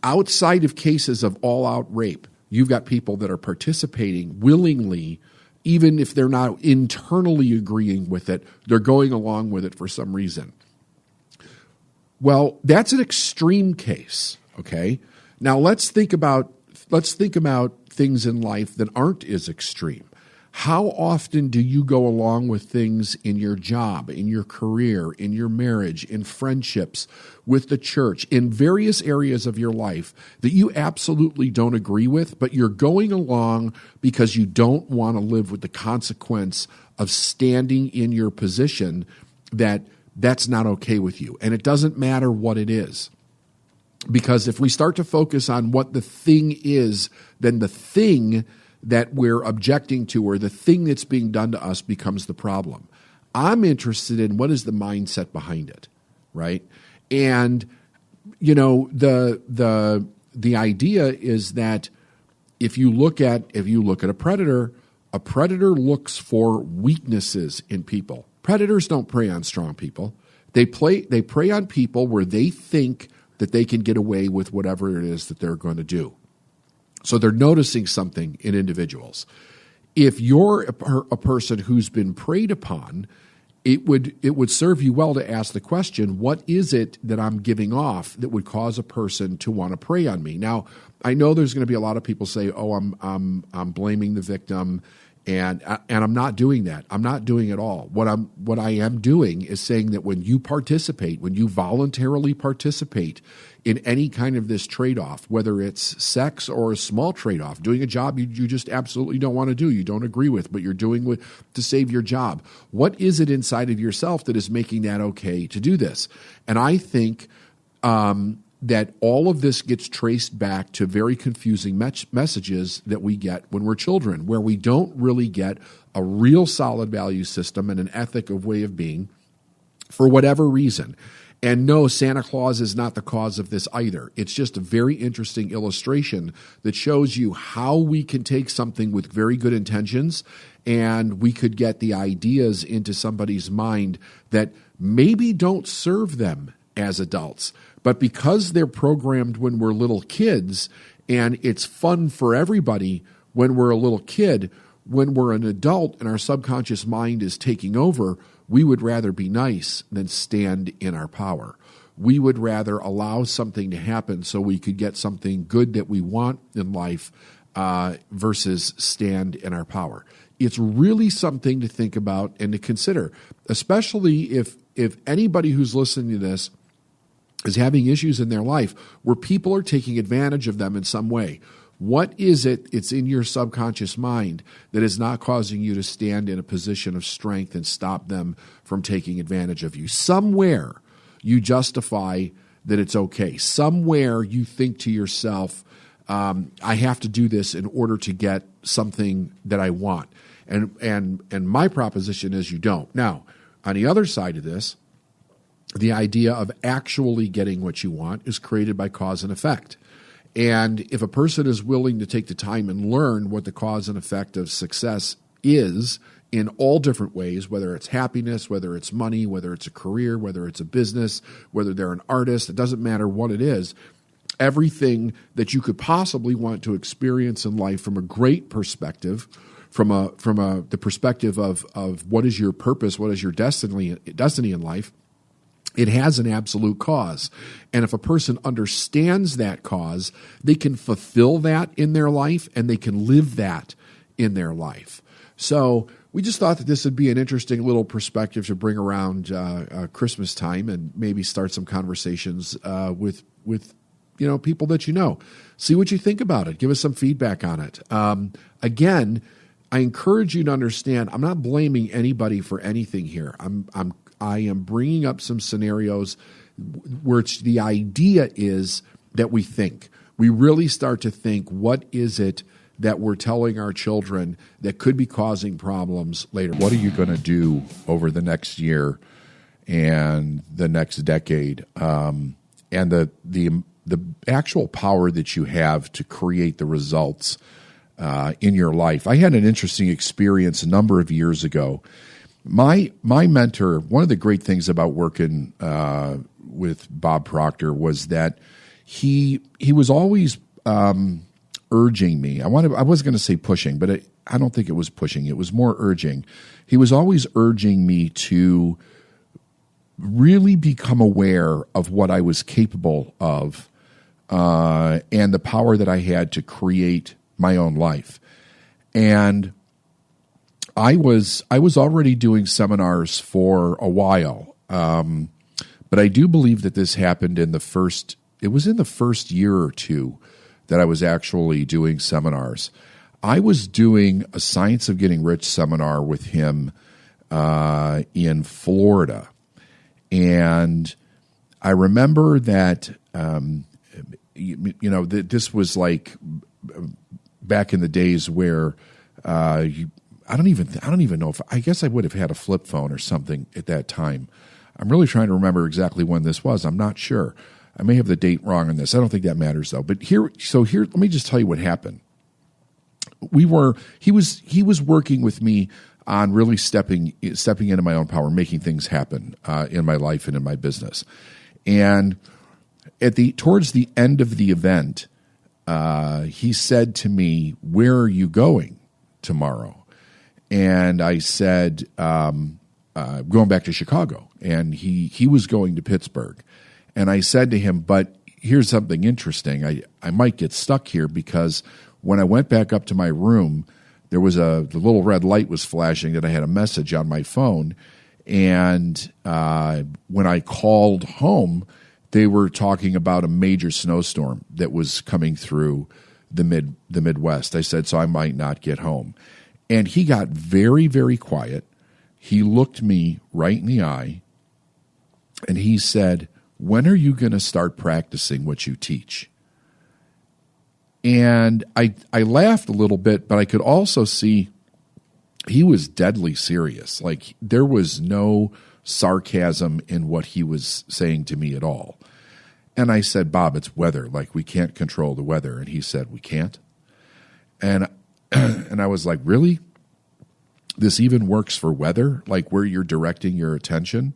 S1: Outside of cases of all-out rape, you've got people that are participating willingly, even if they're not internally agreeing with it, they're going along with it for some reason. Well, that's an extreme case, okay? Now let's think about things in life that aren't as extreme. How often do you go along with things in your job, in your career, in your marriage, in friendships, with the church, in various areas of your life that you absolutely don't agree with, but you're going along because you don't want to live with the consequence of standing in your position that's not okay with you. And it doesn't matter what it is. Because if we start to focus on what the thing is, then the thing that we're objecting to or the thing that's being done to us becomes the problem. I'm interested in what is the mindset behind it, right? And you know, the idea is that if you look at a predator looks for weaknesses in people. Predators don't prey on strong people. They prey on people where they think that they can get away with whatever it is that they're going to do. So they're noticing something in individuals. If you're a person who's been preyed upon, it would serve you well to ask the question, what is it that I'm giving off that would cause a person to want to prey on me? Now, I know there's going to be a lot of people say, oh, I'm blaming the victim, and I'm not doing that. I'm not doing it all. What I am doing is saying that when you participate, when you voluntarily participate in any kind of this trade-off, whether it's sex or a small trade-off, doing a job you just absolutely don't want to do, you don't agree with, but you're doing to save your job. What is it inside of yourself that is making that okay to do this? And I think that all of this gets traced back to very confusing messages that we get when we're children, where we don't really get a real solid value system and an ethic of way of being for whatever reason. And no, Santa Claus is not the cause of this either. It's just a very interesting illustration that shows you how we can take something with very good intentions and we could get the ideas into somebody's mind that maybe don't serve them as adults. But because they're programmed when we're little kids and it's fun for everybody when we're a little kid, when we're an adult and our subconscious mind is taking over, we would rather be nice than stand in our power. We would rather allow something to happen so we could get something good that we want in life versus stand in our power. It's really something to think about and to consider, especially if anybody who's listening to this is having issues in their life where people are taking advantage of them in some way. What is it's in your subconscious mind that is not causing you to stand in a position of strength and stop them from taking advantage of you? Somewhere you justify that it's okay. Somewhere you think to yourself, I have to do this in order to get something that I want. And my proposition is you don't. Now, on the other side of this, the idea of actually getting what you want is created by cause and effect. And if a person is willing to take the time and learn what the cause and effect of success is in all different ways, whether it's happiness, whether it's money, whether it's a career, whether it's a business, whether they're an artist, it doesn't matter what it is, everything that you could possibly want to experience in life from a great perspective, from the perspective of what is your purpose, what is your destiny in life, it has an absolute cause. And if a person understands that cause, they can fulfill that in their life and they can live that in their life. So we just thought that this would be an interesting little perspective to bring around Christmas time and maybe start some conversations with people that you know. See what you think about it. Give us some feedback on it. Again, I encourage you to understand, I'm not blaming anybody for anything here. I am bringing up some scenarios where the idea is that we think. We really start to think, what is it that we're telling our children that could be causing problems later?
S2: What are you going to do over the next year and the next decade? And the the actual power that you have to create the results in your life. I had an interesting experience a number of years ago. My mentor, one of the great things about working with Bob Proctor was that he was always urging me. I was going to say pushing, but I don't think it was pushing. It was more urging. He was always urging me to really become aware of what I was capable of and the power that I had to create my own life. And I was already doing seminars for a while, but I do believe that this happened in the first year or two that I was actually doing seminars. I was doing a Science of Getting Rich seminar with him in Florida. And I remember that, this was like back in the days where I don't even know if, I guess I would have had a flip phone or something at that time. I'm really trying to remember exactly when this was. I'm not sure. I may have the date wrong on this. I don't think that matters though. But here, let me just tell you what happened. He was working with me on really stepping into my own power, making things happen in my life and in my business. And towards the end of the event, he said to me, "Where are you going tomorrow?" And I said, "Going back to Chicago." And he was going to Pittsburgh. And I said to him, "But here's something interesting. I might get stuck here because when I went back up to my room, there was the little red light was flashing that I had a message on my phone. And when I called home, they were talking about a major snowstorm that was coming through the Midwest." I said, "So I might not get home." And he got very, very quiet. He looked me right in the eye, and he said, "When are you going to start practicing what you teach?" And I laughed a little bit, but I could also see he was deadly serious. Like there was no sarcasm in what he was saying to me at all. And I said, "Bob, it's weather. Like we can't control the weather." And he said, "We can't?" And I was like, "Really? This even works for weather? Like where you're directing your attention?"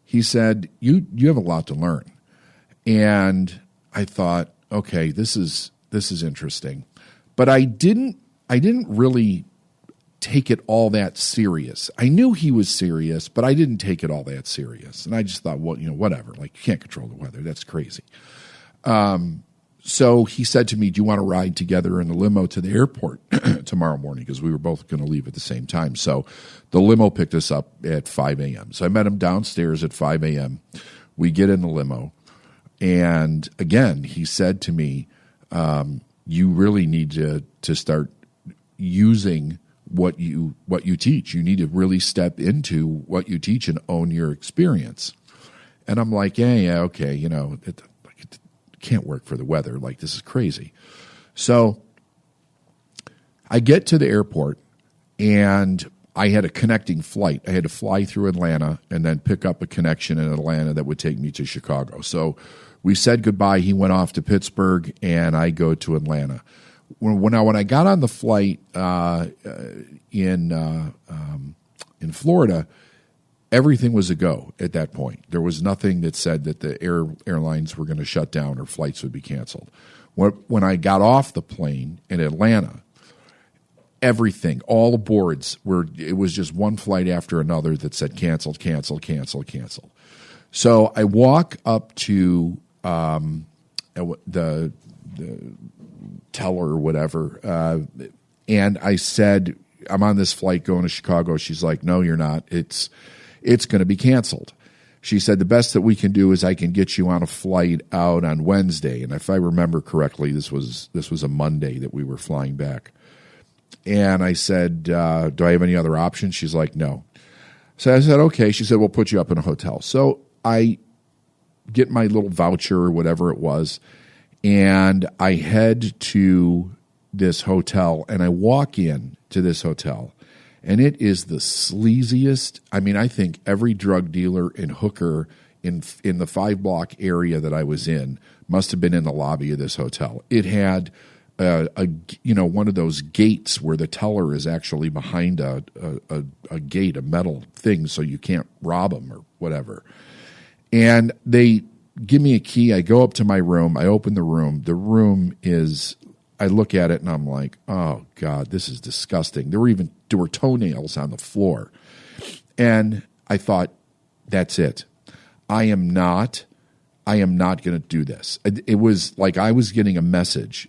S2: He said, you have a lot to learn." And I thought, okay, this is interesting. But I didn't really take it all that serious. I knew he was serious, but I didn't take it all that serious. And I just thought, well, whatever. Like you can't control the weather. That's crazy. So he said to me, "Do you want to ride together in the limo to the airport tomorrow morning?" Because we were both going to leave at the same time. So the limo picked us up at 5 a.m. So I met him downstairs at 5 a.m. We get in the limo. And again, he said to me, "You really need to start using what you teach. You need to really step into what you teach and own your experience." And I'm like, yeah, okay, it can't work for the weather. Like, this is crazy. So I get to the airport, and I had a connecting flight. I had to fly through Atlanta and then pick up a connection in Atlanta that would take me to Chicago. So we said goodbye. He went off to Pittsburgh, and I go to Atlanta. When I got on the flight in Florida, everything was a go at that point. There was nothing that said that the airlines were going to shut down or flights would be canceled. When I got off the plane in Atlanta, everything, all the boards it was just one flight after another that said canceled, canceled, canceled, canceled. So I walk up to the teller or whatever, and I said, "I'm on this flight going to Chicago." She's like, "No, you're not. It's going to be canceled." She said, "The best that we can do is I can get you on a flight out on Wednesday." And if I remember correctly, this was a Monday that we were flying back. And I said, "Do I have any other options?" She's like, "No." So I said, "Okay." She said, "We'll put you up in a hotel." So I get my little voucher or whatever it was, and I head to this hotel, and I walk in to this hotel, and it is the sleaziest. I mean, I think every drug dealer and hooker in the 5-block area that I was in must have been in the lobby of this hotel. It had one of those gates where the teller is actually behind a gate, a metal thing, so you can't rob them or whatever. And they give me a key. I go up to my room. I open the room. The room is, I look at it and I'm like, oh God, this is disgusting. There were toenails on the floor. And I thought, that's it. I am not going to do this. It was like I was getting a message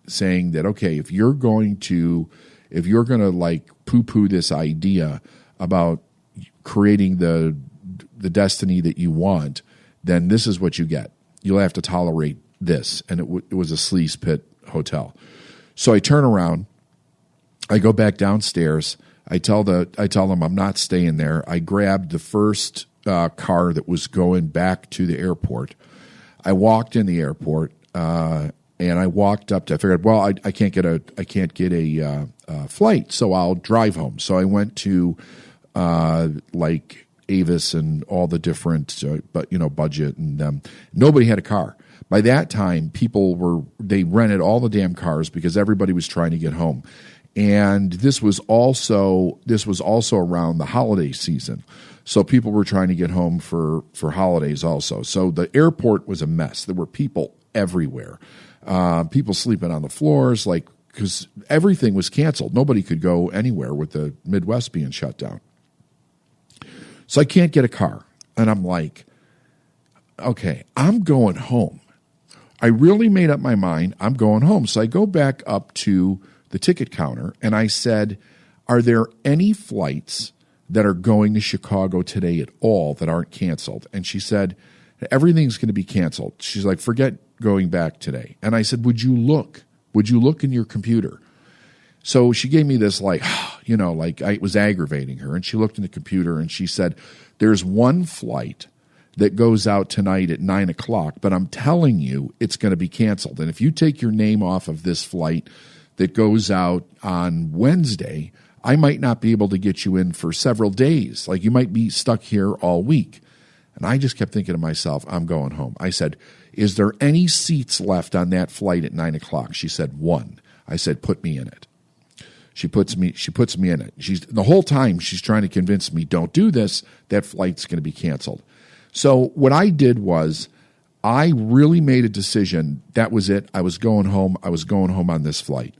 S2: saying that, okay, if you're going to like poo-poo this idea about creating the destiny that you want, then this is what you get. You'll have to tolerate this. And it was a sleaze pit hotel. So I turn around, I go back downstairs. I tell them I'm not staying there. I grabbed the first car that was going back to the airport. I walked in the airport, and I walked up to. I figured, well, I can't get a flight, so I'll drive home. So I went to like Avis and all the different, budget, and nobody had a car. By that time, they rented all the damn cars because everybody was trying to get home. And this was also around the holiday season. So people were trying to get home for holidays also. So the airport was a mess. There were people everywhere. People sleeping on the floors, because everything was canceled. Nobody could go anywhere with the Midwest being shut down. So I can't get a car. And I'm like, okay, I'm going home. I really made up my mind. I'm going home. So I go back up to the ticket counter, and I said, are there any flights that are going to Chicago today at all that aren't canceled? And she said, everything's going to be canceled. She's like, forget going back today. And I said, would you look in your computer? So she gave me this it was aggravating her. And she looked in the computer and she said, there's one flight that goes out tonight at 9:00, but I'm telling you it's going to be canceled. And if you take your name off of this flight that goes out on Wednesday, I might not be able to get you in for several days. Like, you might be stuck here all week. And I just kept thinking to myself, I'm going home. I said, is there any seats left on that flight at 9:00? She said, one. I said, put me in it. She puts me in it. The whole time she's trying to convince me, don't do this. That flight's going to be canceled. So what I did was I really made a decision. That was it. I was going home. I was going home on this flight.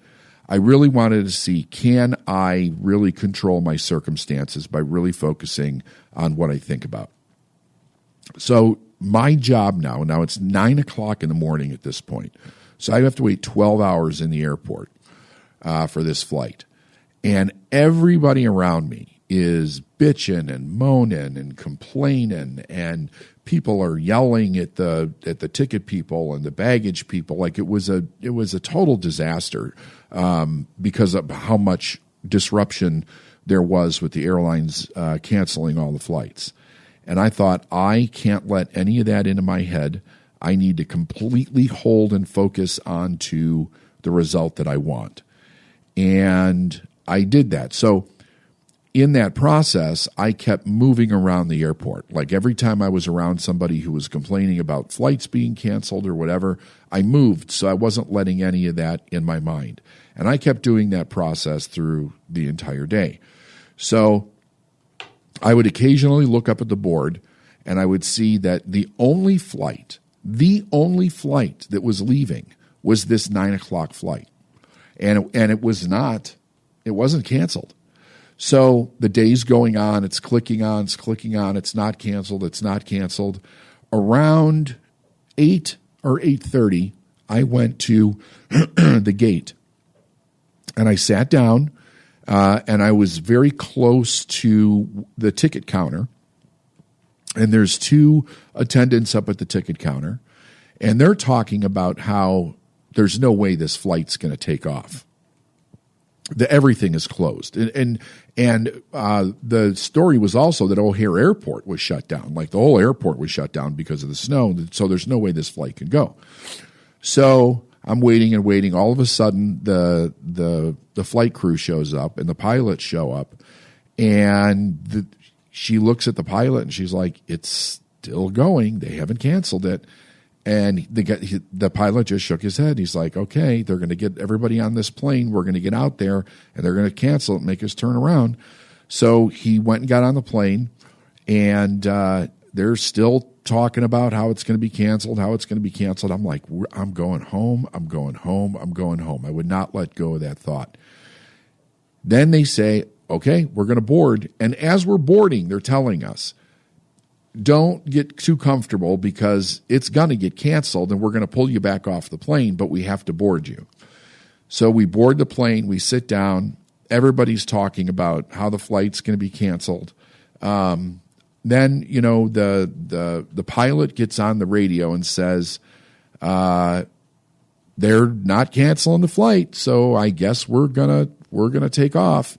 S2: I really wanted to see, can I really control my circumstances by really focusing on what I think about? So my job now it's 9:00 in the morning at this point. So I have to wait 12 hours in the airport for this flight. And everybody around me is bitching and moaning and complaining, and people are yelling at the ticket people and the baggage people. Like, it was a total disaster because of how much disruption there was with the airlines canceling all the flights. And I thought, I can't let any of that into my head. I need to completely hold and focus onto the result that I want. And I did that. So in that process, I kept moving around the airport. Like, every time I was around somebody who was complaining about flights being canceled or whatever, I moved, so I wasn't letting any of that in my mind. And I kept doing that process through the entire day. So I would occasionally look up at the board, and I would see that the only flight that was leaving was this 9:00 flight. And it wasn't canceled. So the day's going on, it's clicking on, it's not canceled. Around 8 or 8:30, I went to the gate. And I sat down, and I was very close to the ticket counter. And there's two attendants up at the ticket counter, and they're talking about how there's no way this flight's going to take off. Everything is closed. And the story was also that O'Hare Airport was shut down. Like, the whole airport was shut down because of the snow. So there's no way this flight can go. So I'm waiting and waiting. All of a sudden, the flight crew shows up and the pilots show up. And she looks at the pilot and she's like, it's still going. They haven't canceled it. And the pilot just shook his head. He's like, okay, they're going to get everybody on this plane. We're going to get out there, and they're going to cancel it and make us turn around. So he went and got on the plane, and they're still talking about how it's going to be canceled, I'm like, I'm going home. I would not let go of that thought. Then they say, okay, we're going to board. And as we're boarding, they're telling us, don't get too comfortable because it's going to get canceled and we're going to pull you back off the plane, but we have to board you. So we board the plane, we sit down, everybody's talking about how the flight's going to be canceled. Then, the pilot gets on the radio and says, they're not canceling the flight, so I guess we're gonna take off.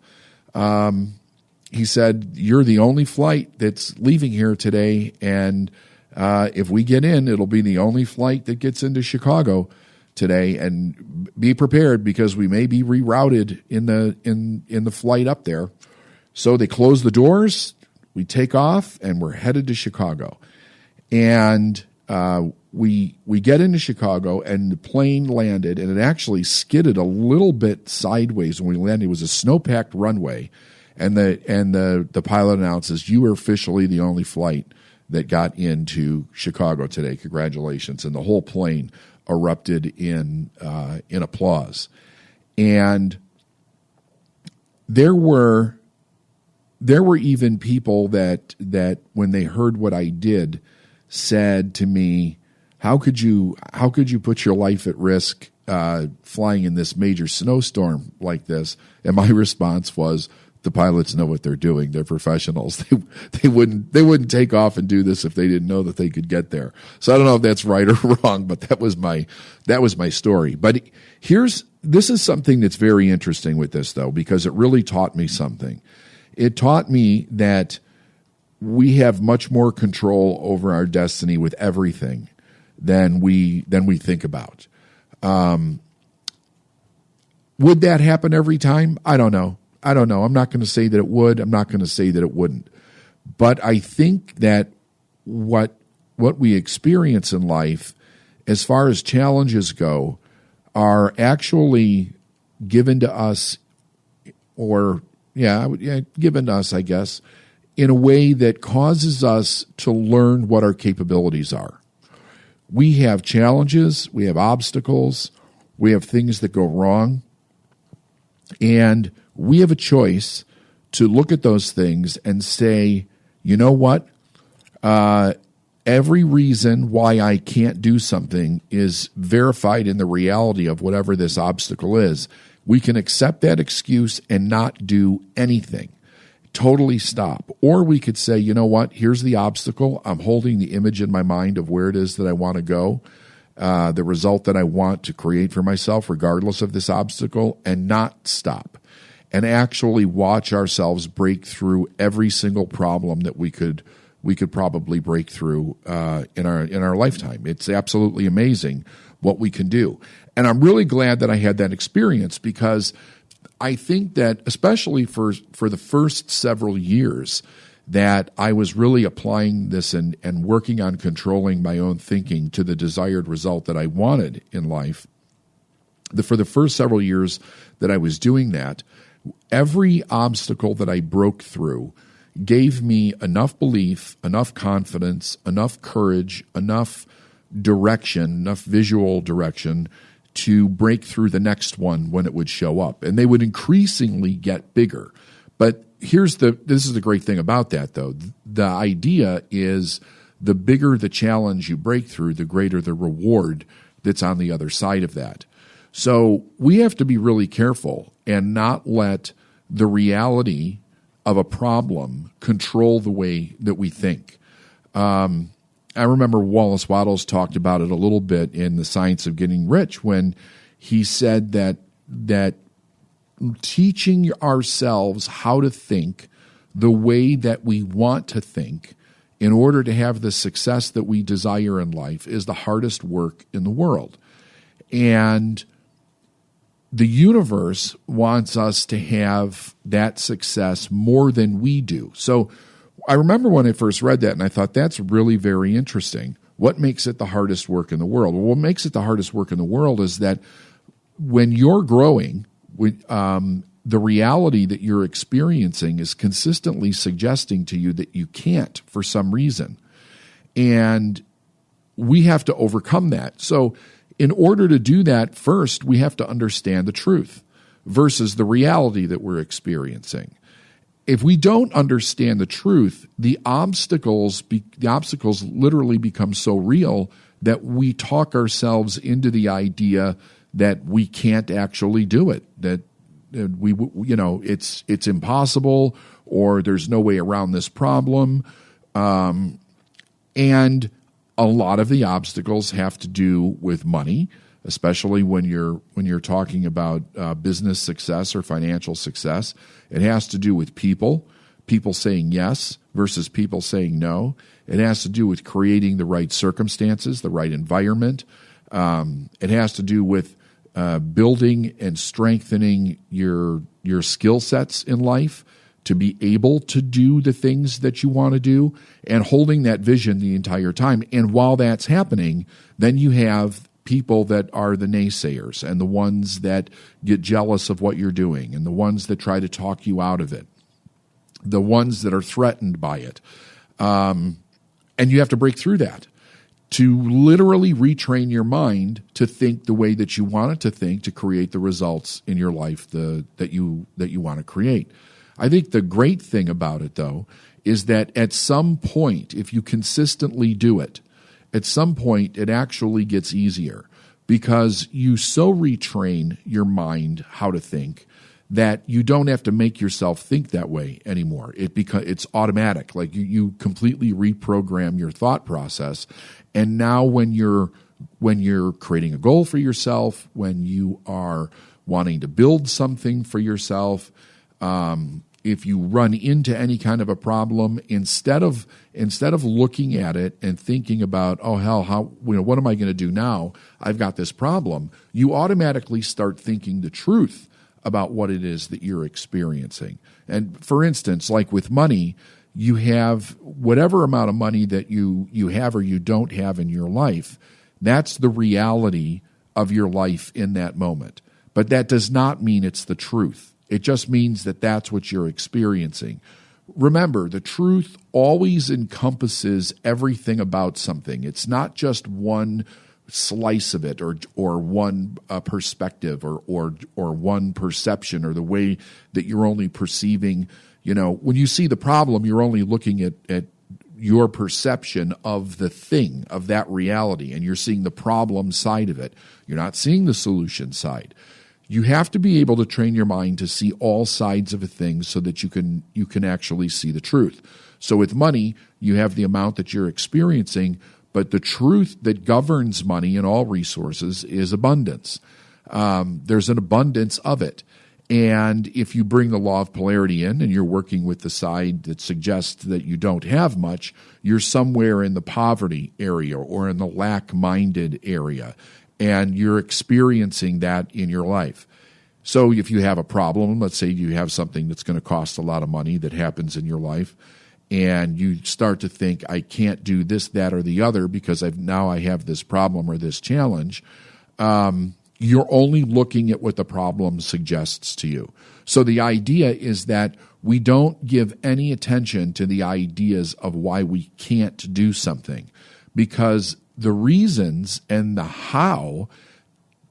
S2: He said, you're the only flight that's leaving here today, and if we get in, it'll be the only flight that gets into Chicago today, and be prepared because we may be rerouted in the flight up there. So they close the doors, we take off, and we're headed to Chicago. And we get into Chicago, and the plane landed, and it actually skidded a little bit sideways when we landed. It was a snow-packed runway. And the pilot announces, you are officially the only flight that got into Chicago today. Congratulations. And the whole plane erupted in applause. And there were even people that when they heard what I did said to me, how could you put your life at risk flying in this major snowstorm like this? And my response was, the pilots know what they're doing. They're professionals. They wouldn't take off and do this if they didn't know that they could get there. So I don't know if that's right or wrong, but that was my story. But this is something that's very interesting with this though, because it really taught me something. It taught me that we have much more control over our destiny with everything than we think about. Would that happen every time? I don't know. I'm not going to say that it would. I'm not going to say that it wouldn't. But I think that what we experience in life, as far as challenges go, are actually given to us, given to us, I guess, in a way that causes us to learn what our capabilities are. We have challenges, we have obstacles, we have things that go wrong, and we have a choice to look at those things and say, you know what? Every reason why I can't do something is verified in the reality of whatever this obstacle is. We can accept that excuse and not do anything. Totally stop. Or we could say, you know what? Here's the obstacle. I'm holding the image in my mind of where it is that I want to go, the result that I want to create for myself, regardless of this obstacle, and not stop. And actually watch ourselves break through every single problem that we could probably break through in our lifetime. It's absolutely amazing what we can do. And I'm really glad that I had that experience, because I think that especially for the first several years that I was really applying this and working on controlling my own thinking to the desired result that I wanted in life, for the first several years that I was doing that, every obstacle that I broke through gave me enough belief, enough confidence, enough courage, enough direction, enough visual direction to break through the next one when it would show up. And they would increasingly get bigger. But this is the great thing about that, though. The idea is the bigger the challenge you break through, the greater the reward that's on the other side of that. So we have to be really careful and not let the reality of a problem control the way that we think. I remember Wallace Wattles talked about it a little bit in The Science of Getting Rich when he said that teaching ourselves how to think the way that we want to think in order to have the success that we desire in life is the hardest work in the world. And the universe wants us to have that success more than we do. So I remember when I first read that, and I thought, that's really very interesting. What makes it the hardest work in the world? Well, what makes it the hardest work in the world is that when you're growing, the reality that you're experiencing is consistently suggesting to you that you can't for some reason. And we have to overcome that. So in order to do that, first, we have to understand the truth versus the reality that we're experiencing. If we don't understand the truth, the obstacles literally become so real that we talk ourselves into the idea that we can't actually do it, that it's impossible, or there's no way around this problem. And a lot of the obstacles have to do with money, especially when you're talking about business success or financial success. It has to do with people saying yes versus people saying no. It has to do with creating the right circumstances, the right environment. It has to do with building and strengthening your skill sets in life to be able to do the things that you want to do, and holding that vision the entire time. And while that's happening, then you have people that are the naysayers and the ones that get jealous of what you're doing and the ones that try to talk you out of it, the ones that are threatened by it. And you have to break through that to literally retrain your mind to think the way that you want it to think, to create the results in your life that you want to create. I think the great thing about it, though, is that at some point, if you consistently do it, at some point it actually gets easier because you so retrain your mind how to think that you don't have to make yourself think that way anymore. It's automatic. Like you completely reprogram your thought process. And now when you're creating a goal for yourself, when you are wanting to build something for yourself, if you run into any kind of a problem, instead of looking at it and thinking about, oh hell, what am I going to do now? I've got this problem. You automatically start thinking the truth about what it is that you're experiencing. And for instance, like with money, you have whatever amount of money that you have or you don't have in your life. That's the reality of your life in that moment. But that does not mean it's the truth. It just means that that's what you're experiencing. Remember, the truth always encompasses everything about something. It's not just one slice of it or one perspective or one perception or the way that you're only perceiving. When you see the problem, you're only looking at your perception of the thing, of that reality, and you're seeing the problem side of it. You're not seeing the solution side. You have to be able to train your mind to see all sides of a thing so that you can actually see the truth. So with money, you have the amount that you're experiencing, but the truth that governs money and all resources is abundance. There's an abundance of it. And if you bring the law of polarity in and you're working with the side that suggests that you don't have much, you're somewhere in the poverty area or in the lack-minded area. And you're experiencing that in your life. So if you have a problem, let's say you have something that's going to cost a lot of money that happens in your life, and you start to think, I can't do this, that, or the other because I have this problem or this challenge, you're only looking at what the problem suggests to you. So the idea is that we don't give any attention to the ideas of why we can't do something, because the reasons and the how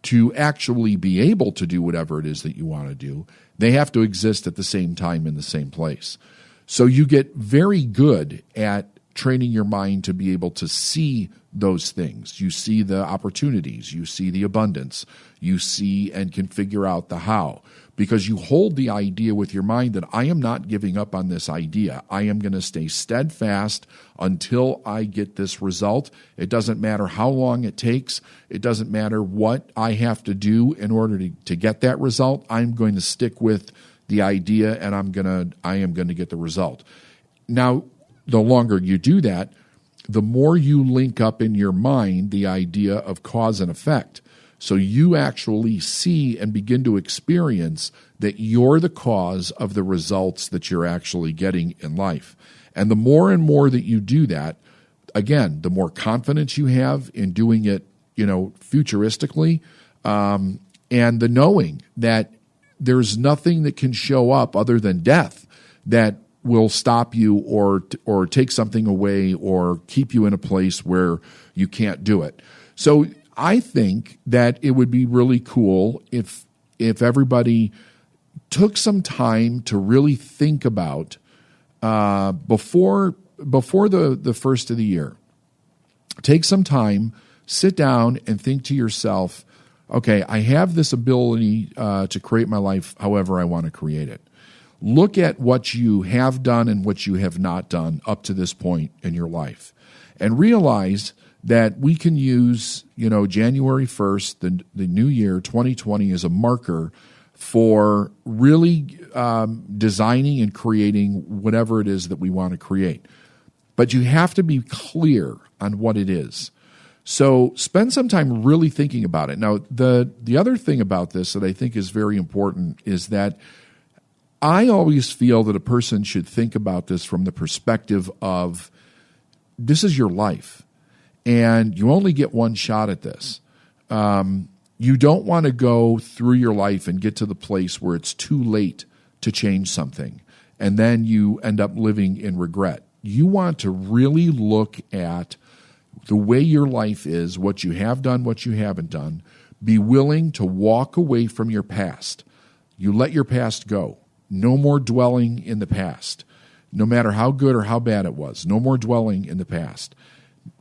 S2: to actually be able to do whatever it is that you want to do, they have to exist at the same time in the same place. So you get very good at training your mind to be able to see those things. You see the opportunities, you see the abundance, you see and can figure out the how. Because you hold the idea with your mind that I am not giving up on this idea. I am going to stay steadfast until I get this result. It doesn't matter how long it takes. It doesn't matter what I have to do in order to get that result. I'm going to stick with the idea and I am going to get the result. Now, the longer you do that, the more you link up in your mind the idea of cause and effect. So you actually see and begin to experience that you're the cause of the results that you're actually getting in life. And the more and more that you do that, again, the more confidence you have in doing it, futuristically, and the knowing that there's nothing that can show up other than death that will stop you or take something away or keep you in a place where you can't do it. So I think that it would be really cool if everybody took some time to really think about before the first of the year. Take some time, sit down, and think to yourself, okay, I have this ability to create my life however I want to create it. Look at what you have done and what you have not done up to this point in your life, and realize that we can use, January 1st, the new year, 2020, as a marker for really designing and creating whatever it is that we want to create. But you have to be clear on what it is. So spend some time really thinking about it. Now, the other thing about this that I think is very important is that I always feel that a person should think about this from the perspective of this is your life, and you only get one shot at this. You don't want to go through your life and get to the place where it's too late to change something, and then you end up living in regret. You want to really look at the way your life is, what you have done, what you haven't done. Be willing to walk away from your past. You let your past go. No more dwelling in the past, no matter how good or how bad it was. No more dwelling in the past.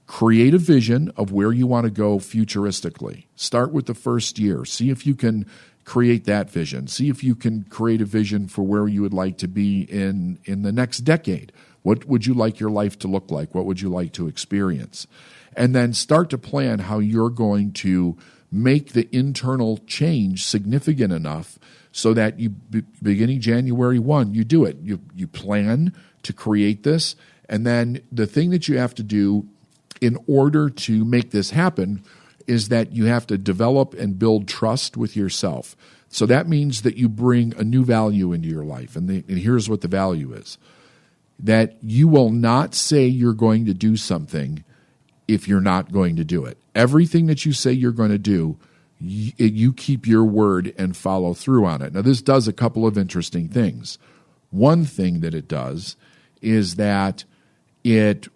S2: Create a vision of where you want to go futuristically. Start with the first year. See if you can create that vision. See if you can create a vision for where you would like to be in the next decade. What would you like your life to look like? What would you like to experience? And then start to plan how you're going to make the internal change significant enough so that you, beginning January 1, you do it. You plan to create this, and then the thing that you have to do in order to make this happen is that you have to develop and build trust with yourself. So that means that you bring a new value into your life, and here's what the value is. That you will not say you're going to do something if you're not going to do it. Everything that you say you're going to do, you keep your word and follow through on it. Now, this does a couple of interesting things. One thing that it does is that it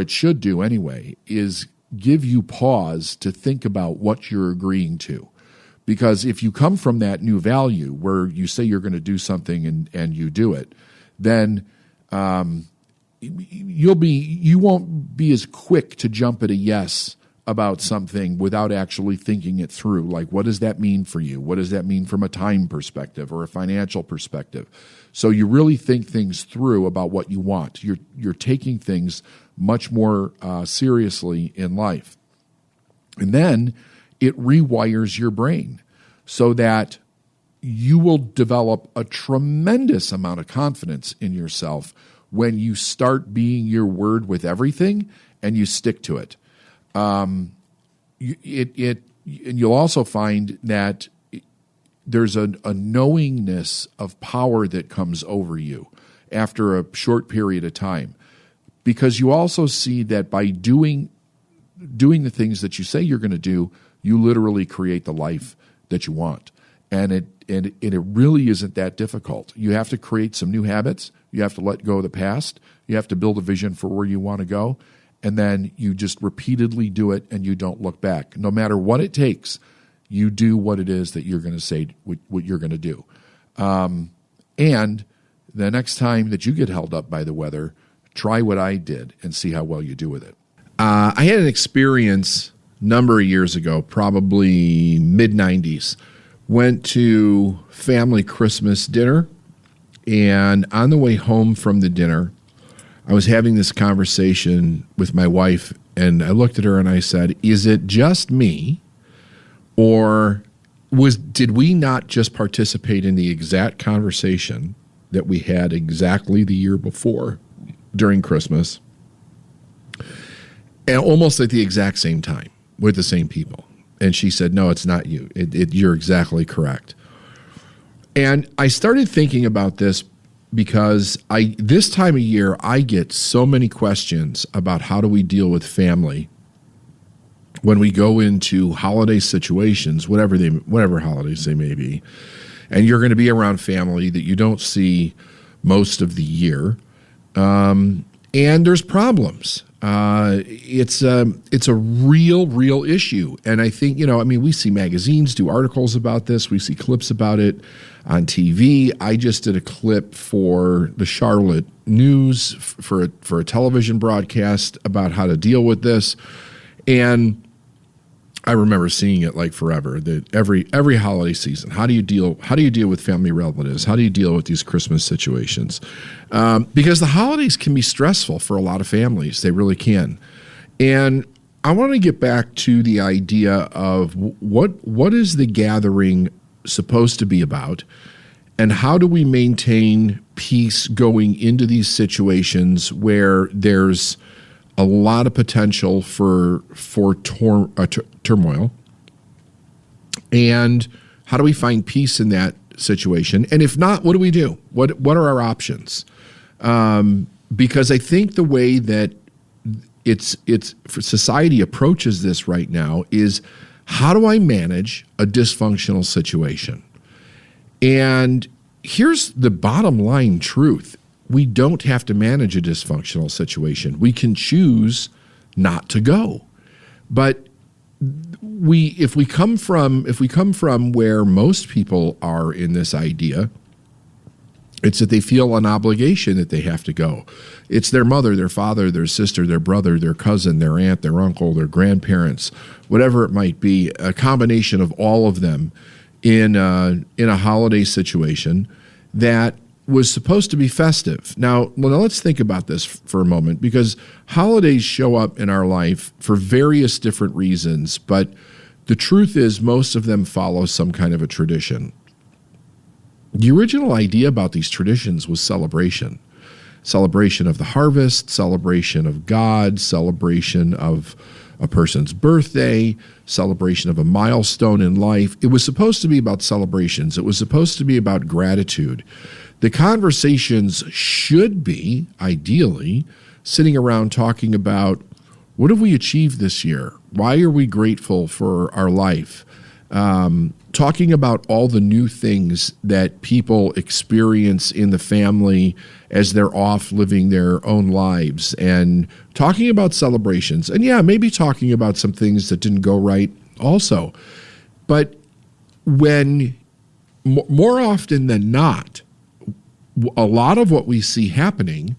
S2: should do anyway, is give you pause to think about what you're agreeing to. Because if you come from that new value where you say you're going to do something and you do it, then you won't be as quick to jump at a yes about something without actually thinking it through. Like, what does that mean for you? What does that mean from a time perspective or a financial perspective? So you really think things through about what you want. You're taking things much more seriously in life. And then it rewires your brain so that you will develop a tremendous amount of confidence in yourself when you start being your word with everything and you stick to it. And you'll also find that there's a knowingness of power that comes over you after a short period of time, because you also see that by doing the things that you say you're going to do, you literally create the life that you want. And it really isn't that difficult. You have to create some new habits. You have to let go of the past. You have to build a vision for where you want to go. And then you just repeatedly do it and you don't look back. No matter what it takes, you do what it is that you're going to say, what you're going to do. And the next time that you get held up by the weather, try what I did and see how well you do with it.
S1: I had an experience a number of years ago, probably mid-90s. Went to family Christmas dinner, and on the way home from the dinner, I was having this conversation with my wife, and I looked at her and I said, is it just me, or did we not just participate in the exact conversation that we had exactly the year before during Christmas, and almost at the exact same time with the same people? And she said, no, it's not you. You're exactly correct. And I started thinking about this
S2: because this time of year I get so many questions about how do we deal with family when we go into holiday situations, whatever holidays they may be, and you're going to be around family that you don't see most of the year, and there's problems. It's a real issue, and I think we see magazines do articles about this. We see clips about it on TV. I just did a clip for the Charlotte News for a television broadcast about how to deal with this, and I remember seeing it like forever. That every holiday season, how do you deal with family relatives? How do you deal with these Christmas situations? Because the holidays can be stressful for a lot of families. They really can. And I want to get back to the idea of what is the gathering supposed to be about, and how do we maintain peace going into these situations where there's a lot of potential for turmoil, and how do we find peace in that situation? And if not, what do we do? What are our options? Because I think the way that society approaches this right now is, how do I manage a dysfunctional situation? And here's the bottom line truth. We don't have to manage a dysfunctional situation. We can choose not to go. But if we come from where most people are in this idea, it's that they feel an obligation that they have to go. It's their mother, their father, their sister, their brother, their cousin, their aunt, their uncle, their grandparents, whatever it might be, a combination of all of them in a holiday situation that was supposed to be festive. Now, let's think about this for a moment, because holidays show up in our life for various different reasons, but the truth is most of them follow some kind of a tradition. The original idea about these traditions was celebration. Celebration of the harvest, celebration of God, celebration of a person's birthday, celebration of a milestone in life. It was supposed to be about celebrations. It was supposed to be about gratitude. The conversations should be, ideally, sitting around talking about, what have we achieved this year? Why are we grateful for our life? Talking about all the new things that people experience in the family as they're off living their own lives, and talking about celebrations. And maybe talking about some things that didn't go right also. But when, more often than not, a lot of what we see happening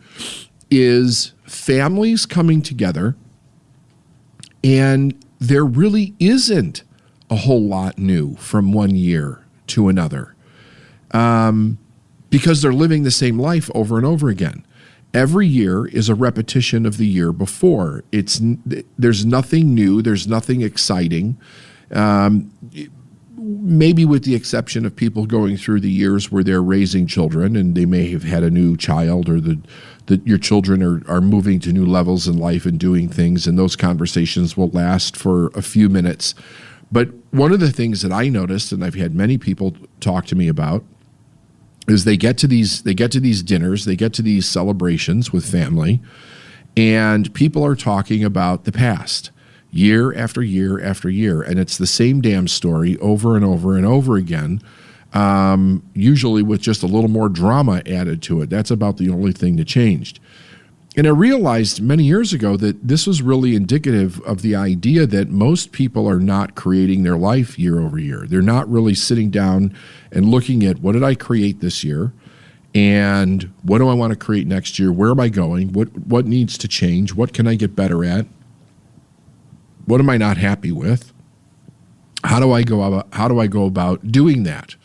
S2: is families coming together, and there really isn't a whole lot new from one year to another, because they're living the same life over and over again. Every year is a repetition of the year before. There's nothing new. There's nothing exciting. Maybe with the exception of people going through the years where they're raising children and they may have had a new child, or that your children are moving to new levels in life and doing things, and those conversations will last for a few minutes. But one of the things that I noticed, and I've had many people talk to me about, is they get to these dinners, they get to these celebrations with family, and people are talking about the past. Year after year after year, and it's the same damn story over and over and over again, usually with just a little more drama added to it. That's about the only thing that changed. And I realized many years ago that this was really indicative of the idea that most people are not creating their life year over year. They're not really sitting down and looking at, what did I create this year? And what do I want to create next year? Where am I going? What needs to change? What can I get better at? What am I not happy with? How do I go about doing that?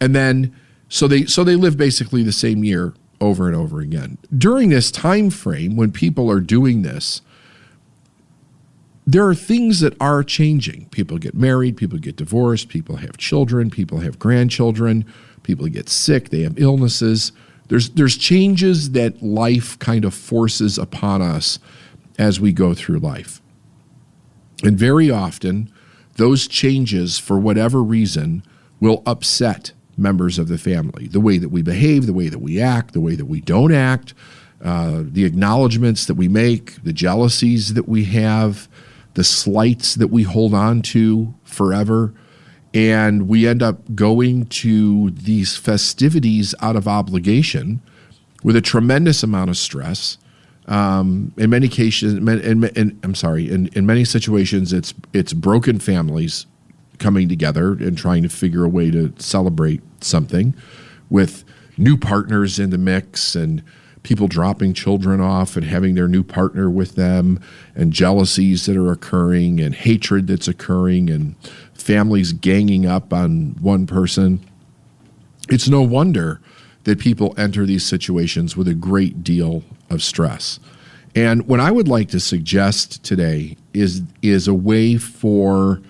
S2: And then so they live basically the same year over and over again. During this time frame when people are doing this, there are things that are changing. People get married, people get divorced, people have children, people have grandchildren, people get sick, they have illnesses. There's changes that life kind of forces upon us as we go through life. And very often, those changes, for whatever reason, will upset members of the family. The way that we behave, the way that we act, the way that we don't act, the acknowledgments that we make, the jealousies that we have, the slights that we hold on to forever. And we end up going to these festivities out of obligation with a tremendous amount of stress. In many cases, in many situations, it's broken families coming together and trying to figure a way to celebrate something with new partners in the mix and people dropping children off and having their new partner with them and jealousies that are occurring and hatred that's occurring and families ganging up on one person. It's no wonder that people enter these situations with a great deal of stress. And what I would like to suggest today is a way for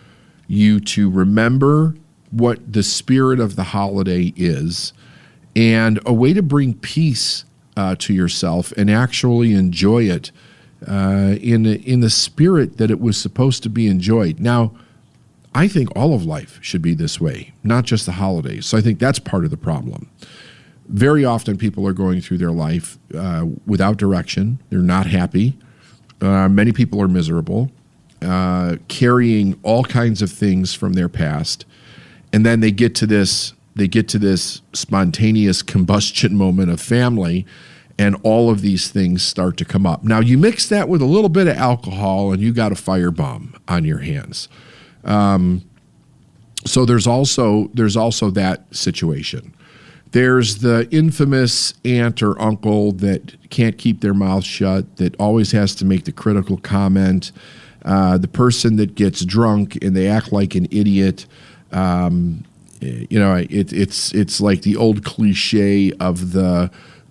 S2: you to remember what the spirit of the holiday is and a way to bring peace to yourself and actually enjoy it in the spirit that it was supposed to be enjoyed. Now, I think all of life should be this way, not just the holidays. So I think that's part of the problem. Very often people are going through their life without direction. They're not happy. Many people are miserable, carrying all kinds of things from their past. And then they get to this spontaneous combustion moment of family, and all of these things start to come up. Now, you mix that with a little bit of alcohol, and you got a firebomb on your hands. So there's also that situation. There's the infamous aunt or uncle that can't keep their mouth shut, that always has to make the critical comment. The person that gets drunk and they act like an idiot. It's like the old cliche of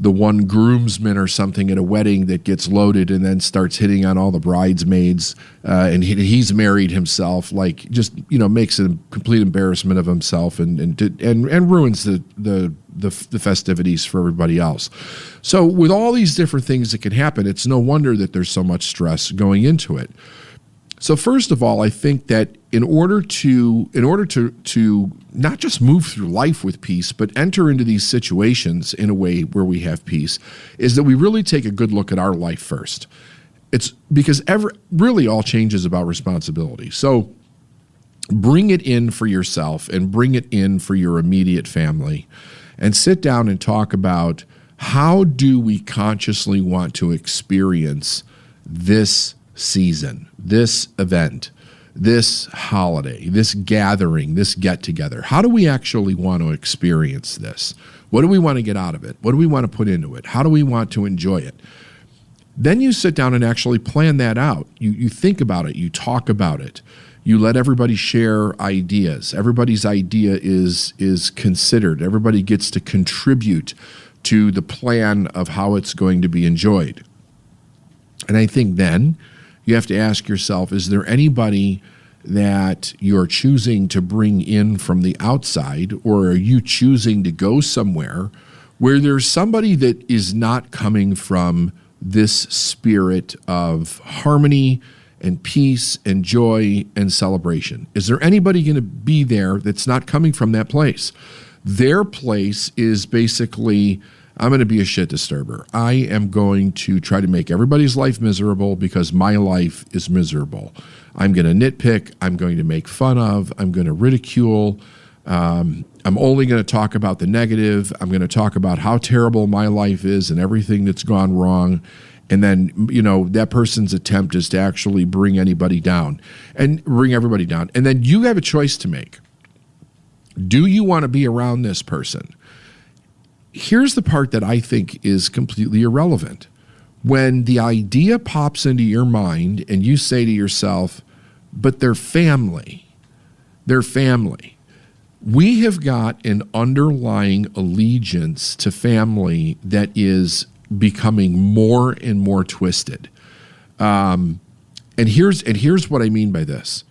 S2: the one groomsman or something at a wedding that gets loaded and then starts hitting on all the bridesmaids, and he's married himself, like just makes a complete embarrassment of himself and ruins the festivities for everybody else. So with all these different things that can happen, it's no wonder that there's so much stress going into it. So first of all, I think that in order to not just move through life with peace, but enter into these situations in a way where we have peace, is that we really take a good look at our life first. It's because really all change is about responsibility. So bring it in for yourself and bring it in for your immediate family and sit down and talk about how do we consciously want to experience this season, this event, this holiday, this gathering, this get-together. How do we actually want to experience this? What do we want to get out of it? What do we want to put into it? How do we want to enjoy it? Then you sit down and actually plan that out. You think about it. You talk about it. You let everybody share ideas. Everybody's idea is considered. Everybody gets to contribute to the plan of how it's going to be enjoyed. And I think then you have to ask yourself, is there anybody that you're choosing to bring in from the outside, or are you choosing to go somewhere where there's somebody that is not coming from this spirit of harmony and peace and joy and celebration? Is there anybody going to be there that's not coming from that place? Their place is basically, I'm going to be a shit disturber. I am going to try to make everybody's life miserable because my life is miserable. I'm going to nitpick. I'm going to make fun of. I'm going to ridicule. I'm only going to talk about the negative. I'm going to talk about how terrible my life is and everything that's gone wrong. And then, that person's attempt is to actually bring everybody down. And then you have a choice to make. Do you want to be around this person? Here's the part that I think is completely irrelevant. When the idea pops into your mind and you say to yourself, but they're family. We have got an underlying allegiance to family that is becoming more and more twisted. And here's what I mean by this.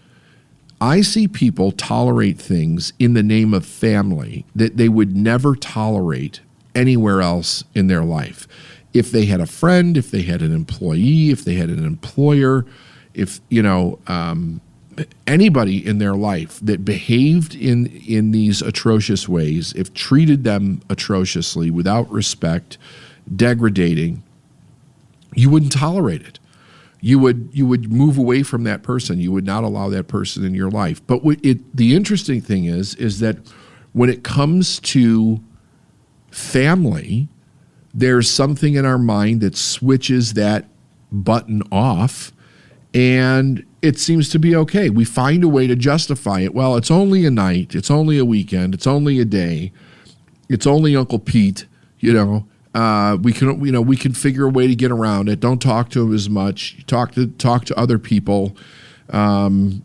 S2: I see people tolerate things in the name of family that they would never tolerate anywhere else in their life. If they had a friend, if they had an employee, if they had an employer, if, anybody in their life that behaved in these atrocious ways, if treated them atrociously, without respect, degrading, you wouldn't tolerate it. You would move away from that person. You would not allow that person in your life. But the interesting thing is that when it comes to family, there's something in our mind that switches that button off, and it seems to be okay. We find a way to justify it. Well, it's only a night. It's only a weekend. It's only a day. It's only Uncle Pete. We can figure a way to get around it. Don't talk to him as much. Talk to other people. Try to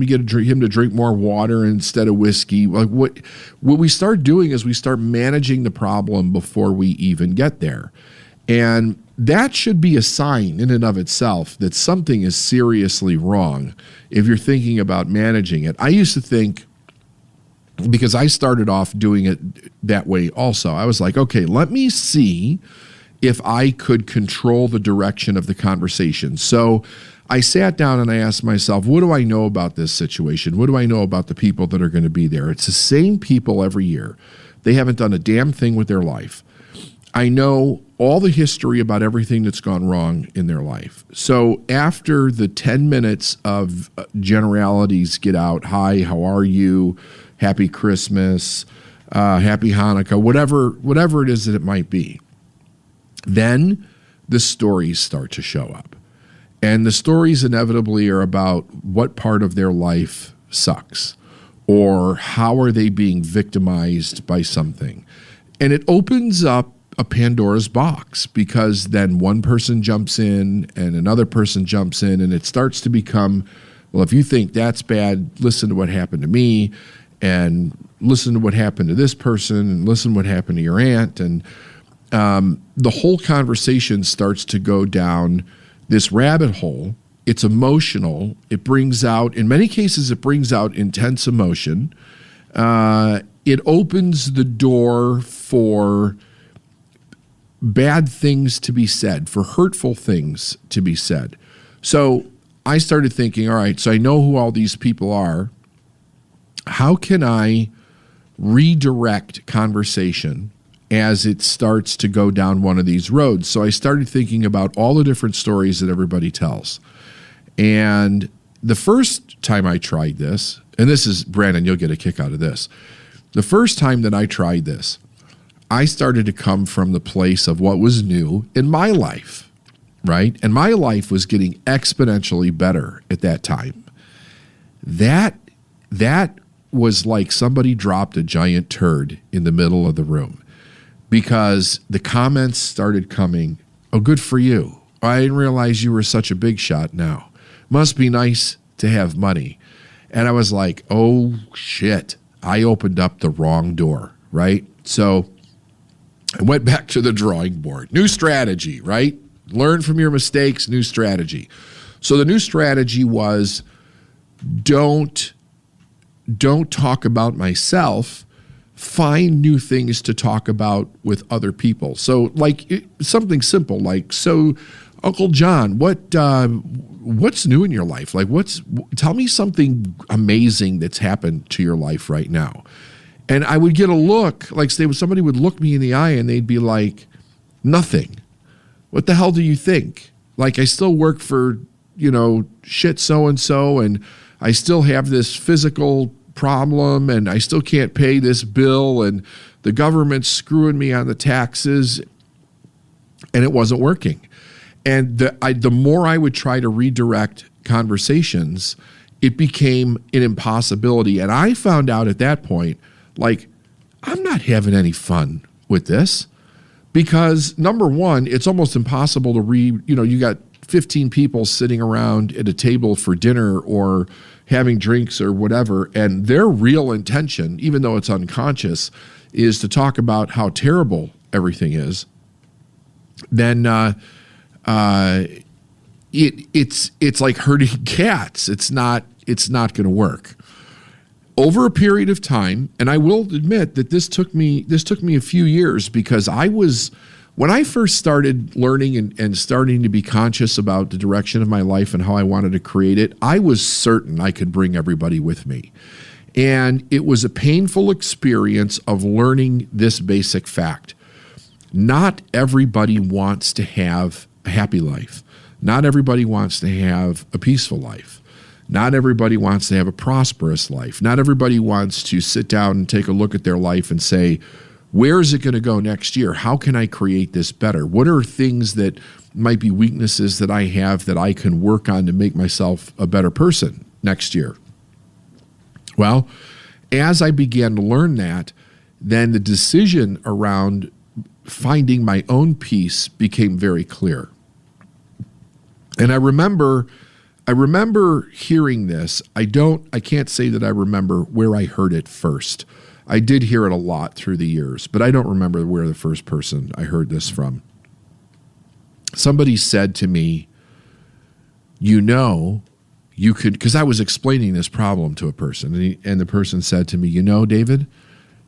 S2: get him to drink more water instead of whiskey. Like what we start doing is we start managing the problem before we even get there. And that should be a sign in and of itself that something is seriously wrong if you're thinking about managing it. I used to think, because I started off doing it that way also, I was like, okay, let me see if I could control the direction of the conversation. So I sat down and I asked myself, what do I know about this situation? What do I know about the people that are going to be there? It's the same people every year. They haven't done a damn thing with their life. I know all the history about everything that's gone wrong in their life. So after the 10 minutes of generalities get out, hi, how are you? Happy Christmas, Happy Hanukkah, whatever it is that it might be, then the stories start to show up. And the stories inevitably are about what part of their life sucks, or how are they being victimized by something. And it opens up a Pandora's box, because then one person jumps in and another person jumps in, and it starts to become, well, if you think that's bad, listen to what happened to me, and listen to what happened to this person, and listen to what happened to your aunt. And the whole conversation starts to go down this rabbit hole. It's emotional. It brings out, in many cases, it brings out intense emotion. It opens the door for bad things to be said, for hurtful things to be said. So I started thinking, all right, so I know who all these people are. How can I redirect conversation as it starts to go down one of these roads? So I started thinking about all the different stories that everybody tells. And the first time I tried this, and this is, Brandon, you'll get a kick out of this. The first time that I tried this, I started to come from the place of what was new in my life, right? And my life was getting exponentially better at that time. That was like somebody dropped a giant turd in the middle of the room, because the comments started coming, oh, good for you. I didn't realize you were such a big shot now. Must be nice to have money. And I was like, oh, shit. I opened up the wrong door, right? So I went back to the drawing board. New strategy, right? Learn from your mistakes, new strategy. So the new strategy was don't talk about myself. Find new things to talk about with other people. So like something simple, like, so Uncle John, what's new in your life? Like tell me something amazing that's happened to your life right now. And I would get a look, like somebody would look me in the eye and they'd be like, nothing. What the hell do you think? Like, I still work for, shit so-and-so, and I still have this physical problem, and I still can't pay this bill, and the government's screwing me on the taxes, and it wasn't working. And the more I would try to redirect conversations, it became an impossibility. And I found out at that point, like, I'm not having any fun with this, because number one, it's almost impossible to you got 15 people sitting around at a table for dinner or having drinks or whatever, and their real intention, even though it's unconscious, is to talk about how terrible everything is. Then it's like herding cats. It's not going to work. Over a period of time, and I will admit that this took me a few years, because I was When I first started learning and starting to be conscious about the direction of my life and how I wanted to create it, I was certain I could bring everybody with me. And it was a painful experience of learning this basic fact. Not everybody wants to have a happy life. Not everybody wants to have a peaceful life. Not everybody wants to have a prosperous life. Not everybody wants to sit down and take a look at their life and say, where is it going to go next year? How can I create this better? What are things that might be weaknesses that I have that I can work on to make myself a better person next year? Well, as I began to learn that, then the decision around finding my own peace became very clear. And I remember hearing this. I can't say that I remember where I heard it first. I did hear it a lot through the years, but I don't remember where the first person I heard this from. Somebody said to me, you could, because I was explaining this problem to a person, and the person said to me, David,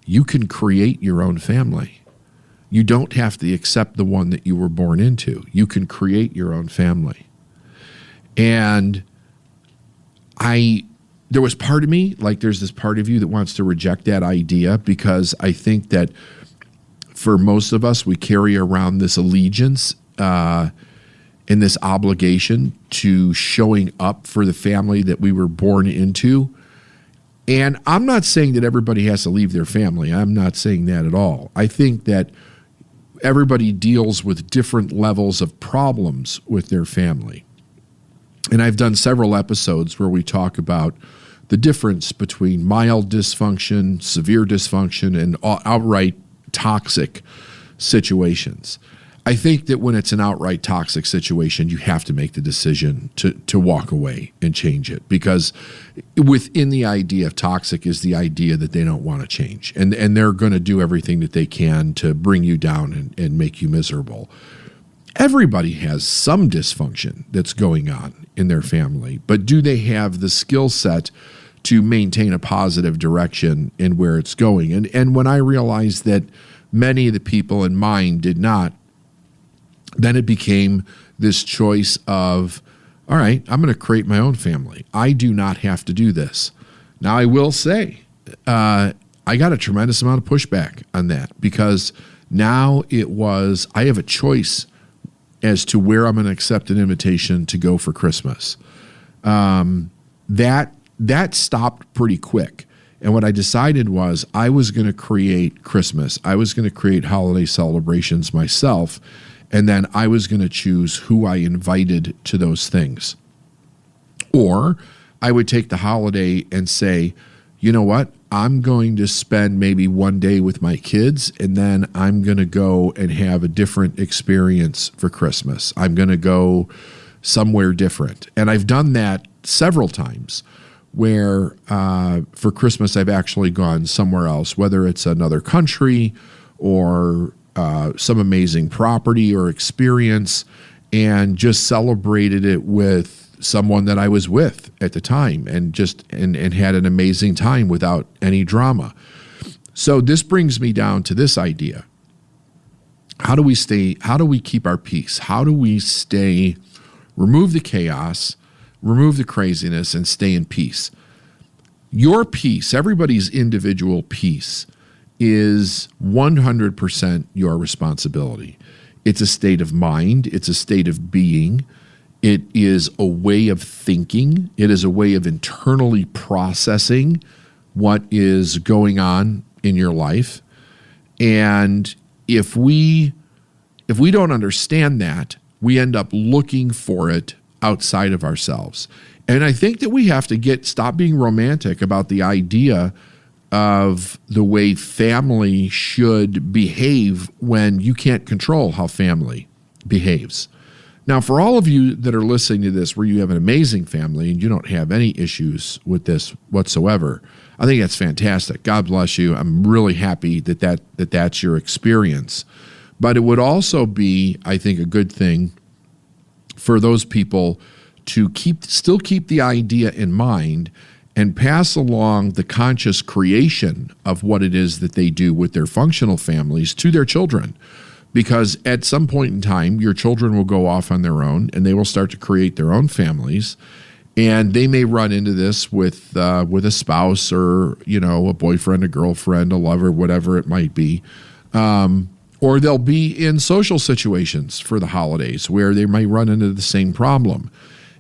S2: you can create your own family. You don't have to accept the one that you were born into. You can create your own family. And there was part of me, like there's this part of you that wants to reject that idea, because I think that for most of us, we carry around this allegiance and this obligation to showing up for the family that we were born into. And I'm not saying that everybody has to leave their family. I'm not saying that at all. I think that everybody deals with different levels of problems with their family. And I've done several episodes where we talk about the difference between mild dysfunction, severe dysfunction, and outright toxic situations. I think that when it's an outright toxic situation, you have to make the decision to walk away and change it, because within the idea of toxic is the idea that they don't want to change, and they're going to do everything that they can to bring you down and make you miserable. Everybody has some dysfunction that's going on in their family, but do they have the skill set to maintain a positive direction in where it's going? And when I realized that many of the people in mine did not, then it became this choice of, all right, I'm going to create my own family. I do not have to do this. Now, I will say, I got a tremendous amount of pushback on that, because now I have a choice as to where I'm going to accept an invitation to go for Christmas. That stopped pretty quick. And what I decided was I was going to create Christmas. I was going to create holiday celebrations myself. And then I was going to choose who I invited to those things. Or I would take the holiday and say, you know what? I'm going to spend maybe one day with my kids, and then I'm going to go and have a different experience for Christmas. I'm going to go somewhere different. And I've done that several times, where for Christmas I've actually gone somewhere else, whether it's another country or some amazing property or experience, and just celebrated it with someone that I was with at the time, and had an amazing time without any drama. So this brings me down to this idea. How do we keep our peace? How do we remove the chaos, remove the craziness, and stay in peace? Your peace, everybody's individual peace, is 100% your responsibility. It's a state of mind. It's a state of being. It is a way of thinking. It is a way of internally processing what is going on in your life. And if we don't understand that, we end up looking for it outside of ourselves. And I think that we have to stop being romantic about the idea of the way family should behave when you can't control how family behaves. Now, for all of you that are listening to this where you have an amazing family and you don't have any issues with this whatsoever, I think that's fantastic. God bless you. I'm really happy that's your experience. But it would also be, I think, a good thing for those people to still keep the idea in mind and pass along the conscious creation of what it is that they do with their functional families to their children. Because at some point in time, your children will go off on their own and they will start to create their own families. And they may run into this with a spouse or, a boyfriend, a girlfriend, a lover, whatever it might be. Or they'll be in social situations for the holidays where they might run into the same problem.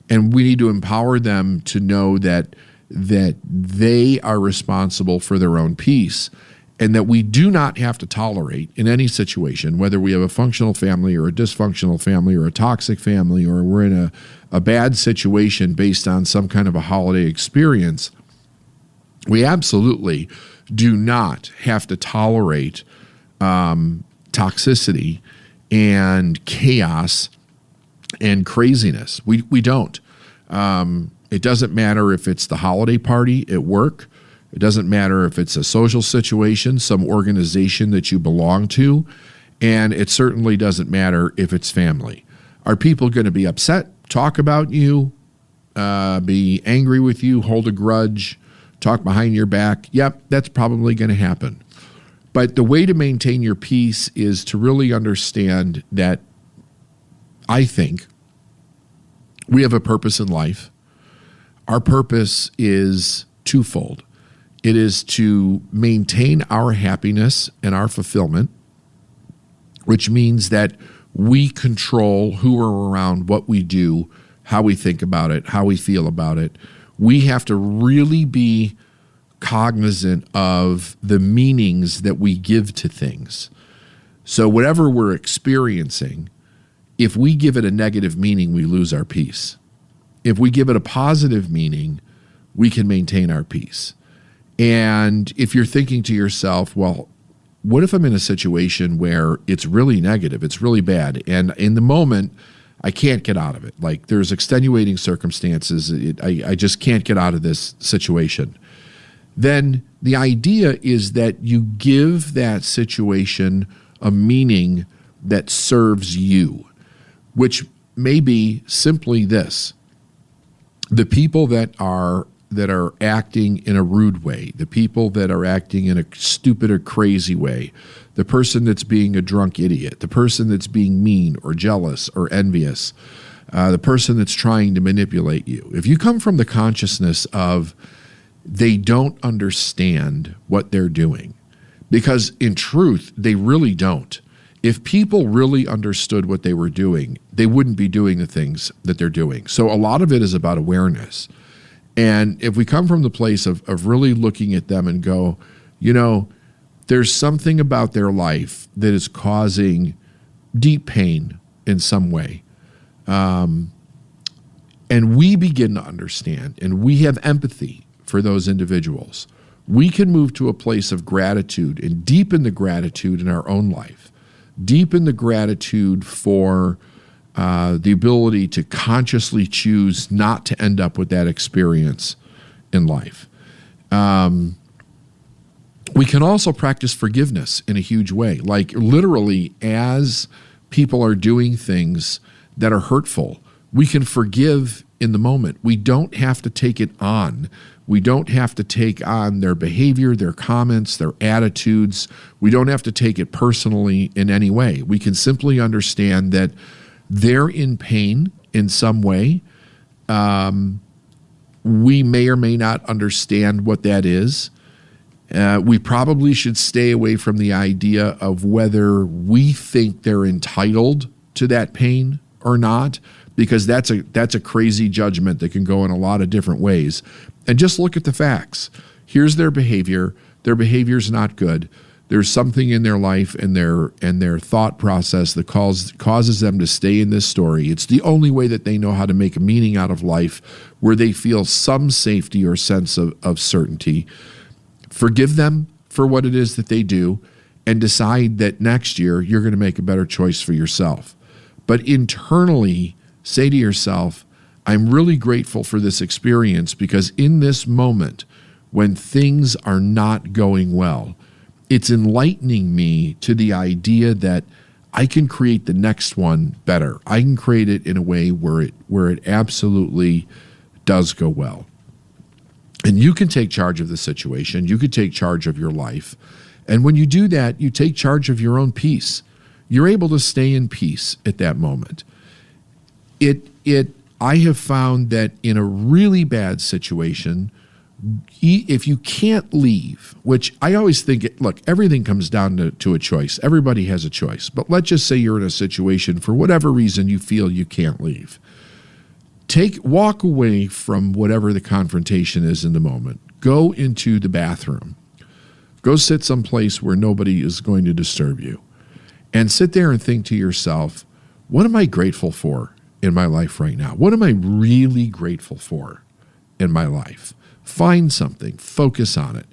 S2: And we need to empower them to know that they are responsible for their own peace, and that we do not have to tolerate in any situation, whether we have a functional family or a dysfunctional family or a toxic family, or we're in a bad situation based on some kind of a holiday experience, we absolutely do not have to tolerate toxicity and chaos and craziness. We don't. It doesn't matter if it's the holiday party at work. It doesn't matter if it's a social situation, some organization that you belong to, and it certainly doesn't matter if it's family. Are people going to be upset, talk about you, be angry with you, hold a grudge, talk behind your back? Yep, that's probably going to happen. But the way to maintain your peace is to really understand that I think we have a purpose in life. Our purpose is twofold. It is to maintain our happiness and our fulfillment, which means that we control who we're around, what we do, how we think about it, how we feel about it. We have to really be cognizant of the meanings that we give to things. So whatever we're experiencing, if we give it a negative meaning, we lose our peace. If we give it a positive meaning, we can maintain our peace. And if you're thinking to yourself, well, what if I'm in a situation where it's really negative, it's really bad, and in the moment, I can't get out of it. Like there's extenuating circumstances. I just can't get out of this situation. Then the idea is that you give that situation a meaning that serves you, which may be simply this. The people that are acting in a rude way, the people that are acting in a stupid or crazy way, the person that's being a drunk idiot, the person that's being mean or jealous or envious, the person that's trying to manipulate you. If you come from the consciousness of they don't understand what they're doing, because in truth, they really don't. If people really understood what they were doing, they wouldn't be doing the things that they're doing. So a lot of it is about awareness. And if we come from the place of really looking at them and go, there's something about their life that is causing deep pain in some way. And we begin to understand, and we have empathy for those individuals. We can move to a place of gratitude and deepen the gratitude in our own life. Deepen the gratitude for the ability to consciously choose not to end up with that experience in life. We can also practice forgiveness in a huge way. Like literally, as people are doing things that are hurtful, we can forgive in the moment. We don't have to take it on. We don't have to take on their behavior, their comments, their attitudes. We don't have to take it personally in any way. We can simply understand that they're in pain in some way. We may or may not understand what that is. We probably should stay away from the idea of whether we think they're entitled to that pain or not, because that's a crazy judgment that can go in a lot of different ways. And just look at the facts. Here's their behavior. Their behavior's not good. There's something in their life and their thought process that causes them to stay in this story. It's the only way that they know how to make a meaning out of life, where they feel some safety or sense of certainty. Forgive them for what it is that they do, and decide that next year you're going to make a better choice for yourself. But internally, say to yourself, I'm really grateful for this experience, because in this moment, when things are not going well, it's enlightening me to the idea that I can create the next one better. I can create it in a way where it absolutely does go well. And you can take charge of the situation. You can take charge of your life. And when you do that, you take charge of your own peace. you're able to stay in peace at that moment. I have found that in a really bad situation, if you can't leave, which I always think, look, everything comes down to a choice. Everybody has a choice. But let's just say you're in a situation, for whatever reason, you feel you can't leave. Walk away from whatever the confrontation is in the moment. Go into the bathroom. Go sit someplace where nobody is going to disturb you. And sit there and think to yourself, what am I grateful for in my life right now? What am I really grateful for in my life? Find something, focus on it,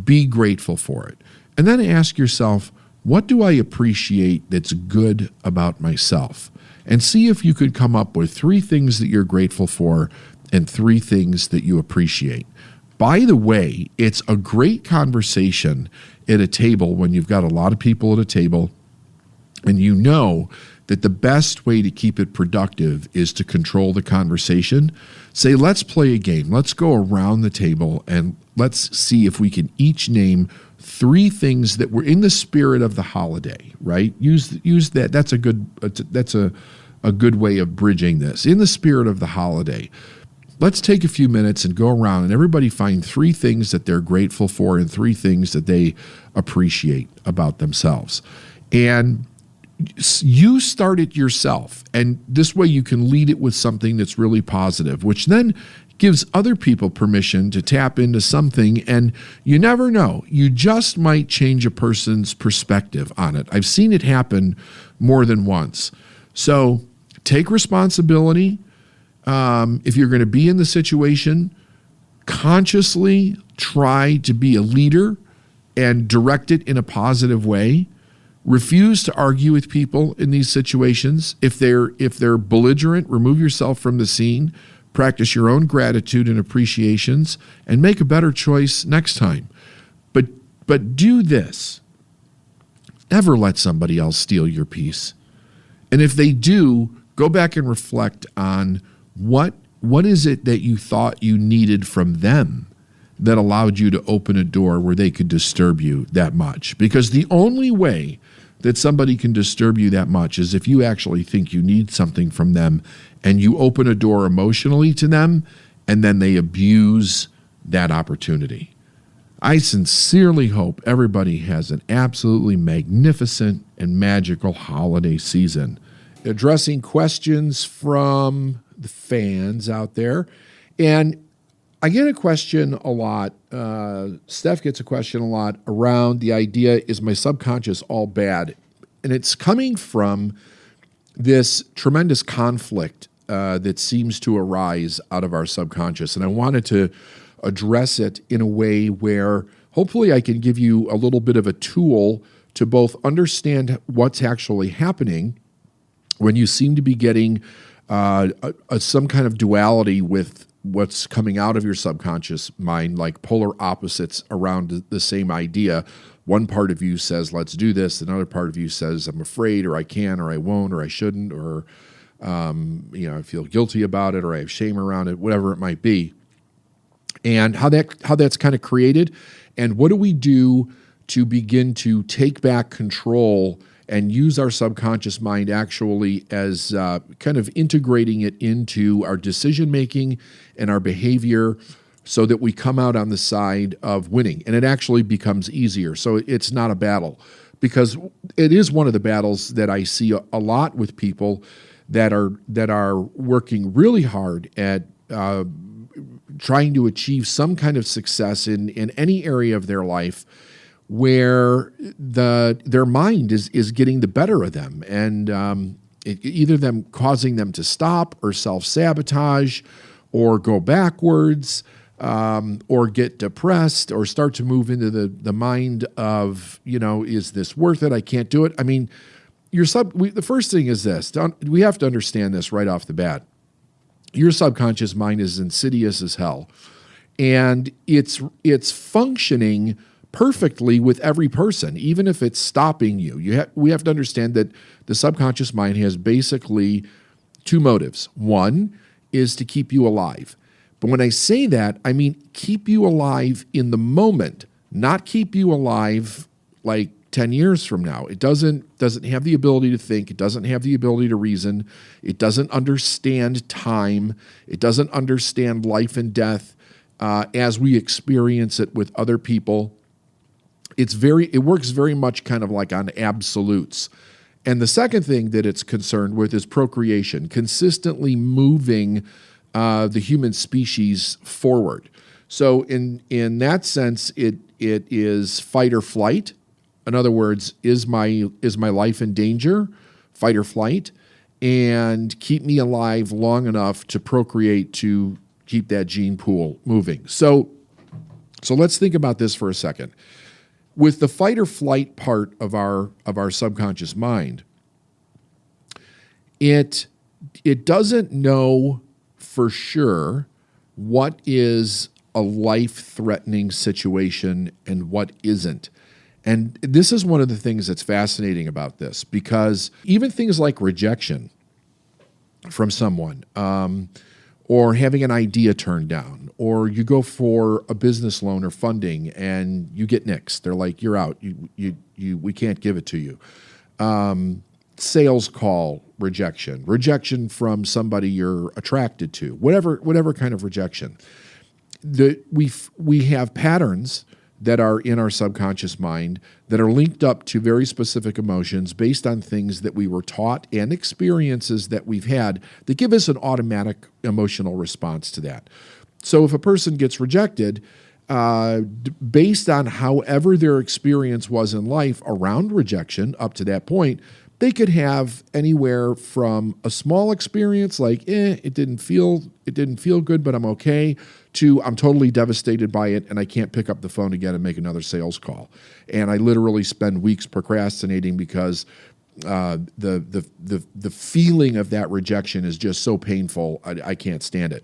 S2: be grateful for it. And then ask yourself, what do I appreciate that's good about myself? And see if you could come up with 3 things that you're grateful for and 3 things that you appreciate. By the way, it's a great conversation at a table when you've got a lot of people at a table and you know that the best way to keep it productive is to control the conversation. Say, let's play a game. Let's go around the table and let's see if we can each name 3 things that were in the spirit of the holiday, right? Use that. That's a good way of bridging this. In the spirit of the holiday, let's take a few minutes and go around and everybody find 3 things that they're grateful for and 3 things that they appreciate about themselves. And you start it yourself, and this way you can lead it with something that's really positive, which then gives other people permission to tap into something, and you never know. You just might change a person's perspective on it. I've seen it happen more than once. So take responsibility. If you're going to be in the situation, consciously try to be a leader and direct it in a positive way. Refuse to argue with people in these situations. If they're belligerent, remove yourself from the scene. Practice your own gratitude and appreciations, and make a better choice next time. But do this. Never let somebody else steal your peace. And if they do, go back and reflect on what is it that you thought you needed from them that allowed you to open a door where they could disturb you that much. Because the only way that somebody can disturb you that much is if you actually think you need something from them and you open a door emotionally to them and then they abuse that opportunity. I sincerely hope everybody has an absolutely magnificent and magical holiday season. Addressing questions from the fans out there. And I get a question a lot. Steph gets a question a lot around the idea, is my subconscious all bad? And it's coming from this tremendous conflict that seems to arise out of our subconscious. And I wanted to address it in a way where hopefully I can give you a little bit of a tool to both understand what's actually happening when you seem to be getting some kind of duality with what's coming out of your subconscious mind, like polar opposites around the same idea. One part of you says, let's do this. Another part of you says, I'm afraid, or I can, or I won't, or I shouldn't, or I feel guilty about it, or I have shame around it, whatever it might be. And how that's kind of created, and what do we do to begin to take back control and use our subconscious mind actually as kind of integrating it into our decision-making and our behavior so that we come out on the side of winning. And it actually becomes easier. So it's not a battle, because it is one of the battles that I see a lot with people that are working really hard at trying to achieve some kind of success in any area of their life, where their mind is getting the better of them, and either them causing them to stop or self-sabotage or go backwards or get depressed or start to move into the mind of, is this worth it? I can't do it. I mean, the first thing is this. We have to understand this right off the bat. Your subconscious mind is insidious as hell, and it's functioning perfectly with every person, even if it's stopping you. We have to understand that the subconscious mind has basically 2 motives. One is to keep you alive. But when I say that, I mean keep you alive in the moment, not keep you alive like
S1: 10 years from now. It doesn't have the ability to think. It doesn't have the ability to reason. It doesn't understand time. It doesn't understand life and death as we experience it with other people. It works very much kind of like on absolutes. And the second thing that it's concerned with is procreation, consistently moving the human species forward. So in that sense, it is fight or flight. In other words, is my life in danger? Fight or flight, and keep me alive long enough to procreate, to keep that gene pool moving. So let's think about this for a second. With the fight or flight part of our subconscious mind, it doesn't know for sure what is a life-threatening situation and what isn't. And this is one of the things that's fascinating about this, because even things like rejection from someone, or having an idea turned down, or you go for a business loan or funding and you get nixed. They're like, you're out. We can't give it to you. Sales call rejection from somebody you're attracted to, whatever kind of rejection. We have patterns that are in our subconscious mind that are linked up to very specific emotions based on things that we were taught and experiences that we've had that give us an automatic emotional response to that. So if a person gets rejected, based on however their experience was in life around rejection up to that point, they could have anywhere from a small experience like, it didn't feel good, but I'm okay, to I'm totally devastated by it and I can't pick up the phone again and make another sales call. And I literally spend weeks procrastinating because the feeling of that rejection is just so painful, I can't stand it.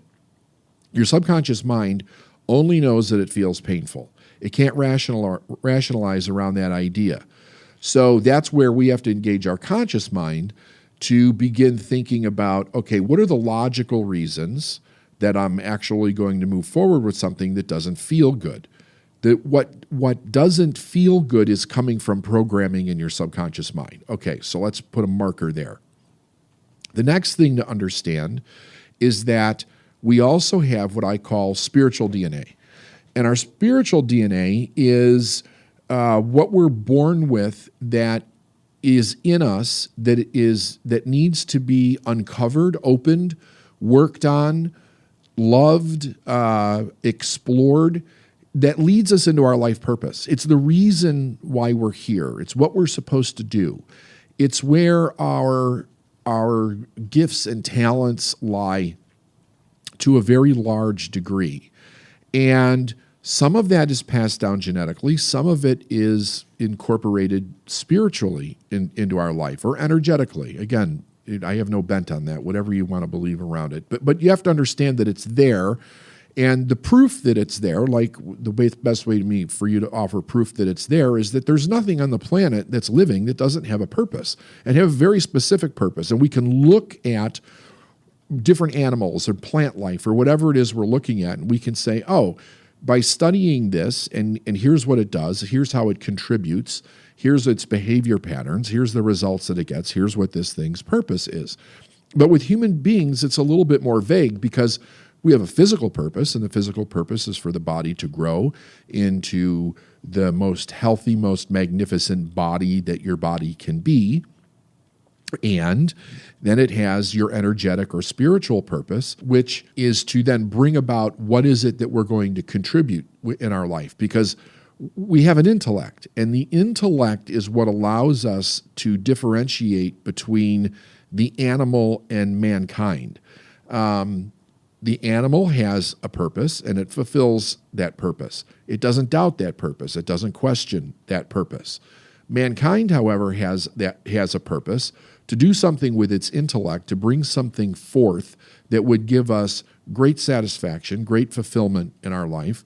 S1: Your subconscious mind only knows that it feels painful. It can't rationalize around that idea. So that's where we have to engage our conscious mind to begin thinking about, okay, what are the logical reasons that I'm actually going to move forward with something that doesn't feel good? That what doesn't feel good is coming from programming in your subconscious mind. Okay, so let's put a marker there. The next thing to understand is that we also have what I call spiritual DNA. And our spiritual DNA is what we're born with that is in us, that needs to be uncovered, opened, worked on, loved, explored, that leads us into our life purpose. It's the reason why we're here. It's what we're supposed to do. It's where our gifts and talents lie to a very large degree. And some of that is passed down genetically. Some of it is incorporated spiritually into our life or energetically. Again, I have no bent on that, whatever you want to believe around it. But you have to understand that it's there. And the proof that it's there, like the best way for you to offer proof that it's there, is that there's nothing on the planet that's living that doesn't have a purpose and have a very specific purpose. And we can look at different animals or plant life or whatever it is we're looking at, and we can say, oh, by studying this, and here's what it does, here's how it contributes, here's its behavior patterns, here's the results that it gets, here's what this thing's purpose is. But with human beings, it's a little bit more vague because we have a physical purpose, and the physical purpose is for the body to grow into the most healthy, most magnificent body that your body can be. And then it has your energetic or spiritual purpose, which is to then bring about what is it that we're going to contribute in our life. Because we have an intellect, and the intellect is what allows us to differentiate between the animal and mankind. The animal has a purpose, and it fulfills that purpose. It doesn't doubt that purpose. It doesn't question that purpose. Mankind, however, has a purpose to do something with its intellect, to bring something forth that would give us great satisfaction, great fulfillment in our life,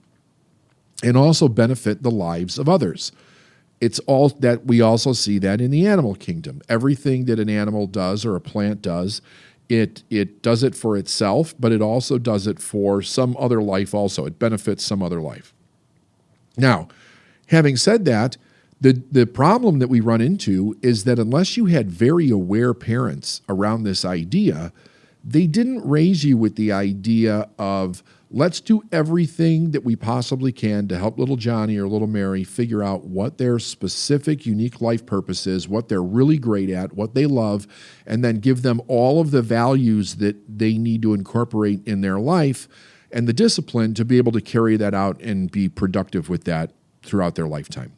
S1: and also benefit the lives of others. It's all that we also see that in the animal kingdom. Everything that an animal does or a plant does, it does it for itself, but it also does it for some other life also. It benefits some other life. Now, having said that,
S2: The problem that we run into is that unless you had very aware parents around this idea, they didn't raise you with the idea of let's do everything that we possibly can to help little Johnny or little Mary figure out what their specific, unique life purpose is, what they're really great at, what they love, and then give them all of the values that they need to incorporate in their life and the discipline to be able to carry that out and be productive with that throughout their lifetime.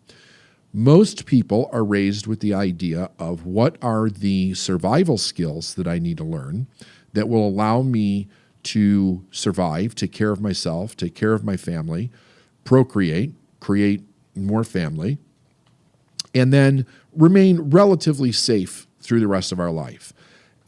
S2: Most people are raised with the idea of what are the survival skills that I need to learn that will allow me to survive, take care of myself, take care of my family, procreate, create more family, and then remain relatively safe through the rest of our life.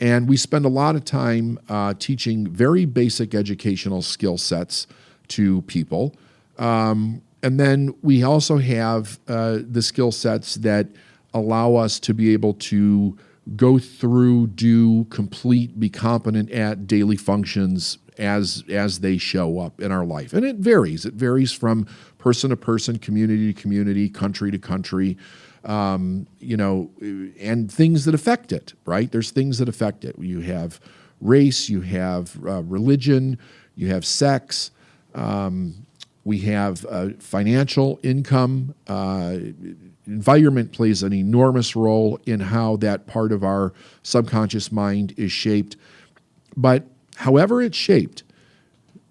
S2: And we spend a lot of time teaching very basic educational skill sets to people. And then we also have the skill sets that allow us to be able to go through, do, complete, be competent at daily functions as they show up in our life. And it varies. It varies from person to person, community to community, country to country, and things that affect it, right? There's things that affect it. You have race, you have religion, you have sex, we have financial income. Environment plays an enormous role in how that part of our subconscious mind is shaped. But however it's shaped,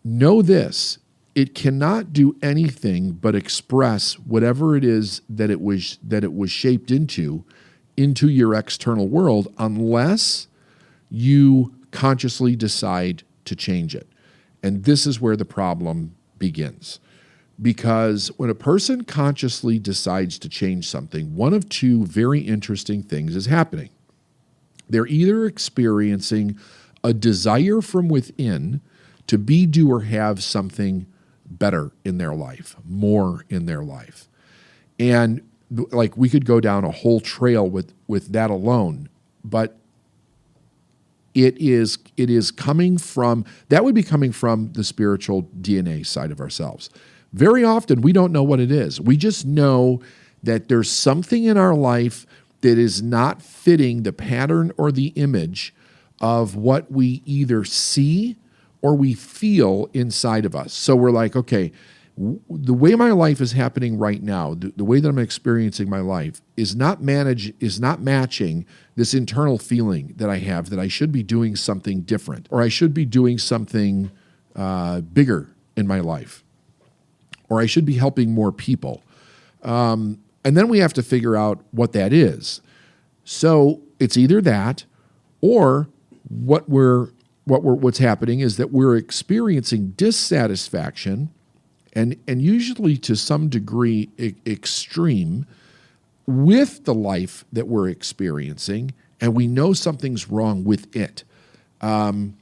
S2: know this, it cannot do anything but express whatever it is that it was shaped into your external world unless you consciously decide to change it. And this is where the problem begins. Because when a person consciously decides to change something, one of two very interesting things is happening. They're either experiencing a desire from within to be, do, or have something better in their life, more in their life. And like we could go down a whole trail with that alone, but it is coming from, that would be coming from the spiritual DNA side of ourselves. Very often, we don't know what it is. We just know that there's something in our life that is not fitting the pattern or the image of what we either see or we feel inside of us. So we're like, okay, the way my life is happening right now, the way that I'm experiencing my life is not matching this internal feeling that I have that I should be doing something different or I should be doing something bigger in my life, or I should be helping more people. And then we have to figure out what that is. So it's either that, or what's happening is that we're experiencing dissatisfaction, and usually to some degree extreme, with the life that we're experiencing, and we know something's wrong with it. And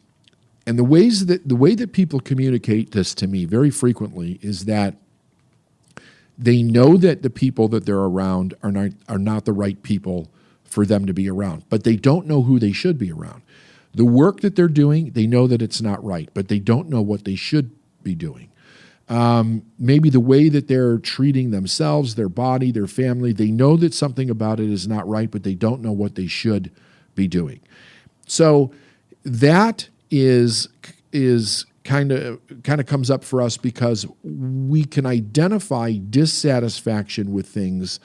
S2: the way that people communicate this to me very frequently is that they know that the people that they're around are not the right people for them to be around, but they don't know who they should be around. The work that they're doing, they know that it's not right, but they don't know what they should be doing. Maybe the way that they're treating themselves, their body, their family, they know that something about it is not right, but they don't know what they should be doing. So that is kind of comes up for us because we can identify dissatisfaction with things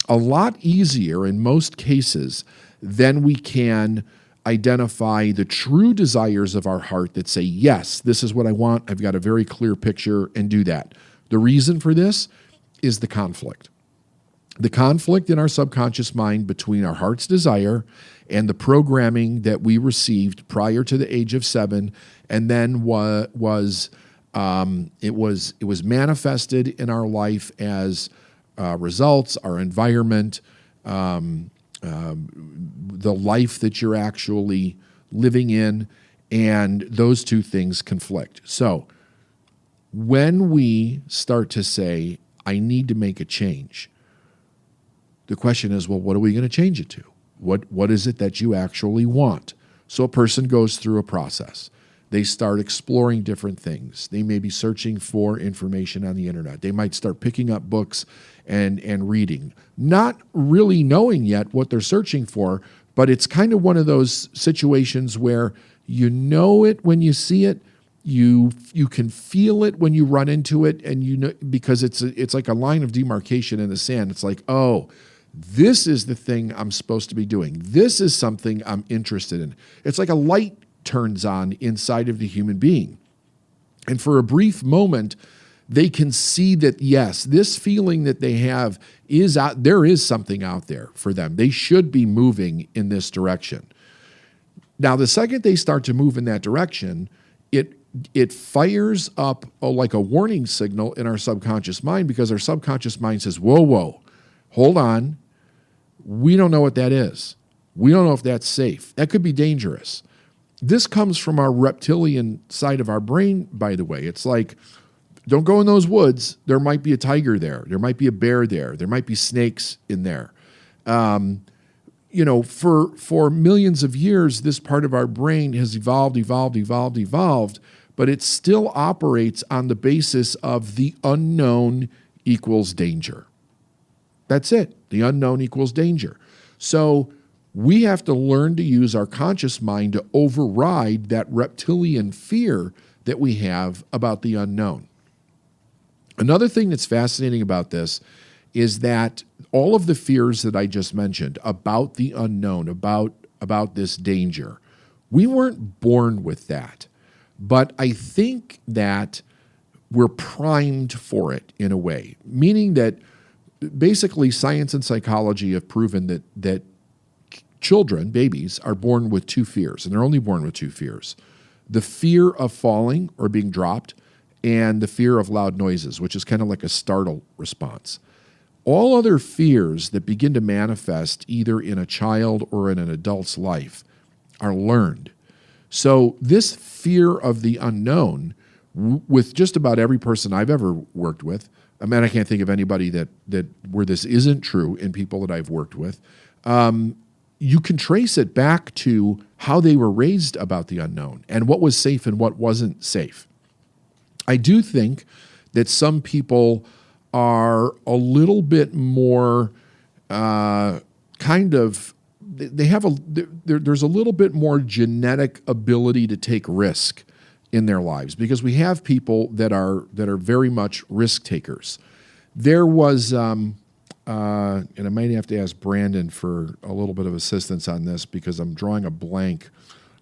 S2: a lot easier in most cases than we can identify the true desires of our heart that say, yes, this is what I want. I've got a very clear picture, and do that. The reason for this is the conflict. The conflict in our subconscious mind between our heart's desire and the programming that we received prior to the age of 7, and then it was manifested in our life as results, our environment, the life that you're actually living in, and those two things conflict. So when we start to say, I need to make a change, the question is, well, what are we going to change it to? What is it that you actually want? So a person goes through a process. They start exploring different things. They may be searching for information on the internet. They might start picking up books and reading, not really knowing yet what they're searching for, but it's kind of one of those situations where you know it when you see it. You can feel it when you run into it, and you know, because it's like a line of demarcation in the sand. It's like, oh, this is the thing I'm supposed to be doing. This is something I'm interested in. It's like a light turns on inside of the human being. And for a brief moment, they can see that, yes, this feeling that they have is out, there is something out there for them. They should be moving in this direction. Now, the second they start to move in that direction, it fires up like a warning signal in our subconscious mind, because our subconscious mind says, whoa, hold on. We don't know what that is. We don't know if that's safe. That could be dangerous. This comes from our reptilian side of our brain, by the way. It's like, don't go in those woods. There might be a tiger there. There might be a bear there. There might be snakes in there. For millions of years, this part of our brain has evolved, but it still operates on the basis of the unknown equals danger. That's it. The unknown equals danger. So we have to learn to use our conscious mind to override that reptilian fear that we have about the unknown. Another thing that's fascinating about this is that all of the fears that I just mentioned about the unknown, about this danger, we weren't born with that. But I think that we're primed for it in a way, meaning that basically science and psychology have proven that children, babies, are born with two fears, and they're only born with two fears: the fear of falling or being dropped, and the fear of loud noises, which is kind of like a startle response. All other fears that begin to manifest either in a child or in an adult's life are learned. So this fear of the unknown, with just about every person I've ever worked with, I mean, I can't think of anybody that where this isn't true in people that I've worked with, you can trace it back to how they were raised about the unknown and what was safe and what wasn't safe. I do think that some people are a little bit more there's a little bit more genetic ability to take risk in their lives, because we have people that are very much risk takers. There was, and I might have to ask Brandon for a little bit of assistance on this because I'm drawing a blank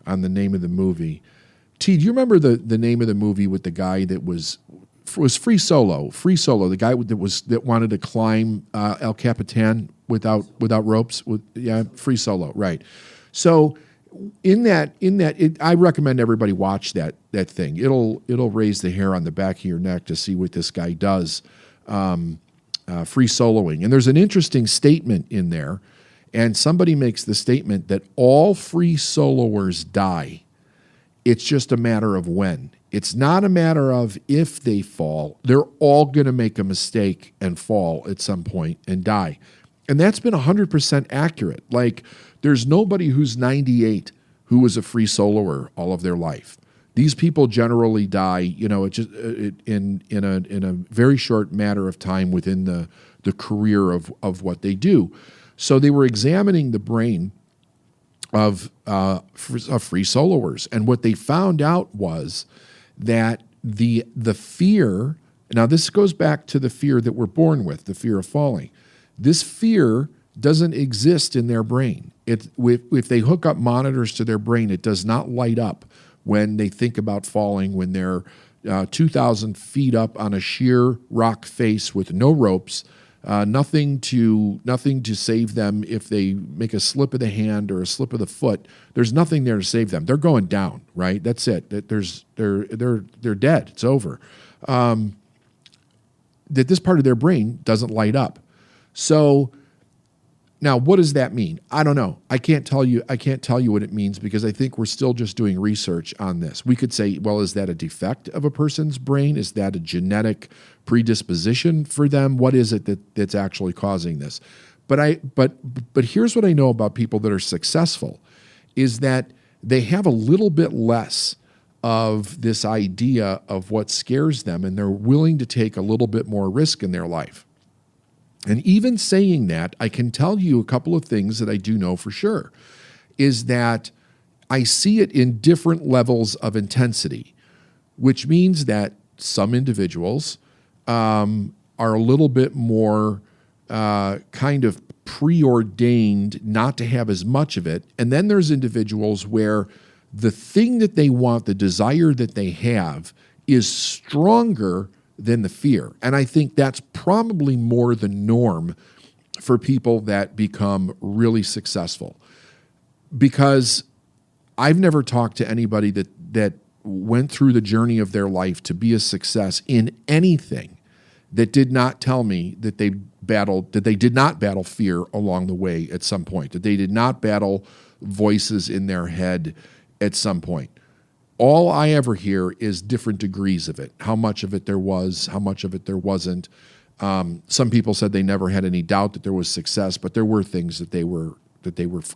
S2: on the name of the movie. T, do you remember the name of the movie with the guy that was Free Solo? Free Solo, the guy that wanted to climb El Capitan without ropes. Free Solo, right? So in that, I recommend everybody watch that thing. It'll raise the hair on the back of your neck to see what this guy does, free soloing. And there's an interesting statement in there, and somebody makes the statement that all free soloers die. It's just a matter of when. It's not a matter of if they fall. They're all going to make a mistake and fall at some point and die. And that's been 100% accurate. Like, there's nobody who's 98 who was a free soloer all of their life. These people generally die, in a very short matter of time within the career of what they do. So they were examining the brain of free soloers, and what they found out was that the fear. Now this goes back to the fear that we're born with, the fear of falling. This fear doesn't exist in their brain. If they hook up monitors to their brain, it does not light up when they think about falling, when they're 2,000 feet up on a sheer rock face with no ropes, nothing to save them if they make a slip of the hand or a slip of the foot. There's nothing there to save them. They're going down, right? That's it. They're dead. It's over. That this part of their brain doesn't light up. So now, what does that mean? I don't know. I can't tell you what it means, because I think we're still just doing research on this. We could say, well, is that a defect of a person's brain? Is that a genetic predisposition for them? What is it that's actually causing this? But here's what I know about people that are successful, is that they have a little bit less of this idea of what scares them, and they're willing to take a little bit more risk in their life. And even saying that, I can tell you a couple of things that I do know for sure, is that I see it in different levels of intensity, which means that some individuals are a little bit more kind of preordained not to have as much of it. And then there's individuals where the thing that they want, the desire that they have, is stronger than the fear. And I think that's probably more the norm for people that become really successful. Because I've never talked to anybody that went through the journey of their life to be a success in anything that did not tell me that they did not battle fear along the way at some point, that they did not battle voices in their head at some point. All I ever hear is different degrees of it, how much of it there was, how much of it there wasn't. Some people said they never had any doubt that there was success, but there were things that they were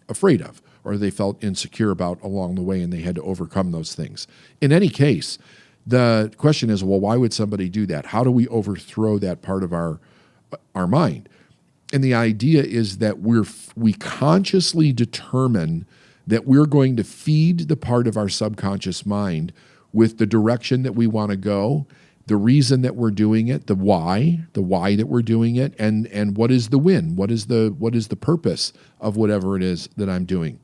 S2: afraid of or they felt insecure about along the way, and they had to overcome those things. In any case, the question is, well, why would somebody do that? How do we overthrow that part of our mind? And the idea is that we consciously determine that we're going to feed the part of our subconscious mind with the direction that we want to go, the reason that we're doing it, the why that we're doing it, and what is the win? What is the purpose of whatever it is that I'm doing?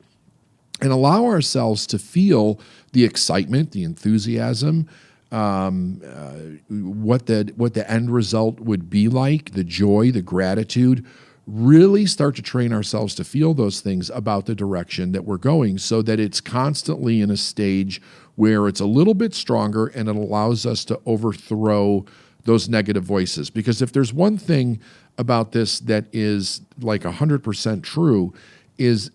S2: And allow ourselves to feel the excitement, the enthusiasm, what the end result would be like, the joy, the gratitude. Really start to train ourselves to feel those things about the direction that we're going, so that it's constantly in a stage where it's a little bit stronger and it allows us to overthrow those negative voices. Because if there's one thing about this that is like 100% true, is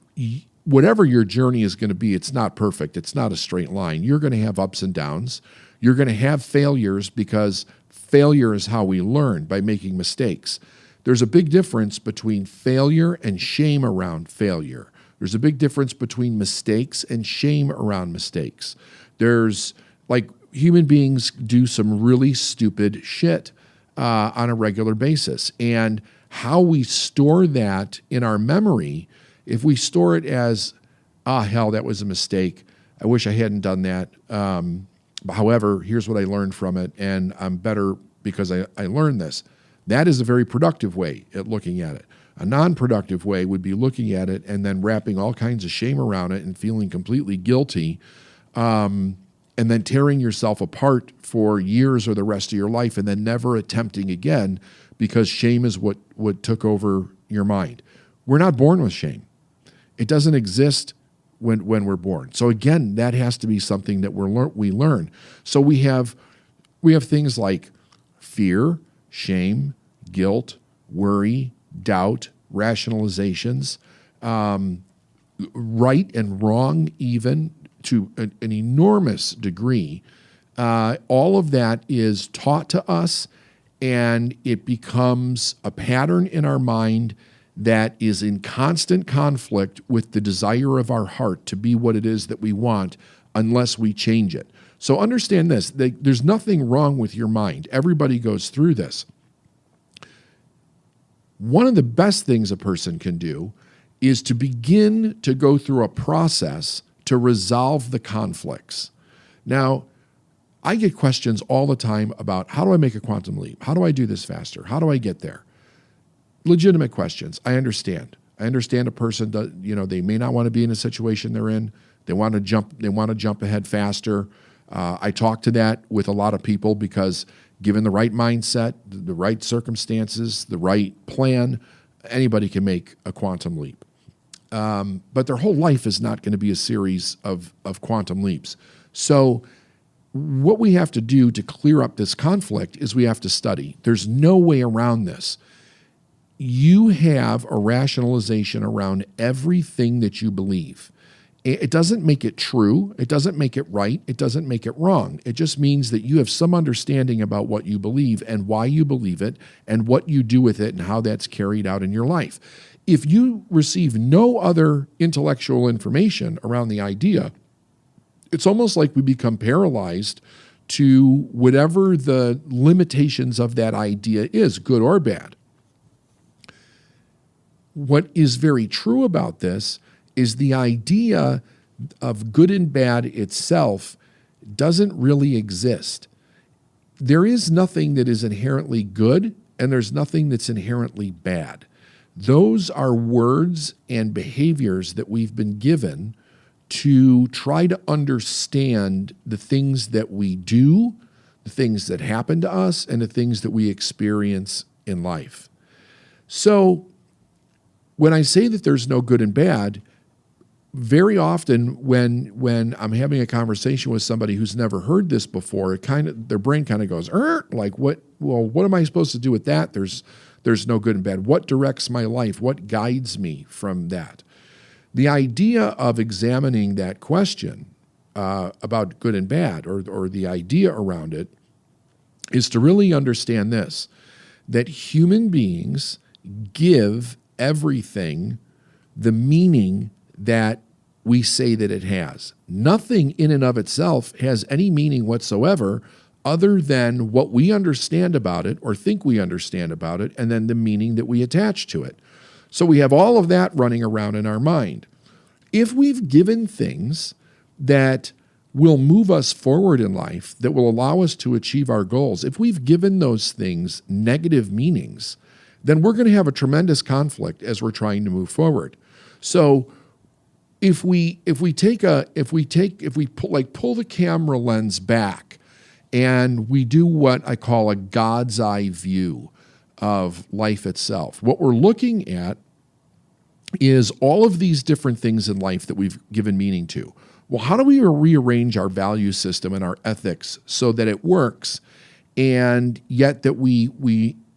S2: whatever your journey is going to be, it's not perfect. It's not a straight line. You're going to have ups and downs. You're going to have failures, because failure is how we learn, by making mistakes. There's a big difference between failure and shame around failure. There's a big difference between mistakes and shame around mistakes. There's, like, human beings do some really stupid shit on a regular basis. And how we store that in our memory, if we store it as, hell, that was a mistake. I wish I hadn't done that. However, here's what I learned from it, and I'm better because I learned this. That is a very productive way at looking at it. A non-productive way would be looking at it and then wrapping all kinds of shame around it and feeling completely guilty, and then tearing yourself apart for years or the rest of your life, and then never attempting again, because shame is what took over your mind. We're not born with shame. It doesn't exist when we're born. So again, that has to be something that we learn. So we have things like fear, shame, guilt, worry, doubt, rationalizations, right and wrong, even to an enormous degree. All of that is taught to us, and it becomes a pattern in our mind that is in constant conflict with the desire of our heart to be what it is that we want, unless we change it. So understand this, there's nothing wrong with your mind. Everybody goes through this. One of the best things a person can do is to begin to go through a process to resolve the conflicts. Now, I get questions all the time about, how do I make a quantum leap? How do I do this faster? How do I get there? Legitimate questions. I understand. I understand a person does, they may not want to be in a situation they're in. They want to jump ahead faster. I talk to that with a lot of people, because given the right mindset, the right circumstances, the right plan, anybody can make a quantum leap. But their whole life is not going to be a series of quantum leaps. So what we have to do to clear up this conflict is we have to study. There's no way around this. You have a rationalization around everything that you believe. It doesn't make it true. It doesn't make it right. It doesn't make it wrong. It just means that you have some understanding about what you believe and why you believe it and what you do with it and how that's carried out in your life. If you receive no other intellectual information around the idea, it's almost like we become paralyzed to whatever the limitations of that idea is, good or bad. What is very true about this is the idea of good and bad itself doesn't really exist. There is nothing that is inherently good, and there's nothing that's inherently bad. Those are words and behaviors that we've been given to try to understand the things that we do, the things that happen to us, and the things that we experience in life. So when I say that there's no good and bad, very often when I'm having a conversation with somebody who's never heard this before, their brain kind of goes, like what am I supposed to do with that? There's no good and bad. What directs my life? What guides me from that? The idea of examining that question about good and bad, or the idea around it, is to really understand this, that human beings give everything the meaning that we say that it has. Nothing in and of itself has any meaning whatsoever other than what we understand about it or think we understand about it, and then the meaning that we attach to it. So we have all of that running around in our mind. If we've given things that will move us forward in life, that will allow us to achieve our goals, if we've given those things negative meanings, then we're going to have a tremendous conflict as we're trying to move forward. So if we pull the camera lens back and we do what I call a God's eye view of life itself, what we're looking at is all of these different things in life that we've given meaning to. Well, how do we rearrange our value system and our ethics so that it works, and yet that we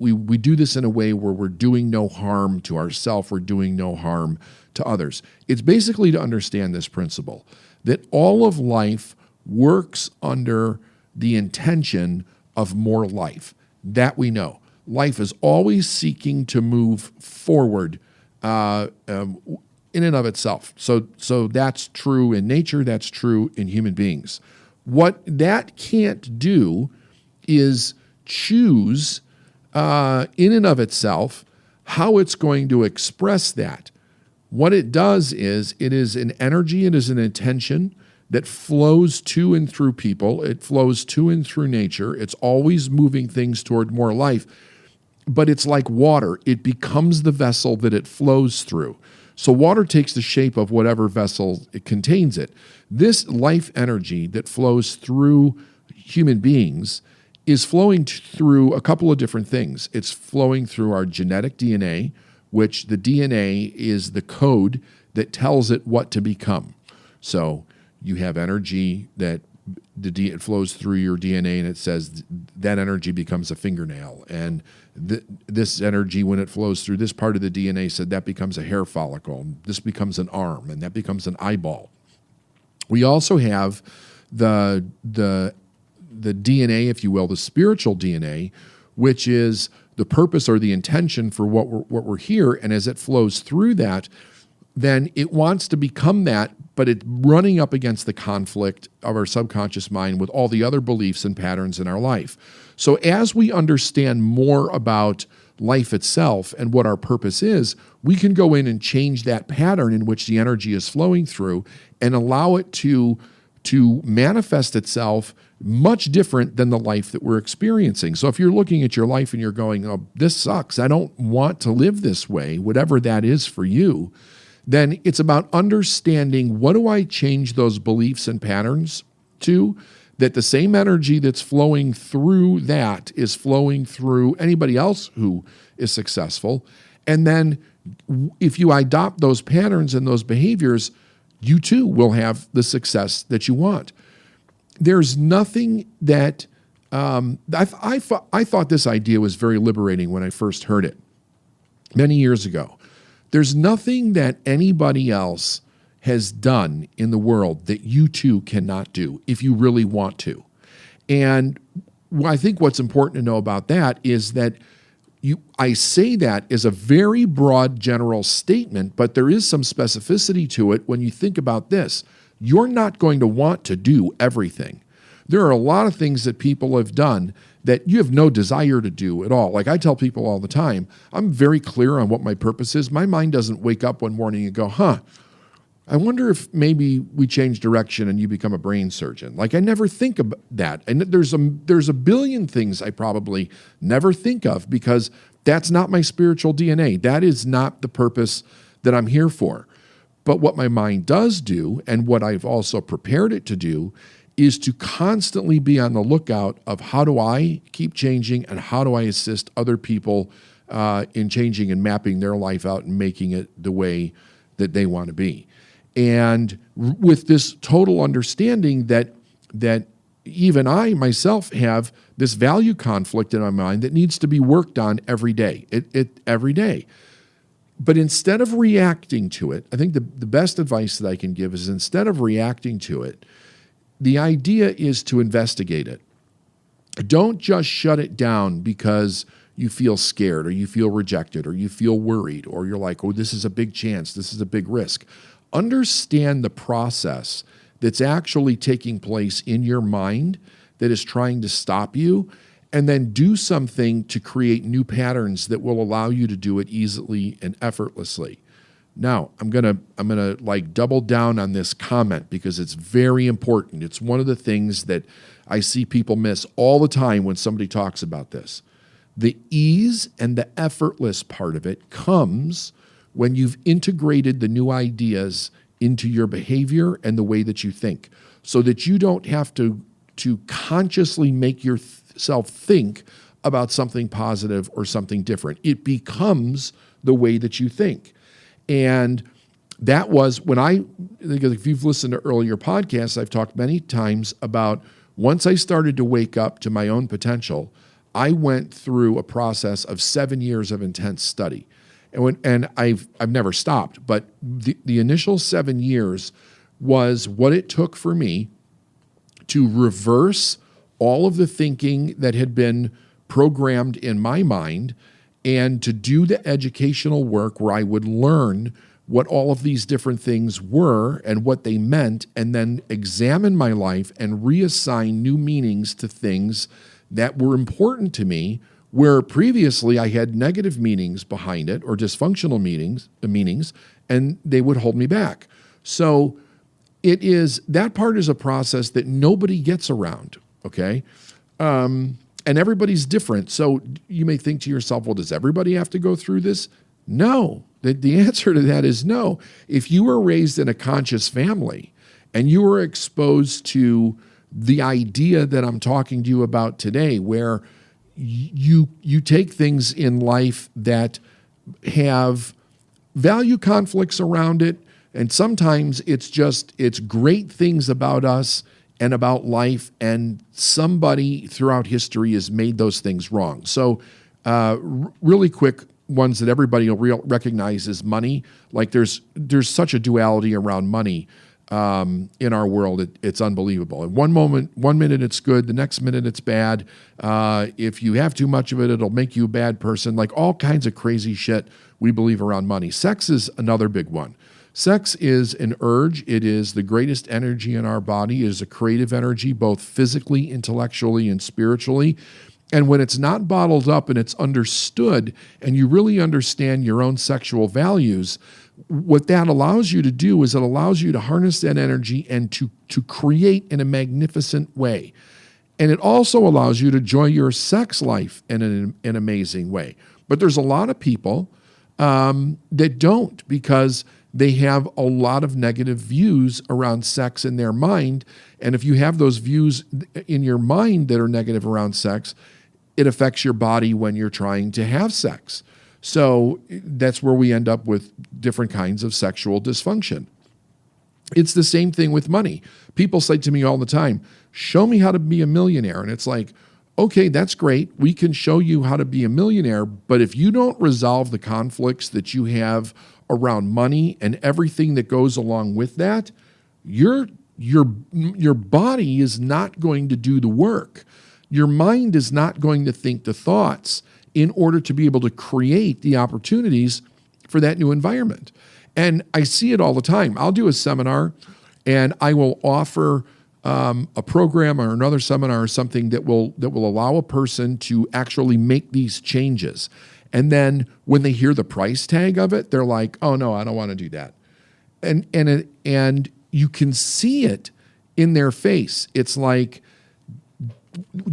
S2: do this in a way where we're doing no harm to ourselves, we're doing no harm to others? It's basically to understand this principle, that all of life works under the intention of more life. That we know. Life is always seeking to move forward in and of itself. So that's true in nature, that's true in human beings. What that can't do is choose in and of itself how it's going to express that. What it does is it is an energy, it is an intention that flows to and through people. It flows to and through nature. It's always moving things toward more life. But it's like water. It becomes the vessel that it flows through. So water takes the shape of whatever vessel it contains it. This life energy that flows through human beings is flowing through a couple of different things. It's flowing through our genetic DNA, which the DNA is the code that tells it what to become. So you have energy that it flows through your DNA, and it says that energy becomes a fingernail. And this energy, when it flows through this part of the DNA, said that becomes a hair follicle. And this becomes an arm, and that becomes an eyeball. We also have the DNA, if you will, the spiritual DNA, which is the purpose or the intention for what we're here. And as it flows through that, then it wants to become that, but it's running up against the conflict of our subconscious mind with all the other beliefs and patterns in our life. So as we understand more about life itself and what our purpose is, we can go in and change that pattern in which the energy is flowing through and allow it to manifest itself much different than the life that we're experiencing. So if you're looking at your life and you're going, oh, this sucks, I don't want to live this way, whatever that is for you, then it's about understanding, what do I change those beliefs and patterns to, that the same energy that's flowing through that is flowing through anybody else who is successful. And then if you adopt those patterns and those behaviors, you too will have the success that you want. There's nothing that I thought this idea was very liberating when I first heard it many years ago. There's nothing that anybody else has done in the world that you too cannot do if you really want to. And I think what's important to know about that is that I say that as a very broad general statement, but there is some specificity to it when you think about this. you're not going to want to do everything. There are a lot of things that people have done that you have no desire to do at all. Like I tell people all the time, I'm very clear on what my purpose is. My mind doesn't wake up one morning and go, I wonder if maybe we change direction and you become a brain surgeon. Like I never think about that. And there's a billion things I probably never think of because that's not my spiritual DNA. That is not the purpose that I'm here for. But what my mind does do, and what I've also prepared it to do, is to constantly be on the lookout of how do I keep changing and how do I assist other people in changing and mapping their life out and making it the way that they want to be. And with this total understanding that even I myself have this value conflict in my mind that needs to be worked on every day, every day. But instead of reacting to it, I think the best advice that I can give is instead of reacting to it, the idea is to investigate it. Don't just shut it down because you feel scared or you feel rejected or you feel worried or you're like, oh, this is a big chance, this is a big risk. Understand the process that's actually taking place in your mind that is trying to stop you, and then do something to create new patterns that will allow you to do it easily and effortlessly. Now, I'm gonna like double down on this comment because it's very important. It's one of the things that I see people miss all the time when somebody talks about this. The ease and the effortless part of it comes when you've integrated the new ideas into your behavior and the way that you think, so that you don't have to consciously make yourself think about something positive or something different. It becomes the way that you think. And that was when because if you've listened to earlier podcasts, I've talked many times about once I started to wake up to my own potential, I went through a process of 7 years of intense study. And I've never stopped, but the initial 7 years was what it took for me to reverse all of the thinking that had been programmed in my mind and to do the educational work where I would learn what all of these different things were and what they meant, and then examine my life and reassign new meanings to things that were important to me, where previously I had negative meanings behind it or dysfunctional meanings, and they would hold me back. So that part is a process that nobody gets around, okay? And everybody's different. So you may think to yourself, well, does everybody have to go through this? No. The answer to that is no. If you were raised in a conscious family and you were exposed to the idea that I'm talking to you about today, where you take things in life that have value conflicts around it, and sometimes it's great things about us and about life, and somebody throughout history has made those things wrong. So really quick ones that everybody will recognize is money. Like there's such a duality around money in our world. It's unbelievable. And one minute it's good, the next minute it's bad. If you have too much of it, it'll make you a bad person. Like all kinds of crazy shit we believe around money. Sex is another big one. Sex is an urge. It is the greatest energy in our body. It is a creative energy, both physically, intellectually, and spiritually. And when it's not bottled up and it's understood, and you really understand your own sexual values, what that allows you to do is it allows you to harness that energy and to create in a magnificent way. And it also allows you to enjoy your sex life in an amazing way. But there's a lot of people that don't, because they have a lot of negative views around sex in their mind. And if you have those views in your mind that are negative around sex, it affects your body when you're trying to have sex. So that's where we end up with different kinds of sexual dysfunction. It's the same thing with money. People say to me all the time, show me how to be a millionaire. And it's like, okay, that's great. We can show you how to be a millionaire. But if you don't resolve the conflicts that you have around money and everything that goes along with that, your body is not going to do the work. Your mind is not going to think the thoughts in order to be able to create the opportunities for that new environment. And I see it all the time. I'll do a seminar And I will offer a program or another seminar or something that will allow a person to actually make these changes. And then when they hear the price tag of it, they're like, "Oh no, I don't want to do that." And you can see it in their face. It's like,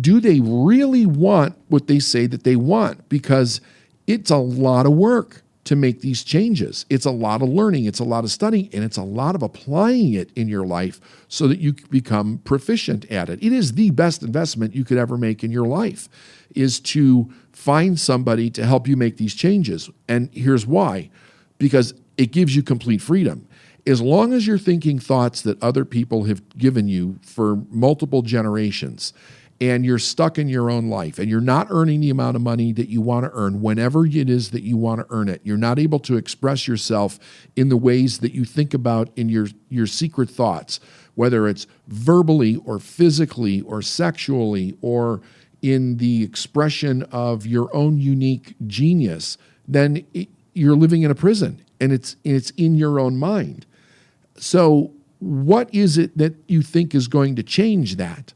S2: do they really want what they say that they want? Because it's a lot of work to make these changes. It's a lot of learning, it's a lot of studying, and it's a lot of applying it in your life so that you become proficient at it. It is the best investment you could ever make in your life, is to find somebody to help you make these changes. And here's why: because it gives you complete freedom. As long as you're thinking thoughts that other people have given you for multiple generations, and you're stuck in your own life, and you're not earning the amount of money that you want to earn whenever it is that you want to earn it, you're not able to express yourself in the ways that you think about in your secret thoughts, whether it's verbally or physically or sexually or in the expression of your own unique genius, then you're living in a prison, and it's in your own mind. So what is it that you think is going to change that?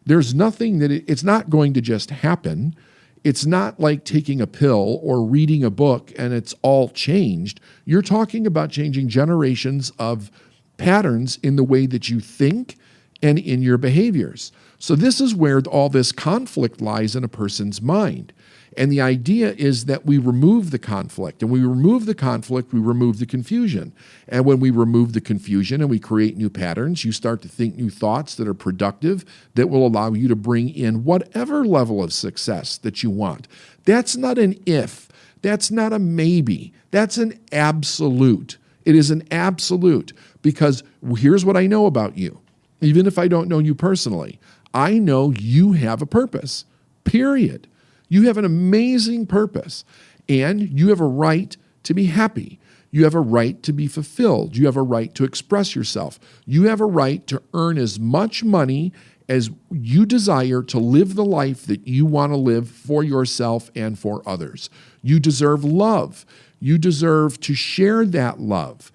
S2: There's nothing that it's not going to just happen. It's not like taking a pill or reading a book and it's all changed. You're talking about changing generations of patterns in the way that you think and in your behaviors. So this is where all this conflict lies in a person's mind. And the idea is that we remove the conflict. And when we remove the conflict, we remove the confusion. And when we remove the confusion and we create new patterns, you start to think new thoughts that are productive, that will allow you to bring in whatever level of success that you want. That's not an if. That's not a maybe. That's an absolute. It is an absolute, because here's what I know about you. Even if I don't know you personally, I know you have a purpose, period. You have an amazing purpose, and you have a right to be happy. You have a right to be fulfilled. You have a right to express yourself. You have a right to earn as much money as you desire to live the life that you want to live for yourself and for others. You deserve love. You deserve to share that love.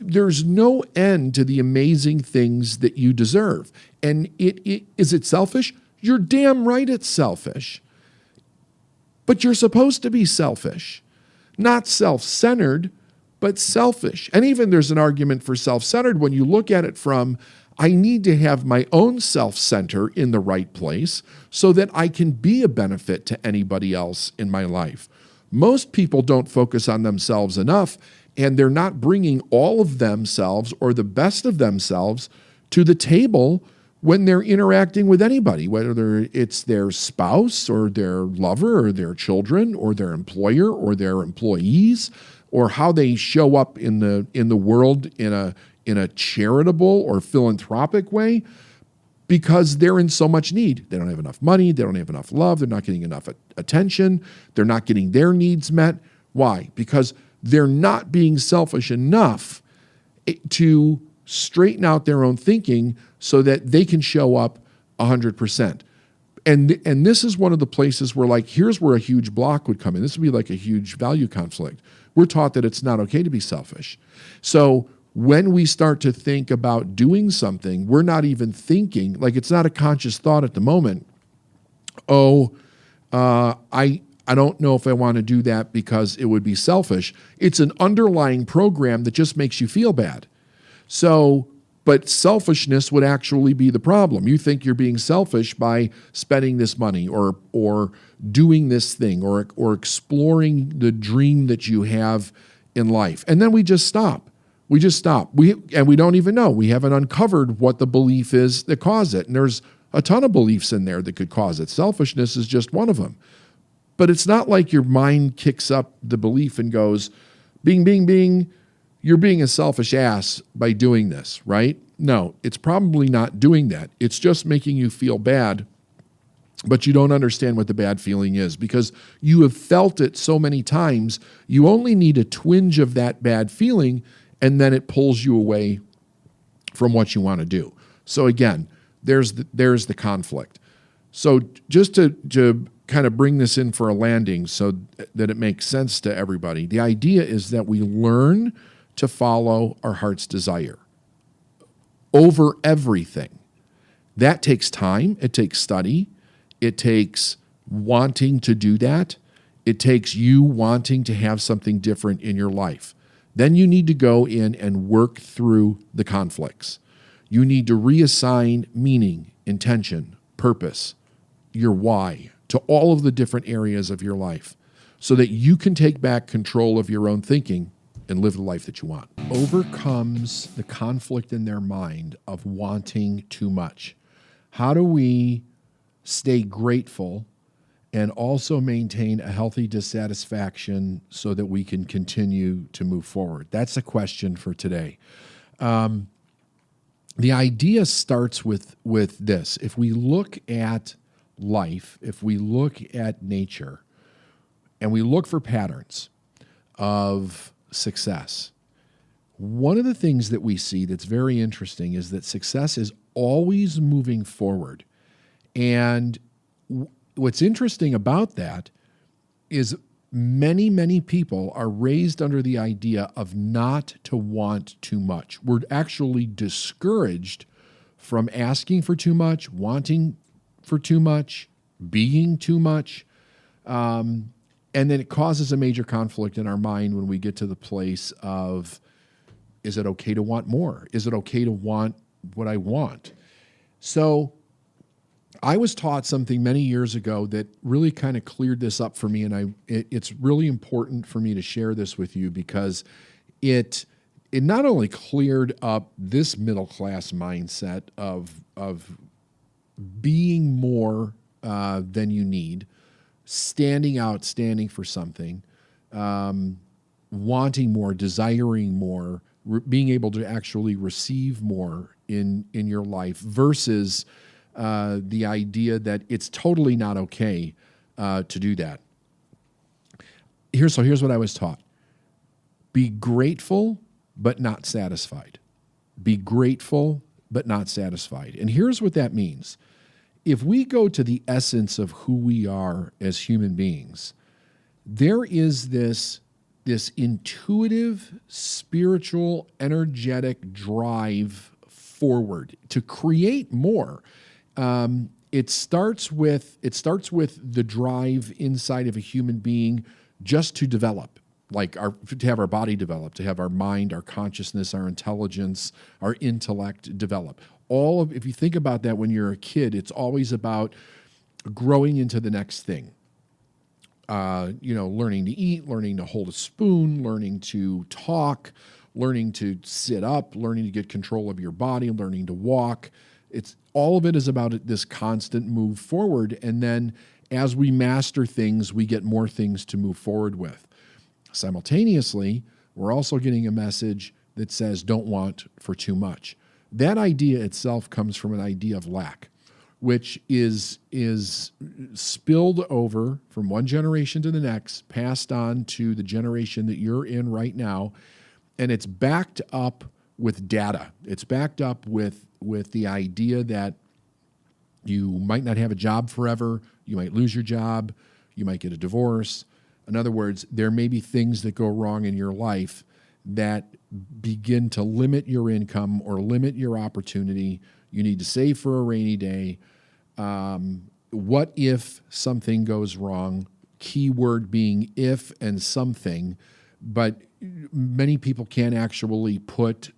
S2: There's no end to the amazing things that you deserve. And is it selfish? You're damn right it's selfish. But you're supposed to be selfish. Not self-centered, but selfish. And even there's an argument for self-centered when you look at it from, I need to have my own self-center in the right place so that I can be a benefit to anybody else in my life. Most people don't focus on themselves enough, and they're not bringing all of themselves or the best of themselves to the table when they're interacting with anybody, whether it's their spouse or their lover or their children or their employer or their employees, or how they show up in the world in a charitable or philanthropic way, because they're in so much need. They don't have enough money, they don't have enough love, they're not getting enough attention, they're not getting their needs met. Why? Because they're not being selfish enough to straighten out their own thinking so that they can show up 100%. And this is one of the places where, like, here's where a huge block would come in. This would be like a huge value conflict. We're taught that it's not okay to be selfish. So when we start to think about doing something, we're not even thinking, like, it's not a conscious thought at the moment. I don't know if I want to do that because it would be selfish. It's an underlying program that just makes you feel bad. So, but selfishness would actually be the problem. You think you're being selfish by spending this money or doing this thing or exploring the dream that you have in life. And then we just stop. We just stop. We don't even know. We haven't uncovered what the belief is that caused it. And there's a ton of beliefs in there that could cause it. Selfishness is just one of them. But it's not like your mind kicks up the belief and goes, bing, bing, bing, you're being a selfish ass by doing this, right? No, it's probably not doing that. It's just making you feel bad, but you don't understand what the bad feeling is because you have felt it so many times. You only need a twinge of that bad feeling, and then it pulls you away from what you want to do. So again, there's the conflict. So just to kind of bring this in for a landing so that it makes sense to everybody, the idea is that we learn to follow our heart's desire. over everything. That takes time. It takes study. It takes wanting to do that. It takes you wanting to have something different in your life. Then you need to go in and work through the conflicts. You need to reassign meaning, intention, purpose, your why to all of the different areas of your life so that you can take back control of your own thinking and live the life that you want. Overcomes the conflict in their mind of wanting too much. How do we stay grateful and also maintain a healthy dissatisfaction so that we can continue to move forward? That's a question for today. The idea starts with this. If we look at life, if we look at nature, and we look for patterns of success, one of the things that we see that's very interesting is that success is always moving forward. And what's interesting about that is many, many people are raised under the idea of not to want too much. We're actually discouraged from asking for too much, wanting for too much, being too much. And then it causes a major conflict in our mind when we get to the place of, is it okay to want more? Is it okay to want what I want? So I was taught something many years ago that really kind of cleared this up for me, and it's really important for me to share this with you because it not only cleared up this middle class mindset of being more than you need, standing for something, wanting more, desiring more, being able to actually receive more in your life versus the idea that it's totally not okay to do that. Here's what I was taught. Be grateful, but not satisfied. Be grateful, but not satisfied. And here's what that means. If we go to the essence of who we are as human beings, there is this intuitive, spiritual, energetic drive forward to create more. It starts with the drive inside of a human being just to develop, to have our body develop, to have our mind, our consciousness, our intelligence, our intellect develop. If you think about that when you're a kid, it's always about growing into the next thing. Learning to eat, learning to hold a spoon, learning to talk, learning to sit up, learning to get control of your body, learning to walk. All of it is about this constant move forward. And then as we master things, we get more things to move forward with. Simultaneously, we're also getting a message that says don't want for too much. That idea itself comes from an idea of lack, which is spilled over from one generation to the next, passed on to the generation that you're in right now, and it's backed up with data. It's backed up with the idea that you might not have a job forever, you might lose your job, you might get a divorce. In other words, there may be things that go wrong in your life that begin to limit your income or limit your opportunity. You need to save for a rainy day. What if something goes wrong? Keyword being if and something, but many people can't actually put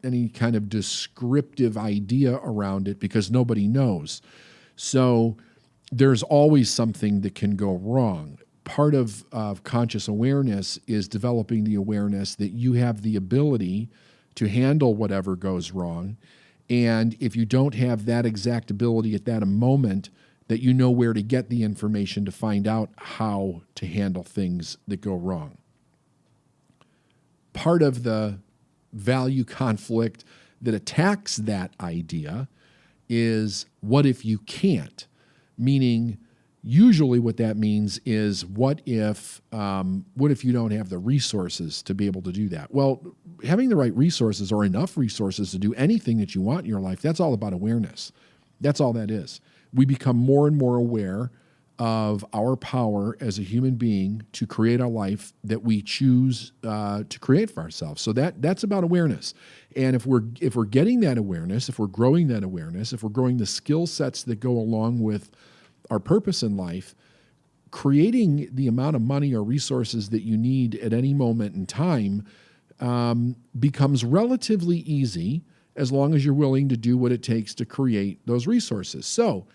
S2: any kind of descriptive idea around it because nobody knows. So there's always something that can go wrong. Part of conscious awareness is developing the awareness that you have the ability to handle whatever goes wrong. And if you don't have that exact ability at that moment, that you know where to get the information to find out how to handle things that go wrong. Part of the value conflict that attacks that idea is what if you can't? Meaning, usually what that means is what if you don't have the resources to be able to do that? Well, having the right resources or enough resources to do anything that you want in your life, that's all about awareness. That's all that is. We become more and more aware of our power as a human being to create a life that we choose to create for ourselves. So that's about awareness. And if we're getting that awareness, if we're growing that awareness, if we're growing the skill sets that go along with our purpose in life, creating the amount of money or resources that you need at any moment in time becomes relatively easy as long as you're willing to do what it takes to create those resources. So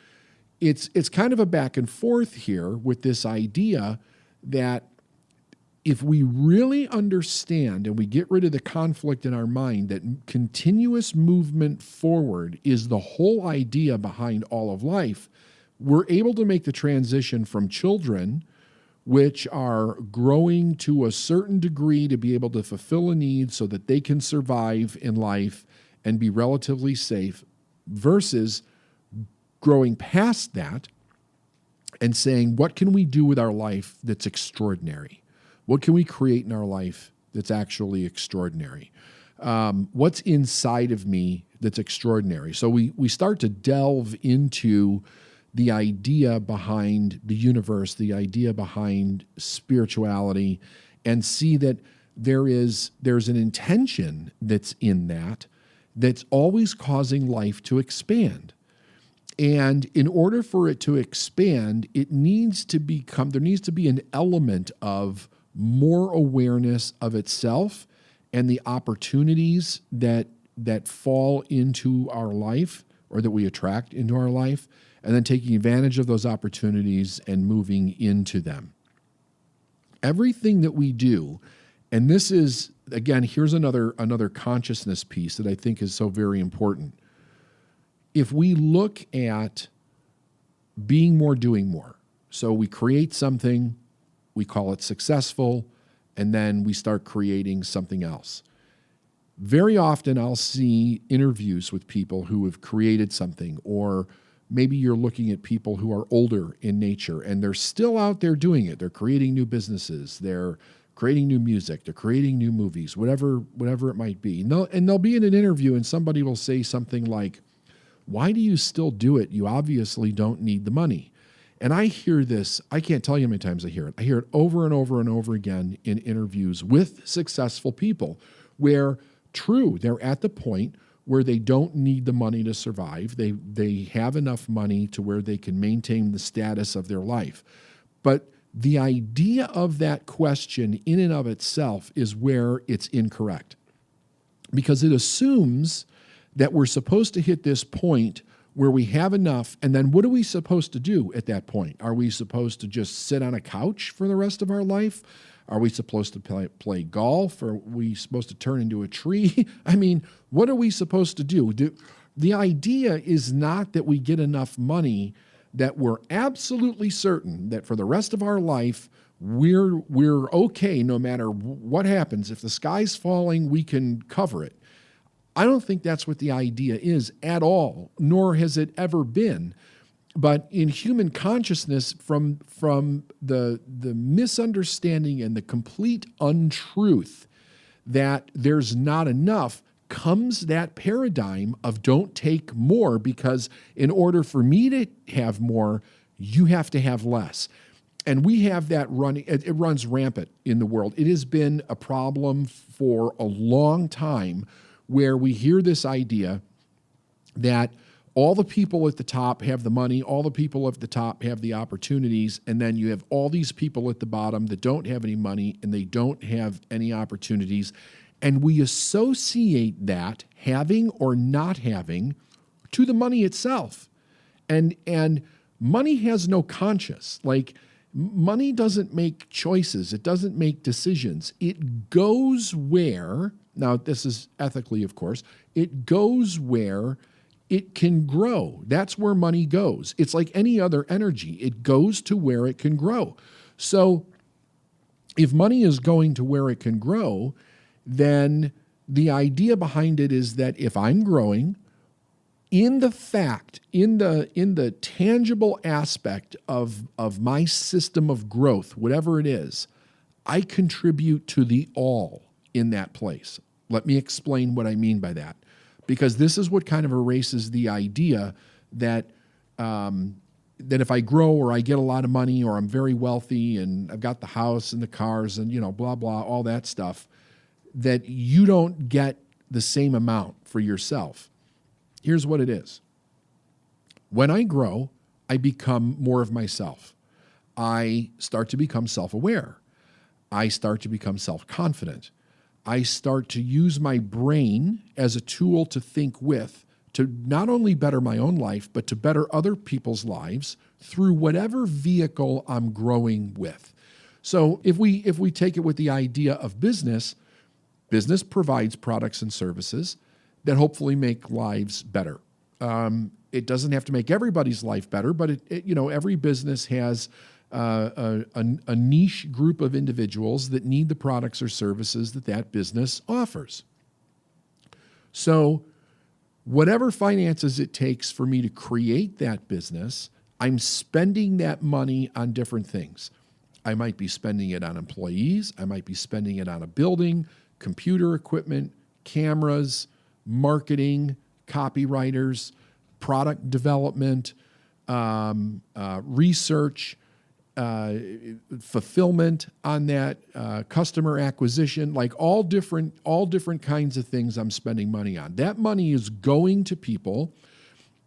S2: it's kind of a back and forth here with this idea that if we really understand and we get rid of the conflict in our mind that continuous movement forward is the whole idea behind all of life, we're able to make the transition from children, which are growing to a certain degree to be able to fulfill a need so that they can survive in life and be relatively safe, versus growing past that and saying, what can we do with our life that's extraordinary? What can we create in our life that's actually extraordinary? What's inside of me that's extraordinary? So we start to delve into the idea behind the universe, the idea behind spirituality, and see that there's an intention that's in that's always causing life to expand. And in order for it to expand, there needs to be an element of more awareness of itself and the opportunities that fall into our life or that we attract into our life, and then taking advantage of those opportunities and moving into them. Everything that we do, and this is, again, here's another consciousness piece that I think is so very important. If we look at being more, doing more, so we create something, we call it successful, and then we start creating something else. Very often I'll see interviews with people who have created something, or maybe you're looking at people who are older in nature and they're still out there doing it. They're creating new businesses, they're creating new music, they're creating new movies, whatever it might be. And they'll be in an interview and somebody will say something like, "Why do you still do it? You obviously don't need the money." And I hear this, I can't tell you how many times I hear it. I hear it over and over and over again in interviews with successful people where, true, they're at the point where they don't need the money to survive. They have enough money to where they can maintain the status of their life. But the idea of that question in and of itself is where it's incorrect, because it assumes that we're supposed to hit this point where we have enough, and then what are we supposed to do at that point? Are we supposed to just sit on a couch for the rest of our life? Are we supposed to play golf? Are we supposed to turn into a tree? I mean, what are we supposed to do? The idea is not that we get enough money that we're absolutely certain that for the rest of our life, we're okay no matter what happens. If the sky's falling, we can cover it. I don't think that's what the idea is at all, nor has it ever been. But in human consciousness, from the misunderstanding and the complete untruth that there's not enough, comes that paradigm of don't take more, because in order for me to have more, you have to have less. And we have that running, it runs rampant in the world. It has been a problem for a long time, where we hear this idea that all the people at the top have the money, all the people at the top have the opportunities, and then you have all these people at the bottom that don't have any money and they don't have any opportunities. And we associate that, having or not having, to the money itself. And money has no conscience. Like, money doesn't make choices. It doesn't make decisions. It goes where, now this is ethically, of course, it goes where it can grow. That's where money goes. It's like any other energy. It goes to where it can grow. So if money is going to where it can grow, then the idea behind it is that if I'm growing, in the tangible aspect of my system of growth, whatever it is, I contribute to the all in that place. Let me explain what I mean by that, because this is what kind of erases the idea that that if I grow or I get a lot of money or I'm very wealthy and I've got the house and the cars and, blah, blah, all that stuff, that you don't get the same amount for yourself. Here's what it is. When I grow, I become more of myself. I start to become self-aware. I start to become self-confident. I start to use my brain as a tool to think with, to not only better my own life, but to better other people's lives through whatever vehicle I'm growing with. So if we take it with the idea of business provides products and services that hopefully make lives better. It doesn't have to make everybody's life better, but every business has a niche group of individuals that need the products or services that business offers. So whatever finances it takes for me to create that business, I'm spending that money on different things. I might be spending it on employees. I might be spending it on a building, computer equipment, cameras, marketing, copywriters, product development, research, fulfillment on that, customer acquisition, like all different kinds of things I'm spending money on. That money is going to people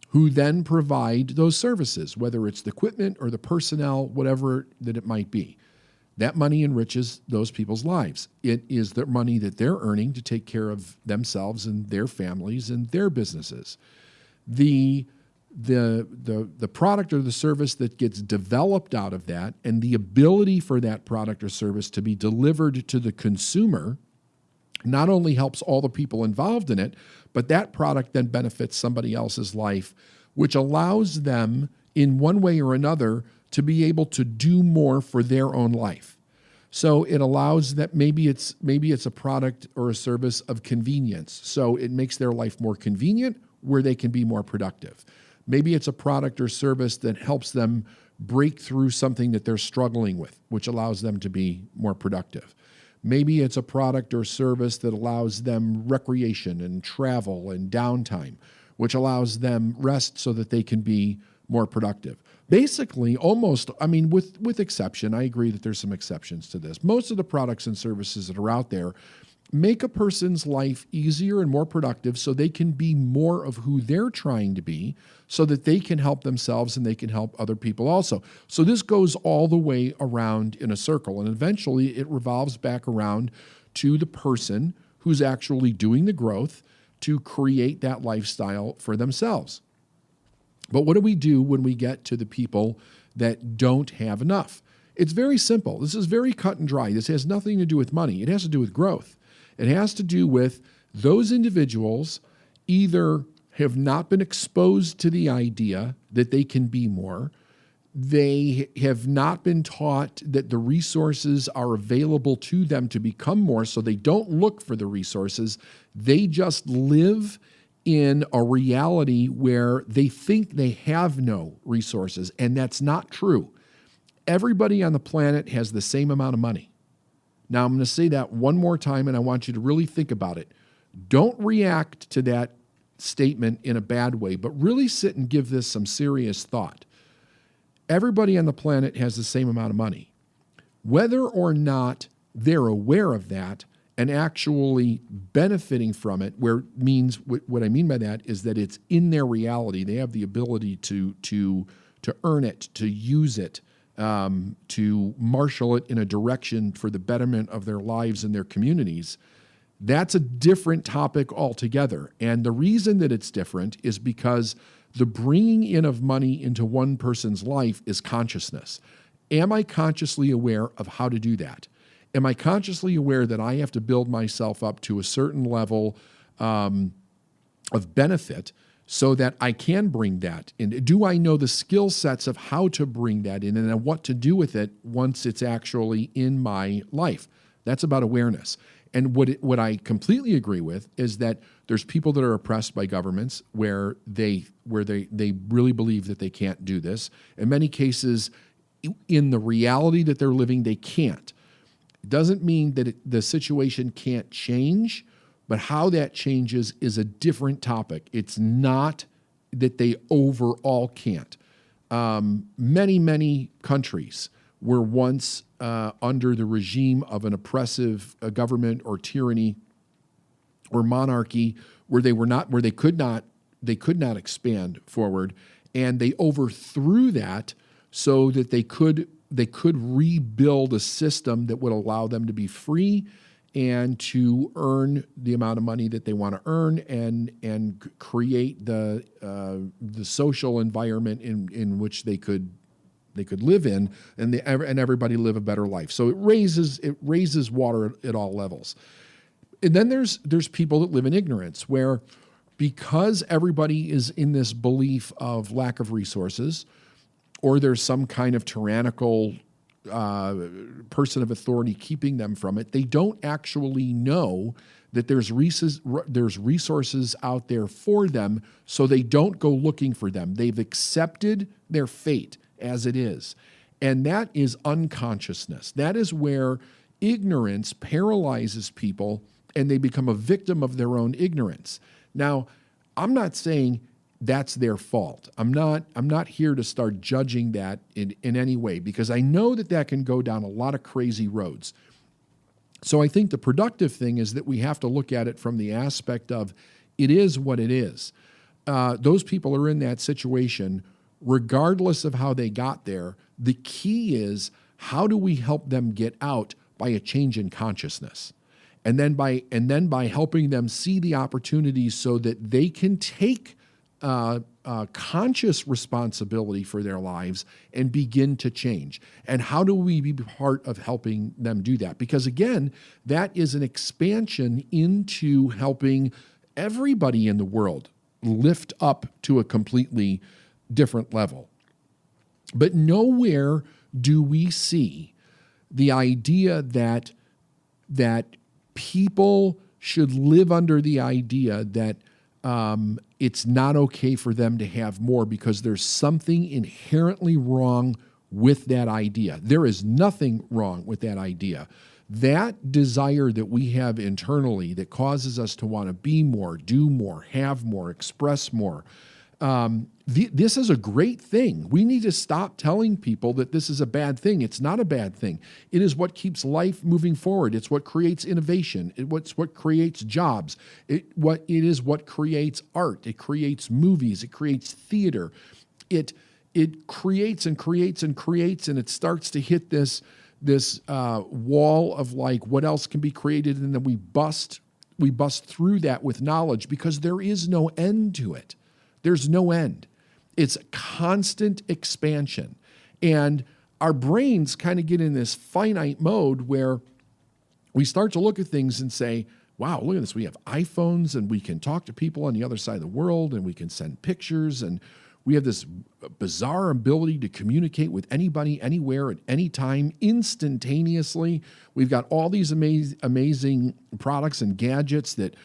S2: who then provide those services, whether it's the equipment or the personnel, whatever that it might be. That money enriches those people's lives. It is the money that they're earning to take care of themselves and their families and their businesses. The product or the service that gets developed out of that and the ability for that product or service to be delivered to the consumer not only helps all the people involved in it, but that product then benefits somebody else's life, which allows them in one way or another to be able to do more for their own life. So it allows that maybe it's a product or a service of convenience. So it makes their life more convenient where they can be more productive. Maybe it's a product or service that helps them break through something that they're struggling with, which allows them to be more productive. Maybe it's a product or service that allows them recreation and travel and downtime, which allows them rest so that they can be more productive. Basically, with exception, I agree that there's some exceptions to this. Most of the products and services that are out there make a person's life easier and more productive so they can be more of who they're trying to be so that they can help themselves and they can help other people also. So this goes all the way around in a circle, and eventually it revolves back around to the person who's actually doing the growth to create that lifestyle for themselves. But what do we do when we get to the people that don't have enough? It's very simple. This is very cut and dry. This has nothing to do with money. It has to do with growth. It has to do with those individuals either have not been exposed to the idea that they can be more, they have not been taught that the resources are available to them to become more, so they don't look for the resources. They just live in a reality where they think they have no resources, and that's not true. Everybody on the planet has the same amount of money. Now, I'm going to say that one more time, and I want you to really think about it. Don't react to that statement in a bad way, but really sit and give this some serious thought. Everybody on the planet has the same amount of money. Whether or not they're aware of that and actually benefiting from it, what I mean by that is that it's in their reality. They have the ability to earn it, to use it, to marshal it in a direction for the betterment of their lives and their communities. That's a different topic altogether. And the reason that it's different is because the bringing in of money into one person's life is consciousness. Am I consciously aware of how to do that? Am I consciously aware that I have to build myself up to a certain level of benefit so that I can bring that in? Do I know the skill sets of how to bring that in and what to do with it once it's actually in my life? That's about awareness. And what I completely agree with is that there's people that are oppressed by governments where they really believe that they can't do this. In many cases, in the reality that they're living, they can't. It doesn't mean that the situation can't change, but how that changes is a different topic. It's not that they overall can't. Many, many countries were once under the regime of an oppressive government or tyranny or monarchy where they could not expand forward, and they overthrew that so that they could rebuild a system that would allow them to be free and to earn the amount of money that they want to earn and create the social environment in which they could live in, and everybody live a better life. So it raises water at all levels. And then there's people that live in ignorance, where because everybody is in this belief of lack of resources, or there's some kind of tyrannical person of authority keeping them from it, they don't actually know that there's resources out there for them, so they don't go looking for them. They've accepted their fate as it is. And that is unconsciousness. That is where ignorance paralyzes people and they become a victim of their own ignorance. Now, I'm not saying that's their fault. I'm not here to start judging that in any way, because I know that can go down a lot of crazy roads. So I think the productive thing is that we have to look at it from the aspect of it is what it is. Those people are in that situation regardless of how they got there. The key is, how do we help them get out by a change in consciousness? And then by helping them see the opportunities so that they can take conscious responsibility for their lives and begin to change. And how do we be part of helping them do that? Because again, that is an expansion into helping everybody in the world lift up to a completely different level. But nowhere do we see the idea that people should live under the idea that it's not okay for them to have more because there's something inherently wrong with that idea. There is nothing wrong with that idea. That desire that we have internally that causes us to want to be more, do more, have more, express more, this is a great thing. We need to stop telling people that this is a bad thing. It's not a bad thing. It is what keeps life moving forward. It's what creates innovation. It's what creates jobs. It is what creates art. It creates movies. It creates theater. It creates and creates and creates, and it starts to hit this wall of like, what else can be created, and then we bust through that with knowledge, because there is no end to it. There's no end. It's constant expansion. And our brains kind of get in this finite mode where we start to look at things and say, wow, look at this. We have iPhones and we can talk to people on the other side of the world and we can send pictures, and we have this bizarre ability to communicate with anybody, anywhere, at any time, instantaneously. We've got all these amazing products and gadgets that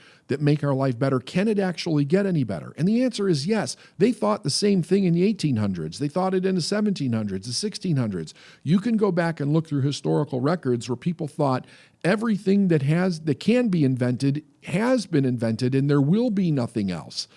S2: make our life better. Can it actually get any better? And the answer is yes. They thought the same thing in the 1800s. They thought it in the 1700s, the 1600s. You can go back and look through historical records where people thought everything that can be invented has been invented, and there will be nothing else.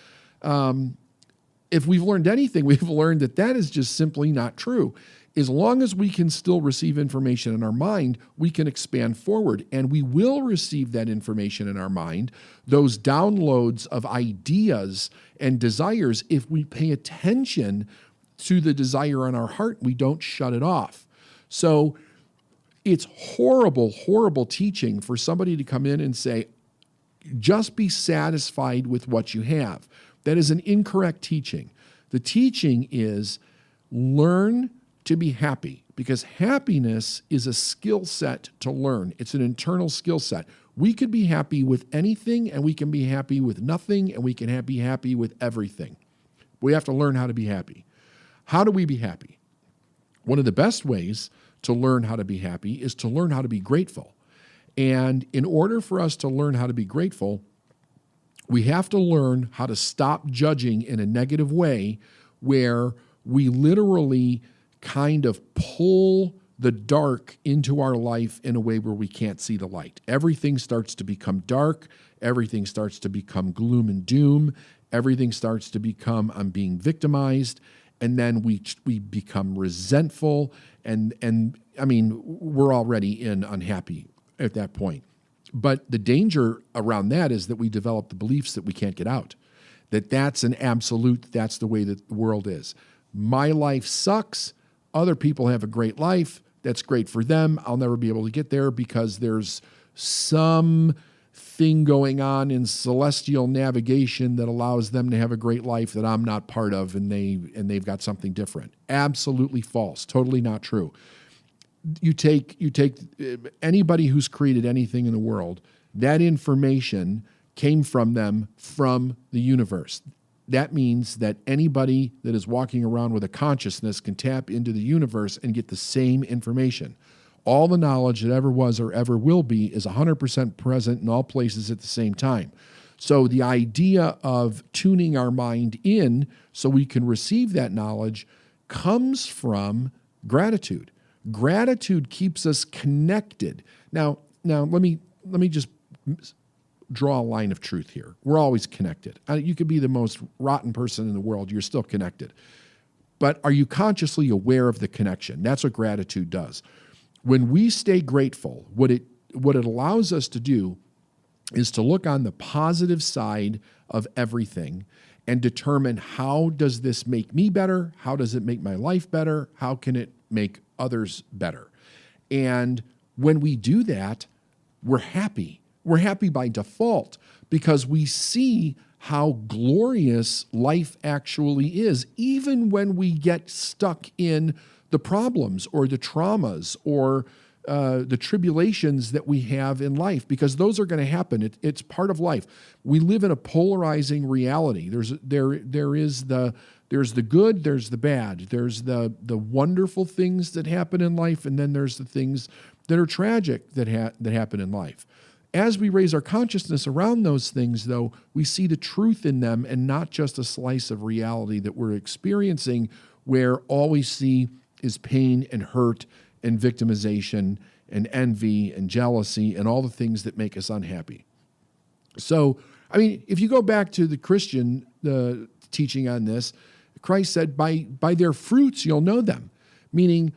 S2: If we've learned anything, we've learned that is just simply not true. As long as we can still receive information in our mind, we can expand forward, and we will receive that information in our mind, those downloads of ideas and desires, if we pay attention to the desire in our heart. We don't shut it off. So it's horrible, horrible teaching for somebody to come in and say, just be satisfied with what you have. That is an incorrect teaching. The teaching is learn to be happy, because happiness is a skill set to learn. It's an internal skill set. We could be happy with anything, and we can be happy with nothing, and we can be happy with everything. We have to learn how to be happy. How do we be happy? One of the best ways to learn how to be happy is to learn how to be grateful. And in order for us to learn how to be grateful, we have to learn how to stop judging in a negative way, where we literally kind of pull the dark into our life in a way where we can't see the light. Everything starts to become dark. Everything starts to become gloom and doom. Everything starts to become, I'm being victimized. and then we become resentful, and I mean, we're already unhappy at that point. But the danger around that is that we develop the beliefs that we can't get out, that's an absolute, that's the way that the world is. My life sucks. Other people have a great life. That's great for them. I'll never be able to get there because there's some thing going on in celestial navigation that allows them to have a great life that I'm not part of, and they've got something different. Absolutely false. Totally not true. You take anybody who's created anything in the world, that information came from them from the universe. That means that anybody that is walking around with a consciousness can tap into the universe and get the same information. All the knowledge that ever was or ever will be is 100% present in all places at the same time. So the idea of tuning our mind in so we can receive that knowledge comes from gratitude. Gratitude keeps us connected. Now let me just draw a line of truth here. We're always connected. You could be the most rotten person in the world, you're still connected. But are you consciously aware of the connection? That's what gratitude does. When we stay grateful, what it allows us to do is to look on the positive side of everything and determine, how does this make me better? How does it make my life better? How can it make others better? And when we do that, we're happy. We're happy by default because we see how glorious life actually is, even when we get stuck in the problems or the traumas or the tribulations that we have in life, because those are going to happen. It's part of life. We live in a polarizing reality. There's the good, there's the bad, there's the wonderful things that happen in life, and then there's the things that are tragic that happen in life. As we raise our consciousness around those things, though, we see the truth in them and not just a slice of reality that we're experiencing where all we see is pain and hurt and victimization and envy and jealousy and all the things that make us unhappy. So, I mean, if you go back to the Christian teaching on this, Christ said, by their fruits you'll know them, meaning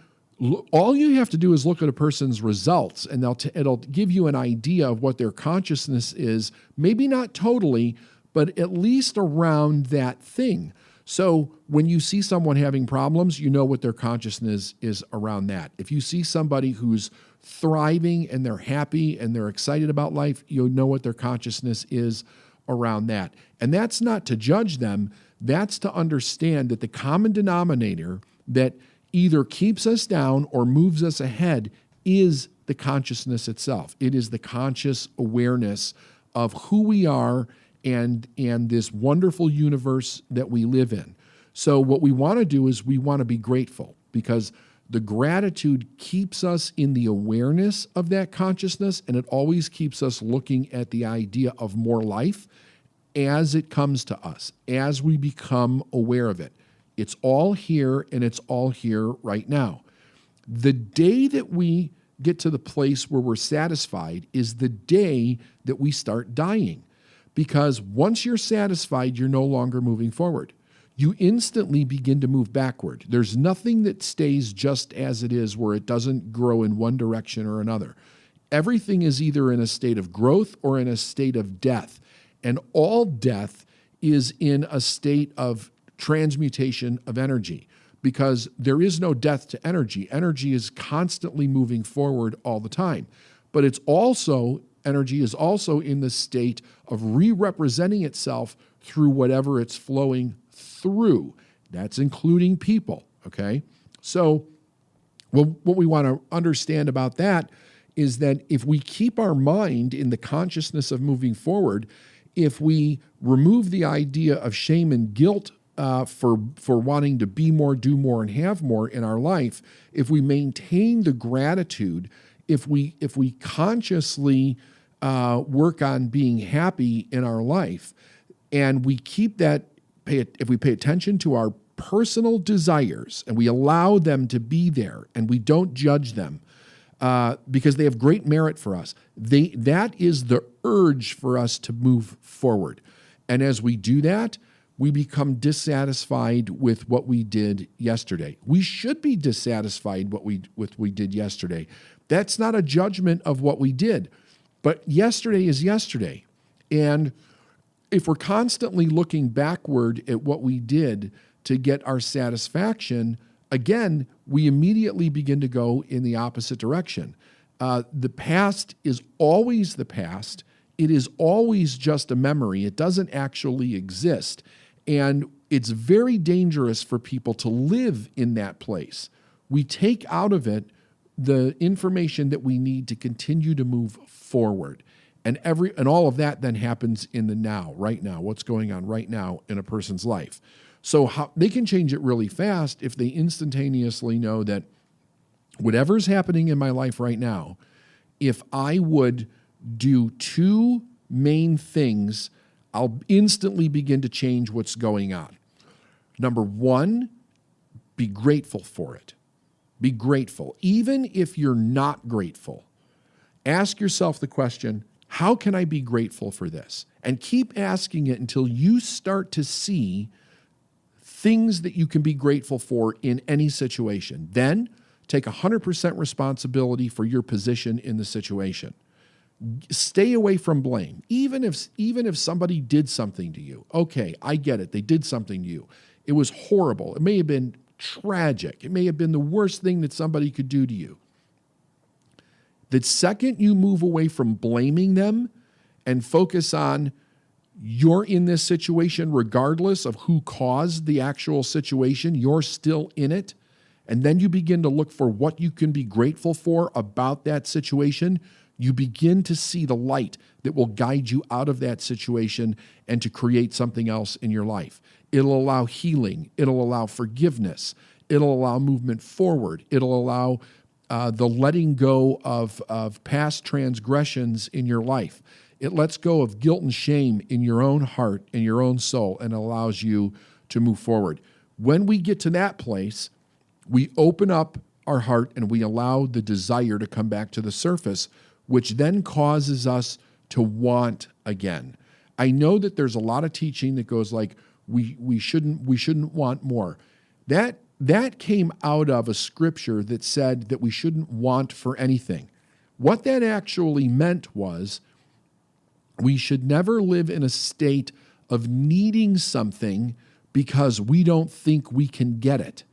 S2: all you have to do is look at a person's results, and it'll give you an idea of what their consciousness is, maybe not totally, but at least around that thing. So when you see someone having problems, you know what their consciousness is around that. If you see somebody who's thriving and they're happy and they're excited about life, you'll know what their consciousness is around that. And that's not to judge them. That's to understand that the common denominator that either keeps us down or moves us ahead is the consciousness itself. It is the conscious awareness of who we are and this wonderful universe that we live in. So what we want to do is we want to be grateful, because the gratitude keeps us in the awareness of that consciousness, and it always keeps us looking at the idea of more life as it comes to us, as we become aware of it. It's all here, and it's all here right now. The day that we get to the place where we're satisfied is the day that we start dying. Because once you're satisfied, you're no longer moving forward. You instantly begin to move backward. There's nothing that stays just as it is, where it doesn't grow in one direction or another. Everything is either in a state of growth or in a state of death. And all death is in a state of transmutation of energy, because there is no death to energy. Energy is constantly moving forward all the time. But energy is also in the state of re-representing itself through whatever it's flowing through. That's including people, okay? So what we want to understand about that is that if we keep our mind in the consciousness of moving forward, if we remove the idea of shame and guilt for wanting to be more, do more, and have more in our life, if we maintain the gratitude, if we consciously work on being happy in our life, and we keep that, if we pay attention to our personal desires and we allow them to be there and we don't judge them because they have great merit for us, that is the urge for us to move forward. And as we do that, we become dissatisfied with what we did yesterday. We should be dissatisfied with what we did yesterday. That's not a judgment of what we did, but yesterday is yesterday. And if we're constantly looking backward at what we did to get our satisfaction, again, we immediately begin to go in the opposite direction. The past is always the past. It is always just a memory. It doesn't actually exist. And it's very dangerous for people to live in that place. We take out of it the information that we need to continue to move forward. And all of that then happens in the now, right now, what's going on right now in a person's life. So they can change it really fast if they instantaneously know that whatever's happening in my life right now, if I would do two main things, I'll instantly begin to change what's going on. Number one, be grateful for it. Be grateful. Even if you're not grateful, ask yourself the question, how can I be grateful for this? And keep asking it until you start to see things that you can be grateful for in any situation. Then take 100% responsibility for your position in the situation. Stay away from blame. Even if somebody did something to you, okay, I get it. They did something to you. It was horrible. It may have been tragic. It may have been the worst thing that somebody could do to you. The second you move away from blaming them and focus on you're in this situation regardless of who caused the actual situation, you're still in it, and then you begin to look for what you can be grateful for about that situation, you begin to see the light that will guide you out of that situation and to create something else in your life. It'll allow healing. It'll allow forgiveness. It'll allow movement forward. It'll allow the letting go of past transgressions in your life. It lets go of guilt and shame in your own heart and your own soul and allows you to move forward. When we get to that place, we open up our heart and we allow the desire to come back to the surface, which then causes us to want again. I know that there's a lot of teaching that goes like, we shouldn't want more. That came out of a scripture that said that we shouldn't want for anything. What that actually meant was we should never live in a state of needing something because we don't think we can get it.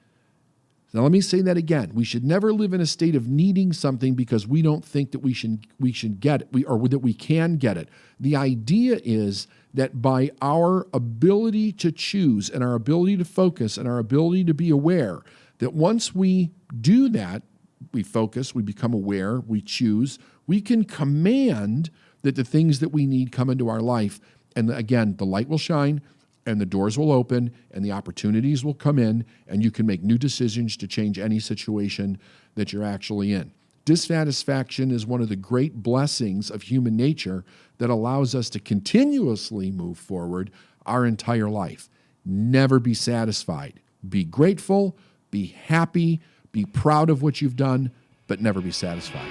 S2: Now, let me say that again. We should never live in a state of needing something because we don't think that we should get it, or that we can get it. The idea is that by our ability to choose and our ability to focus and our ability to be aware, that once we do that, we focus, we become aware, we choose, we can command that the things that we need come into our life. And again, the light will shine, and the doors will open, and the opportunities will come in, and you can make new decisions to change any situation that you're actually in. Dissatisfaction is one of the great blessings of human nature that allows us to continuously move forward our entire life. Never be satisfied. Be grateful, be happy, be proud of what you've done, but never be satisfied.